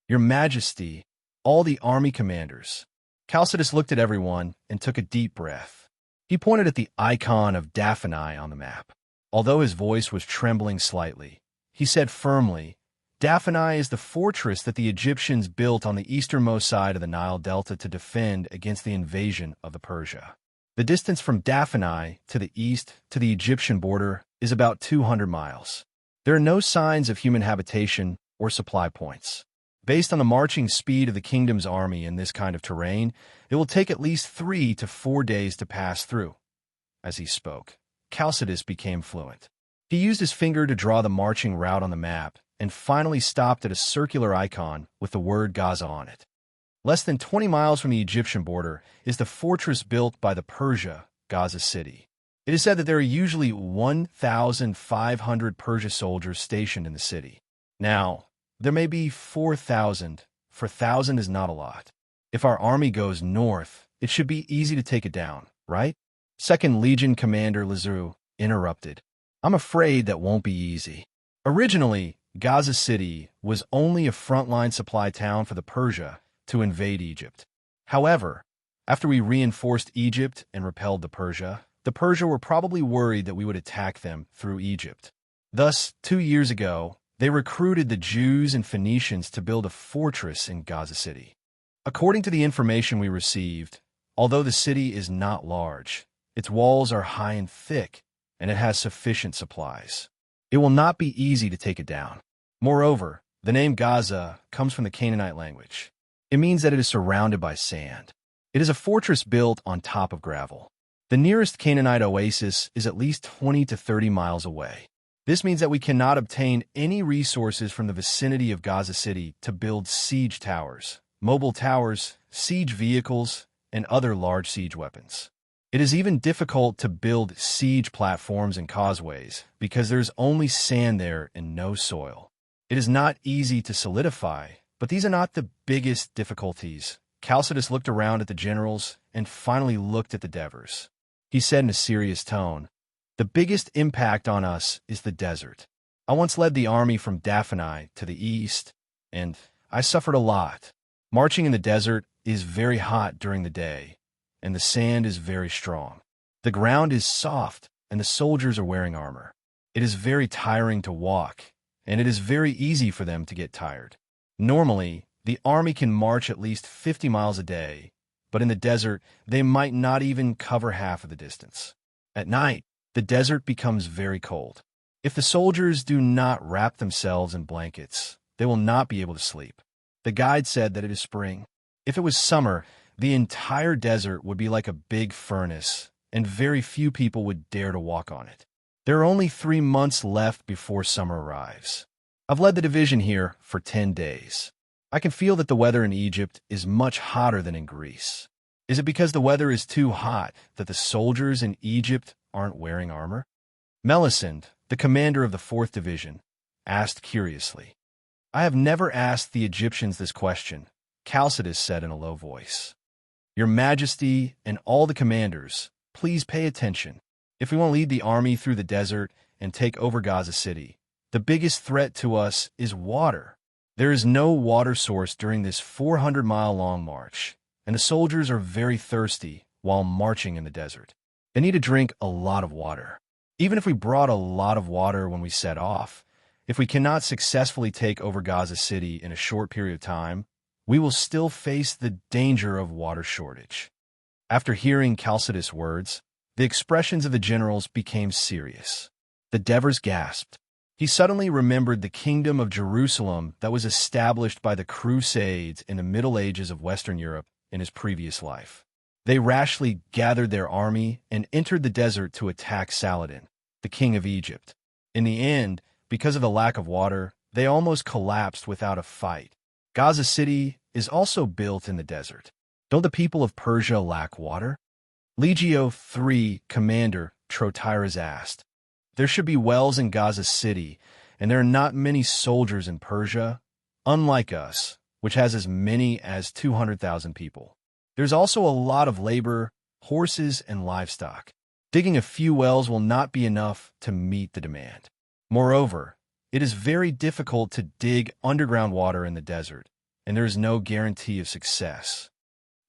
"Your Majesty, all the army commanders." Chalcidius looked at everyone and took a deep breath. He pointed at the icon of Daphne on the map. Although his voice was trembling slightly, he said firmly, "Daphne is the fortress that the Egyptians built on the easternmost side of the Nile Delta to defend against the invasion of the Persia. The distance from Daphne to the east to the Egyptian border is about 200 miles. There are no signs of human habitation or supply points. Based on the marching speed of the kingdom's army in this kind of terrain, it will take at least 3 to 4 days to pass through." As he spoke, Chalcidius became fluent. He used his finger to draw the marching route on the map and finally stopped at a circular icon with the word Gaza on it. Less than 20 miles from the Egyptian border is the fortress built by the Persia, Gaza City. It is said that there are usually 1,500 Persia soldiers stationed in the city. Now, there may be 4,000, for 1,000 is not a lot. If our army goes north, it should be easy to take it down, right? 2nd Legion Commander Lazou interrupted. "I'm afraid that won't be easy." Originally, Gaza City was only a frontline supply town for the Persia to invade Egypt. However, after we reinforced Egypt and repelled the Persia were probably worried that we would attack them through Egypt. Thus, 2 years ago, they recruited the Jews and Phoenicians to build a fortress in Gaza City. According to the information we received, although the city is not large, its walls are high and thick, and it has sufficient supplies. It will not be easy to take it down. Moreover, the name Gaza comes from the Canaanite language. It means that it is surrounded by sand. It is a fortress built on top of gravel. The nearest Canaanite oasis is at least 20 to 30 miles away. This means that we cannot obtain any resources from the vicinity of Gaza City to build siege towers, mobile towers, siege vehicles, and other large siege weapons. It is even difficult to build siege platforms and causeways because there is only sand there and no soil. It is not easy to solidify, but these are not the biggest difficulties. Chalcidius looked around at the generals and finally looked at the Devers. He said in a serious tone, "The biggest impact on us is the desert. I once led the army from Daphne to the east, and I suffered a lot. Marching in the desert is very hot during the day, and the sand is very strong. The ground is soft, and the soldiers are wearing armor. It is very tiring to walk, and it is very easy for them to get tired. Normally, the army can march at least 50 miles a day, but in the desert, they might not even cover half of the distance. At night, the desert becomes very cold. If the soldiers do not wrap themselves in blankets, they will not be able to sleep. The guide said that it is spring. If it was summer, the entire desert would be like a big furnace, and very few people would dare to walk on it. There are only 3 months left before summer arrives. I've led the division here for 10 days. I can feel that the weather in Egypt is much hotter than in Greece. Is it because the weather is too hot that the soldiers in Egypt aren't wearing armor?" Melisande, the commander of the 4th Division, asked curiously. "I have never asked the Egyptians this question," Chalcidius said in a low voice. "Your Majesty and all the commanders, please pay attention. If we want to lead the army through the desert and take over Gaza City, the biggest threat to us is water. There is no water source during this 400-mile-long march, and the soldiers are very thirsty while marching in the desert. They need to drink a lot of water. Even if we brought a lot of water when we set off, if we cannot successfully take over Gaza City in a short period of time, we will still face the danger of water shortage." After hearing Chalcidius' words, the expressions of the generals became serious. The Devers gasped. He suddenly remembered the kingdom of Jerusalem that was established by the Crusades in the Middle Ages of Western Europe in his previous life. They rashly gathered their army and entered the desert to attack Saladin, the king of Egypt. In the end, because of the lack of water, they almost collapsed without a fight. Gaza City is also built in the desert. Don't the people of Persia lack water? Legio III Commander Trotiras asked. "There should be wells in Gaza City, and there are not many soldiers in Persia, unlike us, which has as many as 200,000 people. There's also a lot of labor, horses, and livestock. Digging a few wells will not be enough to meet the demand. Moreover, it is very difficult to dig underground water in the desert, and there is no guarantee of success.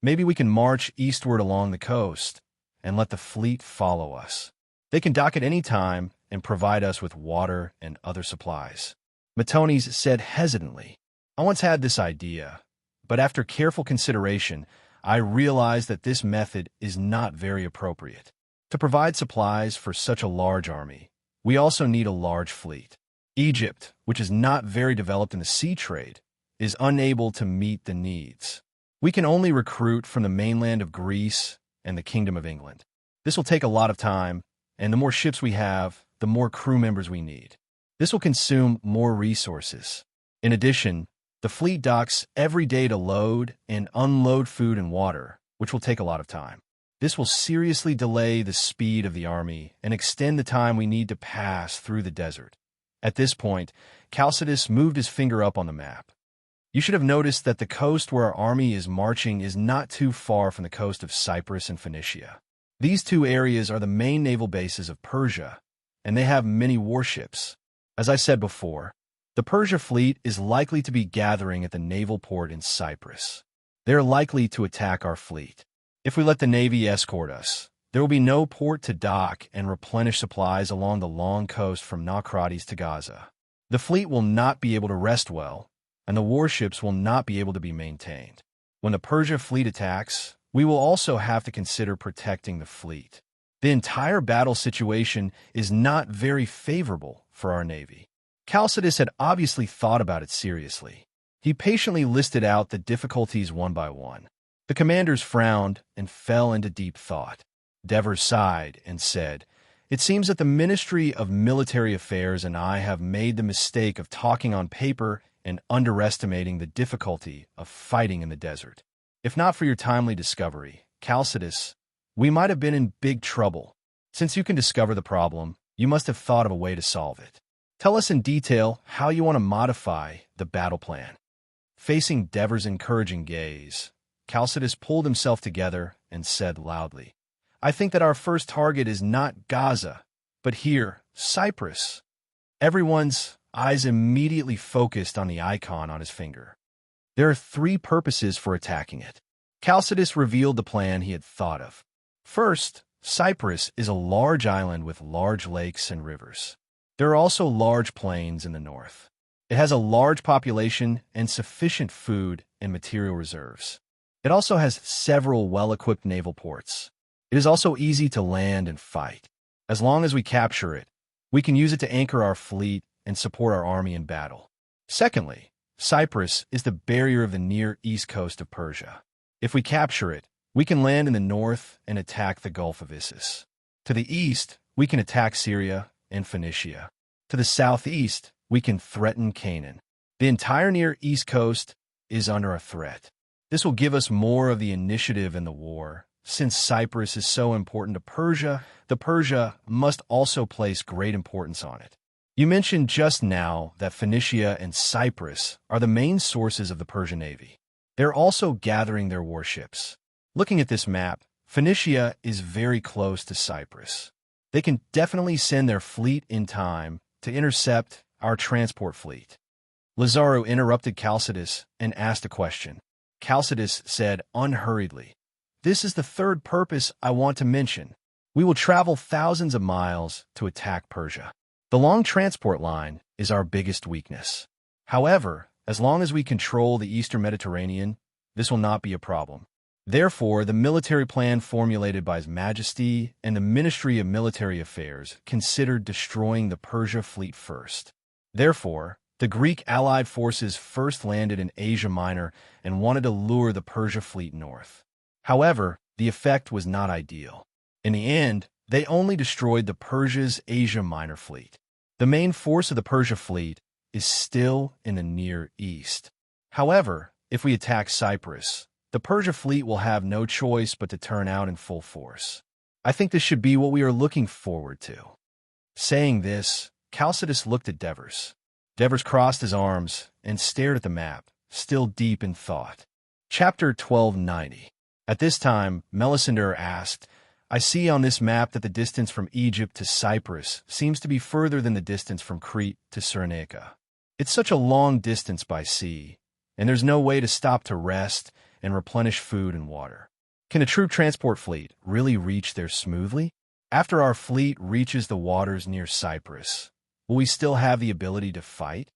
Maybe we can march eastward along the coast and let the fleet follow us. They can dock at any time and provide us with water and other supplies. Matones said hesitantly, I once had this idea, but after careful consideration, I realized that this method is not very appropriate. To provide supplies for such a large army, we also need a large fleet. Egypt, which is not very developed in the sea trade, is unable to meet the needs. We can only recruit from the mainland of Greece and the Kingdom of England. This will take a lot of time, and the more ships we have, the more crew members we need. This will consume more resources. In addition, the fleet docks every day to load and unload food and water, which will take a lot of time. This will seriously delay the speed of the army and extend the time we need to pass through the desert. At this point, Chalcidius moved his finger up on the map. You should have noticed that the coast where our army is marching is not too far from the coast of Cyprus and Phoenicia. These two areas are the main naval bases of Persia, and they have many warships. As I said before, the Persia fleet is likely to be gathering at the naval port in Cyprus. They are likely to attack our fleet. If we let the Navy escort us, there will be no port to dock and replenish supplies along the long coast from Naucratis to Gaza. The fleet will not be able to rest well, and the warships will not be able to be maintained. When the Persia fleet attacks, we will also have to consider protecting the fleet. The entire battle situation is not very favorable for our navy. Chalcidius had obviously thought about it seriously. He patiently listed out the difficulties one by one. The commanders frowned and fell into deep thought. Devers sighed and said, It seems that the Ministry of Military Affairs and I have made the mistake of talking on paper and underestimating the difficulty of fighting in the desert. If not for your timely discovery, Chalcidius, we might have been in big trouble. Since you can discover the problem, you must have thought of a way to solve it. Tell us in detail how you want to modify the battle plan. Facing Devers' encouraging gaze, Chalcidius pulled himself together and said loudly, I think that our first target is not Gaza, but here, Cyprus. Everyone's eyes immediately focused on the icon on his finger. There are 3 purposes for attacking it. Chalcidius revealed the plan he had thought of. First, Cyprus is a large island with large lakes and rivers. There are also large plains in the north. It has a large population and sufficient food and material reserves. It also has several well-equipped naval ports. It is also easy to land and fight. As long as we capture it, we can use it to anchor our fleet and support our army in battle. Secondly, Cyprus is the barrier of the near east coast of Persia. If we capture it, we can land in the north and attack the Gulf of Issus. To the east, we can attack Syria and Phoenicia. To the southeast, we can threaten Canaan. The entire near east coast is under a threat. This will give us more of the initiative in the war. Since Cyprus is so important to Persia, the Persia must also place great importance on it. You mentioned just now that Phoenicia and Cyprus are the main sources of the Persian navy. They're also gathering their warships. Looking at this map, Phoenicia is very close to Cyprus. They can definitely send their fleet in time to intercept our transport fleet. Lazaro interrupted Chalcidius and asked a question. Chalcidius said unhurriedly, This is the third purpose I want to mention. We will travel thousands of miles to attack Persia. The long transport line is our biggest weakness. However, as long as we control the eastern Mediterranean, this will not be a problem. Therefore, the military plan formulated by His Majesty and the Ministry of Military Affairs considered destroying the Persia fleet first. Therefore, the Greek allied forces first landed in Asia Minor and wanted to lure the Persia fleet north. However, the effect was not ideal. In the end, they only destroyed the Persia's Asia Minor fleet. The main force of the Persia fleet is still in the Near East. However, if we attack Cyprus, the Persia fleet will have no choice but to turn out in full force. I think this should be what we are looking forward to. Saying this, Chalcidius looked at Devers. Devers crossed his arms and stared at the map, still deep in thought. Chapter 1290. At this time, Melisandre asked, I see on this map that the distance from Egypt to Cyprus seems to be further than the distance from Crete to Cyrenaica. It's such a long distance by sea, and there's no way to stop to rest and replenish food and water. Can a troop transport fleet really reach there smoothly? After our fleet reaches the waters near Cyprus, will we still have the ability to fight?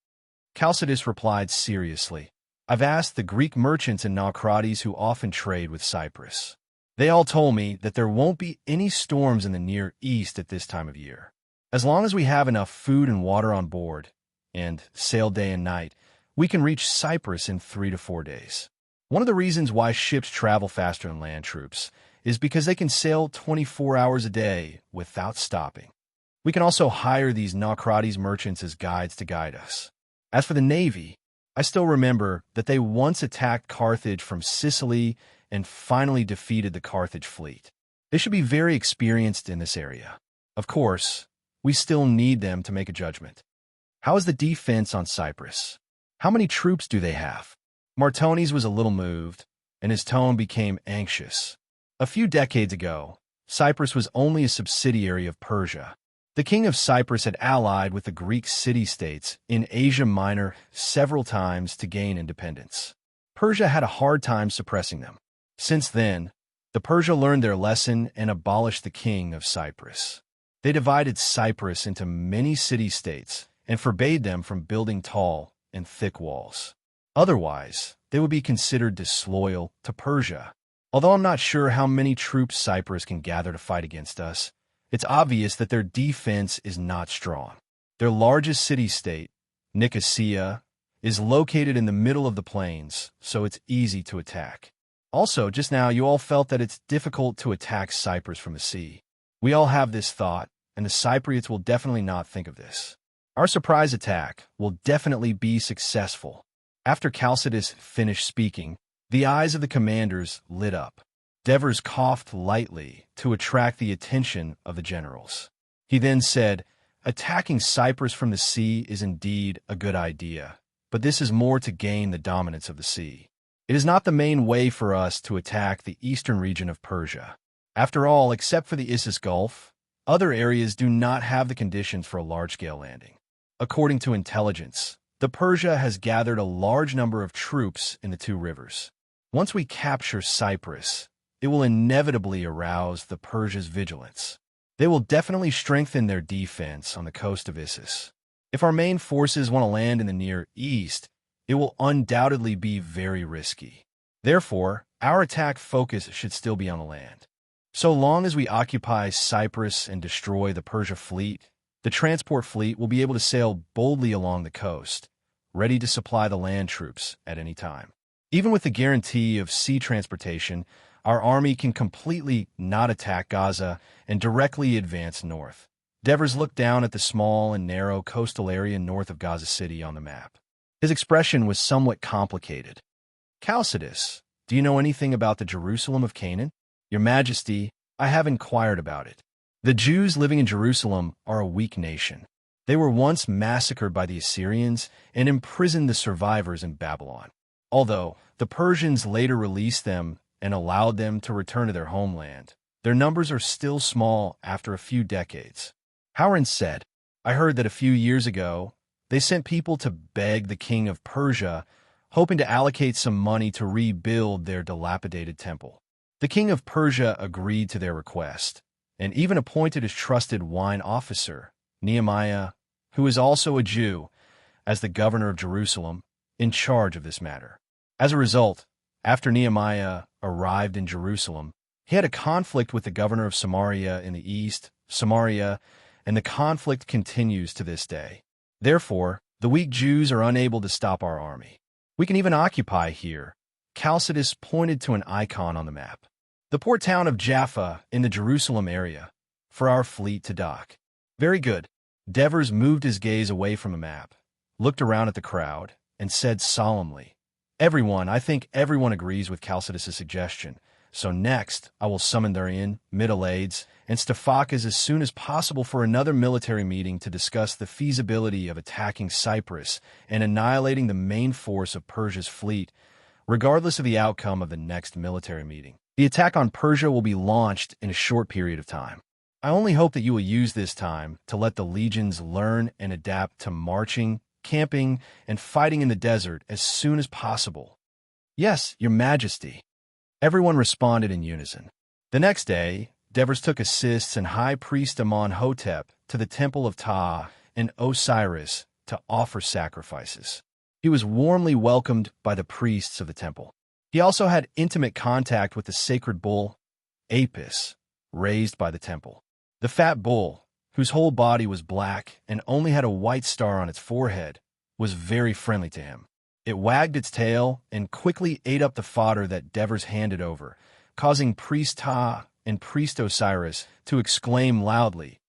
Chalcidius replied seriously. I've asked the Greek merchants and Naucrates who often trade with Cyprus. They all told me that there won't be any storms in the Near East at this time of year. As long as we have enough food and water on board, and sail day and night, we can reach Cyprus in 3 to 4 days. One of the reasons why ships travel faster than land troops is because they can sail 24 hours a day without stopping. We can also hire these Naucrates merchants as guides to guide us. As for the Navy, I still remember that they once attacked Carthage from Sicily and finally defeated the Carthage fleet. They should be very experienced in this area. Of course, we still need them to make a judgment. How is the defense on Cyprus? How many troops do they have? Martones was a little moved, and his tone became anxious. A few decades ago, Cyprus was only a subsidiary of Persia. The king of Cyprus had allied with the Greek city-states in Asia Minor several times to gain independence. Persia had a hard time suppressing them. Since then, the Persia learned their lesson and abolished the king of Cyprus. They divided Cyprus into many city-states and forbade them from building tall and thick walls. Otherwise, they would be considered disloyal to Persia. Although I'm not sure how many troops Cyprus can gather to fight against us, it's obvious that their defense is not strong. Their largest city-state, Nicosia, is located in the middle of the plains, so it's easy to attack. Also, just now you all felt that it's difficult to attack Cyprus from the sea. We all have this thought, and the Cypriots will definitely not think of this. Our surprise attack will definitely be successful. After Chalcidius finished speaking, the eyes of the commanders lit up. Devers coughed lightly to attract the attention of the generals. He then said, attacking Cyprus from the sea is indeed a good idea, but this is more to gain the dominance of the sea. It is not the main way for us to attack the eastern region of Persia. After all, except for the Issus Gulf, other areas do not have the conditions for a large-scale landing. According to intelligence, the Persia has gathered a large number of troops in the two rivers. Once we capture Cyprus, it will inevitably arouse the Persia's vigilance. They will definitely strengthen their defense on the coast of Issus. If our main forces want to land in the Near East, it will undoubtedly be very risky. Therefore, our attack focus should still be on the land. So long as we occupy Cyprus and destroy the Persia fleet, the transport fleet will be able to sail boldly along the coast, ready to supply the land troops at any time. Even with the guarantee of sea transportation, our army can completely not attack Gaza and directly advance north. Devers looked down at the small and narrow coastal area north of Gaza City on the map. His expression was somewhat complicated. Chalcidius, do you know anything about the Jerusalem of Canaan? Your Majesty, I have inquired about it. The Jews living in Jerusalem are a weak nation. They were once massacred by the Assyrians and imprisoned the survivors in Babylon. Although the Persians later released them and allowed them to return to their homeland, their numbers are still small after a few decades. Howard said, I heard that a few years ago, they sent people to beg the king of Persia, hoping to allocate some money to rebuild their dilapidated temple. The king of Persia agreed to their request, and even appointed his trusted wine officer, Nehemiah, who is also a Jew, as the governor of Jerusalem, in charge of this matter. As a result, after Nehemiah arrived in Jerusalem, he had a conflict with the governor of Samaria in the east, Samaria, and the conflict continues to this day. Therefore, the weak Jews are unable to stop our army. We can even occupy here. Chalcidius pointed to an icon on the map. The port town of Jaffa in the Jerusalem area, for our fleet to dock. Very good. Devers moved his gaze away from the map, looked around at the crowd, and said solemnly, I think everyone agrees with Chalcidius' suggestion. So next, I will summon therein Middleades and Stephacas as soon as possible for another military meeting to discuss the feasibility of attacking Cyprus and annihilating the main force of Persia's fleet, regardless of the outcome of the next military meeting. The attack on Persia will be launched in a short period of time. I only hope that you will use this time to let the legions learn and adapt to marching, camping, and fighting in the desert as soon as possible. Yes, Your Majesty. Everyone responded in unison. The next day, Devers took assistants and High Priest Amonhotep to the Temple of Ptah and Osiris to offer sacrifices. He was warmly welcomed by the priests of the temple. He also had intimate contact with the sacred bull, Apis, raised by the temple. The fat bull, whose whole body was black and only had a white star on its forehead, was very friendly to him. It wagged its tail and quickly ate up the fodder that Devers handed over, causing Priest Ptah and Priest Osiris to exclaim loudly.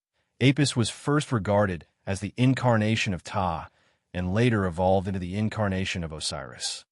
Apis was first regarded as the incarnation of Ptah and later evolved into the incarnation of Osiris.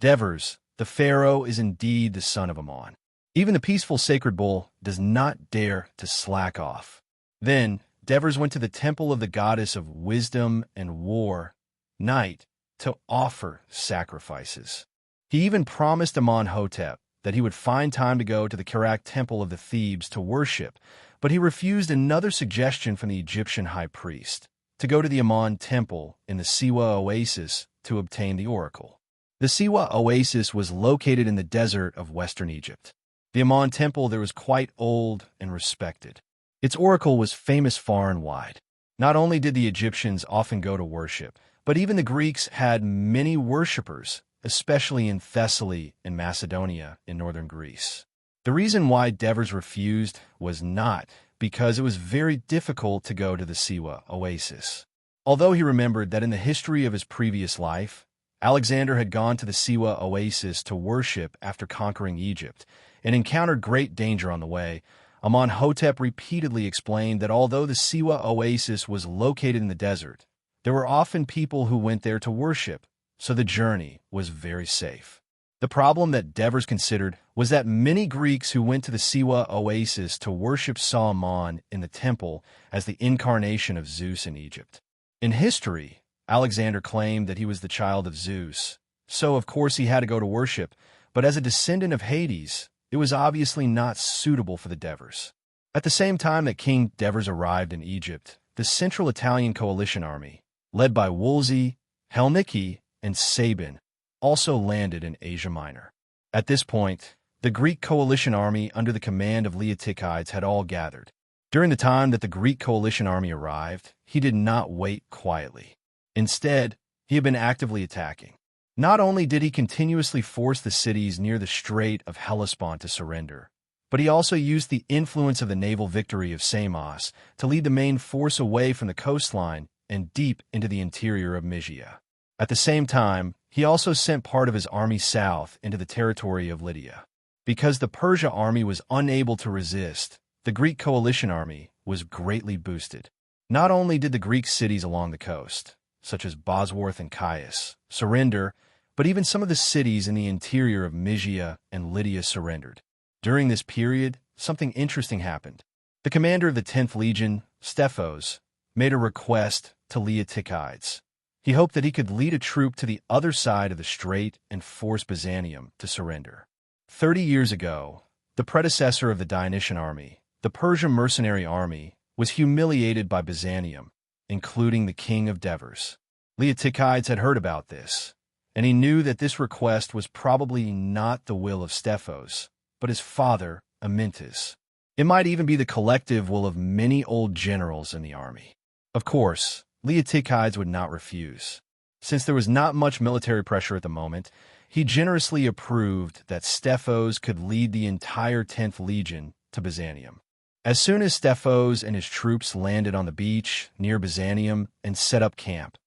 Devers, the pharaoh, is indeed the son of Amon. Even the peaceful sacred bull does not dare to slack off. Then Devers went to the temple of the goddess of wisdom and war, Night, to offer sacrifices. He even promised Amonhotep that he would find time to go to the Kerak temple of the Thebes to worship, but he refused another suggestion from the Egyptian high priest, to go to the Amon temple in the Siwa oasis to obtain the oracle. The Siwa oasis was located in the desert of western Egypt. The Amon temple there was quite old and respected. Its oracle was famous far and wide. Not only did the Egyptians often go to worship, but even the Greeks had many worshippers, especially in Thessaly and Macedonia in northern Greece. The reason why Devers refused was not because it was very difficult to go to the Siwa oasis. Although he remembered that in the history of his previous life, Alexander had gone to the Siwa oasis to worship after conquering Egypt and encountered great danger on the way, Amonhotep repeatedly explained that although the Siwa oasis was located in the desert, there were often people who went there to worship, so the journey was very safe. The problem that Devers considered was that many Greeks who went to the Siwa oasis to worship saw Amon in the temple as the incarnation of Zeus in Egypt. In history, Alexander claimed that he was the child of Zeus, so of course he had to go to worship, but as a descendant of Hades, it was obviously not suitable for the Devers. At the same time that King Devers arrived in Egypt, the Central Italian Coalition Army, led by Wolsey, Helnicki, and Sabin, also landed in Asia Minor. At this point, the Greek coalition army under the command of Leotychides had all gathered. During the time that the Greek coalition army arrived, he did not wait quietly. Instead, he had been actively attacking. Not only did he continuously force the cities near the Strait of Hellespont to surrender, but he also used the influence of the naval victory of Samos to lead the main force away from the coastline and deep into the interior of Mysia. At the same time, he also sent part of his army south into the territory of Lydia. Because the Persia army was unable to resist, the Greek coalition army was greatly boosted. Not only did the Greek cities along the coast, such as Bosworth and Chios, surrender, but even some of the cities in the interior of Mysia and Lydia surrendered. During this period, something interesting happened. The commander of the 10th Legion, Stephos, made a request to Leotychides. He hoped that he could lead a troop to the other side of the strait and force Byzantium to surrender. 30 years ago, the predecessor of the Dionysian army, the Persian mercenary army, was humiliated by Byzantium, including the king of Devers. Leotychides had heard about this, and he knew that this request was probably not the will of Stephos, but his father, Amyntas. It might even be the collective will of many old generals in the army. Of course, Leotychides would not refuse. Since there was not much military pressure at the moment, he generously approved that Stephos could lead the entire 10th Legion to Byzantium. As soon as Stephos and his troops landed on the beach near Byzantium and set up camp,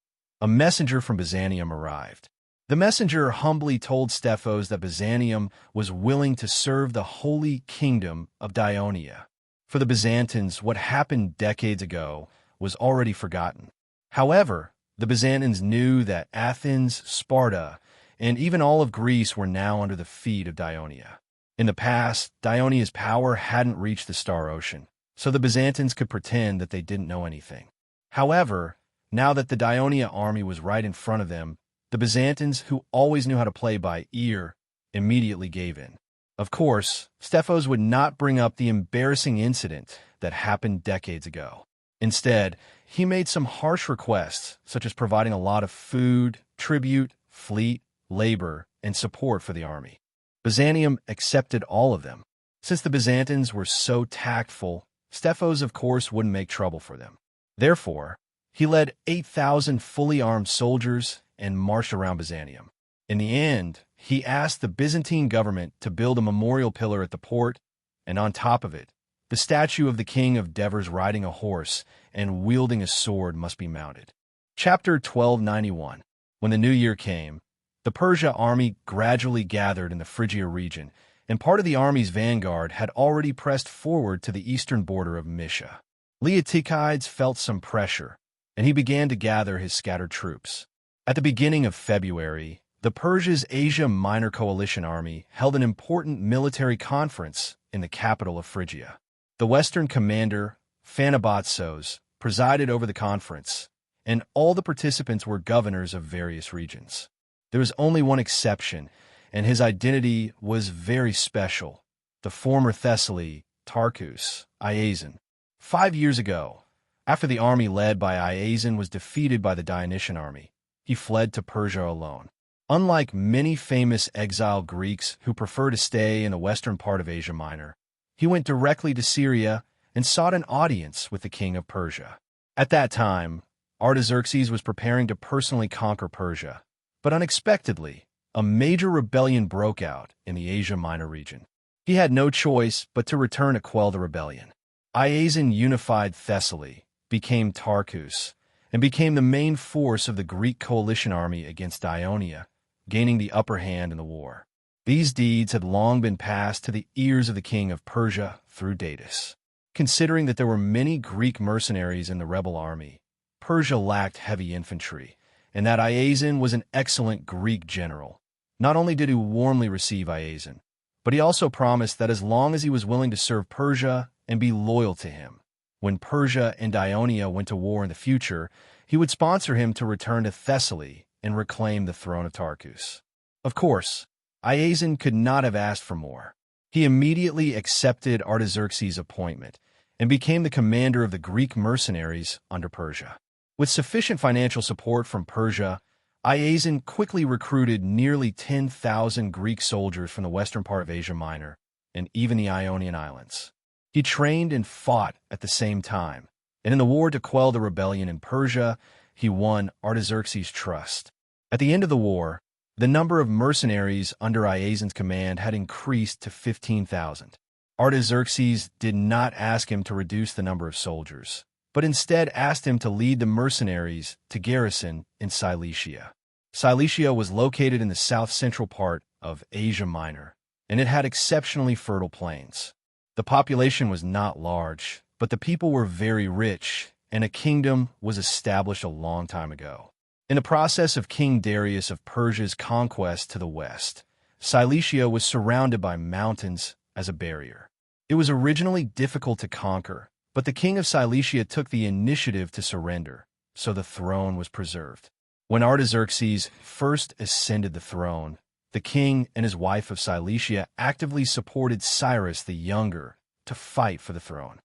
a messenger from Byzantium arrived. The messenger humbly told Stephos that Byzantium was willing to serve the holy kingdom of Dionia. For the Byzantines, what happened decades ago was already forgotten. However, the Byzantines knew that Athens, Sparta, and even all of Greece were now under the feet of Dionia. In the past, Dionia's power hadn't reached the Star Ocean, so the Byzantines could pretend that they didn't know anything. However, now that the Dionia army was right in front of them, the Byzantines, who always knew how to play by ear, immediately gave in. Of course, Stephos would not bring up the embarrassing incident that happened decades ago. Instead, he made some harsh requests, such as providing a lot of food, tribute, fleet, labor, and support for the army. Byzantium accepted all of them. Since the Byzantines were so tactful, Stephos, of course, wouldn't make trouble for them. Therefore, he led 8,000 fully armed soldiers and marched around Byzantium. In the end, he asked the Byzantine government to build a memorial pillar at the port, and on top of it, the statue of the king of Devers riding a horse and wielding a sword must be mounted. Chapter 1291. When the new year came, the Persia army gradually gathered in the Phrygia region, and part of the army's vanguard had already pressed forward to the eastern border of Mysia. Leotychides felt some pressure, and he began to gather his scattered troops. At the beginning of February, the Persia's Asia Minor Coalition Army held an important military conference in the capital of Phrygia. The Western commander, Phanabotsos, presided over the conference, and all the participants were governors of various regions. There was only one exception, and his identity was very special: the former Thessaly, Tarchus, Iazon. 5 years ago, after the army led by Iazon was defeated by the Dionysian army, he fled to Persia alone. Unlike many famous exiled Greeks who prefer to stay in the western part of Asia Minor, he went directly to Syria and sought an audience with the king of Persia. At that time, Artaxerxes was preparing to personally conquer Persia, but unexpectedly, a major rebellion broke out in the Asia Minor region. He had no choice but to return to quell the rebellion. Iazon unified Thessaly, became Tarchus, and became the main force of the Greek coalition army against Ionia, gaining the upper hand in the war. These deeds had long been passed to the ears of the king of Persia through Datis. Considering that there were many Greek mercenaries in the rebel army, Persia lacked heavy infantry, and that Iazon was an excellent Greek general. Not only did he warmly receive Iazon, but he also promised that as long as he was willing to serve Persia and be loyal to him, when Persia and Ionia went to war in the future, he would sponsor him to return to Thessaly and reclaim the throne of Tarchus. Of course, Iazon could not have asked for more. He immediately accepted Artaxerxes' appointment and became the commander of the Greek mercenaries under Persia. With sufficient financial support from Persia, Iazon quickly recruited nearly 10,000 Greek soldiers from the western part of Asia Minor and even the Ionian Islands. He trained and fought at the same time, and in the war to quell the rebellion in Persia, he won Artaxerxes' trust. At the end of the war, the number of mercenaries under Iazon's command had increased to 15,000. Artaxerxes did not ask him to reduce the number of soldiers, but instead asked him to lead the mercenaries to garrison in Cilicia. Cilicia was located in the south-central part of Asia Minor, and it had exceptionally fertile plains. The population was not large, but the people were very rich, and a kingdom was established a long time ago. In the process of King Darius of Persia's conquest to the west, Cilicia was surrounded by mountains as a barrier. It was originally difficult to conquer, but the king of Cilicia took the initiative to surrender, so the throne was preserved. When Artaxerxes first ascended the throne, the king and his wife of Cilicia actively supported Cyrus the Younger to fight for the throne.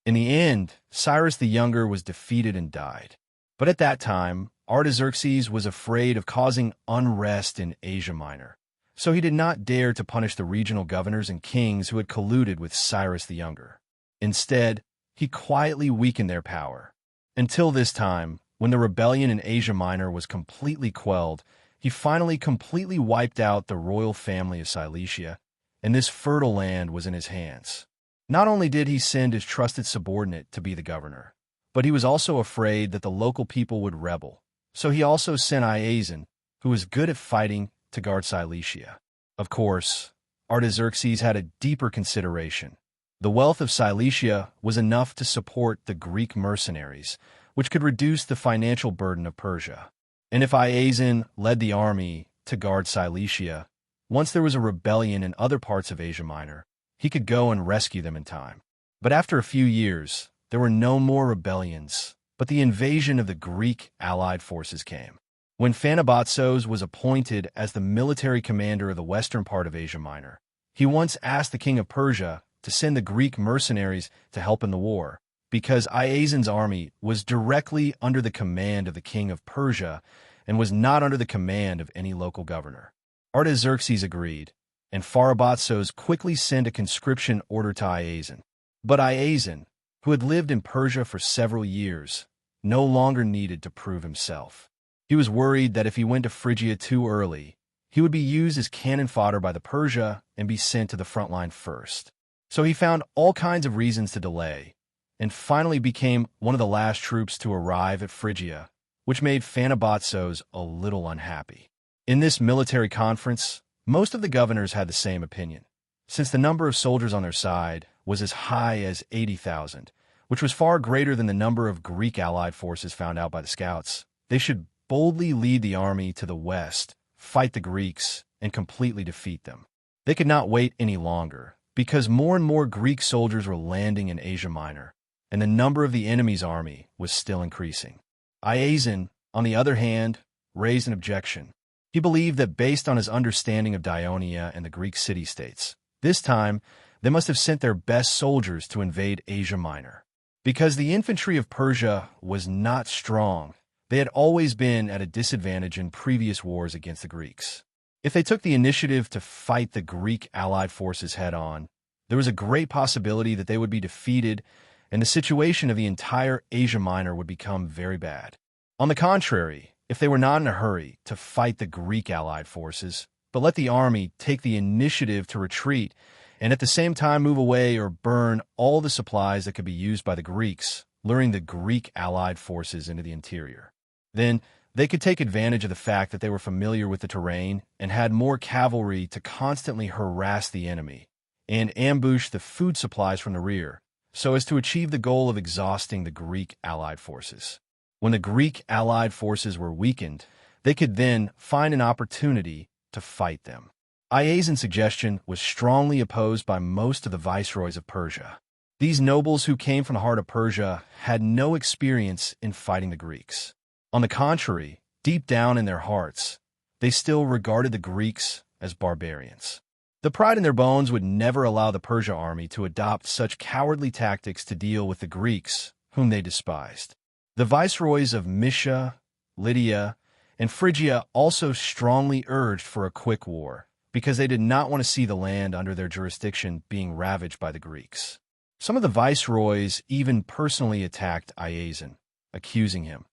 In the end, Cyrus the Younger was defeated and died. But at that time, Artaxerxes was afraid of causing unrest in Asia Minor, so he did not dare to punish the regional governors and kings who had colluded with Cyrus the Younger. Instead, he quietly weakened their power. Until this time, when the rebellion in Asia Minor was completely quelled, he finally completely wiped out the royal family of Cilicia, and this fertile land was in his hands. Not only did he send his trusted subordinate to be the governor, but he was also afraid that the local people would rebel, so he also sent Iazon, who was good at fighting, to guard Cilicia. Of course, Artaxerxes had a deeper consideration. The wealth of Cilicia was enough to support the Greek mercenaries, which could reduce the financial burden of Persia. And if Iazon led the army to guard Cilicia, once there was a rebellion in other parts of Asia Minor, he could go and rescue them in time. But after a few years, there were no more rebellions, but the invasion of the Greek allied forces came. When Phanabotsos was appointed as the military commander of the western part of Asia Minor, He once asked the king of Persia to send the Greek mercenaries to help in the war, because Iazen's army was directly under the command of the king of Persia and was not under the command of any local governor. Artaxerxes agreed, and Pharabatzos quickly sent a conscription order to Iazen. But Iazen, who had lived in Persia for several years, no longer needed to prove himself. He was worried that if he went to Phrygia too early, he would be used as cannon fodder by the Persia and be sent to the front line first. So he found all kinds of reasons to delay, and finally became one of the last troops to arrive at Phrygia, which made Phanabatzos a little unhappy. In this military conference, most of the governors had the same opinion. Since the number of soldiers on their side was as high as 80,000, which was far greater than the number of Greek allied forces found out by the scouts, they should boldly lead the army to the west, fight the Greeks, and completely defeat them. They could not wait any longer, because more and more Greek soldiers were landing in Asia Minor, and the number of the enemy's army was still increasing. Iazen, on the other hand, raised an objection. He believed that based on his understanding of Dionia and the Greek city-states, this time they must have sent their best soldiers to invade Asia Minor. Because the infantry of Persia was not strong, they had always been at a disadvantage in previous wars against the Greeks. If they took the initiative to fight the Greek allied forces head-on, there was a great possibility that they would be defeated and the situation of the entire Asia Minor would become very bad. On the contrary, if they were not in a hurry to fight the Greek allied forces, but let the army take the initiative to retreat and at the same time move away or burn all the supplies that could be used by the Greeks, luring the Greek allied forces into the interior, then they could take advantage of the fact that they were familiar with the terrain and had more cavalry to constantly harass the enemy and ambush the food supplies from the rear, so as to achieve the goal of exhausting the Greek allied forces. When the Greek allied forces were weakened, they could then find an opportunity to fight them. Iazen's suggestion was strongly opposed by most of the viceroys of Persia. These nobles who came from the heart of Persia had no experience in fighting the Greeks. On the contrary, deep down in their hearts, they still regarded the Greeks as barbarians. The pride in their bones would never allow the Persia army to adopt such cowardly tactics to deal with the Greeks, whom they despised. The viceroys of Mysia, Lydia, and Phrygia also strongly urged for a quick war, because they did not want to see the land under their jurisdiction being ravaged by the Greeks. Some of the viceroys even personally attacked Iazen, accusing him.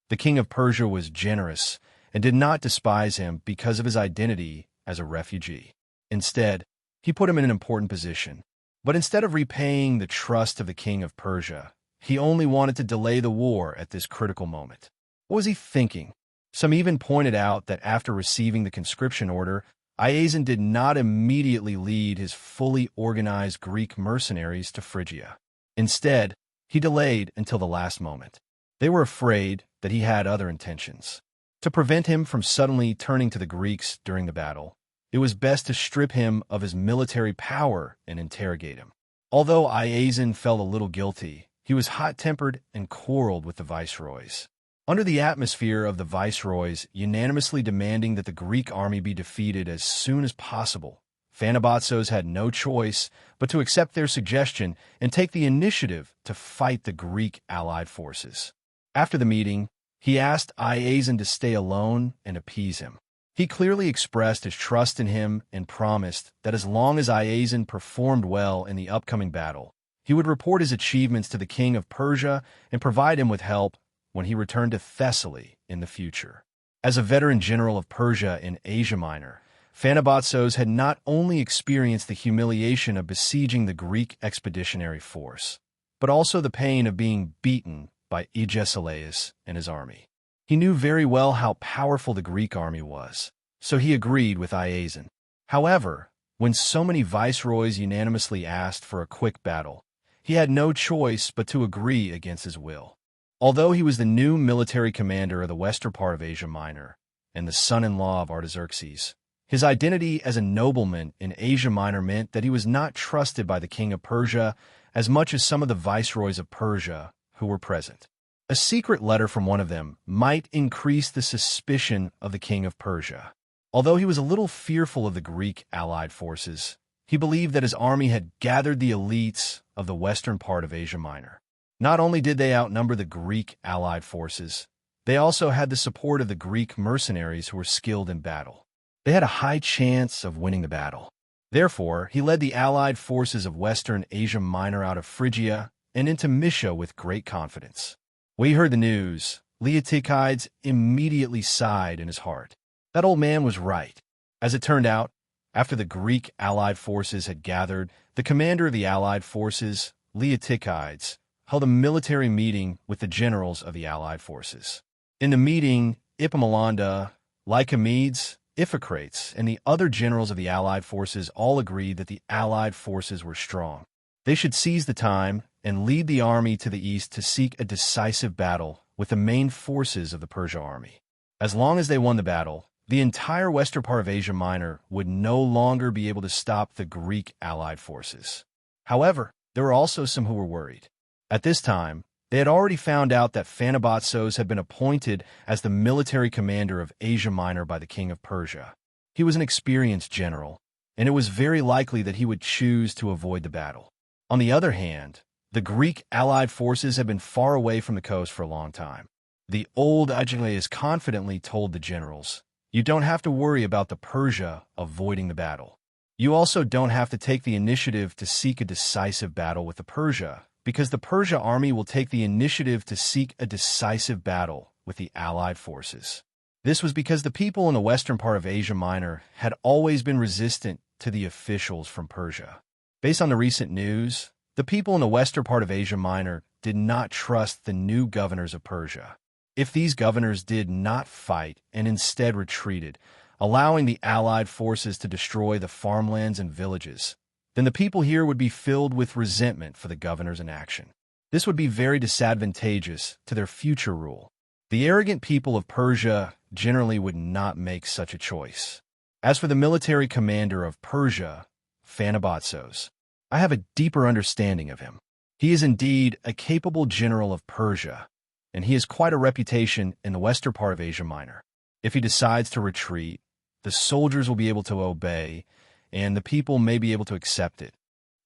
The king of Persia was generous and did not despise him because of his identity as a refugee. Instead, he put him in an important position. But instead of repaying the trust of the king of Persia, he only wanted to delay the war at this critical moment. What was he thinking? Some even pointed out that after receiving the conscription order, Iazen did not immediately lead his fully organized Greek mercenaries to Phrygia. Instead, he delayed until the last moment. They were afraid that he had other intentions. To prevent him from suddenly turning to the Greeks during the battle, it was best to strip him of his military power and interrogate him. Although Iazen felt a little guilty, he was hot-tempered and quarreled with the viceroys. Under the atmosphere of the viceroys unanimously demanding that the Greek army be defeated as soon as possible, Phanabatzos had no choice but to accept their suggestion and take the initiative to fight the Greek allied forces. After the meeting, he asked Iazen to stay alone and appease him. He clearly expressed his trust in him and promised that as long as Iazen performed well in the upcoming battle, he would report his achievements to the king of Persia and provide him with help when he returned to Thessaly in the future. As a veteran general of Persia in Asia Minor, Phanabatzos had not only experienced the humiliation of besieging the Greek expeditionary force, but also the pain of being beaten by Agesilaus and his army. He knew very well how powerful the Greek army was, so he agreed with Iazen. However, when so many viceroys unanimously asked for a quick battle, he had no choice but to agree against his will. Although he was the new military commander of the western part of Asia Minor and the son-in-law of Artaxerxes, his identity as a nobleman in Asia Minor meant that he was not trusted by the king of Persia as much as some of the viceroys of Persia who were present. A secret letter from one of them might increase the suspicion of the king of Persia. Although he was a little fearful of the Greek allied forces, He believed that his army had gathered the elites of the western part of Asia Minor. Not only did they outnumber the Greek allied forces, they also had the support of the Greek mercenaries who were skilled in battle. They had a high chance of winning the battle. Therefore, he led the allied forces of western Asia Minor out of Phrygia and into Mysia with great confidence. When he heard the news, Leotychides immediately sighed in his heart. That old man was right. As it turned out, after the Greek allied forces had gathered, the commander of the allied forces, Leotychides, held a military meeting with the generals of the allied forces. In the meeting, Epaminondas, Lycomedes, Iphicrates, and the other generals of the allied forces all agreed that the allied forces were strong. They should seize the time and lead the army to the east to seek a decisive battle with the main forces of the Persia army. As long as they won the battle, the entire western part of Asia Minor would no longer be able to stop the Greek allied forces. However, there were also some who were worried. At this time, they had already found out that Phanabotsos had been appointed as the military commander of Asia Minor by the king of Persia. He was an experienced general, and it was very likely that he would choose to avoid the battle. On the other hand, the Greek allied forces had been far away from the coast for a long time. The old Agelaeus confidently told the generals, "You don't have to worry about the Persia avoiding the battle. You also don't have to take the initiative to seek a decisive battle with the Persia, because the Persia army will take the initiative to seek a decisive battle with the allied forces." This was because the people in the western part of Asia Minor had always been resistant to the officials from Persia. Based on the recent news, the people in the western part of Asia Minor did not trust the new governors of Persia. If these governors did not fight and instead retreated, allowing the allied forces to destroy the farmlands and villages, then the people here would be filled with resentment for the governor's inaction. This would be very disadvantageous to their future rule. The arrogant people of Persia generally would not make such a choice. As for the military commander of Persia, Phanabotsos, I have a deeper understanding of him. He is indeed a capable general of Persia, and he has quite a reputation in the western part of Asia Minor. If he decides to retreat, the soldiers will be able to obey, and the people may be able to accept it.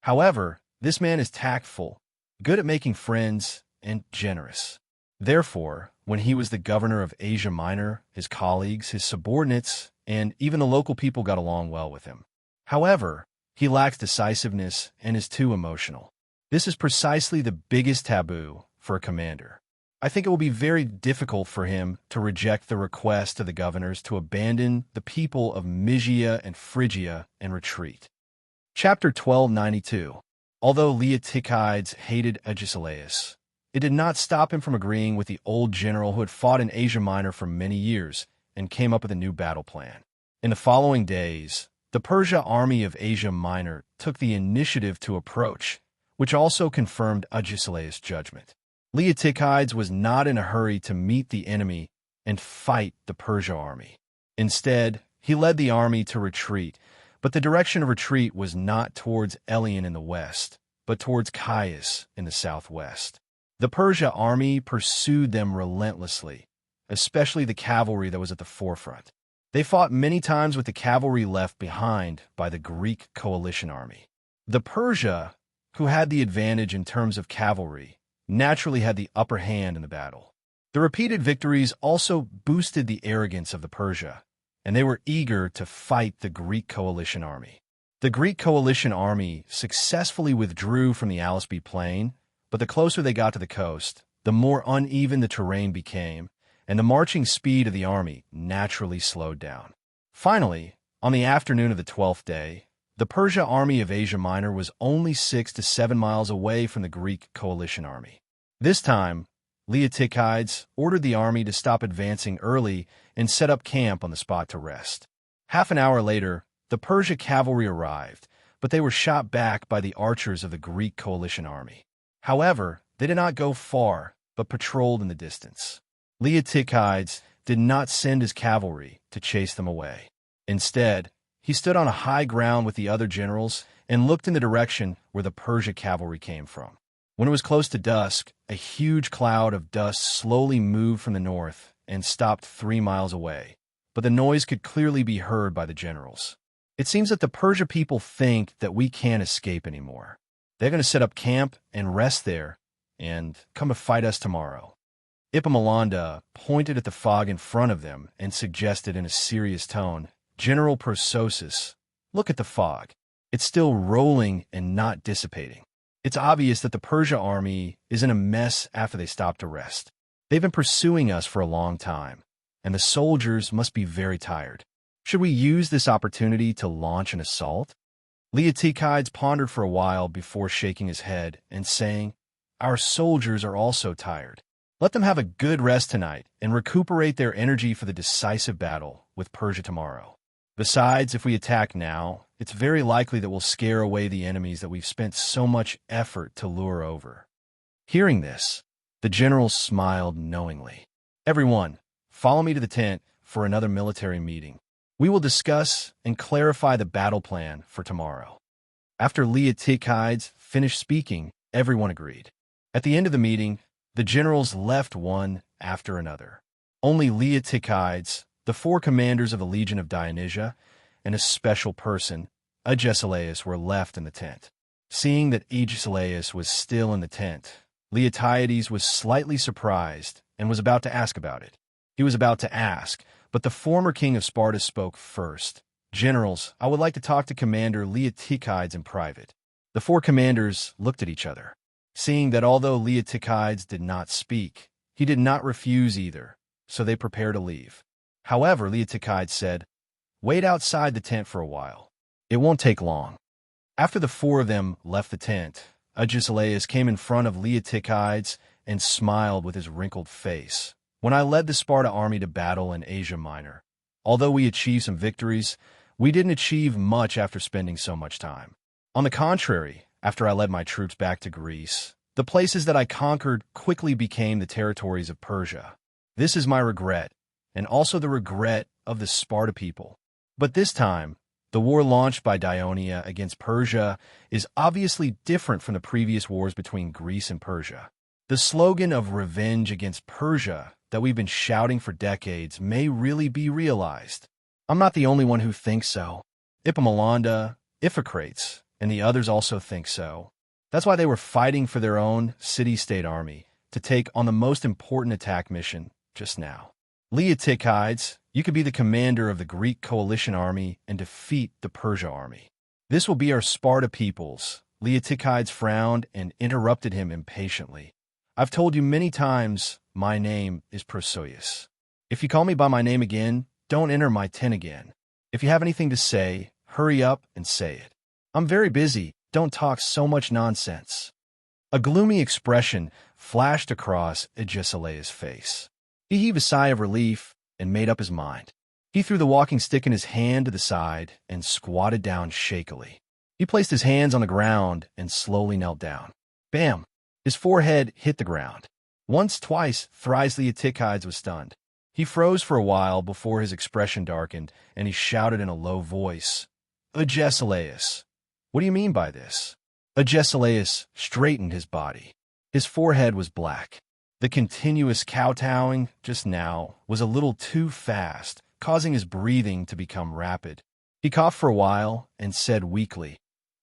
However, this man is tactful, good at making friends, and generous. Therefore, when he was the governor of Asia Minor, his colleagues, his subordinates, and even the local people got along well with him. However, he lacks decisiveness and is too emotional. This is precisely the biggest taboo for a commander. I think it will be very difficult for him to reject the request of the governors to abandon the people of Mysia and Phrygia and retreat. Chapter 1292. Although Leotychides hated Agesilaus, it did not stop him from agreeing with the old general who had fought in Asia Minor for many years and came up with a new battle plan. In the following days, the Persia army of Asia Minor took the initiative to approach, which also confirmed Agesilaus' judgment. Leotychides was not in a hurry to meet the enemy and fight the Persia army. Instead, he led the army to retreat, but the direction of retreat was not towards Eleon in the west, but towards Chios in the southwest. The Persia army pursued them relentlessly, especially the cavalry that was at the forefront. They fought many times with the cavalry left behind by the Greek coalition army. The Persia, who had the advantage in terms of cavalry, naturally had the upper hand in the battle. The repeated victories also boosted the arrogance of the Persia, and they were eager to fight the Greek coalition army. The Greek coalition army successfully withdrew from the Allesby plain, but the closer they got to the coast, the more uneven the terrain became, and the marching speed of the army naturally slowed down. Finally, on the afternoon of the 12th day, the Persia army of Asia Minor was only 6 to 7 miles away from the Greek coalition army. This time, Leotychides ordered the army to stop advancing early and set up camp on the spot to rest. Half an hour later, the Persia cavalry arrived, but they were shot back by the archers of the Greek coalition army. However, they did not go far, but patrolled in the distance. Leotychides did not send his cavalry to chase them away. Instead, he stood on a high ground with the other generals and looked in the direction where the Persia cavalry came from. When it was close to dusk, a huge cloud of dust slowly moved from the north and stopped 3 miles away, but the noise could clearly be heard by the generals. It seems that the Persia people think that we can't escape anymore. They're going to set up camp and rest there and come to fight us tomorrow. Ipamalanda pointed at the fog in front of them and suggested in a serious tone, General Prososis, look at the fog. It's still rolling and not dissipating. It's obvious that the Persia army is in a mess after they stopped to rest. They've been pursuing us for a long time, and the soldiers must be very tired. Should we use this opportunity to launch an assault? Leotychides pondered for a while before shaking his head and saying, Our soldiers are also tired. Let them have a good rest tonight and recuperate their energy for the decisive battle with Persia tomorrow. Besides, if we attack now, it's very likely that we'll scare away the enemies that we've spent so much effort to lure over. Hearing this, the general smiled knowingly. Everyone, follow me to the tent for another military meeting. We will discuss and clarify the battle plan for tomorrow. After Leotychides finished speaking, everyone agreed. At the end of the meeting, the generals left one after another. Only Leotychides, the 4 commanders of the Legion of Dionysia, and a special person, Agesilaus, were left in the tent. Seeing that Agesilaus was still in the tent, Leotychides was slightly surprised and was about to ask about it. He was about to ask, but the former king of Sparta spoke first. Generals, I would like to talk to Commander Leotychides in private. The 4 commanders looked at each other. Seeing that although Leotychides did not speak, he did not refuse either, so they prepared to leave. However, Leotychides said, Wait outside the tent for a while. It won't take long. After the 4 of them left the tent, Agesilaus came in front of Leotychides and smiled with his wrinkled face. When I led the Sparta army to battle in Asia Minor, although we achieved some victories, we didn't achieve much after spending so much time. On the contrary, after I led my troops back to Greece, the places that I conquered quickly became the territories of Persia. This is my regret, and also the regret of the Sparta people. But this time, the war launched by Dionia against Persia is obviously different from the previous wars between Greece and Persia. The slogan of revenge against Persia that we've been shouting for decades may really be realized. I'm not the only one who thinks so. Ipamalanda, Iphicrates, and the others also think so. That's why they were fighting for their own city-state army to take on the most important attack mission just now. Leotychides, you could be the commander of the Greek coalition army and defeat the Persia army. This will be our Sparta peoples. Leotychides frowned and interrupted him impatiently. I've told you many times my name is Prosoius. If you call me by my name again, don't enter my tent again. If you have anything to say, hurry up and say it. I'm very busy. Don't talk so much nonsense. A gloomy expression flashed across Agesilaus' face. He heaved a sigh of relief and made up his mind. He threw the walking stick in his hand to the side and squatted down shakily. He placed his hands on the ground and slowly knelt down. Bam! His forehead hit the ground. Once, twice, thrice Leotychides was stunned. He froze for a while before his expression darkened, and he shouted in a low voice, Agesilaus, what do you mean by this? Agesilaus straightened his body. His forehead was black. The continuous kowtowing just now was a little too fast, causing his breathing to become rapid. He coughed for a while and said weakly,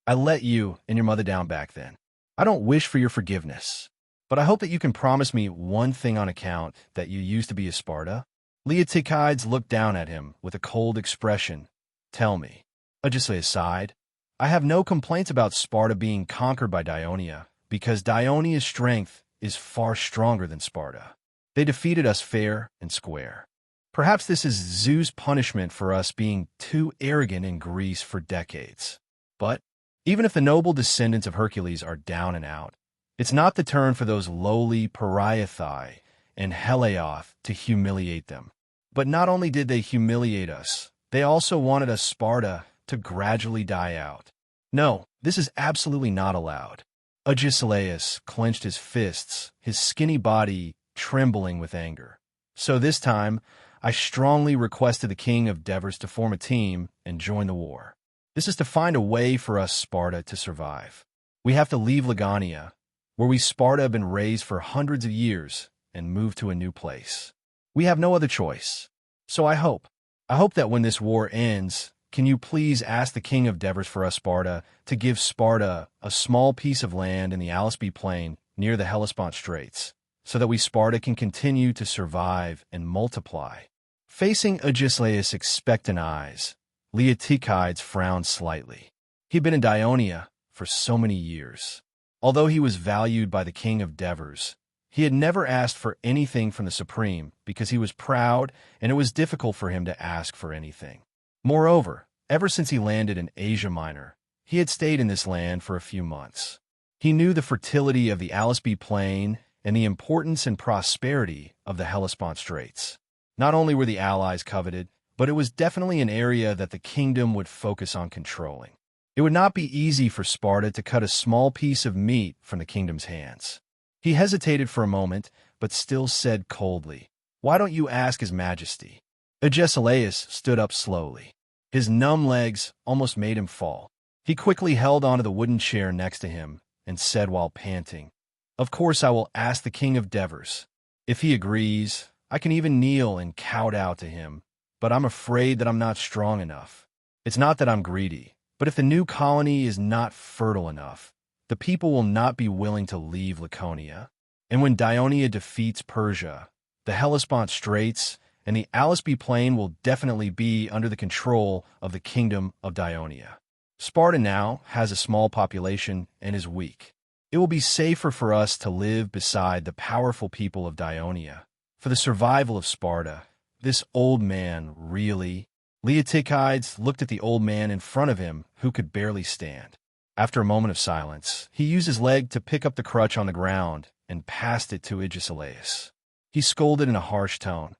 I let you and your mother down back then. I don't wish for your forgiveness, but I hope that you can promise me one thing on account that you used to be a Sparta. Leotychides looked down at him with a cold expression. Tell me. Agesilaus sighed. I have no complaints about Sparta being conquered by Dionia, because Dionia's strength is far stronger than Sparta. They defeated us fair and square. Perhaps this is Zeus' punishment for us being too arrogant in Greece for decades. But even if the noble descendants of Hercules are down and out, it's not the turn for those lowly Pariathai and Heliaoth to humiliate them. But not only did they humiliate us, they also wanted us Sparta to gradually die out. No, this is absolutely not allowed. Agesilaus clenched his fists, his skinny body trembling with anger. So this time, I strongly requested the king of Devers to form a team and join the war. This is to find a way for us Sparta to survive. We have to leave Legania, where we Sparta have been raised for hundreds of years, and move to a new place. We have no other choice. So I hope that when this war ends, Can you please ask the king of Devers for us, Sparta, to give Sparta a small piece of land in the Alaspi plain near the Hellespont Straits, so that we Sparta can continue to survive and multiply? Facing Agesilaus' expectant eyes, Leotychides frowned slightly. He'd been in Dionia for so many years. Although he was valued by the king of Devers, he had never asked for anything from the Supreme because he was proud and it was difficult for him to ask for anything. Moreover, ever since he landed in Asia Minor, he had stayed in this land for a few months. He knew the fertility of the Alaspi plain and the importance and prosperity of the Hellespont Straits. Not only were the allies coveted, but it was definitely an area that the kingdom would focus on controlling. It would not be easy for Sparta to cut a small piece of meat from the kingdom's hands. He hesitated for a moment, but still said coldly, "Why don't you ask His Majesty?" Agesilaus stood up slowly. His numb legs almost made him fall. He quickly held onto the wooden chair next to him and said while panting, "Of course I will ask the king of Devers. If he agrees, I can even kneel and kowtow to him, but I'm afraid that I'm not strong enough. It's not that I'm greedy, but if the new colony is not fertile enough, the people will not be willing to leave Laconia. And when Dionia defeats Persia, the Hellespont Straits and the Alaspi plain will definitely be under the control of the kingdom of Dionia. Sparta now has a small population and is weak. It will be safer for us to live beside the powerful people of Dionia. For the survival of Sparta, this old man really..." Leotychides looked at the old man in front of him who could barely stand. After a moment of silence, he used his leg to pick up the crutch on the ground and passed it to Agesilaus. He scolded in a harsh tone,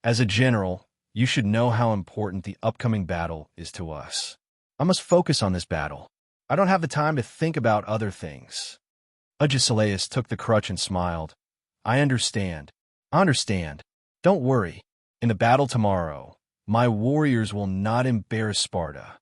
"As a general, you should know how important the upcoming battle is to us. I must focus on this battle. I don't have the time to think about other things." Agesilaus took the crutch and smiled. "I understand. I understand. Don't worry. In the battle tomorrow, my warriors will not embarrass Sparta."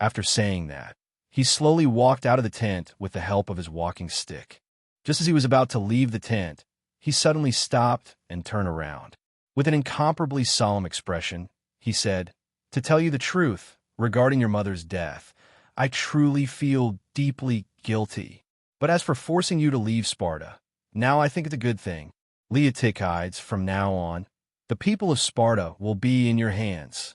After saying that, he slowly walked out of the tent with the help of his walking stick. Just as he was about to leave the tent, he suddenly stopped and turned around. With an incomparably solemn expression, he said, "To tell you the truth, regarding your mother's death, I truly feel deeply guilty. But as for forcing you to leave Sparta, now I think it's a good thing. Leotychides, from now on, the people of Sparta will be in your hands."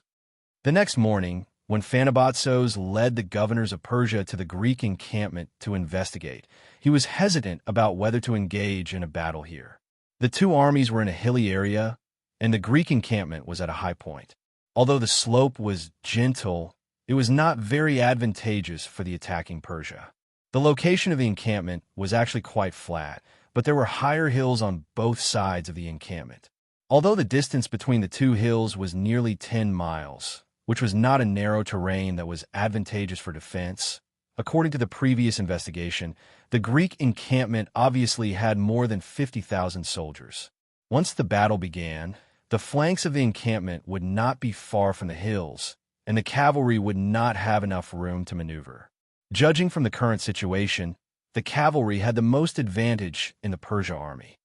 The next morning, when Phanabotsos led the governors of Persia to the Greek encampment to investigate, he was hesitant about whether to engage in a battle here. The two armies were in a hilly area, and the Greek encampment was at a high point. Although the slope was gentle, it was not very advantageous for the attacking Persia. The location of the encampment was actually quite flat, but there were higher hills on both sides of the encampment. Although the distance between the two hills was nearly 10 miles, which was not a narrow terrain that was advantageous for defense, according to the previous investigation, the Greek encampment obviously had more than 50,000 soldiers. Once the battle began, the flanks of the encampment would not be far from the hills, and the cavalry would not have enough room to maneuver. Judging from the current situation, the cavalry had the most advantage in the Persia army.